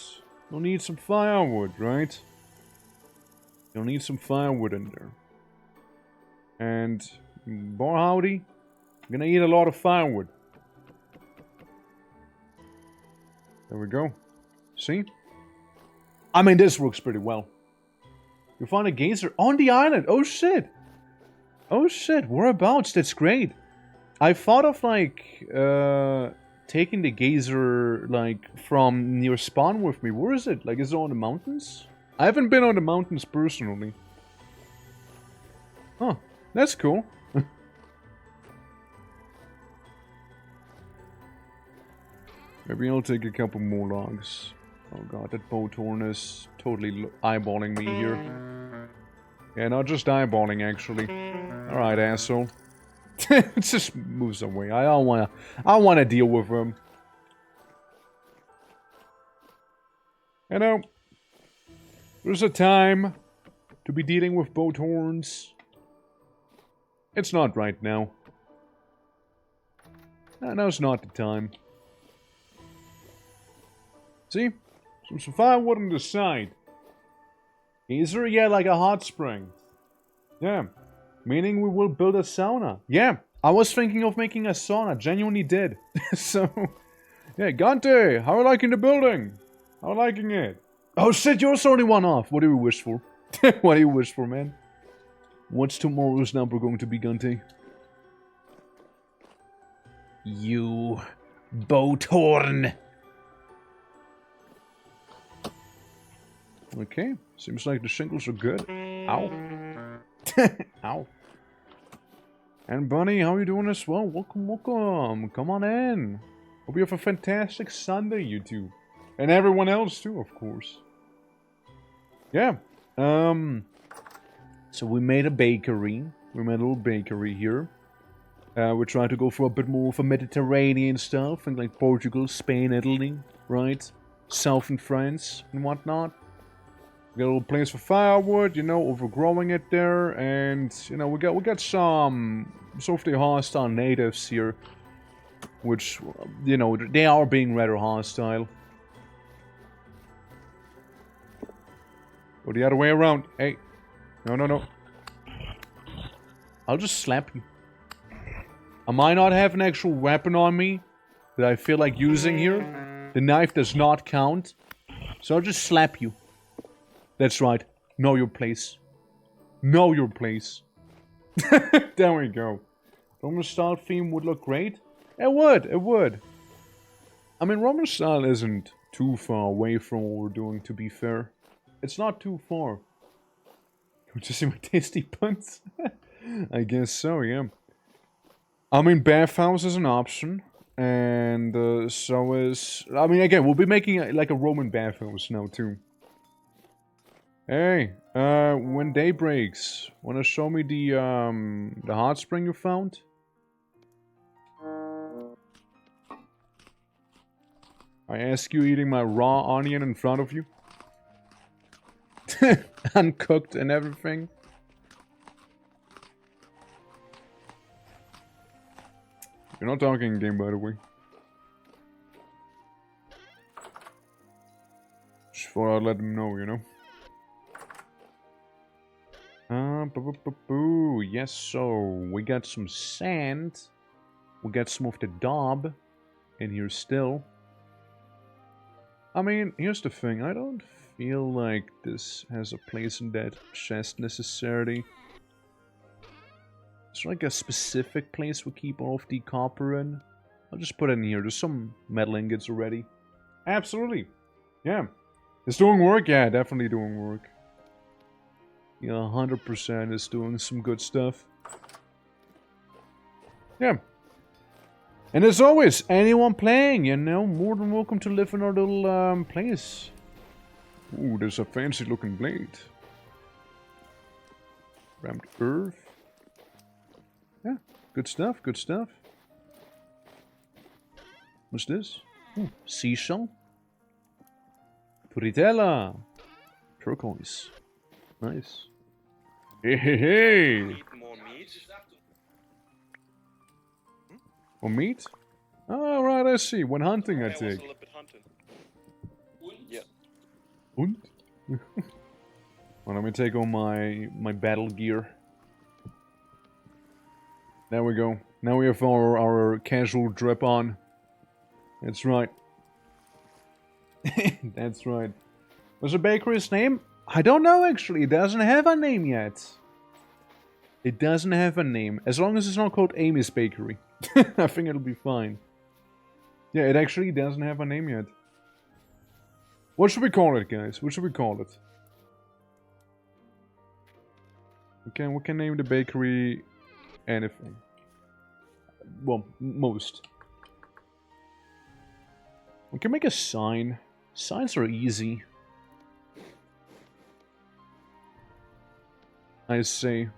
you'll need some firewood, right? You'll need some firewood in there. And, boy howdy, I'm gonna eat a lot of firewood. There we go. See? I mean, this works pretty well. You found a geyser on the island. Oh shit. Oh shit, whereabouts? That's great. I thought of like taking the geyser like from near spawn with me. Where is it? Like, is it on the mountains? I haven't been on the mountains personally. Huh, that's cool. Maybe I'll take a couple more logs. Oh god, that boathorn is totally eyeballing me here. Yeah, not just eyeballing, actually. Alright, asshole. It just moves away. I don't wanna deal with him. You know, there's a time to be dealing with boathorns. It's not right now. No, now's not the time. See? Some firewood on the side. Is there? Yeah, like a hot spring. Yeah. Meaning we will build a sauna. Yeah. I was thinking of making a sauna. Genuinely did. So, yeah, Gante, how are you liking the building? How are you liking it? Oh shit, you're only one off. What do you wish for? What do you wish for, man? What's tomorrow's number going to be, Gante? You boathorn. Okay, seems like the shingles are good. Ow. Ow. And Bunny, how are you doing as well? Welcome, welcome. Come on in. Hope you have a fantastic Sunday, you two. And everyone else too, of course. Yeah. So we made a bakery. We made a little bakery here. We're trying to go for a bit more of a Mediterranean stuff. And like Portugal, Spain, Italy, right? Southern France and whatnot. We got a little place for firewood, you know, overgrowing it there, and you know we got some softly hostile natives here, which you know they are being rather hostile. Go the other way around. Hey, no. I'll just slap you. I might not have an actual weapon on me that I feel like using here. The knife does not count, so I'll just slap you. That's right. Know your place. Know your place. There we go. Roman style theme would look great. It would. I mean, Roman style isn't too far away from what we're doing, to be fair. It's not too far. Would you see my tasty puns? I guess so, yeah. I mean, bathhouse is an option. And so is... I mean, again, we'll be making like a Roman bathhouse now, too. Hey, when day breaks, wanna show me the hot spring you found? I ask you eating my raw onion in front of you? Uncooked and everything? You're not talking game, by the way. Just thought I'd let them know, you know. Boo. Yes, so we got some sand. We got some of the daub in here still. I mean, here's the thing. I don't feel like this has a place in that chest necessarily. Is there like a specific place we keep all of the copper in? I'll just put it in here. There's some metal ingots already. Absolutely. Yeah. It's doing work? Yeah, definitely doing work. Yeah, 100% is doing some good stuff. Yeah. And as always, anyone playing, you know, more than welcome to live in our little place. Ooh, there's a fancy looking blade. Rammed earth. Yeah, good stuff, good stuff. What's this? Ooh, seashell. Puritella. Turquoise. Nice. Hey, hey, hey! Need more meat? Or meat? Oh, right, I see. When hunting, I I was a take. little bit hunting. Yeah. Und? Well, let me take all my battle gear. There we go. Now we have our casual drip on. That's right. That's right. What's the bakery's name? I don't know, actually. It doesn't have a name yet. It doesn't have a name. As long as it's not called Amy's Bakery. I think it'll be fine. Yeah, it actually doesn't have a name yet. What should we call it, guys? What should we call it? We can name the bakery anything. Well, most. We can make a sign. Signs are easy. I say,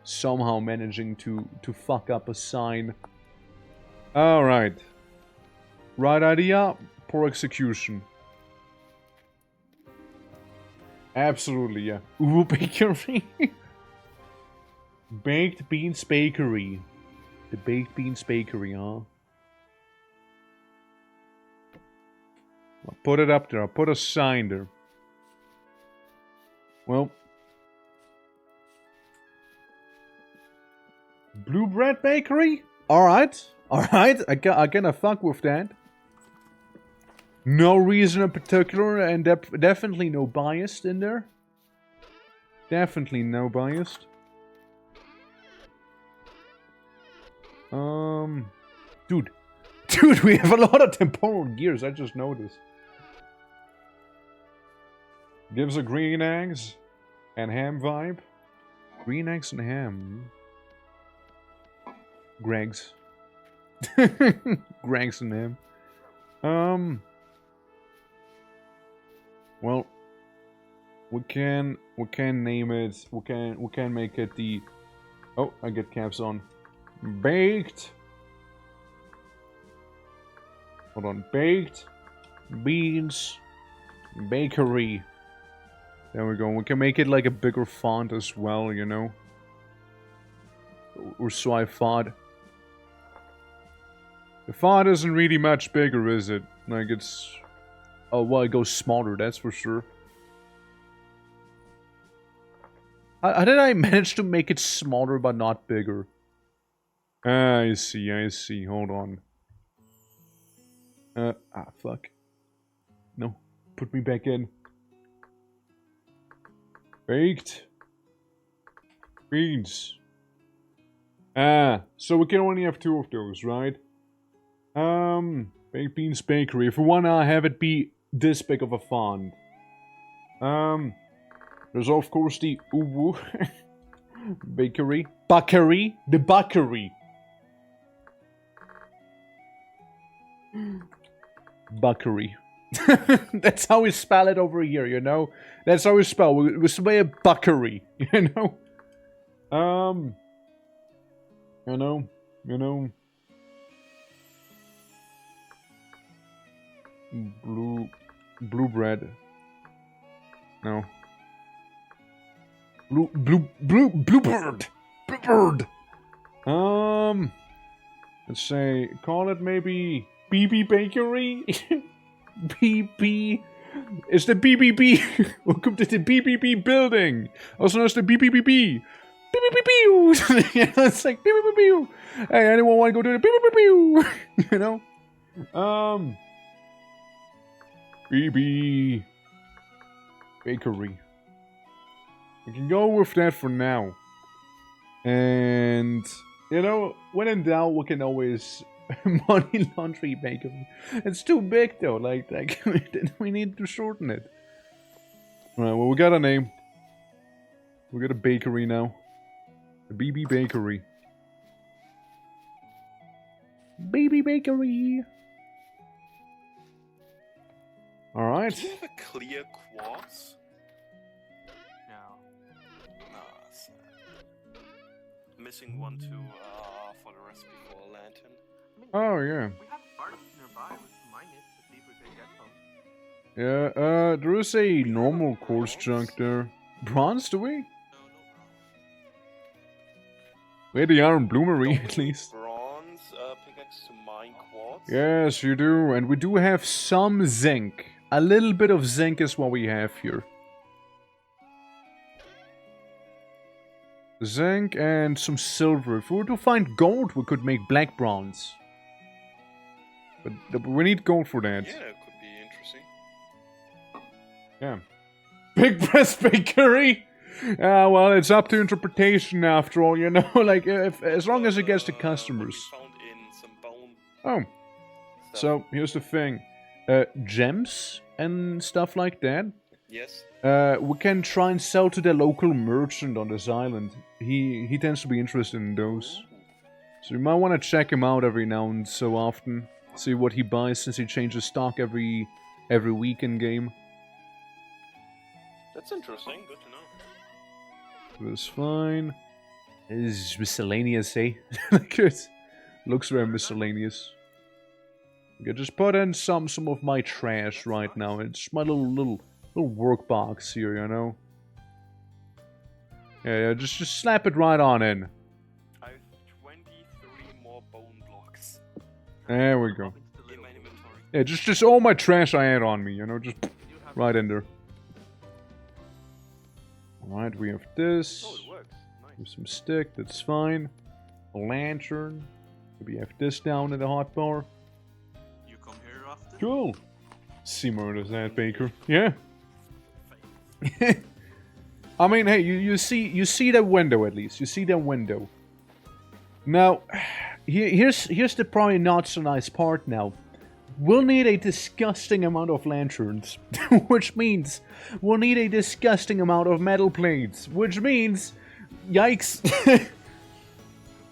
somehow managing to fuck up a sign. Alright. Right idea, poor execution. Absolutely, yeah. Ooh, bakery. Baked Beans Bakery. The Baked Beans Bakery, huh? I'll put it up there. I'll put a sign there. Well. Blue Bread Bakery? Alright. Alright. I gonna fuck with that. No reason in particular, and definitely no bias in there. Definitely no bias. Dude. Dude, we have a lot of temporal gears, I just noticed. Gives a green eggs and ham vibe. Green eggs and ham. Greg's. Greg's and ham. Well, we can name it. We can make it the. Oh, I get caps on. Baked. Hold on. Baked Beans Bakery. There we go. We can make it like a bigger font as well, you know. Or so I thought. The font isn't really much bigger, is it? Like it's... Oh, well, it goes smaller, that's for sure. How did I manage to make it smaller but not bigger? I see. Hold on. Fuck. No. Put me back in. Baked Beans. So we can only have 2 of those, right? Baked Beans Bakery. If we wanna have it be this big of a font. There's of course the Uwu Bakery. Bakery? The Bakery. Bakery. That's how we spell it over here, you know? That's how we spell. We say a Bakery, you know? You know. Blue bread. No. Bluebird. Let's say, call it maybe BB Bakery? BB It's the BBB. Welcome to the BBB building. Also known as the BBBB. BBBB. Yeah, it's like BBBB. Hey, anyone want to go to the BBBB? You know? BB Bakery. We can go with that for now. And, you know, when in doubt, we can always money laundry bakery. It's too big though, like we need to shorten it. Alright, well, we got a name. We got a bakery now. The BB Bakery. Baby Bakery. Alright. Do you have a clear quartz? No. No, sad. Missing one too for the recipe for a lantern. Oh, yeah. We have parts nearby. We can mine it to see if we can get some. Yeah, there is a normal quartz chunk there. Bronze, do we? No, no We had the iron bloomery, Don't at we need least. bronze pickaxe to mine quartz? Yes, you do. And we do have some zinc. A little bit of zinc is what we have here. Zinc and some silver. If we were to find gold, we could make black bronze. But we need gold for that. Yeah, it could be interesting. Yeah. Big breast bakery? Well, it's up to interpretation after all, you know? Like, as long as it gets to customers. We found in some bone Oh, stuff. so here's the thing. Gems and stuff like that. Yes. We can try and sell to the local merchant on this island. He tends to be interested in those. So you might want to check him out every now and so often. See what he buys, since he changes stock every week in game. That's interesting. Good to know. That's fine. Is miscellaneous, eh? Good. Looks very miscellaneous. Okay, just put in some of my trash right now. It's my little work box here, you know. Yeah, just slap it right on in. I have 23 more bone blocks There we go. in my inventory. Yeah, just all my trash I had on me, you know, just right in there. Alright, we have this. Oh, it works. We Nice. have some stick, that's fine. A lantern. We have this down in the hot bar. You come here often? Cool. Seymour does that, Baker. Yeah. I mean, hey, you see that window at least. You see that window. Now, here's the probably not so nice part now. We'll need a disgusting amount of lanterns, which means we'll need a disgusting amount of metal plates, which means, yikes.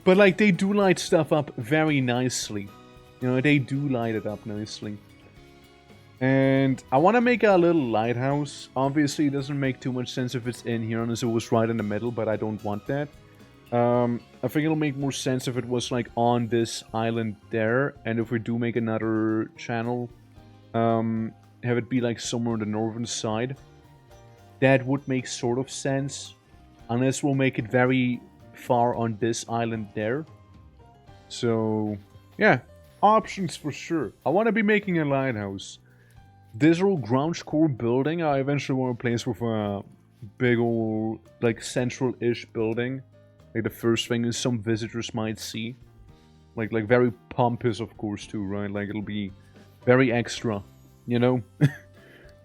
But like, they do light stuff up very nicely. You know, they do light it up nicely. And I want to make a little lighthouse. Obviously, it doesn't make too much sense if it's in here unless it was right in the middle, but I don't want that. I think it'll make more sense if it was like on this island there, and if we do make another channel, have it be like somewhere on the northern side. That would make sort of sense, unless we'll make it very far on this island there. So, yeah, options for sure. I want to be making a lighthouse. This old ground core building, I eventually want to place with a big old, like, central-ish building. Like, the first thing is some visitors might see. Like very pompous, of course, too, right? Like, it'll be very extra, you know?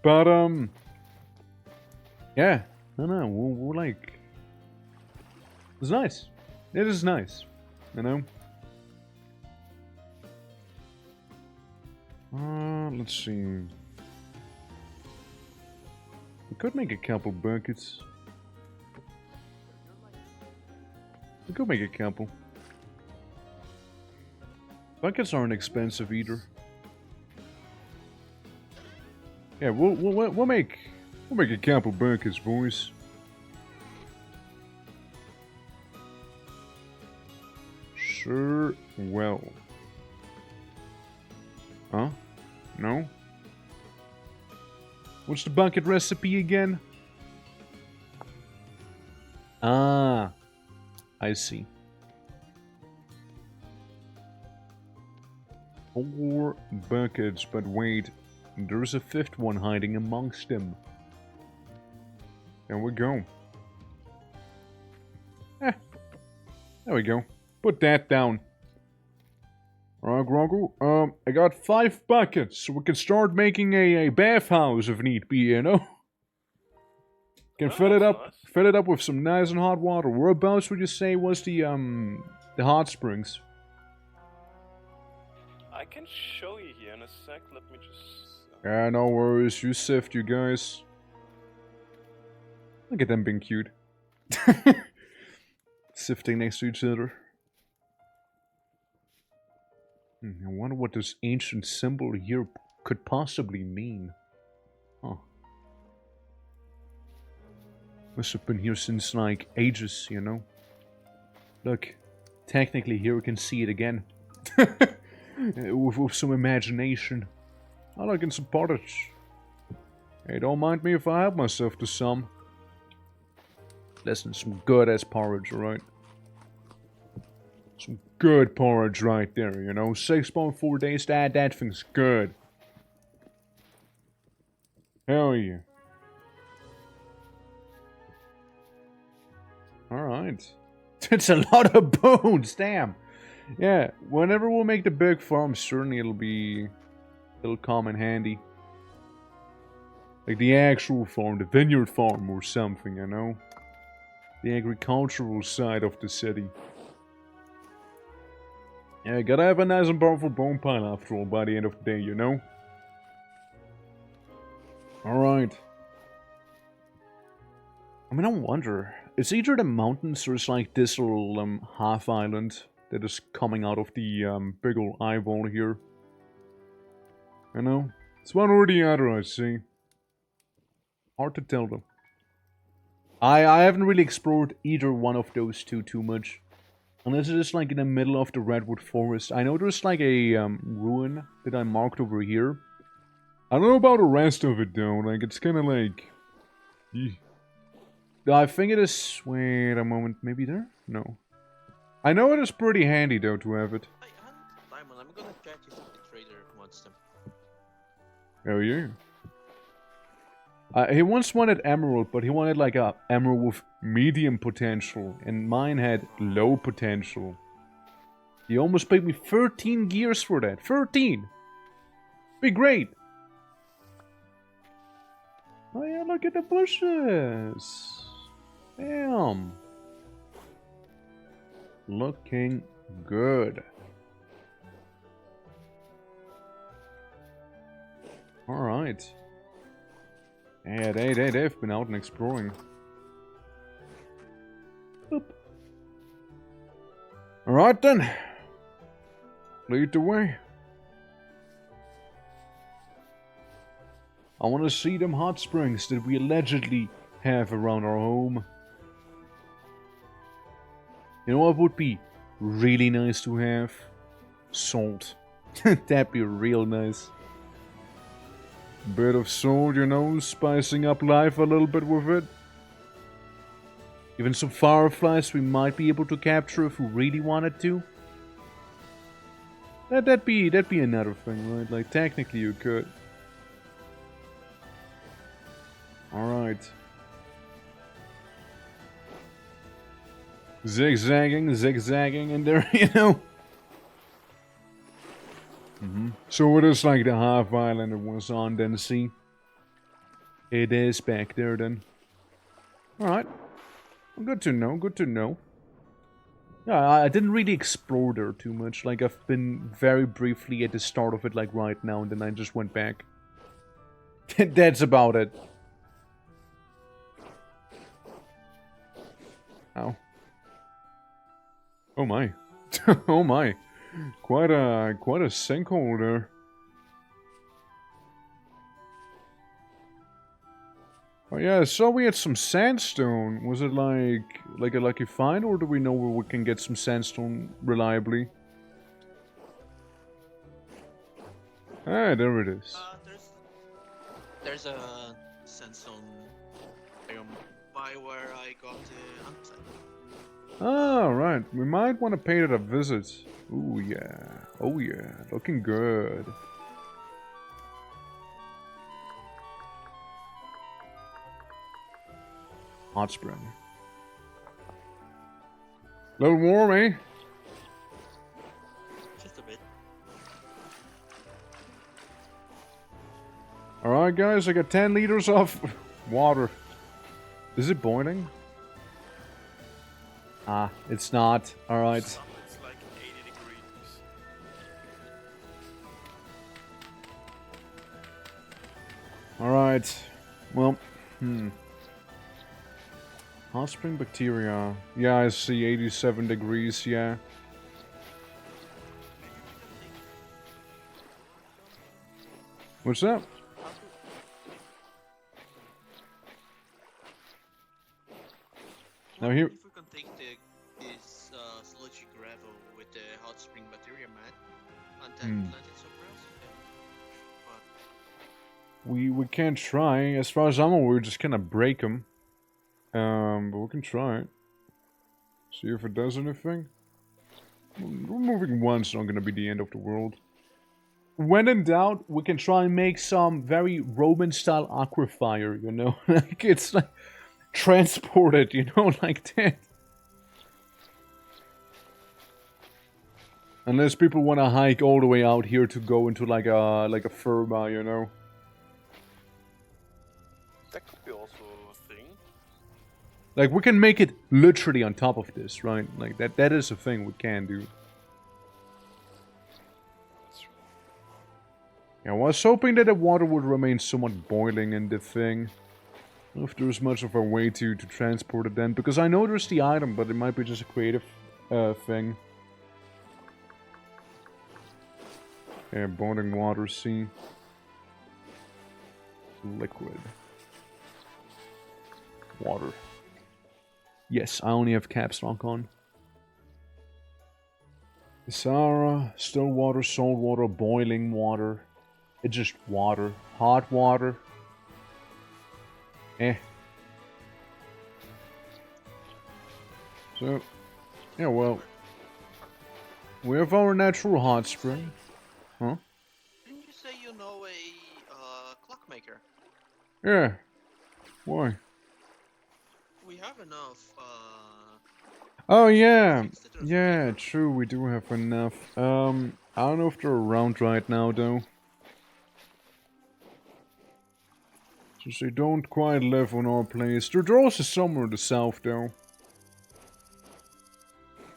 But, yeah. I don't know, we'll like... It's nice. It is nice, you know? Let's see... We could make a couple buckets. We could make a couple. Buckets aren't expensive either. Yeah, we'll make a couple buckets, boys. Sure, well. Huh? No? What's the bucket recipe again? Ah, I see. 4 buckets, but wait, And there's a fifth one hiding amongst them. There we go. There we go. Put that down. Alright, Grogu. I got 5 buckets, so we can start making a bathhouse if need be, you know? Can fill it up. Nice. Fill it up with some nice and hot water. Whereabouts would you say was the hot springs? I can show you here in a sec. Let me just. Yeah, no worries. You sift, you guys. Look at them being cute. Sifting next to each other. I wonder what this ancient symbol here could possibly mean. Huh. Must have been here since, like, ages, you know? Look. Technically, here we can see it again. with some imagination. I can support it. Hey, don't mind me if I help myself to some. Listen, some good-ass porridge, alright? Some good porridge right there, you know? 6.4 days, that thing's good. Hell yeah. Alright. It's a lot of bones, damn! Yeah, whenever we'll make the big farm, certainly it'll come in handy. Like the actual farm, the vineyard farm or something, you know? The agricultural side of the city. Yeah, gotta have a nice and powerful bone pile after all by the end of the day, you know? Alright. I mean, I wonder, it's either the mountains or it's like this little half island that is coming out of the big old eyeball here. You know? It's one or the other, I see. Hard to tell though. I haven't really explored either one of those two too much. Unless it is like in the middle of the redwood forest. I know there's like a ruin that I marked over here. I don't know about the rest of it though. Like it's kind of like... I think it is... Wait a moment. Maybe there? No. I know it is pretty handy though to have it. Hey, Diamond, I'm gonna check if the trader wants them. Oh yeah. He once wanted emerald, but he wanted like a emerald with medium potential, and mine had low potential. He almost paid me 13 gears for that. 13! Be great! Oh yeah, look at the bushes! Damn! Looking good. Alright. Yeah, they've been out and exploring. Boop. Alright then. Lead the way. I want to see them hot springs that we allegedly have around our home. You know what would be really nice to have? Salt. That'd be real nice. Bit of salt, you know, spicing up life a little bit with it. Even some fireflies we might be able to capture if we really wanted to. That'd be another thing, right? Like technically you could. Alright. Zigzagging in there, you know. So it is like the half island it was on then, see? It is back there then. Alright. Good to know, good to know. Yeah, I didn't really explore there too much. Like, I've been very briefly at the start of it, like right now, and then I just went back. That's about it. Ow. Oh my. Oh my. Quite a sinkhole there. Oh yeah, so we had some sandstone. Was it like a lucky find, or do we know where we can get some sandstone reliably? Ah, there it is. There's a sandstone biome by where I got the hunter. Ah, right. We might want to pay it a visit. Ooh, yeah. Oh, yeah. Looking good. Hot spring. Little warm, eh? Just a bit. Alright guys, I got 10 liters of water. Is it boiling? Ah, it's not. Alright. Some it's like 80 degrees. Alright. Well, Hot spring bacteria. Yeah, I see 87 degrees, yeah. What's that? Now here... If we can take this sludgy gravel with the hot spring bacteria mat and then plant it somewhere else, but We can't try. As far as I'm aware, we're just gonna break them. But we can try it. See if it does anything. Removing one's not gonna be the end of the world. When in doubt, we can try and make some very Roman-style aquafire, you know? Like, it's like... transported, you know, like that. Unless people want to hike all the way out here to go into like a firma, you know. That could be also a thing. Like, we can make it literally on top of this, right? Like, that is a thing we can do. Yeah, I was hoping that the water would remain somewhat boiling in the thing. I don't know if there's much of a way to transport it then, because I know there's the item, but it might be just a creative thing. Yeah, boiling water, see. Liquid. Water. Yes, I only have caps lock on. Sahara, still water, salt water, boiling water. It's just water. Hot water. Eh. So, yeah, well, we have our natural hot spring. Huh? didn't you say you know a clockmaker? Yeah. Why? We have enough. Oh, yeah. fix the Yeah, true, we do have enough. I don't know if they're around right now, though. Since they don't quite live on our place. They're also somewhere in the south, though.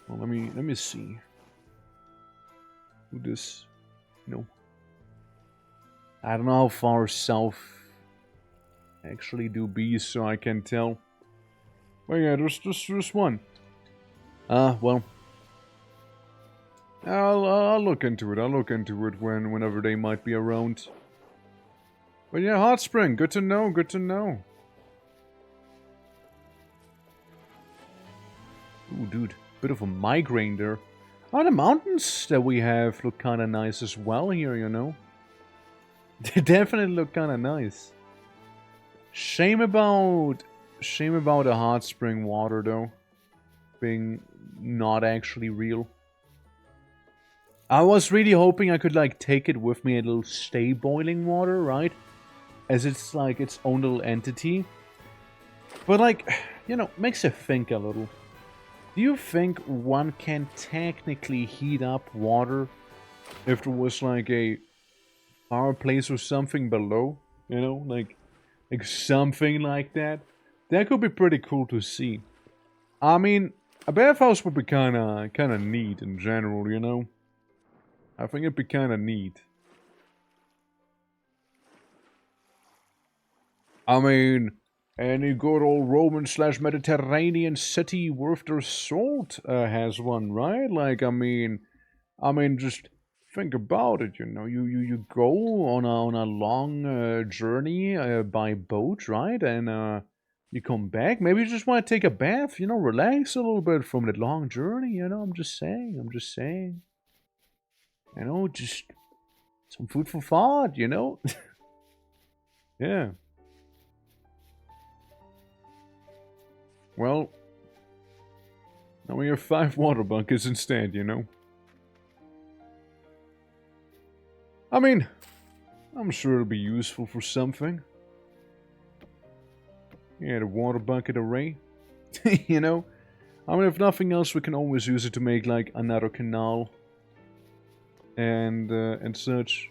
Well, let me see. Who this? No. I don't know how far south actually do be, so I can tell. But yeah, there's one. Well. I'll look into it. I'll look into it whenever they might be around. But yeah, hot spring. Good to know. Good to know. Ooh, dude. Bit of a migraine there. Oh, the mountains that we have look kind of nice as well here, you know. They definitely look kind of nice. Shame about the hot spring water, though. Being not actually real. I was really hoping I could, like, take it with me and it'll stay boiling water, right? As it's, like, its own little entity. But, like, you know, makes you think a little. Do you think one can technically heat up water if there was, like, a fireplace or something below? You know, like something like that? That could be pretty cool to see. I mean, a bathhouse would be kinda neat in general, you know? I think it'd be kinda neat. I mean, any good old Roman/Mediterranean city worth their salt has one, right? Like, I mean, just think about it. You know, you go on a long journey by boat, right? And you come back. Maybe you just want to take a bath. You know, relax a little bit from that long journey. You know, I'm just saying. You know, just some food for thought. You know, yeah. Well, now we have 5 water buckets instead, you know. I mean, I'm sure it'll be useful for something. Yeah, the water bucket array. You know? I mean, if nothing else, we can always use it to make, like, another canal. And such.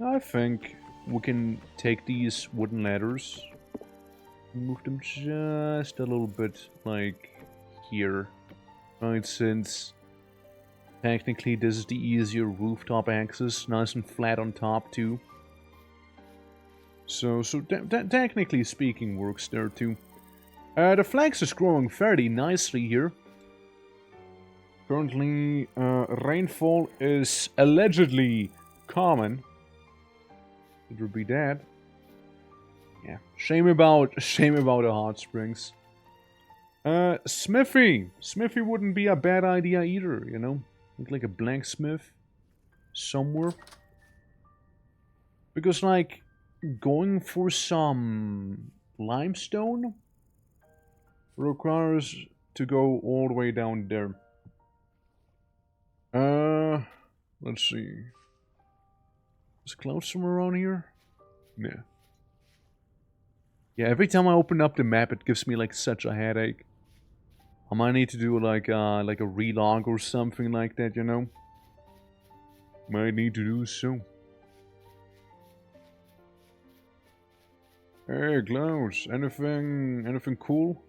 I think we can take these wooden ladders and move them just a little bit, like, here. Right, since technically this is the easier rooftop access, nice and flat on top, too. So technically speaking, works there too. The flax is growing fairly nicely here. Currently, rainfall is allegedly common. It would be that. Yeah, shame about the hot springs. Smithy wouldn't be a bad idea either, you know, like a blacksmith somewhere. Because like, going for some limestone requires to go all the way down there. Let's see. Is close somewhere around here? Yeah. Yeah, every time I open up the map, it gives me like such a headache. I might need to do like a relog or something like that, you know. Might need to do so. Hey, Klaus, anything cool?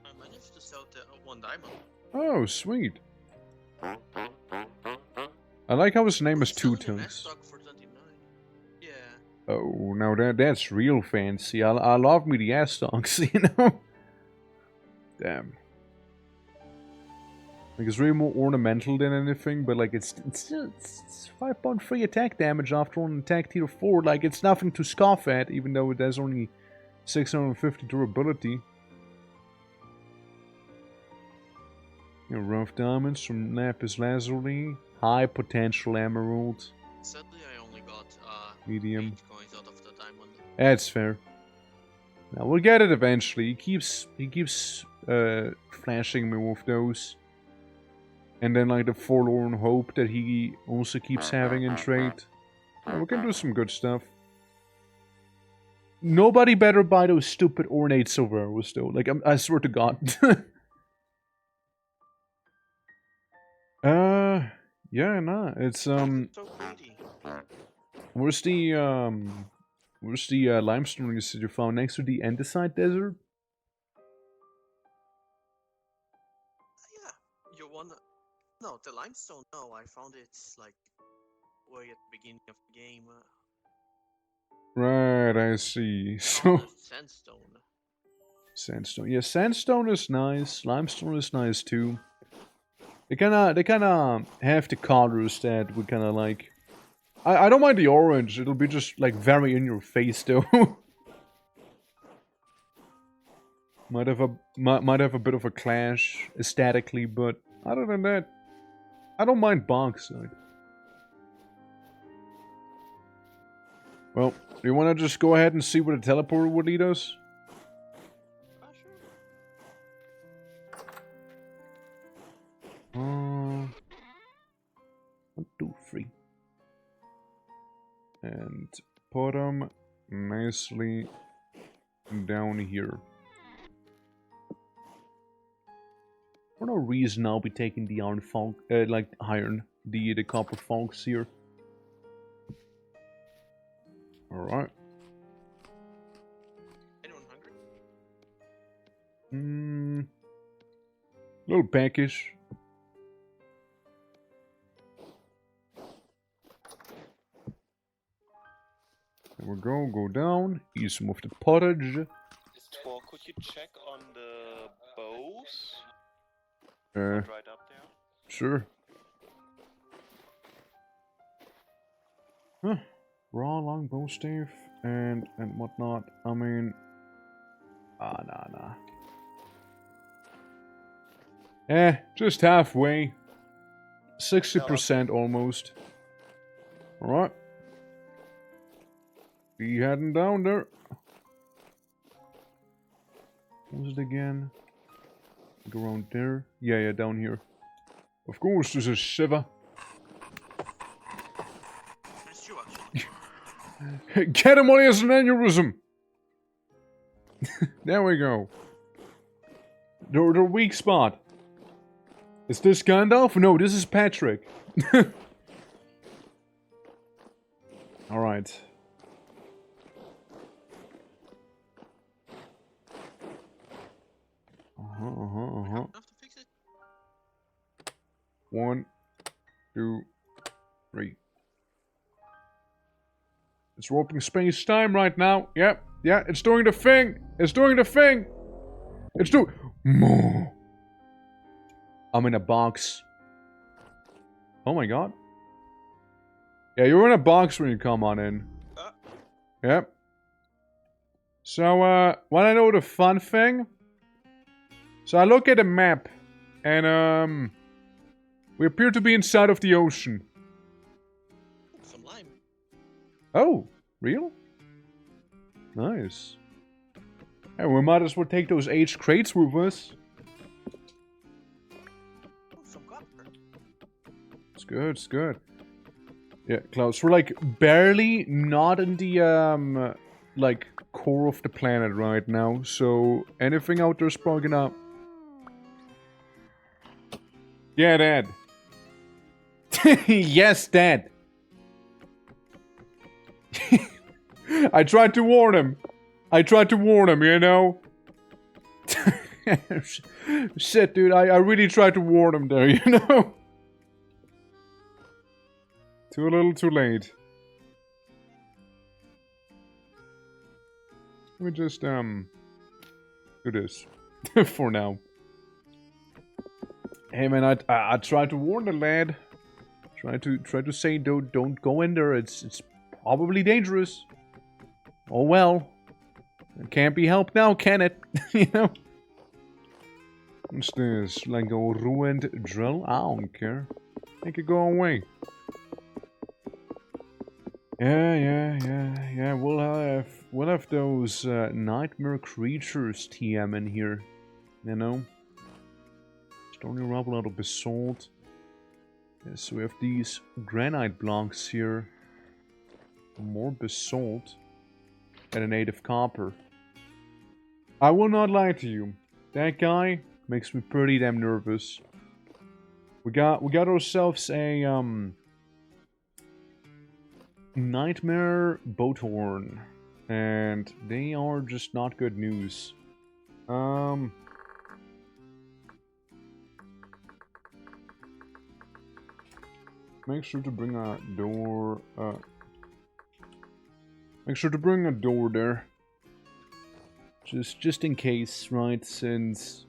I managed to sell the 1 diamond. Oh, sweet. I like how his name is Two Selling Tongues. stock for 29. Yeah. Oh, now that's real fancy. I love me the ass dogs, you know? Damn. Like, it's really more ornamental than anything, but like, it's 5.3 attack damage after on attack tier 4. Like, it's nothing to scoff at, even though it has only 650 durability. You know, rough diamonds from lapis lazuli, high potential emerald. Sadly, I only got Medium. 8 coins out of the diamond. That's fair. Now we'll get it eventually. He keeps flashing me with those. And then like the forlorn hope that he also keeps having in trade. Yeah, we can do some good stuff. Nobody better buy those stupid ornate silver arrows though. Like I swear to God. Yeah, nah. It's So pretty. where's the limestone that you found next to the andesite desert? Yeah, you wanna... No, the limestone, no, I found it, like, way at the beginning of the game. Right, I see. Found So the sandstone. sandstone. Yeah, sandstone is nice. Limestone is nice too. They kinda have the colors that we kinda like. I don't mind the orange. It'll be just like very in your face though. might have a bit of a clash aesthetically, but other than that, I don't mind bonks. Like. Well, do you want to just go ahead and see where the teleporter would lead us? Sure. 1, 2, 3. And put them nicely down here. For no reason, I'll be taking the iron funk, the copper funks here. Alright. Anyone hungry? Little peckish. There we go down, eat some of the pottage. Could you check on the bows? Right up there. Sure. Huh. Raw long bow stave and whatnot. I mean, nah. Just halfway. 60% almost. Alright. Be heading down there. What was it again? Go around there. Yeah, down here. Of course, there's a shiver. There's 2 actually. Get him while he has an aneurysm! There we go. The weak spot. Is this Gandalf? No, this is Patrick. Alright. Enough to fix it? 1, 2, 3. It's warping space-time right now. Yep, yeah, it's doing the thing. It's doing the thing. It's doing... More. I'm in a box. Oh my god. Yeah, you're in a box when you come on in. Yep. So, wanna know the fun thing? So I look at a map, and, we appear to be inside of the ocean. Some lime. Oh, real? Nice. Hey, we might as well take those aged crates with us. Oh, some copper. It's good, it's good. Yeah, Klaus, we're like barely not in the, like, core of the planet right now, so anything out there's probably gonna... Yeah, Dad. Yes, Dad. I tried to warn him. You know? Shit, dude, I really tried to warn him there, you know? Too little, too late. Let me just, do this. For now. Hey man, I tried to warn the lad. Try to say don't go in there. It's probably dangerous. Oh well. It can't be helped now, can it? You know? What's this? Like a ruined drill? I don't care. Make it go away. Yeah. We'll have those nightmare creatures TM in here. You know? Stony rubble out of basalt. Yeah, so we have these granite blocks here. More basalt. And a native copper. I will not lie to you. That guy makes me pretty damn nervous. We got ourselves a nightmare boat horn. And they are just not good news. Make sure to bring a door, make sure to bring a door there. Just in case, right? Since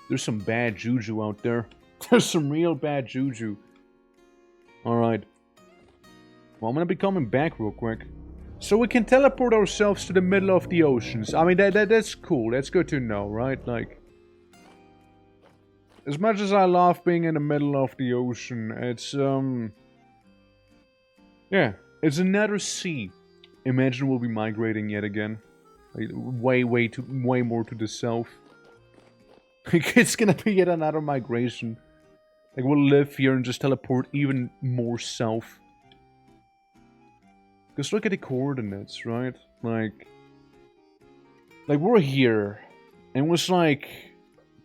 there's some bad juju out there. There's some real bad juju. Alright. Well, I'm gonna be coming back real quick. So we can teleport ourselves to the middle of the oceans. I mean, that's cool. That's good to know, right? Like... As much as I love being in the middle of the ocean, it's, yeah, it's another sea. Imagine we'll be migrating yet again. Like, way more to the south. It's gonna be yet another migration. Like, we'll live here and just teleport even more south. Because look at the coordinates, right? Like, we're here. And it was like...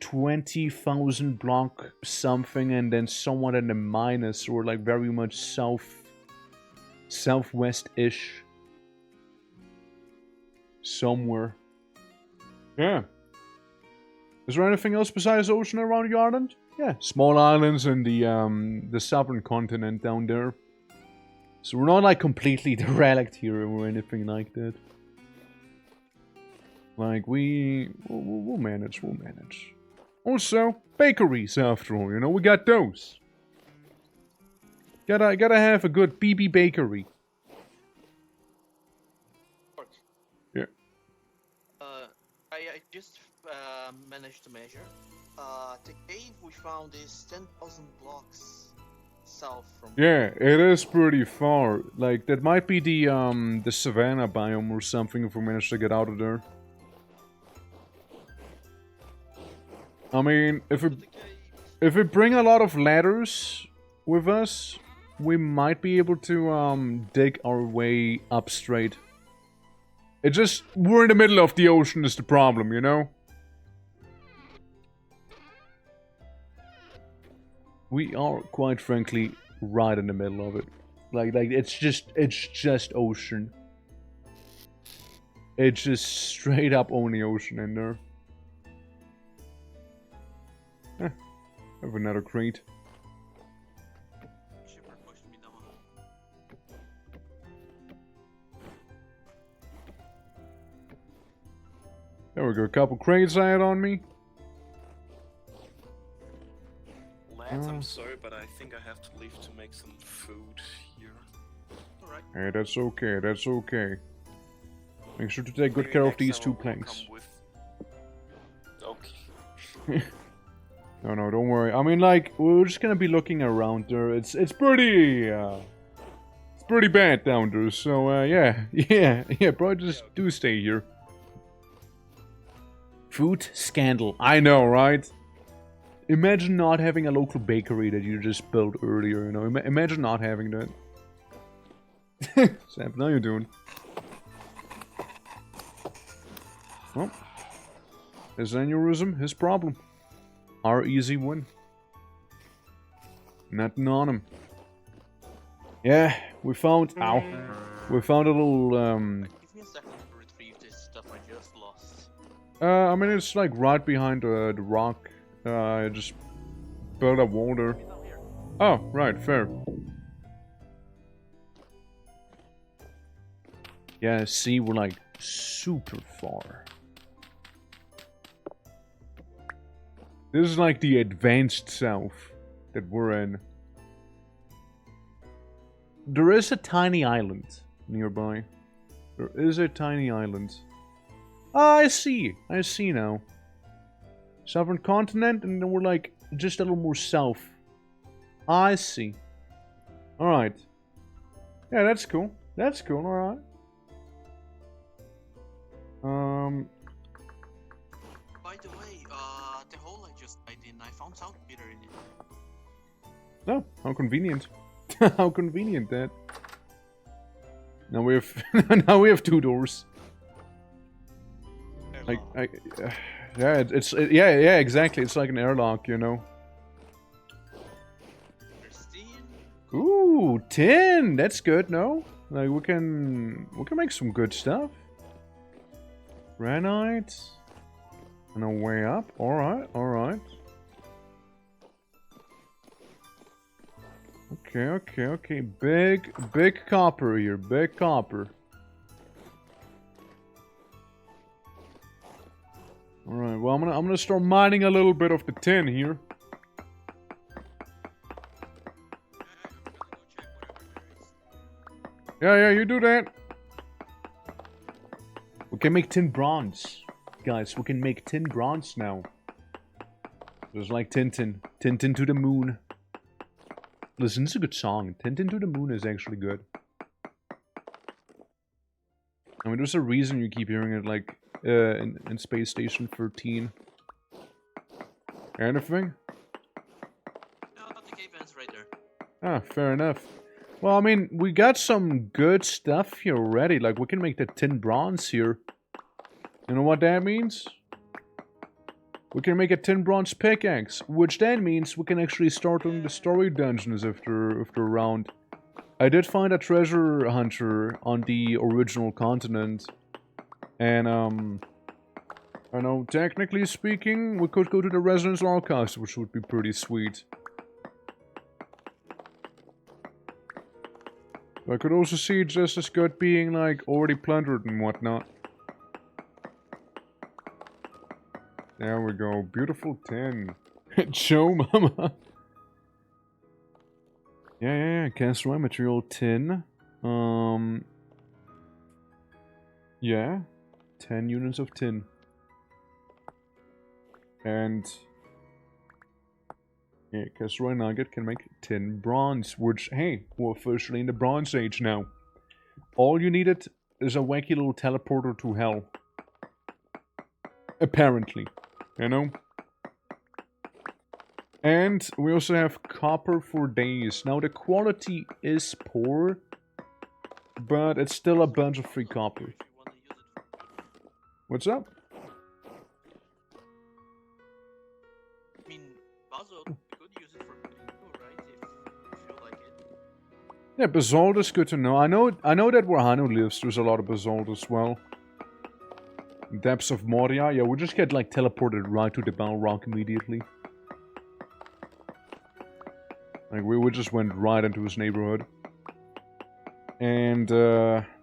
20,000 block something and then somewhat in the minus or like very much southwest-ish somewhere. Yeah. Is there anything else besides ocean around the island? Yeah, small islands in the southern continent down there. So we're not like completely derelict here or anything like that. Like we'll manage. Also, bakeries, after all, you know, we got those. Gotta have a good BB bakery. Yeah. I just managed to measure. The cave we found is 10,000 blocks south from... Yeah, it is pretty far. Like, that might be the savanna biome or something if we manage to get out of there. I mean, if we bring a lot of ladders with us, we might be able to dig our way up straight. It just, we're in the middle of the ocean is the problem, you know? We are, quite frankly, right in the middle of it. Like it's just ocean. It's just straight up only ocean in there. Have another crate. Shipper pushed me down. There we go, a couple crates I had on me. Lads, I'm sorry, but I think I have to leave to make some food here. Alright. Hey, that's okay, that's okay. Make sure to take good Maybe care of next these time two I will planks. come with- Okay. No, don't worry. I mean, like, we're just gonna be looking around there. It's pretty bad down there. So, yeah, probably just do stay here. Food scandal. I know, right? Imagine not having a local bakery that you just built earlier, you know? Imagine not having that. Sam, now you're doing. Well, his aneurysm, his problem. Our easy win. Nothing on him. Yeah, we found... Ow. We found a little, Give me a second to retrieve this stuff I just lost. I mean, it's like right behind the rock. I just built a wall there. It's down here. Oh, right, fair. Yeah, see, we're like super far. This is like the advanced south that we're in. There is a tiny island nearby. There is a tiny island. Ah, I see now. Southern continent, and then we're like just a little more south. I see. Alright. Yeah, that's cool. That's cool, alright. By the way, the hole I just died in, I found saltpeter in it. Oh, how convenient. How convenient that. Now we have now we have two doors. Yeah, yeah, exactly. It's like an airlock, you know. Christine? Ooh, tin. That's good, no? Like we can make some good stuff. Granite. And a way up. Alright, alright. Okay. Big copper here. Big copper. Alright, well I'm gonna start mining a little bit of the tin here. Yeah, you do that. We can make tin bronze. Guys, we can make tin bronze now. Just like Tintin. Tintin to the moon. Listen, it's a good song. Tintin to the moon is actually good. I mean, there's a reason you keep hearing it, like, in Space Station 13. Anything? No, the cave ends right there. Ah, fair enough. Well, I mean, we got some good stuff here already. Like, we can make the tin bronze here. You know what that means? We can make a tin bronze pickaxe, which then means we can actually start on the story dungeons after a round. I did find a treasure hunter on the original continent. And, I know, technically speaking, we could go to the Residence Archives, which would be pretty sweet. I could also see it just as good being, like, already plundered and whatnot. There we go. Beautiful tin. Show mama. Yeah. Cast raw material tin. Yeah. 10 units of tin. And... yeah, cast raw nugget can make tin bronze, which, hey, we're officially in the Bronze Age now. All you needed is a wacky little teleporter to hell. Apparently. You know? And we also have copper for days. Now the quality is poor, but it's still a bunch of free copper. If you wanna use it for cooking. What's up? I mean, basalt, you could use it for cooking too, right? If you like it. Yeah, basalt is good to know. I know that where Hanu lives, there's a lot of basalt as well. Depths of Moria, yeah, we just get like teleported right to the Balrog immediately. Like we just went right into his neighborhood. And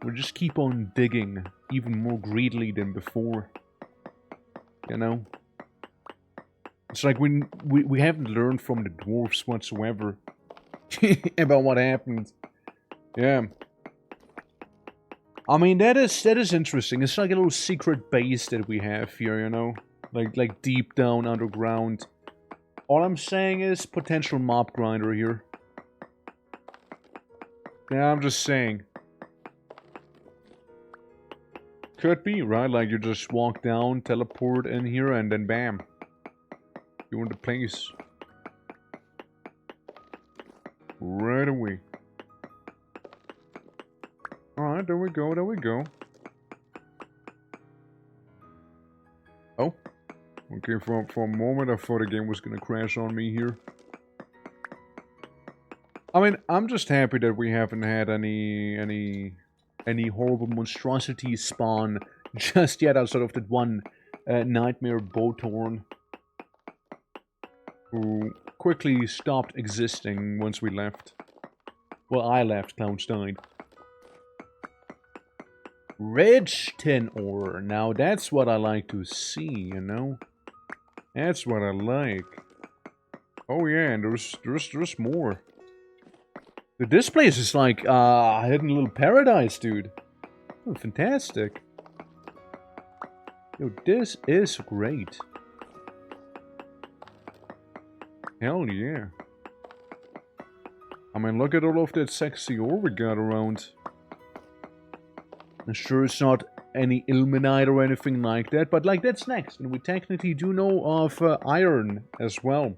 we just keep on digging even more greedily than before. You know? It's like we haven't learned from the dwarves whatsoever about what happened. Yeah. I mean, that is interesting. It's like a little secret base that we have here, you know? Like deep down underground. All I'm saying is potential mob grinder here. Yeah, I'm just saying. Could be, right? Like you just walk down, teleport in here, and then bam. You're in the place. Right away. Alright, there we go, there we go. Oh. Okay, for a moment I thought the game was gonna crash on me here. I mean, I'm just happy that we haven't had any horrible monstrosities spawn just yet outside of that one nightmare Bothorn, who quickly stopped existing once we left. Well, I left, Clowns died. Rich tin ore. Now that's what I like to see, you know? That's what I like. Oh yeah, and there's more. Dude, this place is like a hidden little paradise, dude. Oh, fantastic. Yo, this is great. Hell yeah. I mean, look at all of that sexy ore we got around. I'm sure it's not any ilmenite or anything like that, but like that's next. And we technically do know of iron as well.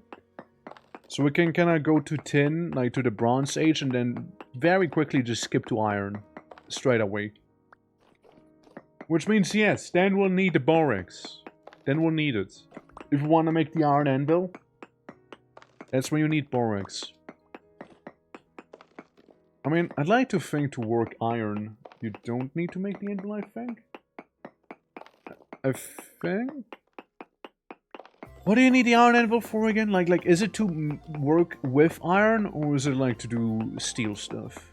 So we can kind of go to tin, like to the Bronze Age, and then very quickly just skip to iron. Straight away. Which means, yes, then we'll need the borax. Then we'll need it. If you want to make the iron anvil, that's when you need borax. I mean, I'd like to think to work iron, you don't need to make the anvil, I think? I think? What do you need the iron anvil for again? Like, is it to work with iron, or is it like to do steel stuff?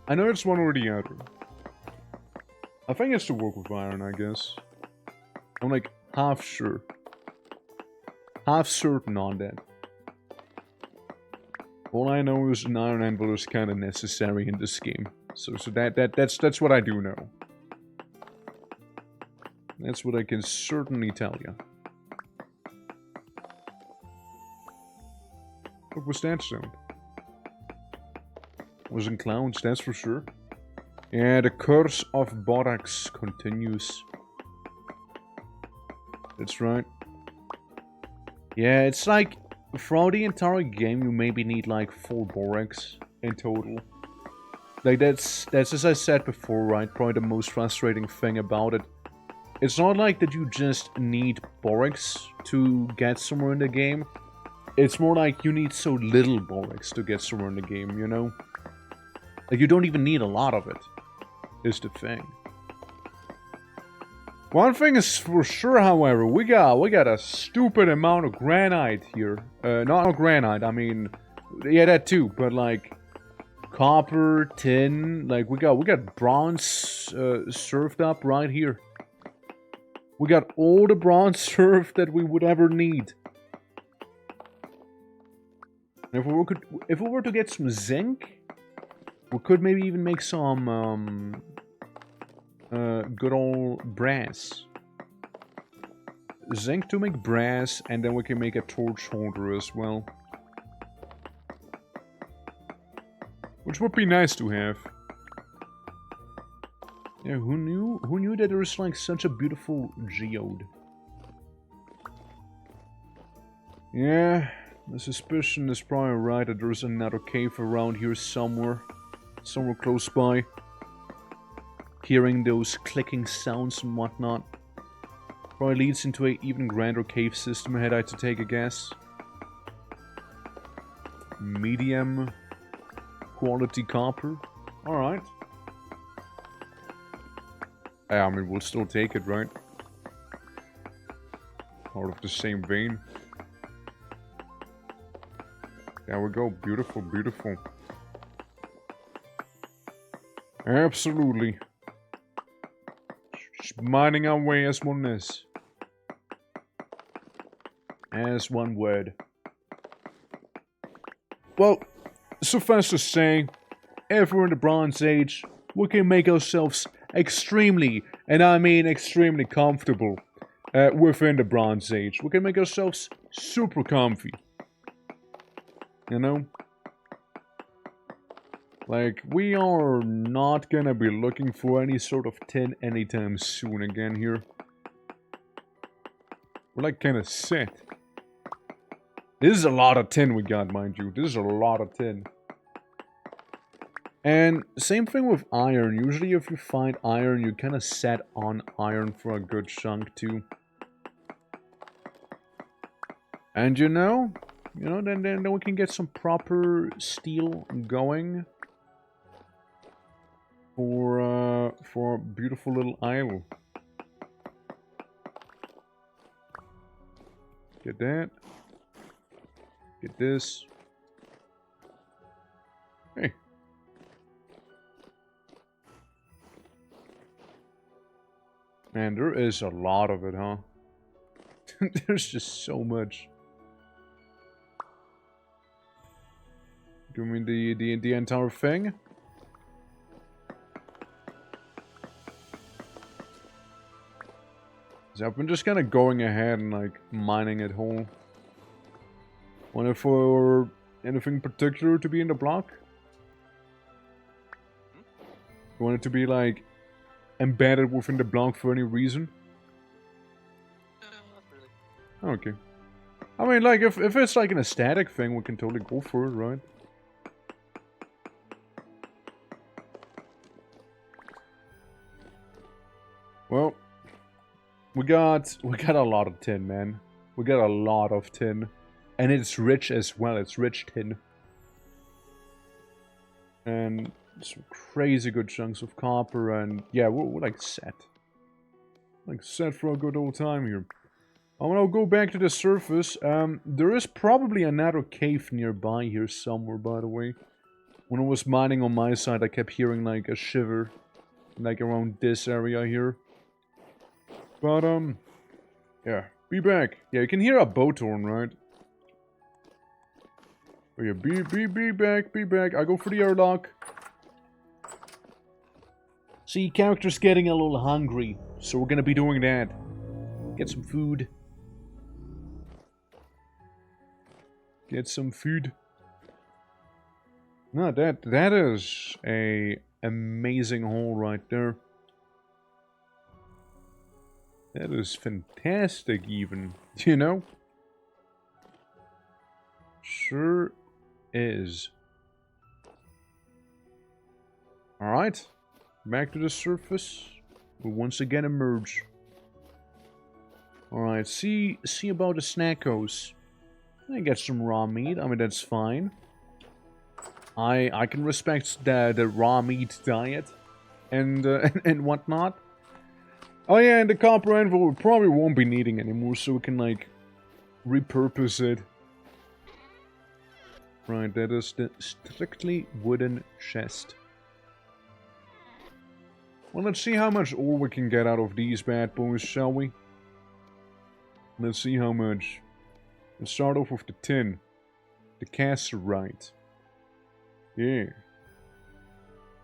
I know it's one or the other. I think it's to work with iron, I guess. I'm like half sure. Half certain on that. All I know is an iron anvil is kind of necessary in this game. So that's what I do know. That's what I can certainly tell you. What was that sound? Wasn't clowns, that's for sure. Yeah, the curse of borax continues. That's right. Yeah, it's like throughout the entire game you maybe need like 4 borax in total. Like that's as I said before, right? Probably the most frustrating thing about it. It's not like that you just need borax to get somewhere in the game. It's more like you need so little borax to get somewhere in the game, you know? Like you don't even need a lot of it, is the thing. One thing is for sure, however, we got a stupid amount of granite here. Not granite, I mean, yeah, that too, but like copper, tin, like we got bronze served up right here. We got all the bronze served that we would ever need. And if we were to get some zinc, we could maybe even make some good old brass. Zinc to make brass, and then we can make a torch holder as well. Which would be nice to have. Yeah, who knew that there was like such a beautiful geode? Yeah, The suspicion is probably right that there's another cave around here somewhere. Somewhere close by. Hearing those clicking sounds and whatnot. Probably leads into an even grander cave system ahead, I'd to take a guess. Medium quality copper. Alright. I mean, we'll still take it, right? Out of the same vein. There we go. Beautiful, beautiful. Absolutely. Just mining our way as one is. As one word. Well, suffice to say, if we're in the Bronze Age, we can make ourselves extremely, and I mean extremely comfortable within the Bronze Age. We can make ourselves super comfy. You know? Like, we are not gonna be looking for any sort of tin anytime soon again here. We're like kinda set. This is a lot of tin we got, mind you. This is a lot of tin. And same thing with iron. Usually if you find iron, you kind of set on iron for a good chunk too. And then we can get some proper steel going for a beautiful little isle. Get that. Get this. Hey. Man, there is a lot of it, huh? There's just so much. Give me the entire thing. So I've been just kind of going ahead and like mining it whole. Wonder for anything particular to be in the block? You want it to be like embedded within the block for any reason? Not really. Okay. I mean, like, if it's like an aesthetic thing, we can totally go for it, right? Well, we got a lot of tin, man. We got a lot of tin. And it's rich as well, it's rich tin. And some crazy good chunks of copper, and yeah, we're like set. Like set for a good old time here. I'm gonna go back to the surface. There is probably another cave nearby here somewhere, by the way. When I was mining on my side, I kept hearing like a shiver. Like around this area here. But, yeah. Be back. Yeah, you can hear a boat horn, right? Oh yeah, be back. I go for the airlock. See, character's getting a little hungry, so we're gonna be doing that. Get some food. Get some food. No, that is a amazing hole right there. That is fantastic even, you know? Sure is. Alright. Back to the surface. We once again emerge. Alright, see about the snackos. I get some raw meat. I mean, that's fine. I can respect the raw meat diet and and whatnot. Oh yeah, and the copper anvil we probably won't be needing anymore, so we can like repurpose it. Right, that is the strictly wooden chest. Well, let's see how much ore we can get out of these bad boys, shall we? Let's see how much. Let's start off with the tin. The cassiterite. Yeah.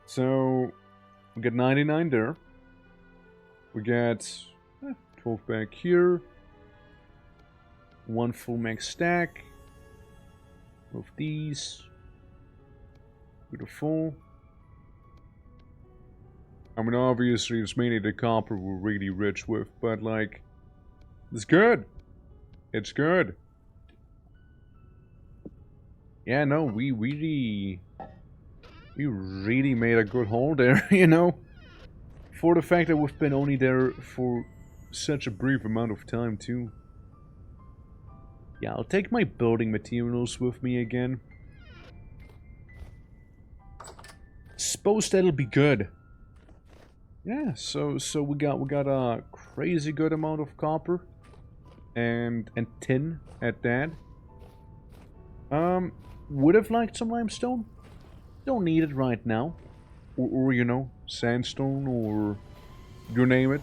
So, we get 99 there. We get 12 back here. One full max stack of these. Beautiful. I mean, obviously, it's mainly the copper we're really rich with, but like, it's good. It's good. Yeah, no, we really made a good haul there, you know? For the fact that we've been only there for such a brief amount of time, too. Yeah, I'll take my building materials with me again. Suppose that'll be good. Yeah, so we got a crazy good amount of copper and tin at that. Would have liked some limestone. Don't need it right now. Or you know, sandstone or you name it.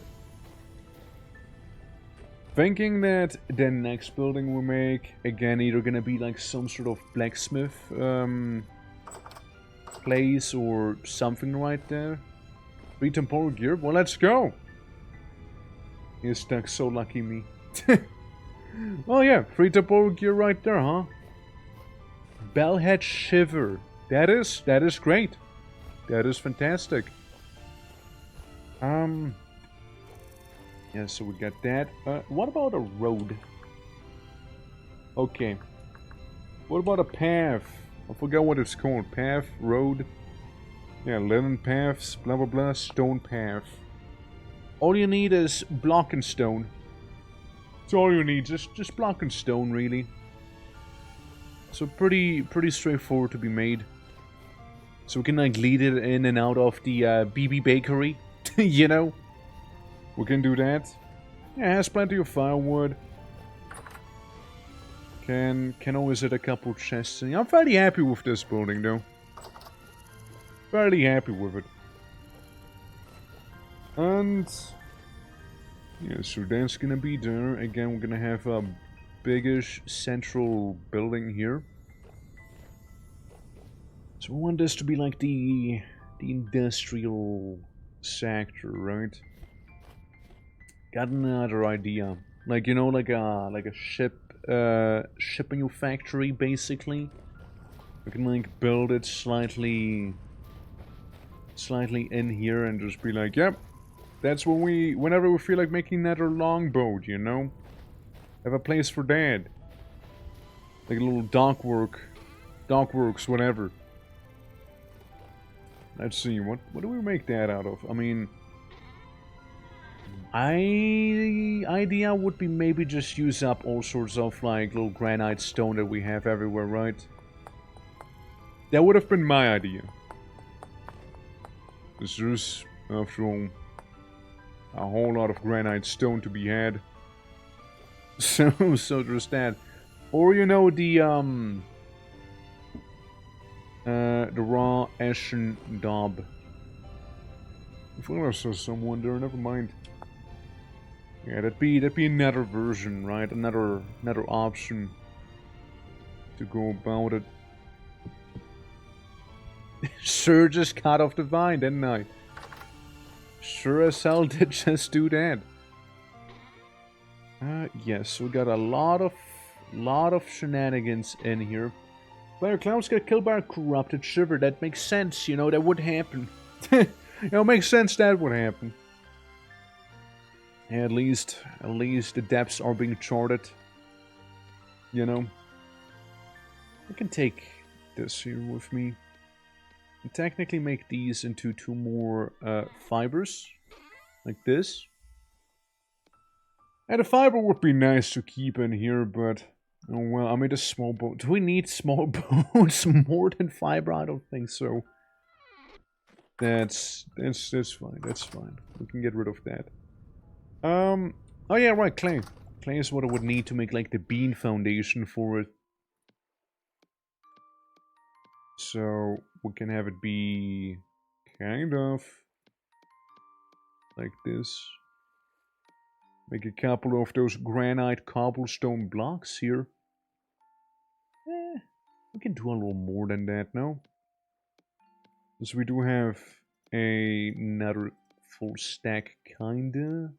Thinking that the next building we make, again, either gonna be like some sort of blacksmith place or something right there. Free temporal gear? Well, let's go! He's stuck, so lucky me. Oh yeah, free temporal gear right there, huh? Bellhead Shiver. That is great. That is fantastic. Yeah, so we got that. What about a road? Okay. What about a path? I forgot what it's called. Path, road. Yeah, linen paths, blah blah blah, stone path. All you need is block and stone. That's all you need, just block and stone, really. So pretty straightforward to be made. So we can like lead it in and out of the BB Bakery, you know. We can do that. Yeah, it has plenty of firewood. Can always hit a couple chests. I'm fairly happy with this building, though. Fairly happy with it. And yeah, so that's gonna be there. Again, we're gonna have a biggish central building here. So we want this to be like the industrial sector, right? Got another idea. Like, you know, like a ship manufactory, basically. We can like build it slightly in here and just be like, yep, that's when whenever we feel like making another longboat, you know? Have a place for that. Like a little dockworks, whatever. Let's see, what do we make that out of? I mean, idea would be maybe just use up all sorts of like little granite stone that we have everywhere, right? That would have been my idea. There's, after all, a whole lot of granite stone to be had. So there's that. Or, you know, the raw ashen daub. I thought I saw someone there, never mind. Yeah, that'd be another version, right? Another option to go about it. Sure just cut off the vine, didn't I? Sure as hell did just do that. Yes, we got a lot of shenanigans in here. Player Clouds got killed by a corrupted shiver. That makes sense, you know, that would happen. You know, it makes sense that would happen. Yeah, at least the depths are being charted. You know. I can take this here with me. And technically make these into 2 more fibers. Like this. And a fiber would be nice to keep in here, but oh well, I made a small boat. Do we need small boats more than fiber? I don't think so. That's fine. That's fine. We can get rid of that. Oh yeah, right, clay. Clay is what I would need to make like the bean foundation for it. So we can have it be kind of like this. Make a couple of those granite cobblestone blocks here. We can do a little more than that now. Because we do have another full stack, kinda.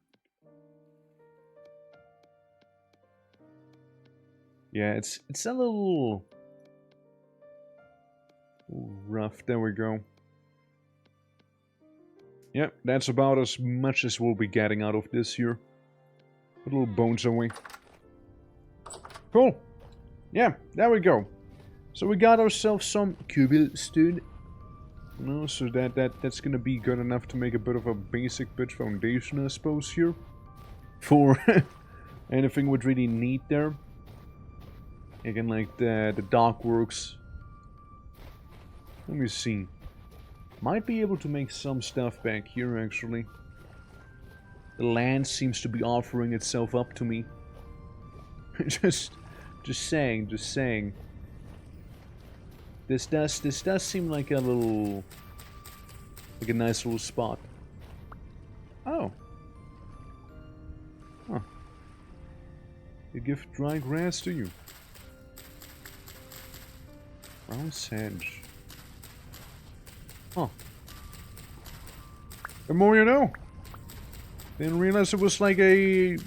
Yeah, it's a little rough. There we go. Yep, that's about as much as we'll be getting out of this here. Put little bones away. Cool. Yeah, there we go. So we got ourselves some cobblestone. You know, so that's gonna be good enough to make a bit of a basic bitch foundation, I suppose, here. For anything we'd really need there. Again, like the dock works. Let me see. Might be able to make some stuff back here, actually. The land seems to be offering itself up to me. just saying. This does seem like a little, like a nice little spot. Oh. Huh. They give dry grass to you. Brown sedge. Huh. The more you know. Didn't realize it was like a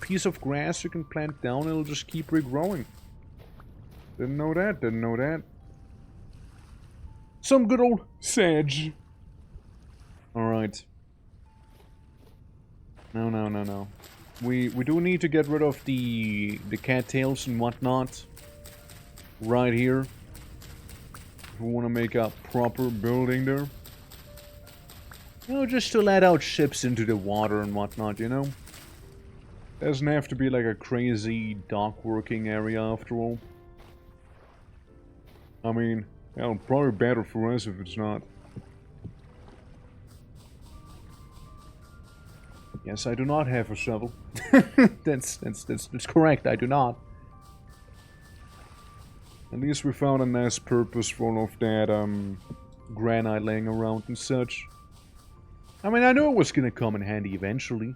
piece of grass you can plant down and it'll just keep regrowing. Didn't know that. Some good old sedge. Alright. No. We do need to get rid of the cattails and whatnot. Right here. If we want to make a proper building there. You know, just to let out ships into the water and whatnot, you know? Doesn't have to be like a crazy dock working area after all. I mean, hell, probably better for us if it's not. Yes, I do not have a shovel. That's correct, I do not. At least we found a nice purpose for all of that granite laying around and such. I mean, I knew it was gonna come in handy eventually.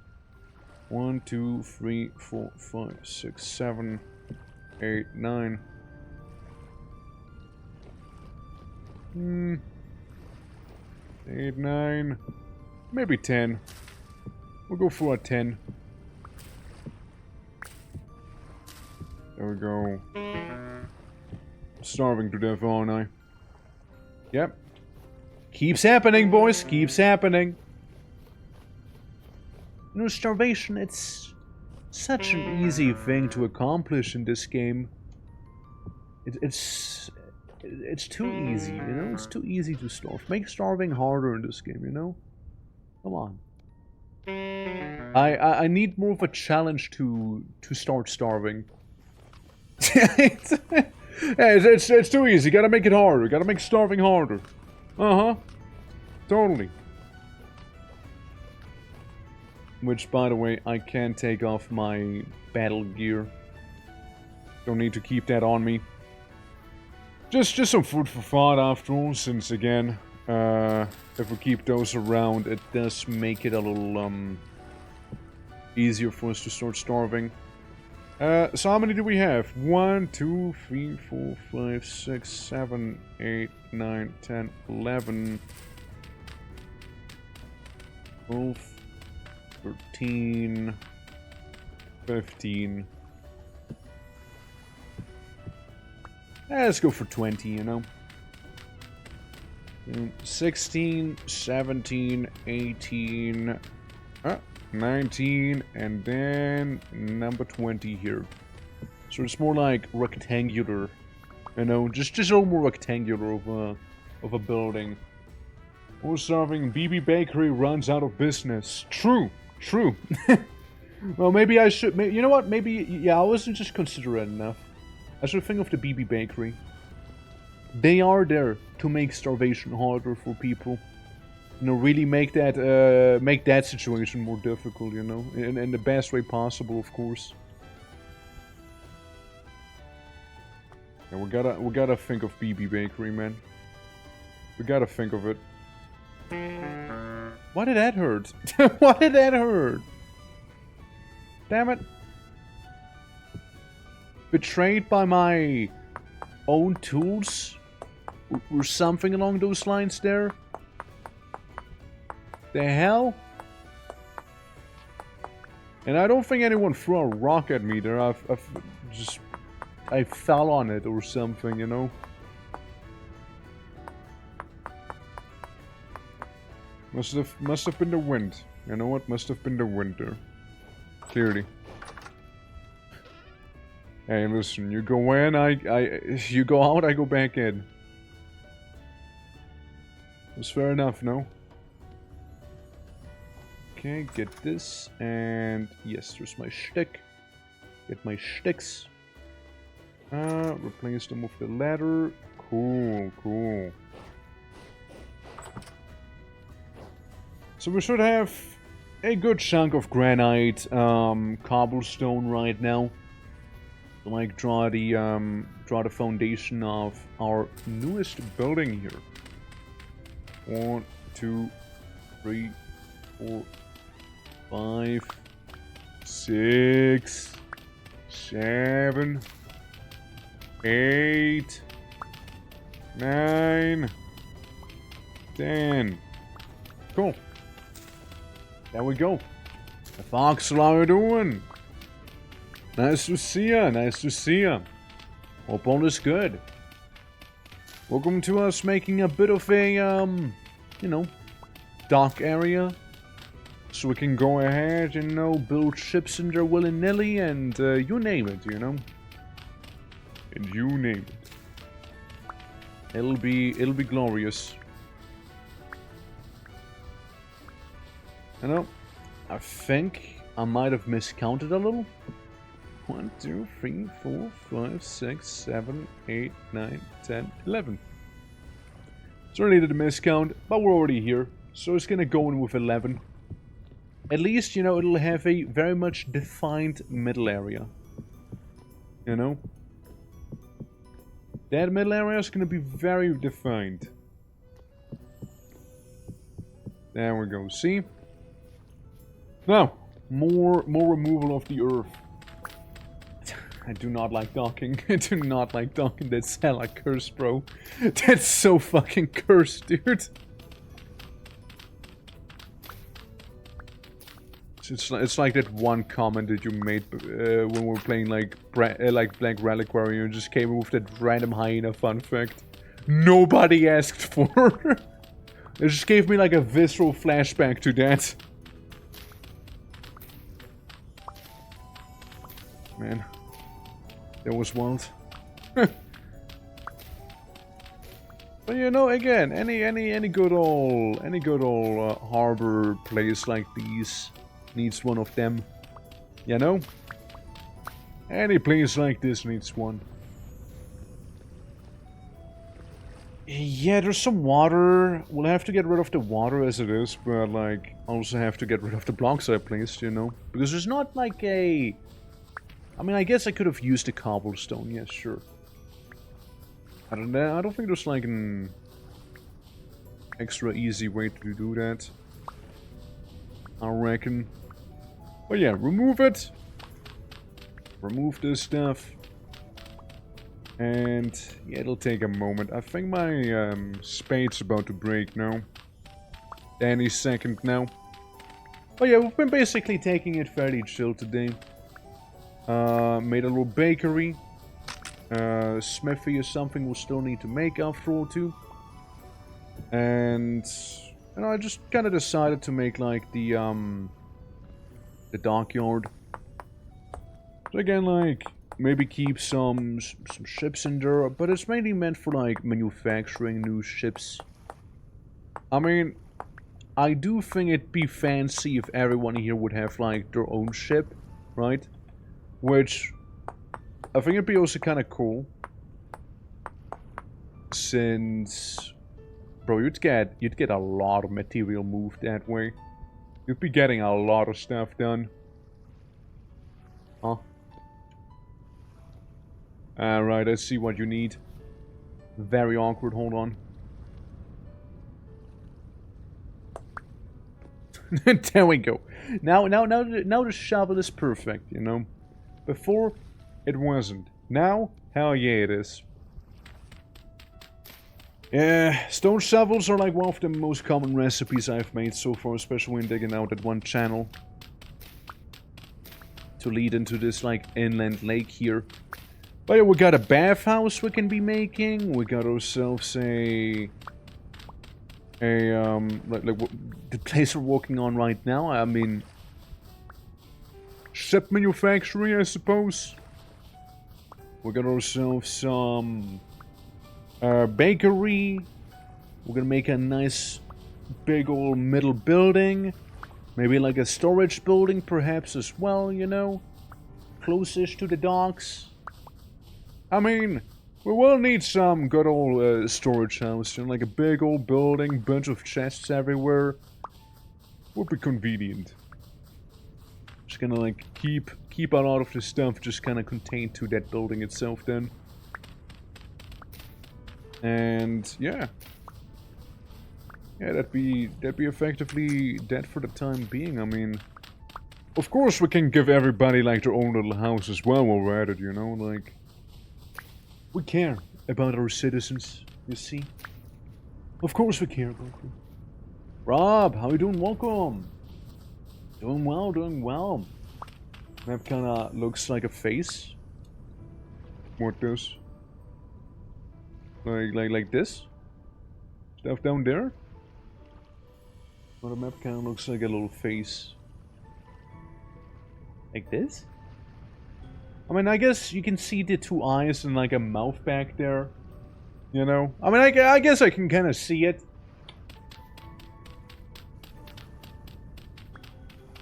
1, 2, 3, 4, 5, 6, 7, 8, 9. 8, 9, maybe 10. We'll go for a 10. There we go. Starving to death, aren't I? Yep. Keeps happening, boys. Keeps happening. You know, starvation, it's such an easy thing to accomplish in this game. It's too easy, you know? It's too easy to starve. Make starving harder in this game, you know? Come on. I need more of a challenge to start starving. it's too easy. Gotta make it harder. Gotta make starving harder. Uh-huh. Totally. Which, by the way, I can take off my battle gear. Don't need to keep that on me. Just some food for thought after all, since again, if we keep those around, it does make it a little, easier for us to start starving. So how many do we have? 1, 2, 3, 4, 5, 6, 7, 8, 9, 10, 11, 12, 13, 15. Let's go for 20, you know. 16, 17, 18, 19, and then number 20 here. So it's more like rectangular, you know, just a little more rectangular of a building. More starving. BB Bakery runs out of business. True. Well, maybe I should. You know what? Maybe, yeah, I wasn't just considerate enough. I should think of the BB Bakery. They are there to make starvation harder for people. You know, really make that situation more difficult. You know, in the best way possible, of course. Yeah, we gotta think of BB Bakery, man. We gotta think of it. Why did that hurt? Why did that hurt? Damn it. Betrayed by my own tools? Or something along those lines there? The hell? And I don't think anyone threw a rock at me there. I fell on it or something, you know? Must have been the wind. You know what? Must have been the wind there. Clearly. Hey, listen, you go in, you go out, I go back in. That's fair enough, no? Okay, get this, and yes, there's my shtick. Get my shticks. Replace them with the ladder. Cool, cool. So we should have a good chunk of granite, cobblestone right now. Like draw the foundation of our newest building here. 1, 2, 3, 4, 5, 6, 7, 8, 9, 10. Cool. There we go. The Fox, how you doing? Nice to see ya, nice to see ya. Hope all is good. Welcome to us making a bit of a, you know, dock area. So we can go ahead and, you know, build ships in there willy-nilly and, you name it, you know. And you name it. It'll be glorious. You know, I think I might have miscounted a little. 1, 2, 3, 4, 5, 6, 7, 8, 9, 10, 11. Certainly did a miscount, but we're already here. So it's gonna go in with 11. At least, you know, it'll have a very much defined middle area. You know? That middle area is gonna be very defined. There we go, see? Now, more removal of the earth. I do not like docking. I do not like docking. That's hella cursed, bro. That's so fucking cursed, dude. It's like that one comment that you made when we were playing like Black Reliquary. You just came with that random hyena fun fact. Nobody asked for. It just gave me like a visceral flashback to that. Man. That was wild. But you know, again, any good old harbor place like these needs one of them. You know, any place like this needs one. Yeah, there's some water. We'll have to get rid of the water as it is, but like also have to get rid of the blocks I placed. You know, because there's not like a. I mean, I guess I could have used the cobblestone, yes, sure. I don't think there's like an extra easy way to do that. I reckon. But yeah, remove it. Remove this stuff. And yeah, it'll take a moment. I think my spade's about to break now. Any second now. But yeah, we've been basically taking it fairly chill today. Made a little bakery. Smithy is something we'll still need to make after all too. And you know, I just kind of decided to make like the dockyard. So again, like maybe keep some ships in there, but it's mainly meant for like manufacturing new ships. I mean, I do think it'd be fancy if everyone here would have like their own ship, right? Which I think it'd be also kind of cool, since, bro, you'd get a lot of material moved that way. You'd be getting a lot of stuff done. Huh? Alright, I see what you need. Very awkward, hold on. There we go. Now the shovel is perfect, you know. Before, it wasn't. Now, hell yeah it is. Yeah, stone shovels are like one of the most common recipes I've made so far, especially when digging out that one channel. To lead into this, like, inland lake here. But yeah, we got a bathhouse we can be making. We got ourselves like the place we're working on right now. I mean, ship manufacturing, I suppose. We got ourselves some bakery. We're gonna make a nice big old middle building. Maybe like a storage building perhaps as well, you know? Closest to the docks. I mean, we will need some good old storage house, you know, like a big old building, bunch of chests everywhere. Would be convenient. Just gonna like keep a lot of the stuff just kind of contained to that building itself then. And yeah. Yeah, that'd be effectively that for the time being. I mean, of course we can give everybody like their own little house as well while we're at it, you know, like we care about our citizens, you see. Of course we care about them. Rob, how you doing? Welcome. Doing well, doing well. Map kinda looks like a face. What this? Like this? Stuff down there? Well, the map kinda looks like a little face. Like this? I mean, I guess you can see the two eyes and like a mouth back there. You know? I mean, I guess I can kinda see it.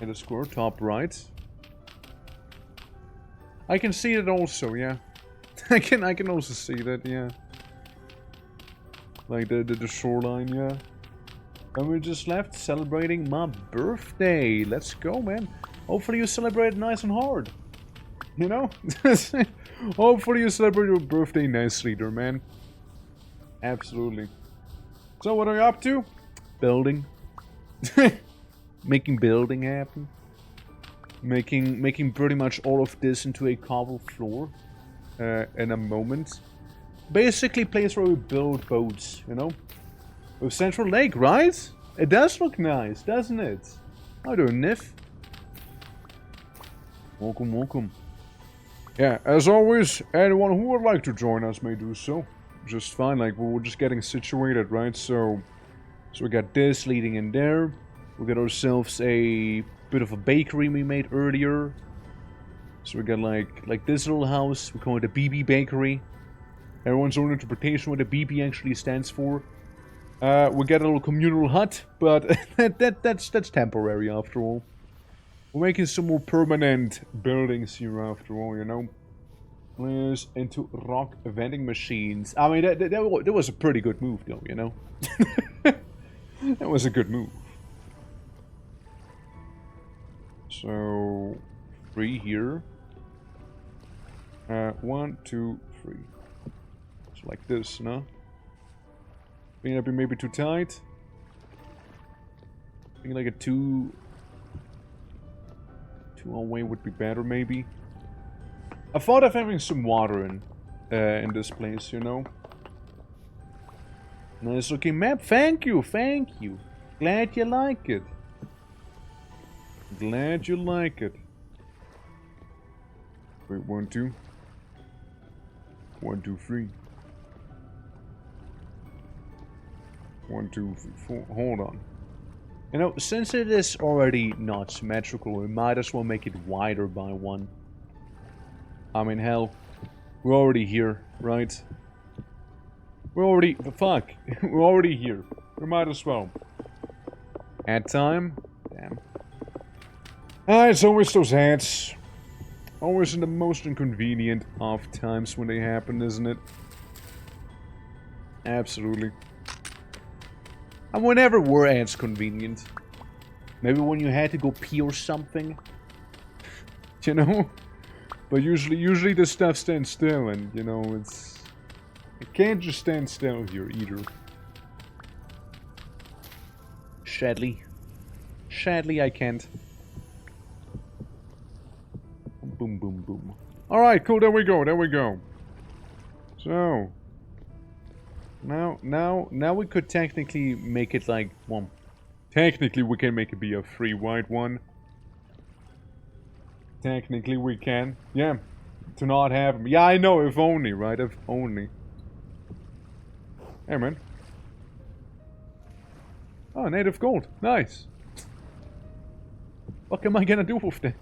And the square top right. I can see it also, yeah. I can also see that, yeah. Like the shoreline, yeah. And we just left celebrating my birthday. Let's go, man. Hopefully you celebrate nice and hard. You know? Hopefully you celebrate your birthday nicely there, man. Absolutely. So what are you up to? Building. Making building happen. Making pretty much all of this into a cobble floor. In a moment. Basically place where we build boats, you know? With Central Lake, right? It does look nice, doesn't it? How do you, Nif? Welcome, welcome. Yeah, as always, anyone who would like to join us may do so. Just fine, like, we're just getting situated, right? So we got this leading in there. We got ourselves a bit of a bakery we made earlier. So we got like this little house, we call it the BB Bakery. Everyone's own interpretation what the BB actually stands for. We get a little communal hut, but that's temporary after all. We're making some more permanent buildings here after all, you know. Players into rock vending machines. I mean, that was a pretty good move though, you know. That was a good move. So, 3 here. 1, 2, 3. It's like this, no? Think that'd be maybe too tight. I think like a 2 away would be better, maybe. I thought of having some water in this place, you know. Nice looking map. Thank you, thank you. Glad you like it. Glad you like it. Wait, 1, 2. 1, 2, 3. 1, 2, 3, 4. Hold on. You know, since it is already not symmetrical, we might as well make it wider by 1. I mean, hell, we're already here, right? We're already... Fuck. We're already here. We might as well. Add time? Damn. It's always those ads. Always in the most inconvenient of times when they happen, isn't it? Absolutely. And whenever were ads convenient? Maybe when you had to go pee or something? You know? But usually the stuff stands still and, you know, it can't just stand still here either. Sadly. Sadly I can't. Boom, boom, boom. Alright, cool, there we go, there we go. So... Now we could technically make it like, well, technically we can make it be a 3 wide one. Technically we can, yeah, to not have them. Yeah, I know, if only, right, if only. Hey, man. Oh, native gold, nice. What am I gonna do with that?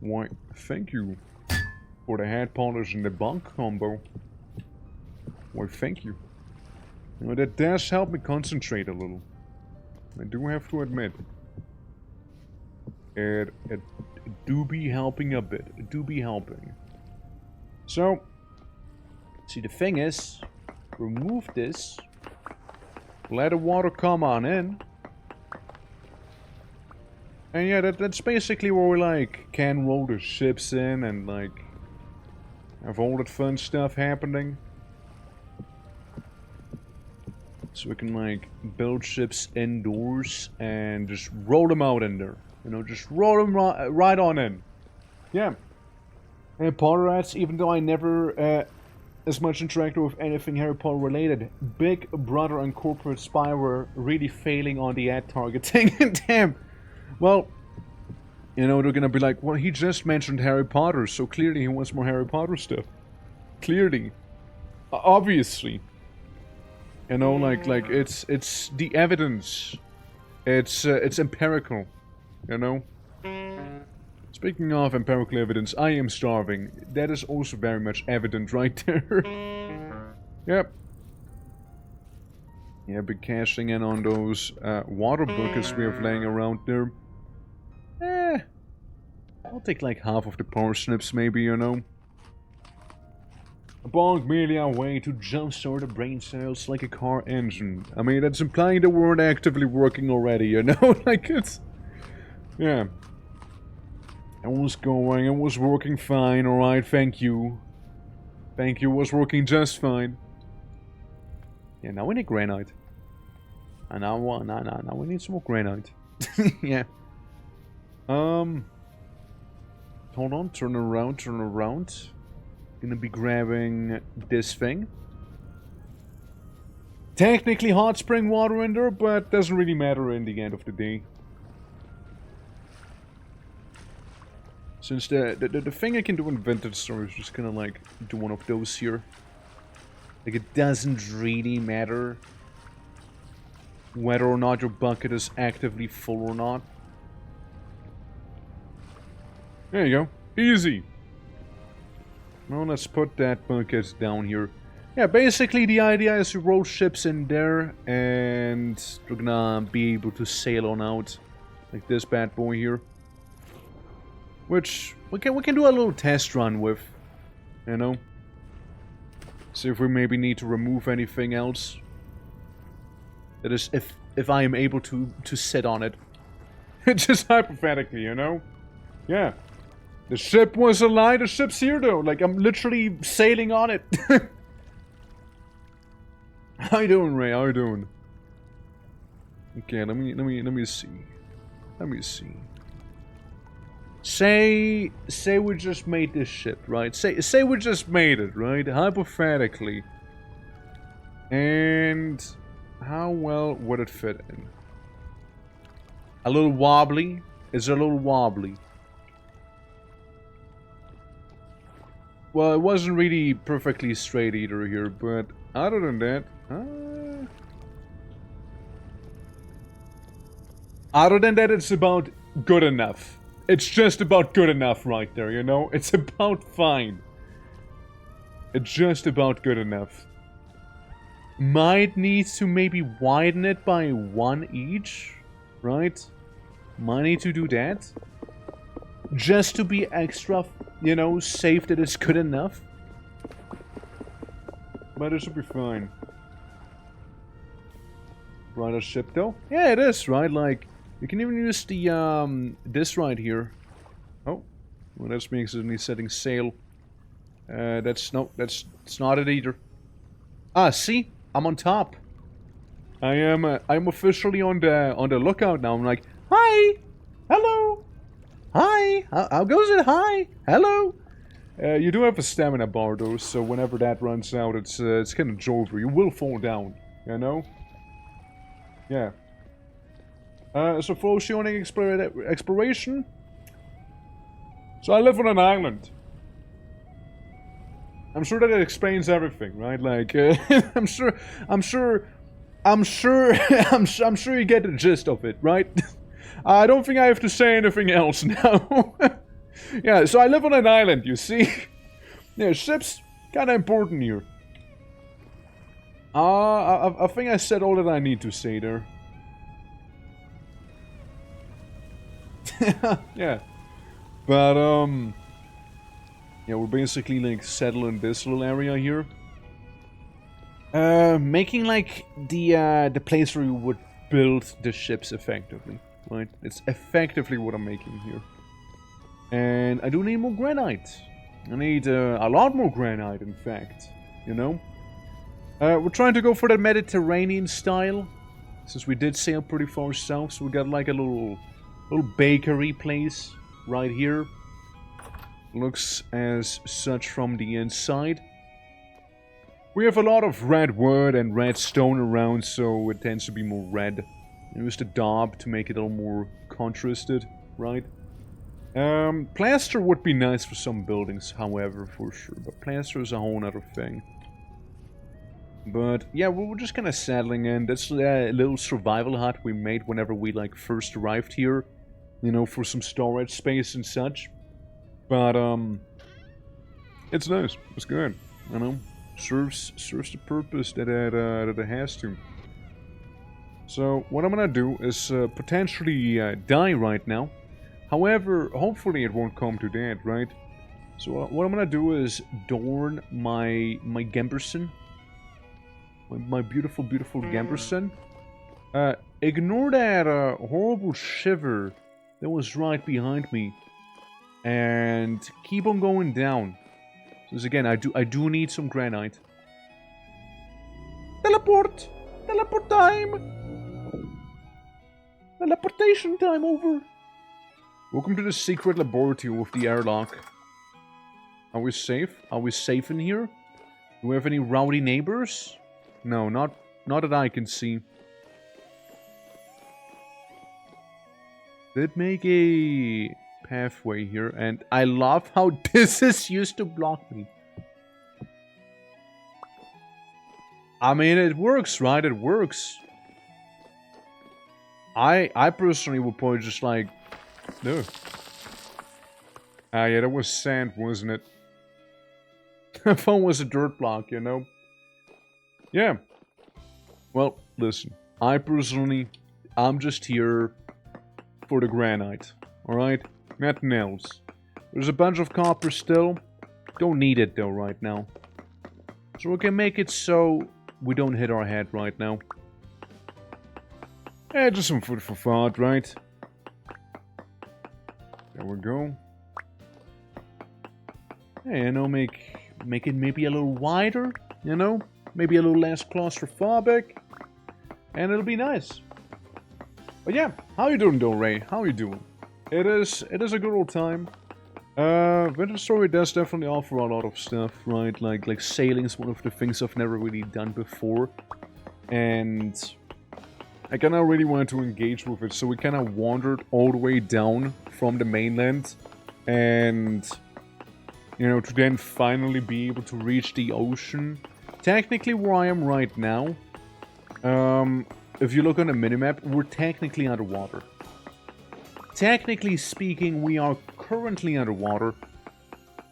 Why, thank you for the head polish and the bunk combo. Why, thank you. You know, that does help me concentrate a little. I do have to admit. It do be helping a bit. It do be helping. So, see, the thing is, remove this. Let the water come on in. And yeah, that's basically where we, like, can roll the ships in and, like, have all that fun stuff happening. So we can, like, build ships indoors and just roll them out in there. You know, just roll them right on in. Yeah. And Potterheads, even though I never as much interacted with anything Harry Potter related, Big Brother and Corporate Spy were really failing on the ad targeting. Damn. Well, you know, they're gonna be like, well, he just mentioned Harry Potter, so clearly he wants more Harry Potter stuff. Clearly. Obviously. You know, like it's the evidence. It's empirical. You know? Speaking of empirical evidence, I am starving. That is also very much evident right there. Yep. Yeah, be cashing in on those water buckets we have laying around there. I'll take like half of the power snips maybe, you know. A bonk merely a way to jumpstart the brain cells like a car engine. I mean, that's implying they weren't actively working already, you know? Like, it's... Yeah. It was going, it was working fine, alright, thank you. Thank you, was working just fine. Yeah, now we need granite. And now we need some more granite. Yeah. Hold on, turn around. Gonna be grabbing this thing. Technically hot spring water in there, but doesn't really matter in the end of the day. Since the thing I can do in Vintage Store is just gonna like do one of those here. Like it doesn't really matter whether or not your bucket is actively full or not. There you go. Easy. Now let's put that bucket down here. Yeah, basically the idea is to roll ships in there and we're gonna be able to sail on out. Like this bad boy here. Which we can do a little test run with. You know? See if we maybe need to remove anything else. That is, if I am able to sit on it. Just hypothetically, you know? Yeah. The ship was a lie, the ship's here though. Like, I'm literally sailing on it. How you doing, Ray? How you doing? Okay, let me see. Let me see. Say we just made this ship, right? Say we just made it, right? Hypothetically. And how well would it fit in? A little wobbly? Is it a little wobbly? Well, it wasn't really perfectly straight either here, but other than that... Other than that, it's about good enough. It's just about good enough right there, you know? It's about fine. It's just about good enough. Might need to maybe widen it by 1 each, right? Might need to do that. Just to be extra, you know, safe that it's good enough. But it should be fine. Right, a ship though? Yeah, it is, right? Like, you can even use the, this right here. Oh, well, that's me accidentally setting sail. It's not it either. Ah, see? I'm on top. I'm officially on the lookout now. I'm like, hi! Hello! Hi! How goes it? Hi! Hello! You do have a stamina bar though, so whenever that runs out, it's kind of jovial. You will fall down, you know? Yeah. So for oceanic exploration... So I live on an island. I'm sure that it explains everything, right? Like, I'm sure you get the gist of it, right? I don't think I have to say anything else now. Yeah, so I live on an island, you see? Yeah, ships, kinda important here. I think I said all that I need to say there. Yeah. But, yeah, we're basically, like, settling this little area here. Making, like, the place where you would build the ships effectively, right? It's effectively what I'm making here. And I do need more granite. I need, a lot more granite, in fact. You know? We're trying to go for the Mediterranean style. Since we did sail pretty far south, so we got, like, a little bakery place right here. Looks as such from the inside. We have a lot of red wood and red stone around, so it tends to be more red. And use the daub to make it a little more contrasted, right? Plaster would be nice for some buildings, however, for sure. But plaster is a whole other thing. But yeah, we're just kind of settling in. That's a little survival hut we made whenever we like first arrived here. You know, for some storage space and such. But it's nice. It's good. You know, serves the purpose that it has to. So what I'm gonna do is potentially die right now. However, hopefully it won't come to that, right? So what I'm gonna do is adorn my Gemberson. My beautiful, beautiful Gemberson. Ignore that horrible shiver that was right behind me. And keep on going down. Because again, I do need some granite. Teleport! Teleport time! Teleportation time over! Welcome to the secret laboratory with the airlock. Are we safe? Are we safe in here? Do we have any rowdy neighbors? No, not that I can see. Did make a pathway here, and I love how this is used to block me. I mean, it works, right? It works. I personally would probably just like... No. Ah, yeah, that was sand, wasn't it? I thought it was a dirt block, you know? Yeah. Well, listen. I'm just here for the granite. Alright? Nothing else. There's a bunch of copper still. Don't need it though right now. So we can make it so we don't hit our head right now. Eh, just some food for thought, right? There we go. Hey, you know, make it maybe a little wider, you know? Maybe a little less claustrophobic. And it'll be nice. But yeah, how you doing though, Ray? How you doing? It is a good old time. Winter Story does definitely offer a lot of stuff, right? Like sailing is one of the things I've never really done before. And I kinda really wanted to engage with it, so we kinda wandered all the way down from the mainland. And, you know, to then finally be able to reach the ocean. Technically where I am right now, if you look on the minimap, we're technically underwater. Technically speaking, we are currently underwater,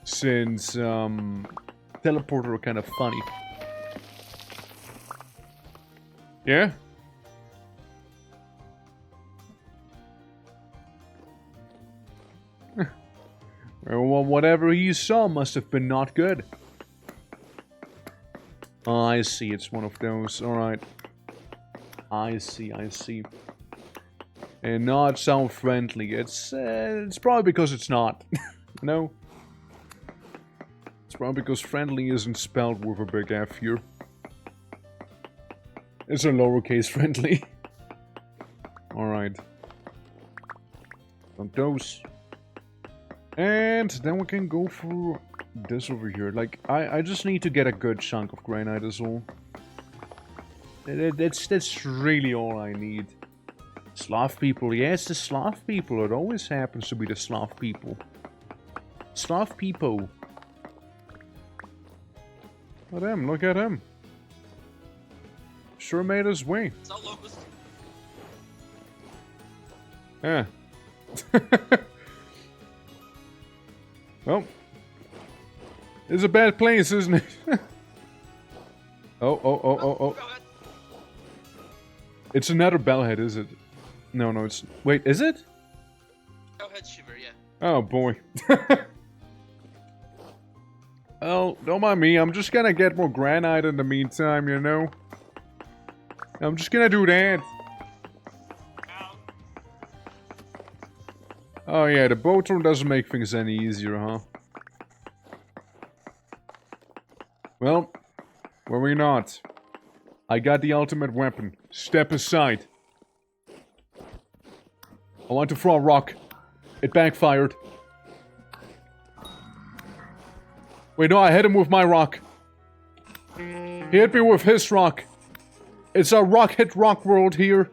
since teleporter are kind of funny. Yeah? Well, whatever he saw must have been not good. Oh, I see, it's one of those, alright. I see. And not sound friendly. It's probably because it's not. No? It's probably because friendly isn't spelled with a big F here. It's a lowercase friendly. Alright. Don't dose. And then we can go for this over here. Like, I just need to get a good chunk of granite as well. That's really all I need. Sloth people, yes, the sloth people. It always happens to be the sloth people. Sloth people. Look at him, look at him. Sure made his way. It's not locust. Yeah. Well, it's a bad place, isn't it? Oh. Go ahead. It's another bellhead, is it? No, it's... Wait, is it? Go ahead, Shiver, yeah. Oh, boy. Oh, don't mind me. I'm just gonna get more granite in the meantime, you know? I'm just gonna do that. Oh, yeah, the boat run doesn't make things any easier, huh? Well, worry not. I got the ultimate weapon. Step aside. I want to throw a rock. It backfired. Wait, no, I hit him with my rock. He hit me with his rock. It's a rock hit rock world here.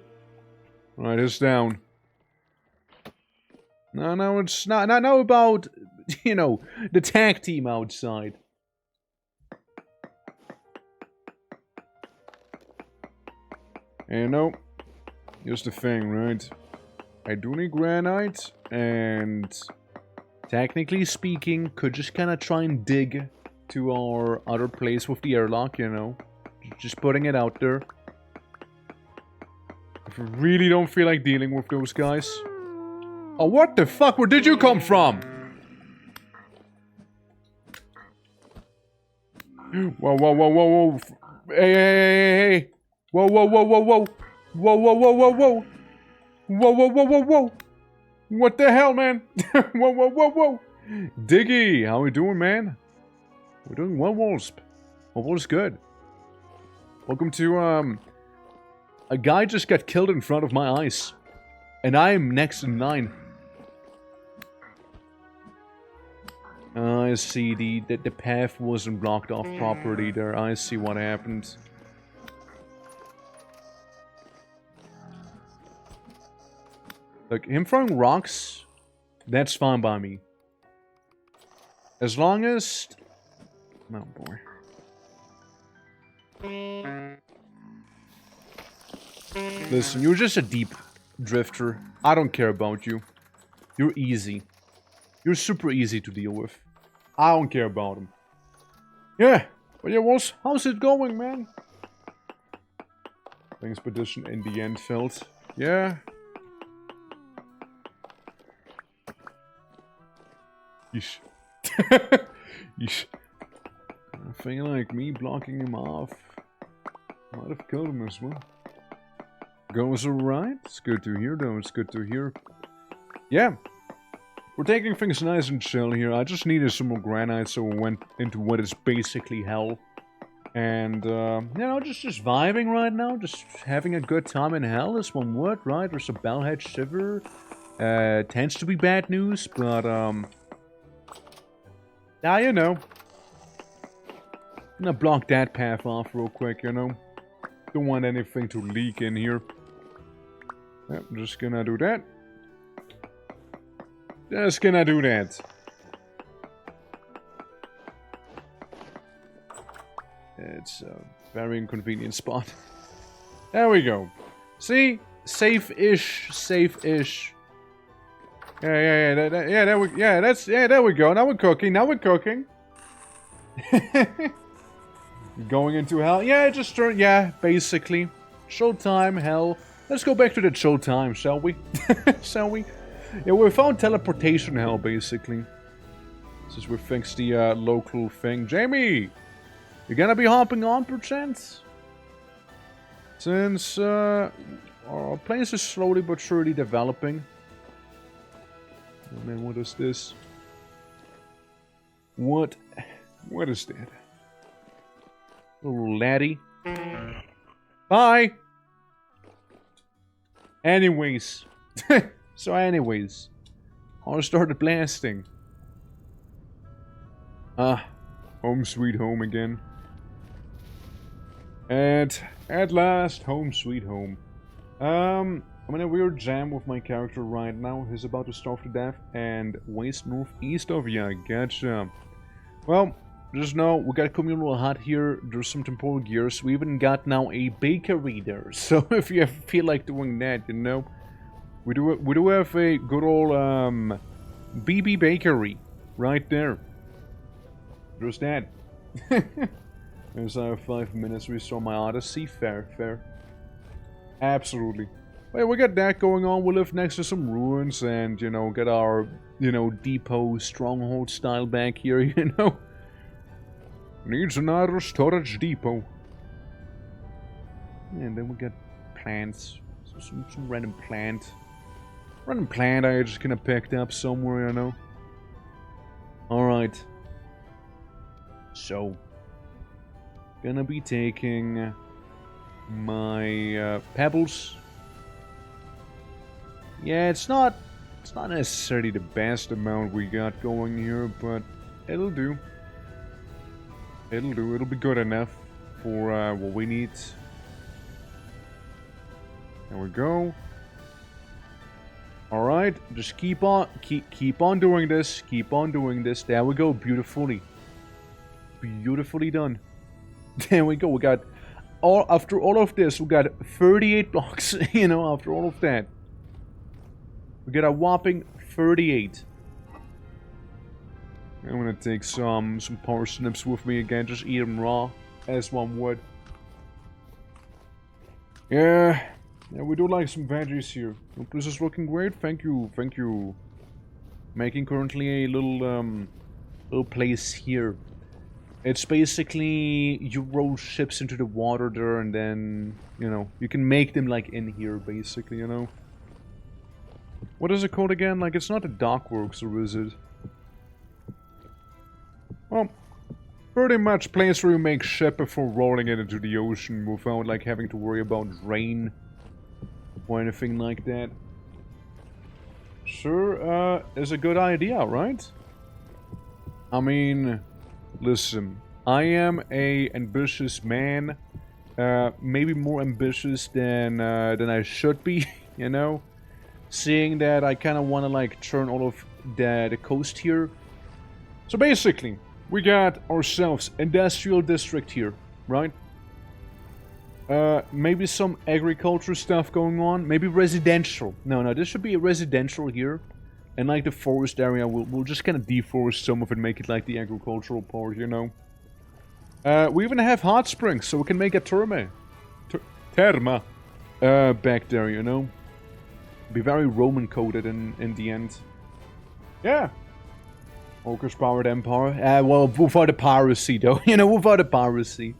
Alright, it's down. No, it's not. I know about, you know, the tag team outside. And no, here's the thing, right? I do need granite, and technically speaking, could just kind of try and dig to our other place with the airlock, you know? Just putting it out there. If I really don't feel like dealing with those guys. Oh, what the fuck? Where did you come from? Whoa. Hey. Whoa. Whoa. What the hell, man? Whoa. Diggy, how we doing, man? We're doing well, Wasp. All's good. Welcome to, a guy just got killed in front of my eyes. And I am next in line. I see the path wasn't blocked off properly there. I see what happened. Look, him throwing rocks, that's fine by me. As long as... Oh boy. Listen, you're just a deep drifter. I don't care about you. You're easy. You're super easy to deal with. I don't care about him. Yeah, but yeah, how's it going, man? Expedition in the end filled. Yeah. Yeesh. Yeesh. I feel like me blocking him off might have killed him as well. Goes alright. It's good to hear, though. It's good to hear. Yeah. We're taking things nice and chill here. I just needed some more granite, so we went into what is basically hell. And, you know, just vibing right now. Just having a good time in hell is one word, right? There's a bellhead shiver. Tends to be bad news, but, now you know. I'm gonna block that path off real quick, you know. Don't want anything to leak in here. Yep, just gonna do that. Just gonna do that. It's a very inconvenient spot. There we go. See? Safe-ish. Safe-ish. Yeah, there we go. Now we're cooking. Going into hell. Yeah, just turn. Yeah, basically. Showtime, hell. Let's go back to the showtime, shall we? Shall we? Yeah, we found teleportation hell, basically. Since we fixed the local thing. Jamie! You gonna be hopping on, perchance? Since our place is slowly but surely developing. Oh man, what is this? What is that? Little laddie. Hi! Anyways. Anyways. I started blasting. Home sweet home again. And at last, home sweet home. I'm in a weird jam with my character right now. He's about to starve to death and waste move east of ya. Gotcha. Well, just know we got a communal hut here. There's some temporal gears. We even got now a bakery there. So if you ever feel like doing that, you know, we do have a good old BB bakery. Right there. There's that. There's our 5 minutes restore my Odyssey. Fair, fair. Absolutely. Wait, we got that going on. We live next to some ruins and, you know, get our, you know, depot stronghold style back here, you know. Needs another storage depot. And then we got plants. So some random plant. Random plant I just kinda picked up somewhere, you know. Alright. So. Gonna be taking my pebbles. Yeah, it's not necessarily the best amount we got going here, but it'll do. It'll do. It'll be good enough for what we need. There we go. All right, just keep on doing this. Keep on doing this. There we go. Beautifully done. There we go. We got after all of this, we got 38 blocks. You know, after all of that. We get a whopping 38. I'm gonna take some parsnips with me again, just eat them raw, as one would. Yeah, we do like some veggies here. This is looking great. Thank you. Making currently a little place here. It's basically you roll ships into the water there, and then you know you can make them like in here, basically, you know. What is it called again? Like, it's not the dockworks, or is it? Well, pretty much place where you make ship before rolling it into the ocean without, like, having to worry about rain or anything like that. Sure, is a good idea, right? I mean, listen, I am a ambitious man, maybe more ambitious than I should be, you know? Seeing that I kind of want to like turn all of the coast here. So basically, we got ourselves industrial district here, right? Maybe some agriculture stuff going on. Maybe residential. No, this should be a residential here. And like the forest area, we'll just kind of deforest some of it, make it like the agricultural part, you know. We even have hot springs, so we can make a therma back there, you know. Be very Roman coded in the end. Yeah. Ogre's powered empire. Well, without the piracy though. You know, without the piracy.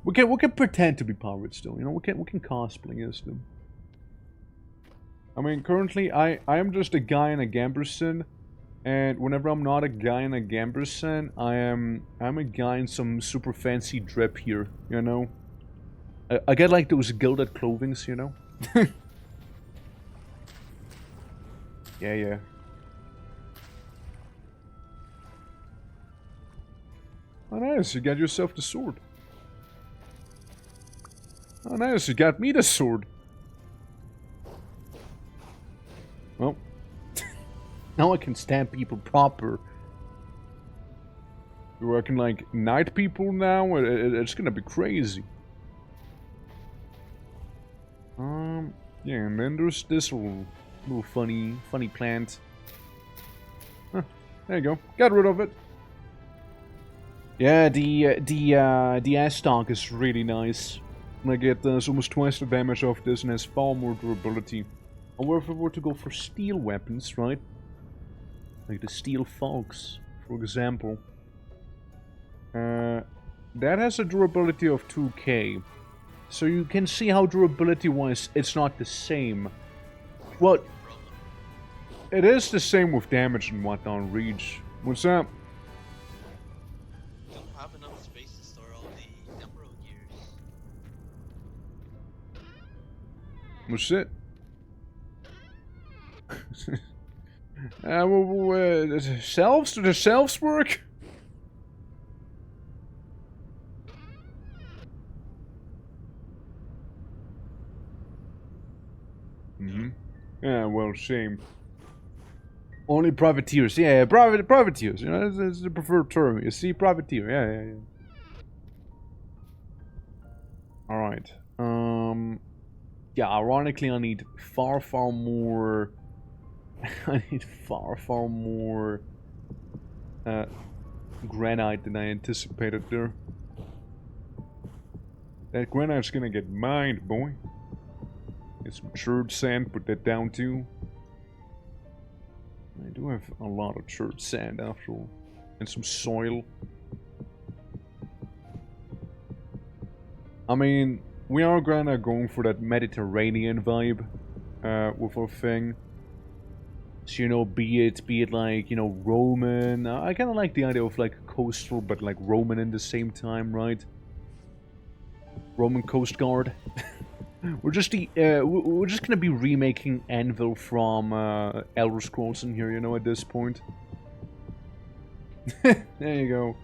We can pretend to be pirates though, you know, we can cosplay as them. I mean, currently I am just a guy in a Gamberson, and whenever I'm not a guy in a Gamberson, I'm a guy in some super fancy drip here, you know. I get like those gilded clothings, you know. Yeah. Oh, nice, you got yourself the sword. Oh, nice, you got me the sword. Well, now I can stab people proper. I can, like, knight people now? It's gonna be crazy. Yeah, and then there's this little funny plant. Huh, there you go. Got rid of it. Yeah, the S-Stock is really nice. I get almost twice the damage off this and has far more durability. Or if we were to go for steel weapons, right? Like the steel fogs, for example. That has a durability of 2k. So you can see how durability-wise it's not the same. Well, it is the same with damage and whatnot on Reach. What's up? Don't have enough space to store all the emerald gears. What's it? Shelves? Do the shelves work? Yeah, well, shame. Only privateers. Yeah, privateers. You know, that's the preferred term. You see, privateer. Yeah. Alright. Yeah, ironically, I need far more... I need far more granite than I anticipated there. That granite's gonna get mined, boy. Get some church sand, put that down too. I do have a lot of church sand after all. And some soil. I mean, we are gonna going for that Mediterranean vibe with our thing. So, you know, be it like, you know, Roman. I kind of like the idea of like coastal, but like Roman in the same time, right? Roman Coast Guard. we're just gonna be remaking Anvil from Elder Scrolls in here, you know, at this point. There you go.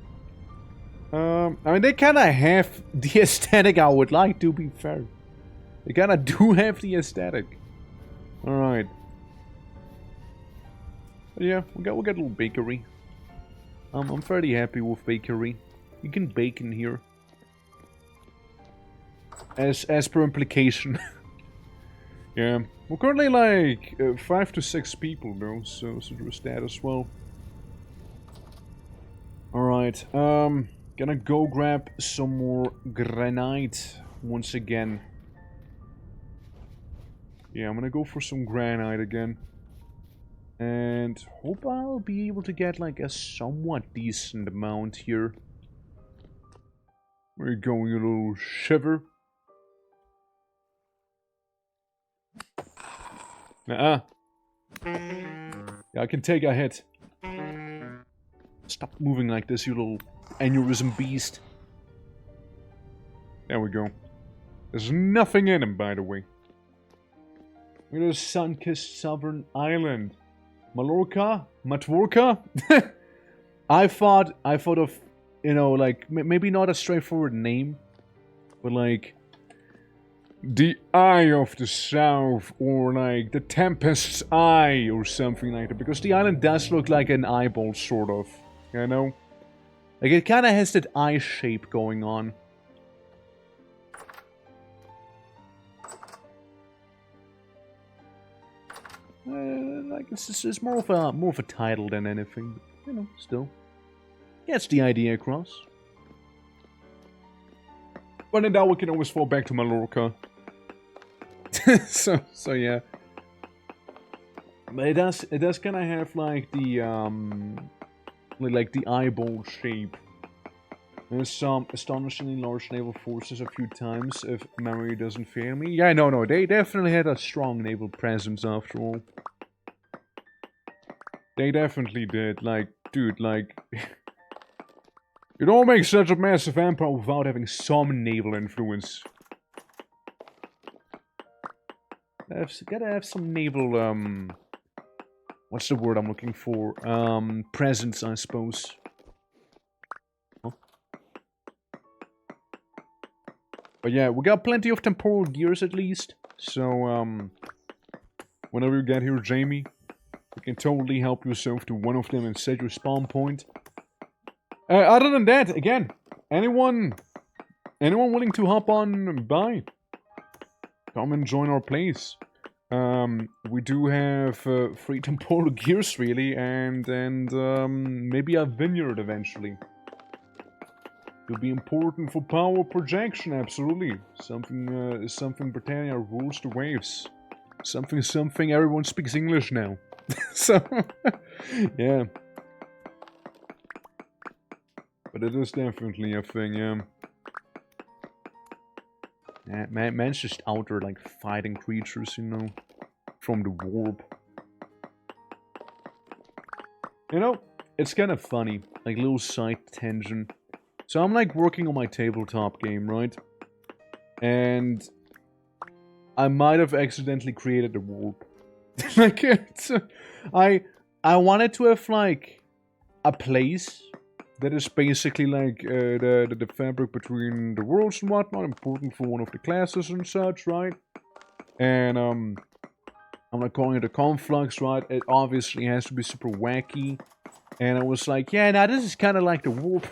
I mean, they kind of have the aesthetic I would like, to be fair. They kind of do have the aesthetic. All right. But yeah, we got a little bakery. I'm fairly happy with bakery. You can bake in here. As per implication. Yeah, we're currently like 5 to 6 people though, so there's that as well. Alright, gonna go grab some more granite once again. Yeah, I'm gonna go for some granite again. And hope I'll be able to get like a somewhat decent amount here. We're going a little shiver. Yeah, I can take a hit. Stop moving like this, you little aneurysm beast. There we go. There's nothing in him, by the way. Look at this sun-kissed sovereign island. Mallorca? Matvorka? I thought of, you know, like, maybe not a straightforward name, but like... The Eye of the South, or like the Tempest's Eye, or something like that. Because the island does look like an eyeball, sort of. You know? Like, it kind of has that eye shape going on. Like, it's more of a title than anything. But, you know, still. Gets the idea across. But then we can always fall back to Mallorca. so yeah. But it does kind of have like the eyeball shape. There's some astonishingly large naval forces a few times, if memory doesn't fail me. Yeah, no, they definitely had a strong naval presence after all. They definitely did. Like, dude, like... you don't make such a massive empire without having some naval influence. Gotta have some naval, what's the word I'm looking for? Presence, I suppose. Huh? But yeah, we got plenty of temporal gears at least. So, whenever you get here, Jamie, you can totally help yourself to one of them and set your spawn point. Other than that, again, anyone willing to hop on by? Come and join our place. We do have 3 temporal gears, really, and maybe a vineyard eventually. It'll be important for power projection, absolutely. Something Britannia rules the waves. Something everyone speaks English now. So, yeah. But it is definitely a thing, yeah. Yeah, man's just out there, like, fighting creatures, you know, from the warp. You know, it's kind of funny, like, little side tangent. So I'm, like, working on my tabletop game, right? And I might have accidentally created a warp. Like, I wanted to have, like, a place that is basically like the fabric between the worlds and whatnot, important for one of the classes and such, right? And I'm like calling it a conflux, right? It obviously has to be super wacky. And I was like, yeah, now this is kind of like the warp.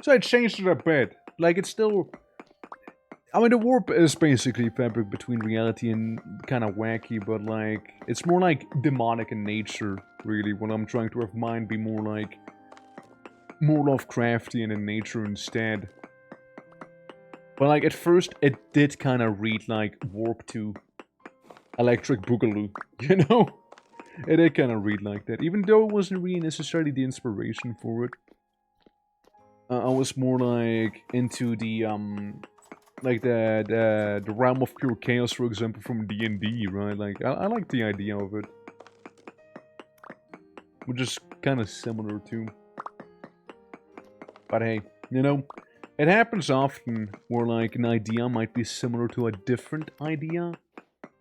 So I changed it a bit. Like, it's still... I mean, the warp is basically fabric between reality and kind of wacky, but like, it's more like demonic in nature, really, when I'm trying to have mine be more like more Lovecraftian in nature instead. But like at first it did kind of read like Warp 2, Electric Boogaloo, you know? It did kind of read like that, even though it wasn't really necessarily the inspiration for it. I was more like into the like the realm of pure chaos, for example, from D&D, right? Like I like the idea of it, which is kind of similar too. But hey, you know, it happens often where like an idea might be similar to a different idea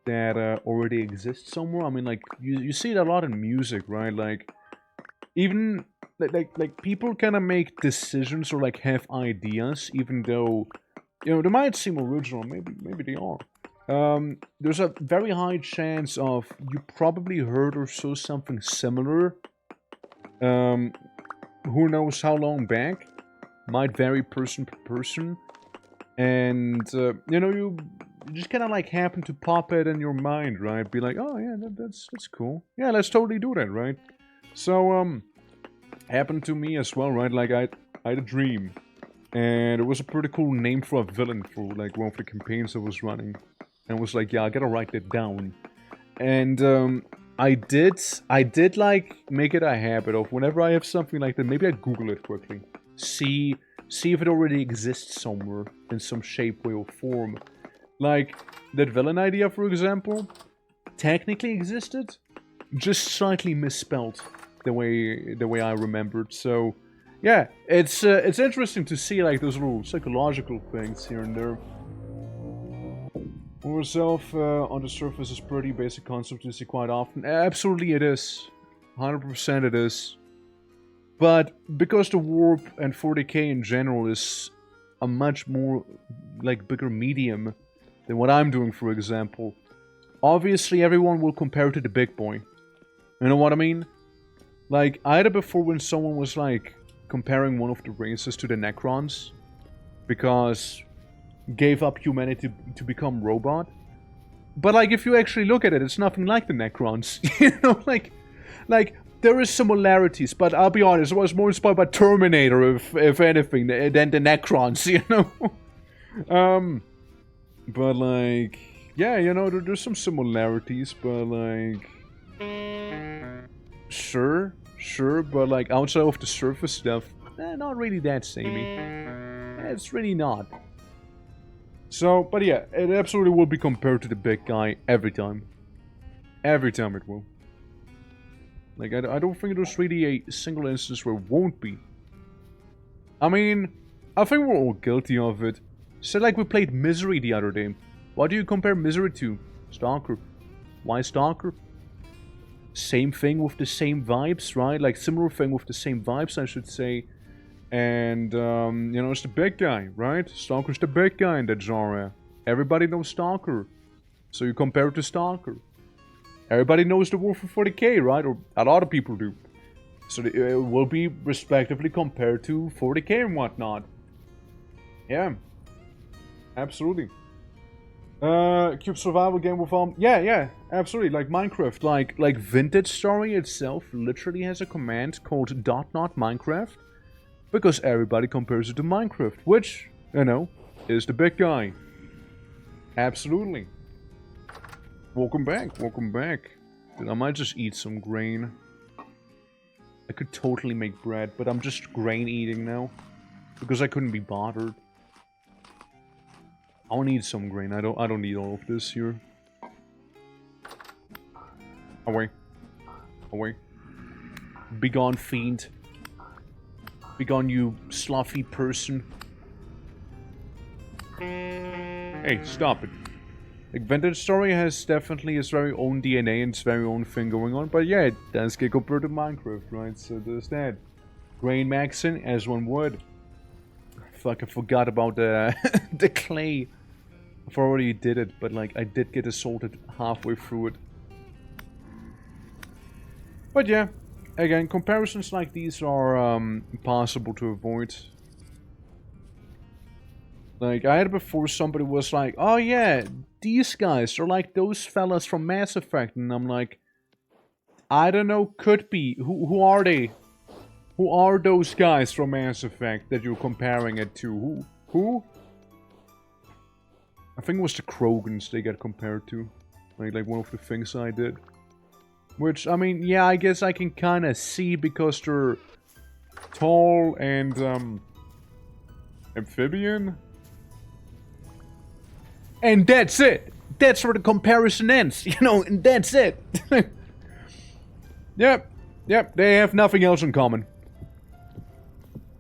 that already exists somewhere. I mean, like you see it a lot in music, right? Like even like people kind of make decisions or like have ideas, even though, you know, they might seem original. Maybe they are. There's a very high chance of you probably heard or saw something similar. Who knows how long back? Might vary person per person, and you know, you just kind of like happen to pop it in your mind, right? Be like, oh yeah, that's cool. Yeah, let's totally do that, right? So happened to me as well, right? Like I had a dream, and it was a pretty cool name for a villain for like one of the campaigns I was running, and I was like, yeah, I gotta write that down, and I did like make it a habit of whenever I have something like that, maybe I Google it quickly. See if it already exists somewhere in some shape, way, or form. Like, that villain idea, for example, technically existed, just slightly misspelled the way I remembered. So, yeah, it's interesting to see like those little psychological things here and there. Yourself on the surface is pretty basic concept you see quite often. Absolutely, it is. 100% it is. But because the warp and 40k in general is a much more like bigger medium than what I'm doing, for example, obviously everyone will compare it to the big boy. You know what I mean? Like, I had it before when someone was like comparing one of the races to the Necrons because gave up humanity to become robot. But like, if you actually look at it, it's nothing like the Necrons. You know, like there is similarities, but I'll be honest, I was more inspired by Terminator, if anything, than the Necrons, you know? But like, yeah, you know, there's some similarities, but like, sure, but like, outside of the surface stuff, not really that samey. It's really not. So, but yeah, it absolutely will be compared to the big guy every time. Every time it will. Like, I don't think there's really a single instance where it won't be. I mean, I think we're all guilty of it. So, like, we played Misery the other day. What do you compare Misery to? Stalker. Why Stalker? Same thing with the same vibes, right? Like, similar thing with the same vibes, I should say. And, you know, it's the big guy, right? Stalker's the big guy in that genre. Everybody knows Stalker. So you compare it to Stalker. Everybody knows the Wolf of 40k, right? Or a lot of people do. So it will be respectively compared to 40k and whatnot. Yeah. Absolutely. Cube survival game with yeah, absolutely. Like Minecraft. Like Vintage Story itself literally has a command called .not Minecraft. Because everybody compares it to Minecraft. Which, you know, is the big guy. Absolutely. Welcome back, welcome back. Dude, I might just eat some grain. I could totally make bread, but I'm just grain eating now. Because I couldn't be bothered. I'll need some grain. I don't need all of this here. Away. Away. Begone, fiend. Begone, you sloughy person. Hey, stop it. Like, Vintage Story has definitely its very own DNA and its very own thing going on, but yeah, it does get compared to Minecraft, right? So there's that. Grain maxing, as one would. Fuck, I forgot about the, the clay. I've already did it, but like, I did get assaulted halfway through it. But yeah, again, comparisons like these are impossible to avoid. Like, I had before somebody was like, oh yeah, these guys are like those fellas from Mass Effect. And I'm like, I don't know, could be. Who are they? Who are those guys from Mass Effect that you're comparing it to? Who? I think it was the Krogans they got compared to. Like one of the things I did. Which, I mean, yeah, I guess I can kind of see because they're tall and, amphibian. And that's it! That's where the comparison ends, you know, and that's it! Yep, they have nothing else in common.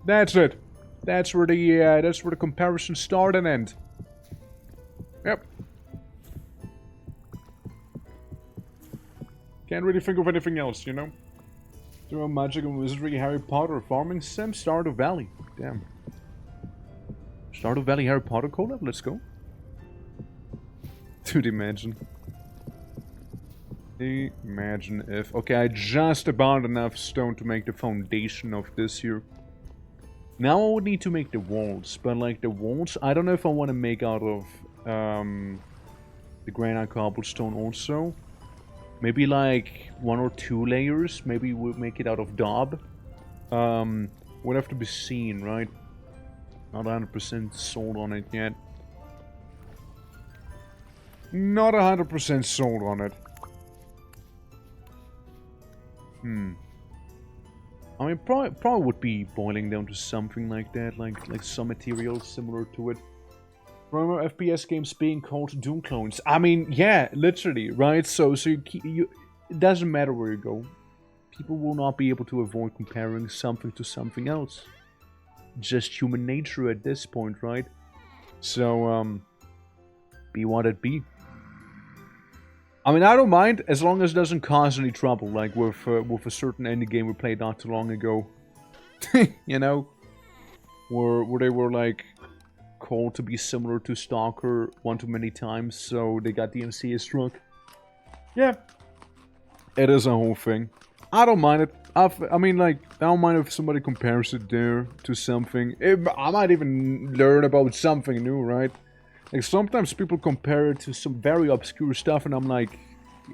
That's it. That's where the comparisons start and end. Yep. Can't really think of anything else, you know? Doing magic and wizardry, Harry Potter, farming sim, Stardew Valley. Damn. Stardew Valley Harry Potter collab? Let's go. Dude, imagine. Imagine if... Okay, I just about enough stone to make the foundation of this here. Now I would need to make the walls, but like the walls, I don't know if I want to make out of the granite cobblestone also. Maybe like 1 or 2 layers, maybe we'll make it out of daub. Would have to be seen, right? Not 100% sold on it yet. Not 100% sold on it. I mean, probably would be boiling down to something like that, like some material similar to it. Remember FPS games being called Doom clones? I mean, yeah, literally, right? So you it doesn't matter where you go. People will not be able to avoid comparing something to something else. Just human nature at this point, right? So, be what it be. I mean, I don't mind as long as it doesn't cause any trouble, like with a certain indie game we played not too long ago. You know, where they were like called to be similar to Stalker one too many times, so they got DMCA struck. Yeah, it is a whole thing. I don't mind it. I mean, like, I don't mind if somebody compares it there to something. I might even learn about something new, right? Like, sometimes people compare it to some very obscure stuff, and I'm like,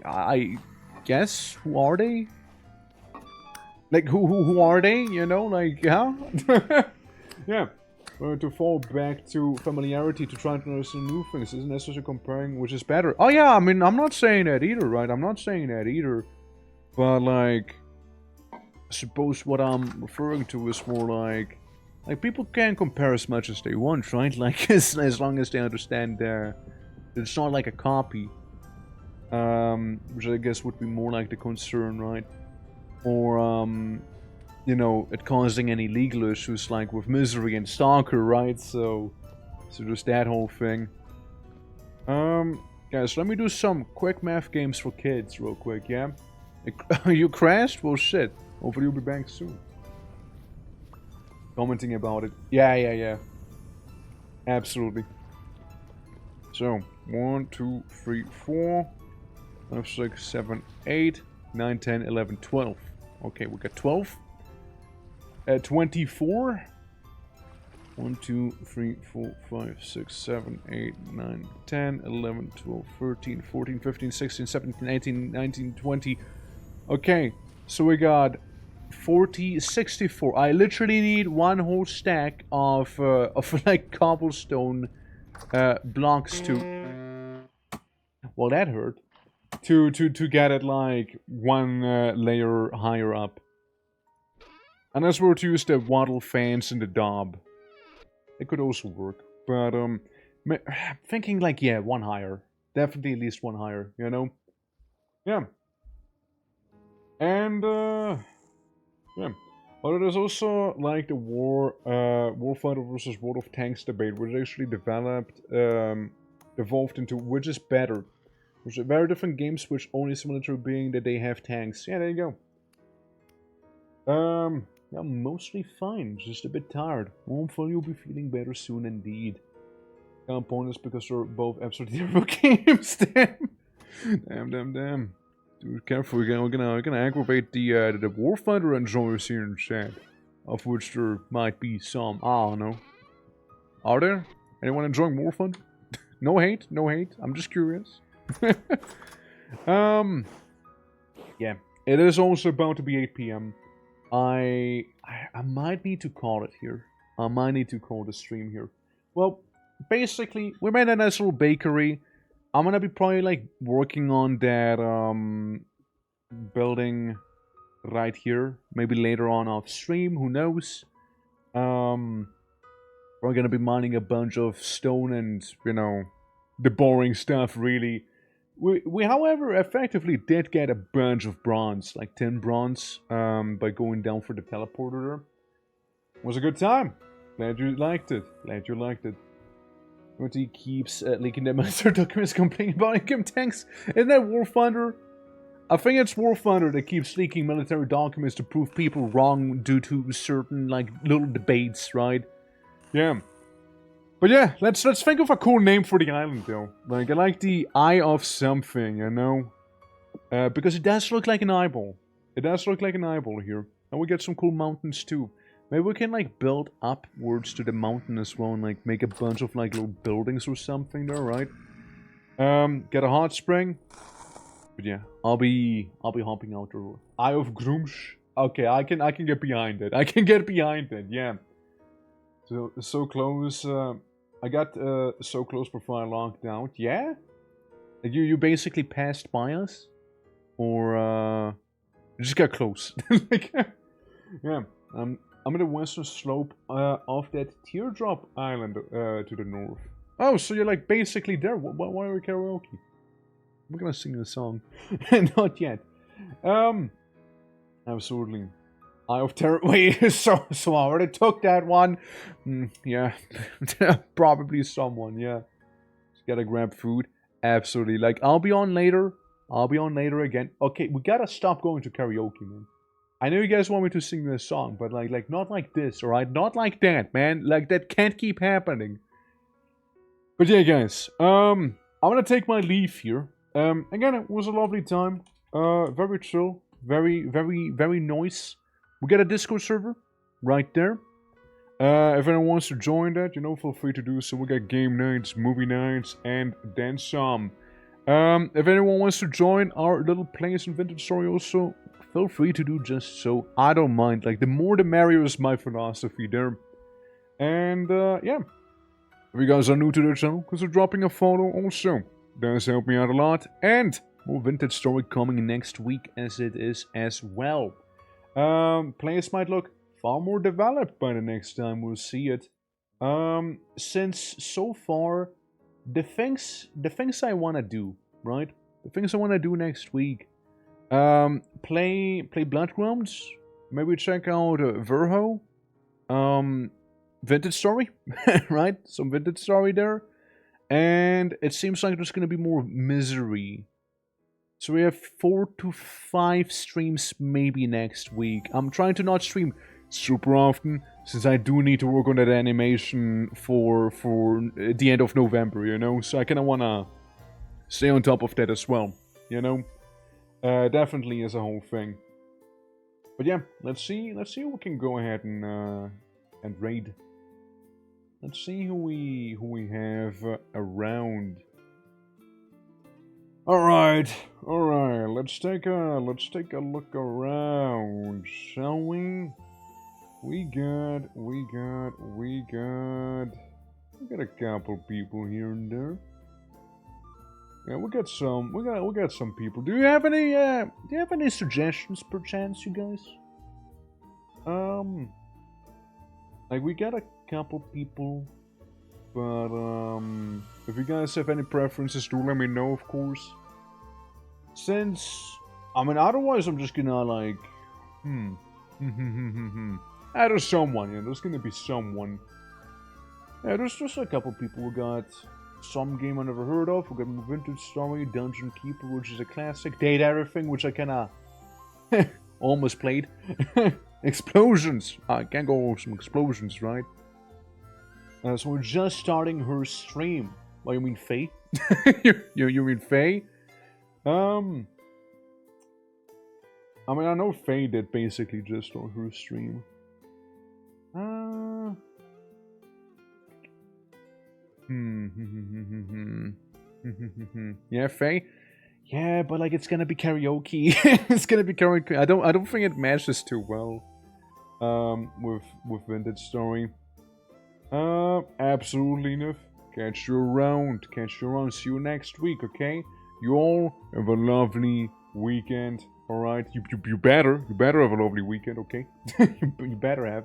I guess, who are they? Like, who are they? You know, like, huh? Yeah. To fall back to familiarity to try to understand new things isn't necessarily comparing which is better. Oh yeah, I mean, I'm not saying that either, right? I'm not saying that either. But, like, I suppose what I'm referring to is more like people can compare as much as they want, right? Like, as long as they understand that it's not like a copy. Which I guess would be more like the concern, right? Or, you know, it causing any legal issues like with Misery and Stalker, right? So there's that whole thing. Guys, let me do some quick math games for kids real quick, yeah? You crashed? Well, shit. Hopefully you'll be back soon. Commenting about it. Yeah. Absolutely. So, 1, 2, 3, 4, 5, 6, 7, 8, 9, 10, 11, 12. Okay, we got 12. 24. 1, 2, 3, 4, 5, 6, 7, 8, 9, 10, 11, 12, 13, 14, 15, 16, 17, 18, 19, 20. Okay, so we got 40, 64. I literally need one whole stack of like cobblestone blocks to... Well, that hurt. To get it like one layer higher up. Unless we were to use the wattle fans and the daub. It could also work. But, thinking like, yeah, one higher. Definitely at least one higher, you know? Yeah. And, yeah. But there's also, like, the Warfighter versus World of Tanks debate, which actually evolved into which is better. Which are very different games, which only similar to being that they have tanks. Yeah, there you go. Yeah, mostly fine, just a bit tired. Hopefully you'll be feeling better soon indeed. Can't point this because they're both absolutely terrible games, damn. Dude, careful, we're gonna aggravate the Warfighter enjoyers here in chat. Of which there might be some, I don't know. Are there? Anyone enjoying Warfighter? No hate, I'm just curious. Yeah, it is also about to be 8 PM. I I might need to call it here. I might need to call the stream here. Well, basically, we made a nice little bakery. I'm gonna be probably like working on that building right here. Maybe later on off stream, who knows? We're gonna be mining a bunch of stone and, you know, the boring stuff really. We however effectively did get a bunch of bronze, like 10 bronze, by going down for the teleporter there. Was a good time. Glad you liked it. Glad you liked it. But he keeps leaking the master documents complaining about income tanks. Isn't that War Thunder? I think it's War Thunder that keeps leaking military documents to prove people wrong due to certain, like, little debates, right? Yeah. But yeah, let's think of a cool name for the island, though. Like, I like the Eye of something, you know? Because it does look like an eyeball. It does look like an eyeball here. And we get some cool mountains, too. Maybe we can, like, build upwards to the mountain as well and, like, make a bunch of, like, little buildings or something there, right? Get a hot spring. But yeah, I'll be hopping out the Eye of Grumsh. Okay, I can get behind it. I can get behind it, yeah. So close, I got so close before I logged out. Yeah? You basically passed by us? Or, you just got close. Like, yeah, I'm at the western slope of that teardrop island to the north. Oh, so you're like basically there. Why are we karaoke? We're gonna sing the song. Not yet. Absolutely. Eye of Terror. Wait, so I already took that one. Yeah, probably someone. Yeah, just gotta grab food. Absolutely. Like, I'll be on later. I'll be on later again. Okay, we gotta stop going to karaoke, man. I know you guys want me to sing this song, but like not like this, alright? Not like that, man. Like, that can't keep happening. But yeah, guys, I'm gonna take my leave here. Again, it was a lovely time. Very chill. Very nice. We got a Discord server right there. If anyone wants to join that, you know, feel free to do so. We got game nights, movie nights, and then some. If anyone wants to join our little Plays and Vintage Story also, feel free to do just so. I don't mind. Like, the more the merrier is my philosophy there. And, yeah. If you guys are new to the channel, consider dropping a follow also. Does help me out a lot. And more Vintage Story coming next week as it is as well. Players might look far more developed by the next time we'll see it. Since so far, the things I want to do, right? The things I want to do next week. Play Bloodgrounds. Maybe check out Verho. Vintage Story, right? Some Vintage Story there. And it seems like there's going to be more Misery. So we have 4 to 5 streams maybe next week. I'm trying to not stream super often, since I do need to work on that animation for the end of November, you know? So I kind of want to stay on top of that as well, you know? Definitely as a whole thing. But yeah, let's see who we can go ahead and raid. Let's see who we have around. All right. Let's take a look around, shall we? We got a couple people here and there. Yeah, we got some people. Do you have any suggestions per chance, you guys? Like, we got a couple people, but if you guys have any preferences, do let me know, of course. Since, I mean, otherwise I'm just gonna like, there's someone, yeah, there's gonna be someone. Yeah, there's just a couple people. We got some game I never heard of. We got Vintage Story, Dungeon Keeper, which is a classic. Date Everything, which I kinda almost played. Explosions! I can't go over some explosions, right? So we're just starting her stream. Oh, you mean Faye? you mean Faye? I mean, I know Faye did basically just on her stream. Yeah, Faye? Yeah, but like, it's gonna be karaoke. It's gonna be karaoke. I don't think it matches too well. with Vintage Story. Absolutely enough. Catch you around. See you next week, okay? You all have a lovely weekend. Alright? You better have a lovely weekend, okay? you better have.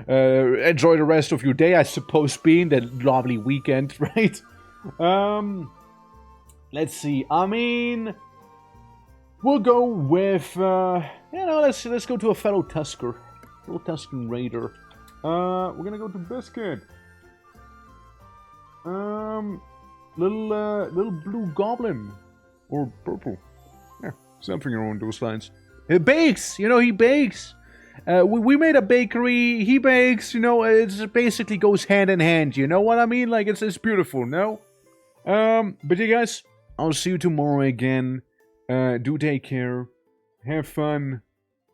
Enjoy the rest of your day, I suppose, being that lovely weekend, right? Let's see. I mean, we'll go with let's go to a fellow Tusker. Fellow Tusken Raider. We're gonna go to Biscuit. Little blue goblin. Or purple. Yeah, something along those lines. He bakes! He bakes! We made a bakery, he bakes, it basically goes hand in hand, you know what I mean? Like, it's beautiful, no? But you guys, I'll see you tomorrow again. Do take care. Have fun.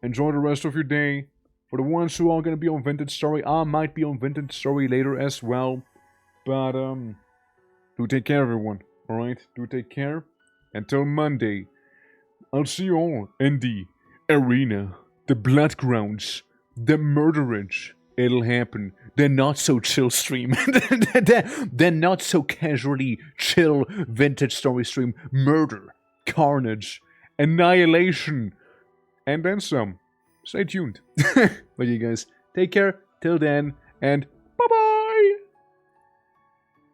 Enjoy the rest of your day. For the ones who are gonna be on Vintage Story, I might be on Vintage Story later as well. But, do take care, everyone. Alright? Do take care. Until Monday, I'll see you all in the arena, the blood grounds, the murderage. It'll happen. The not so chill stream. the not so casually chill Vintage Story stream. Murder, carnage, annihilation, and then some. Stay tuned. But you guys, take care. Till then, and bye-bye.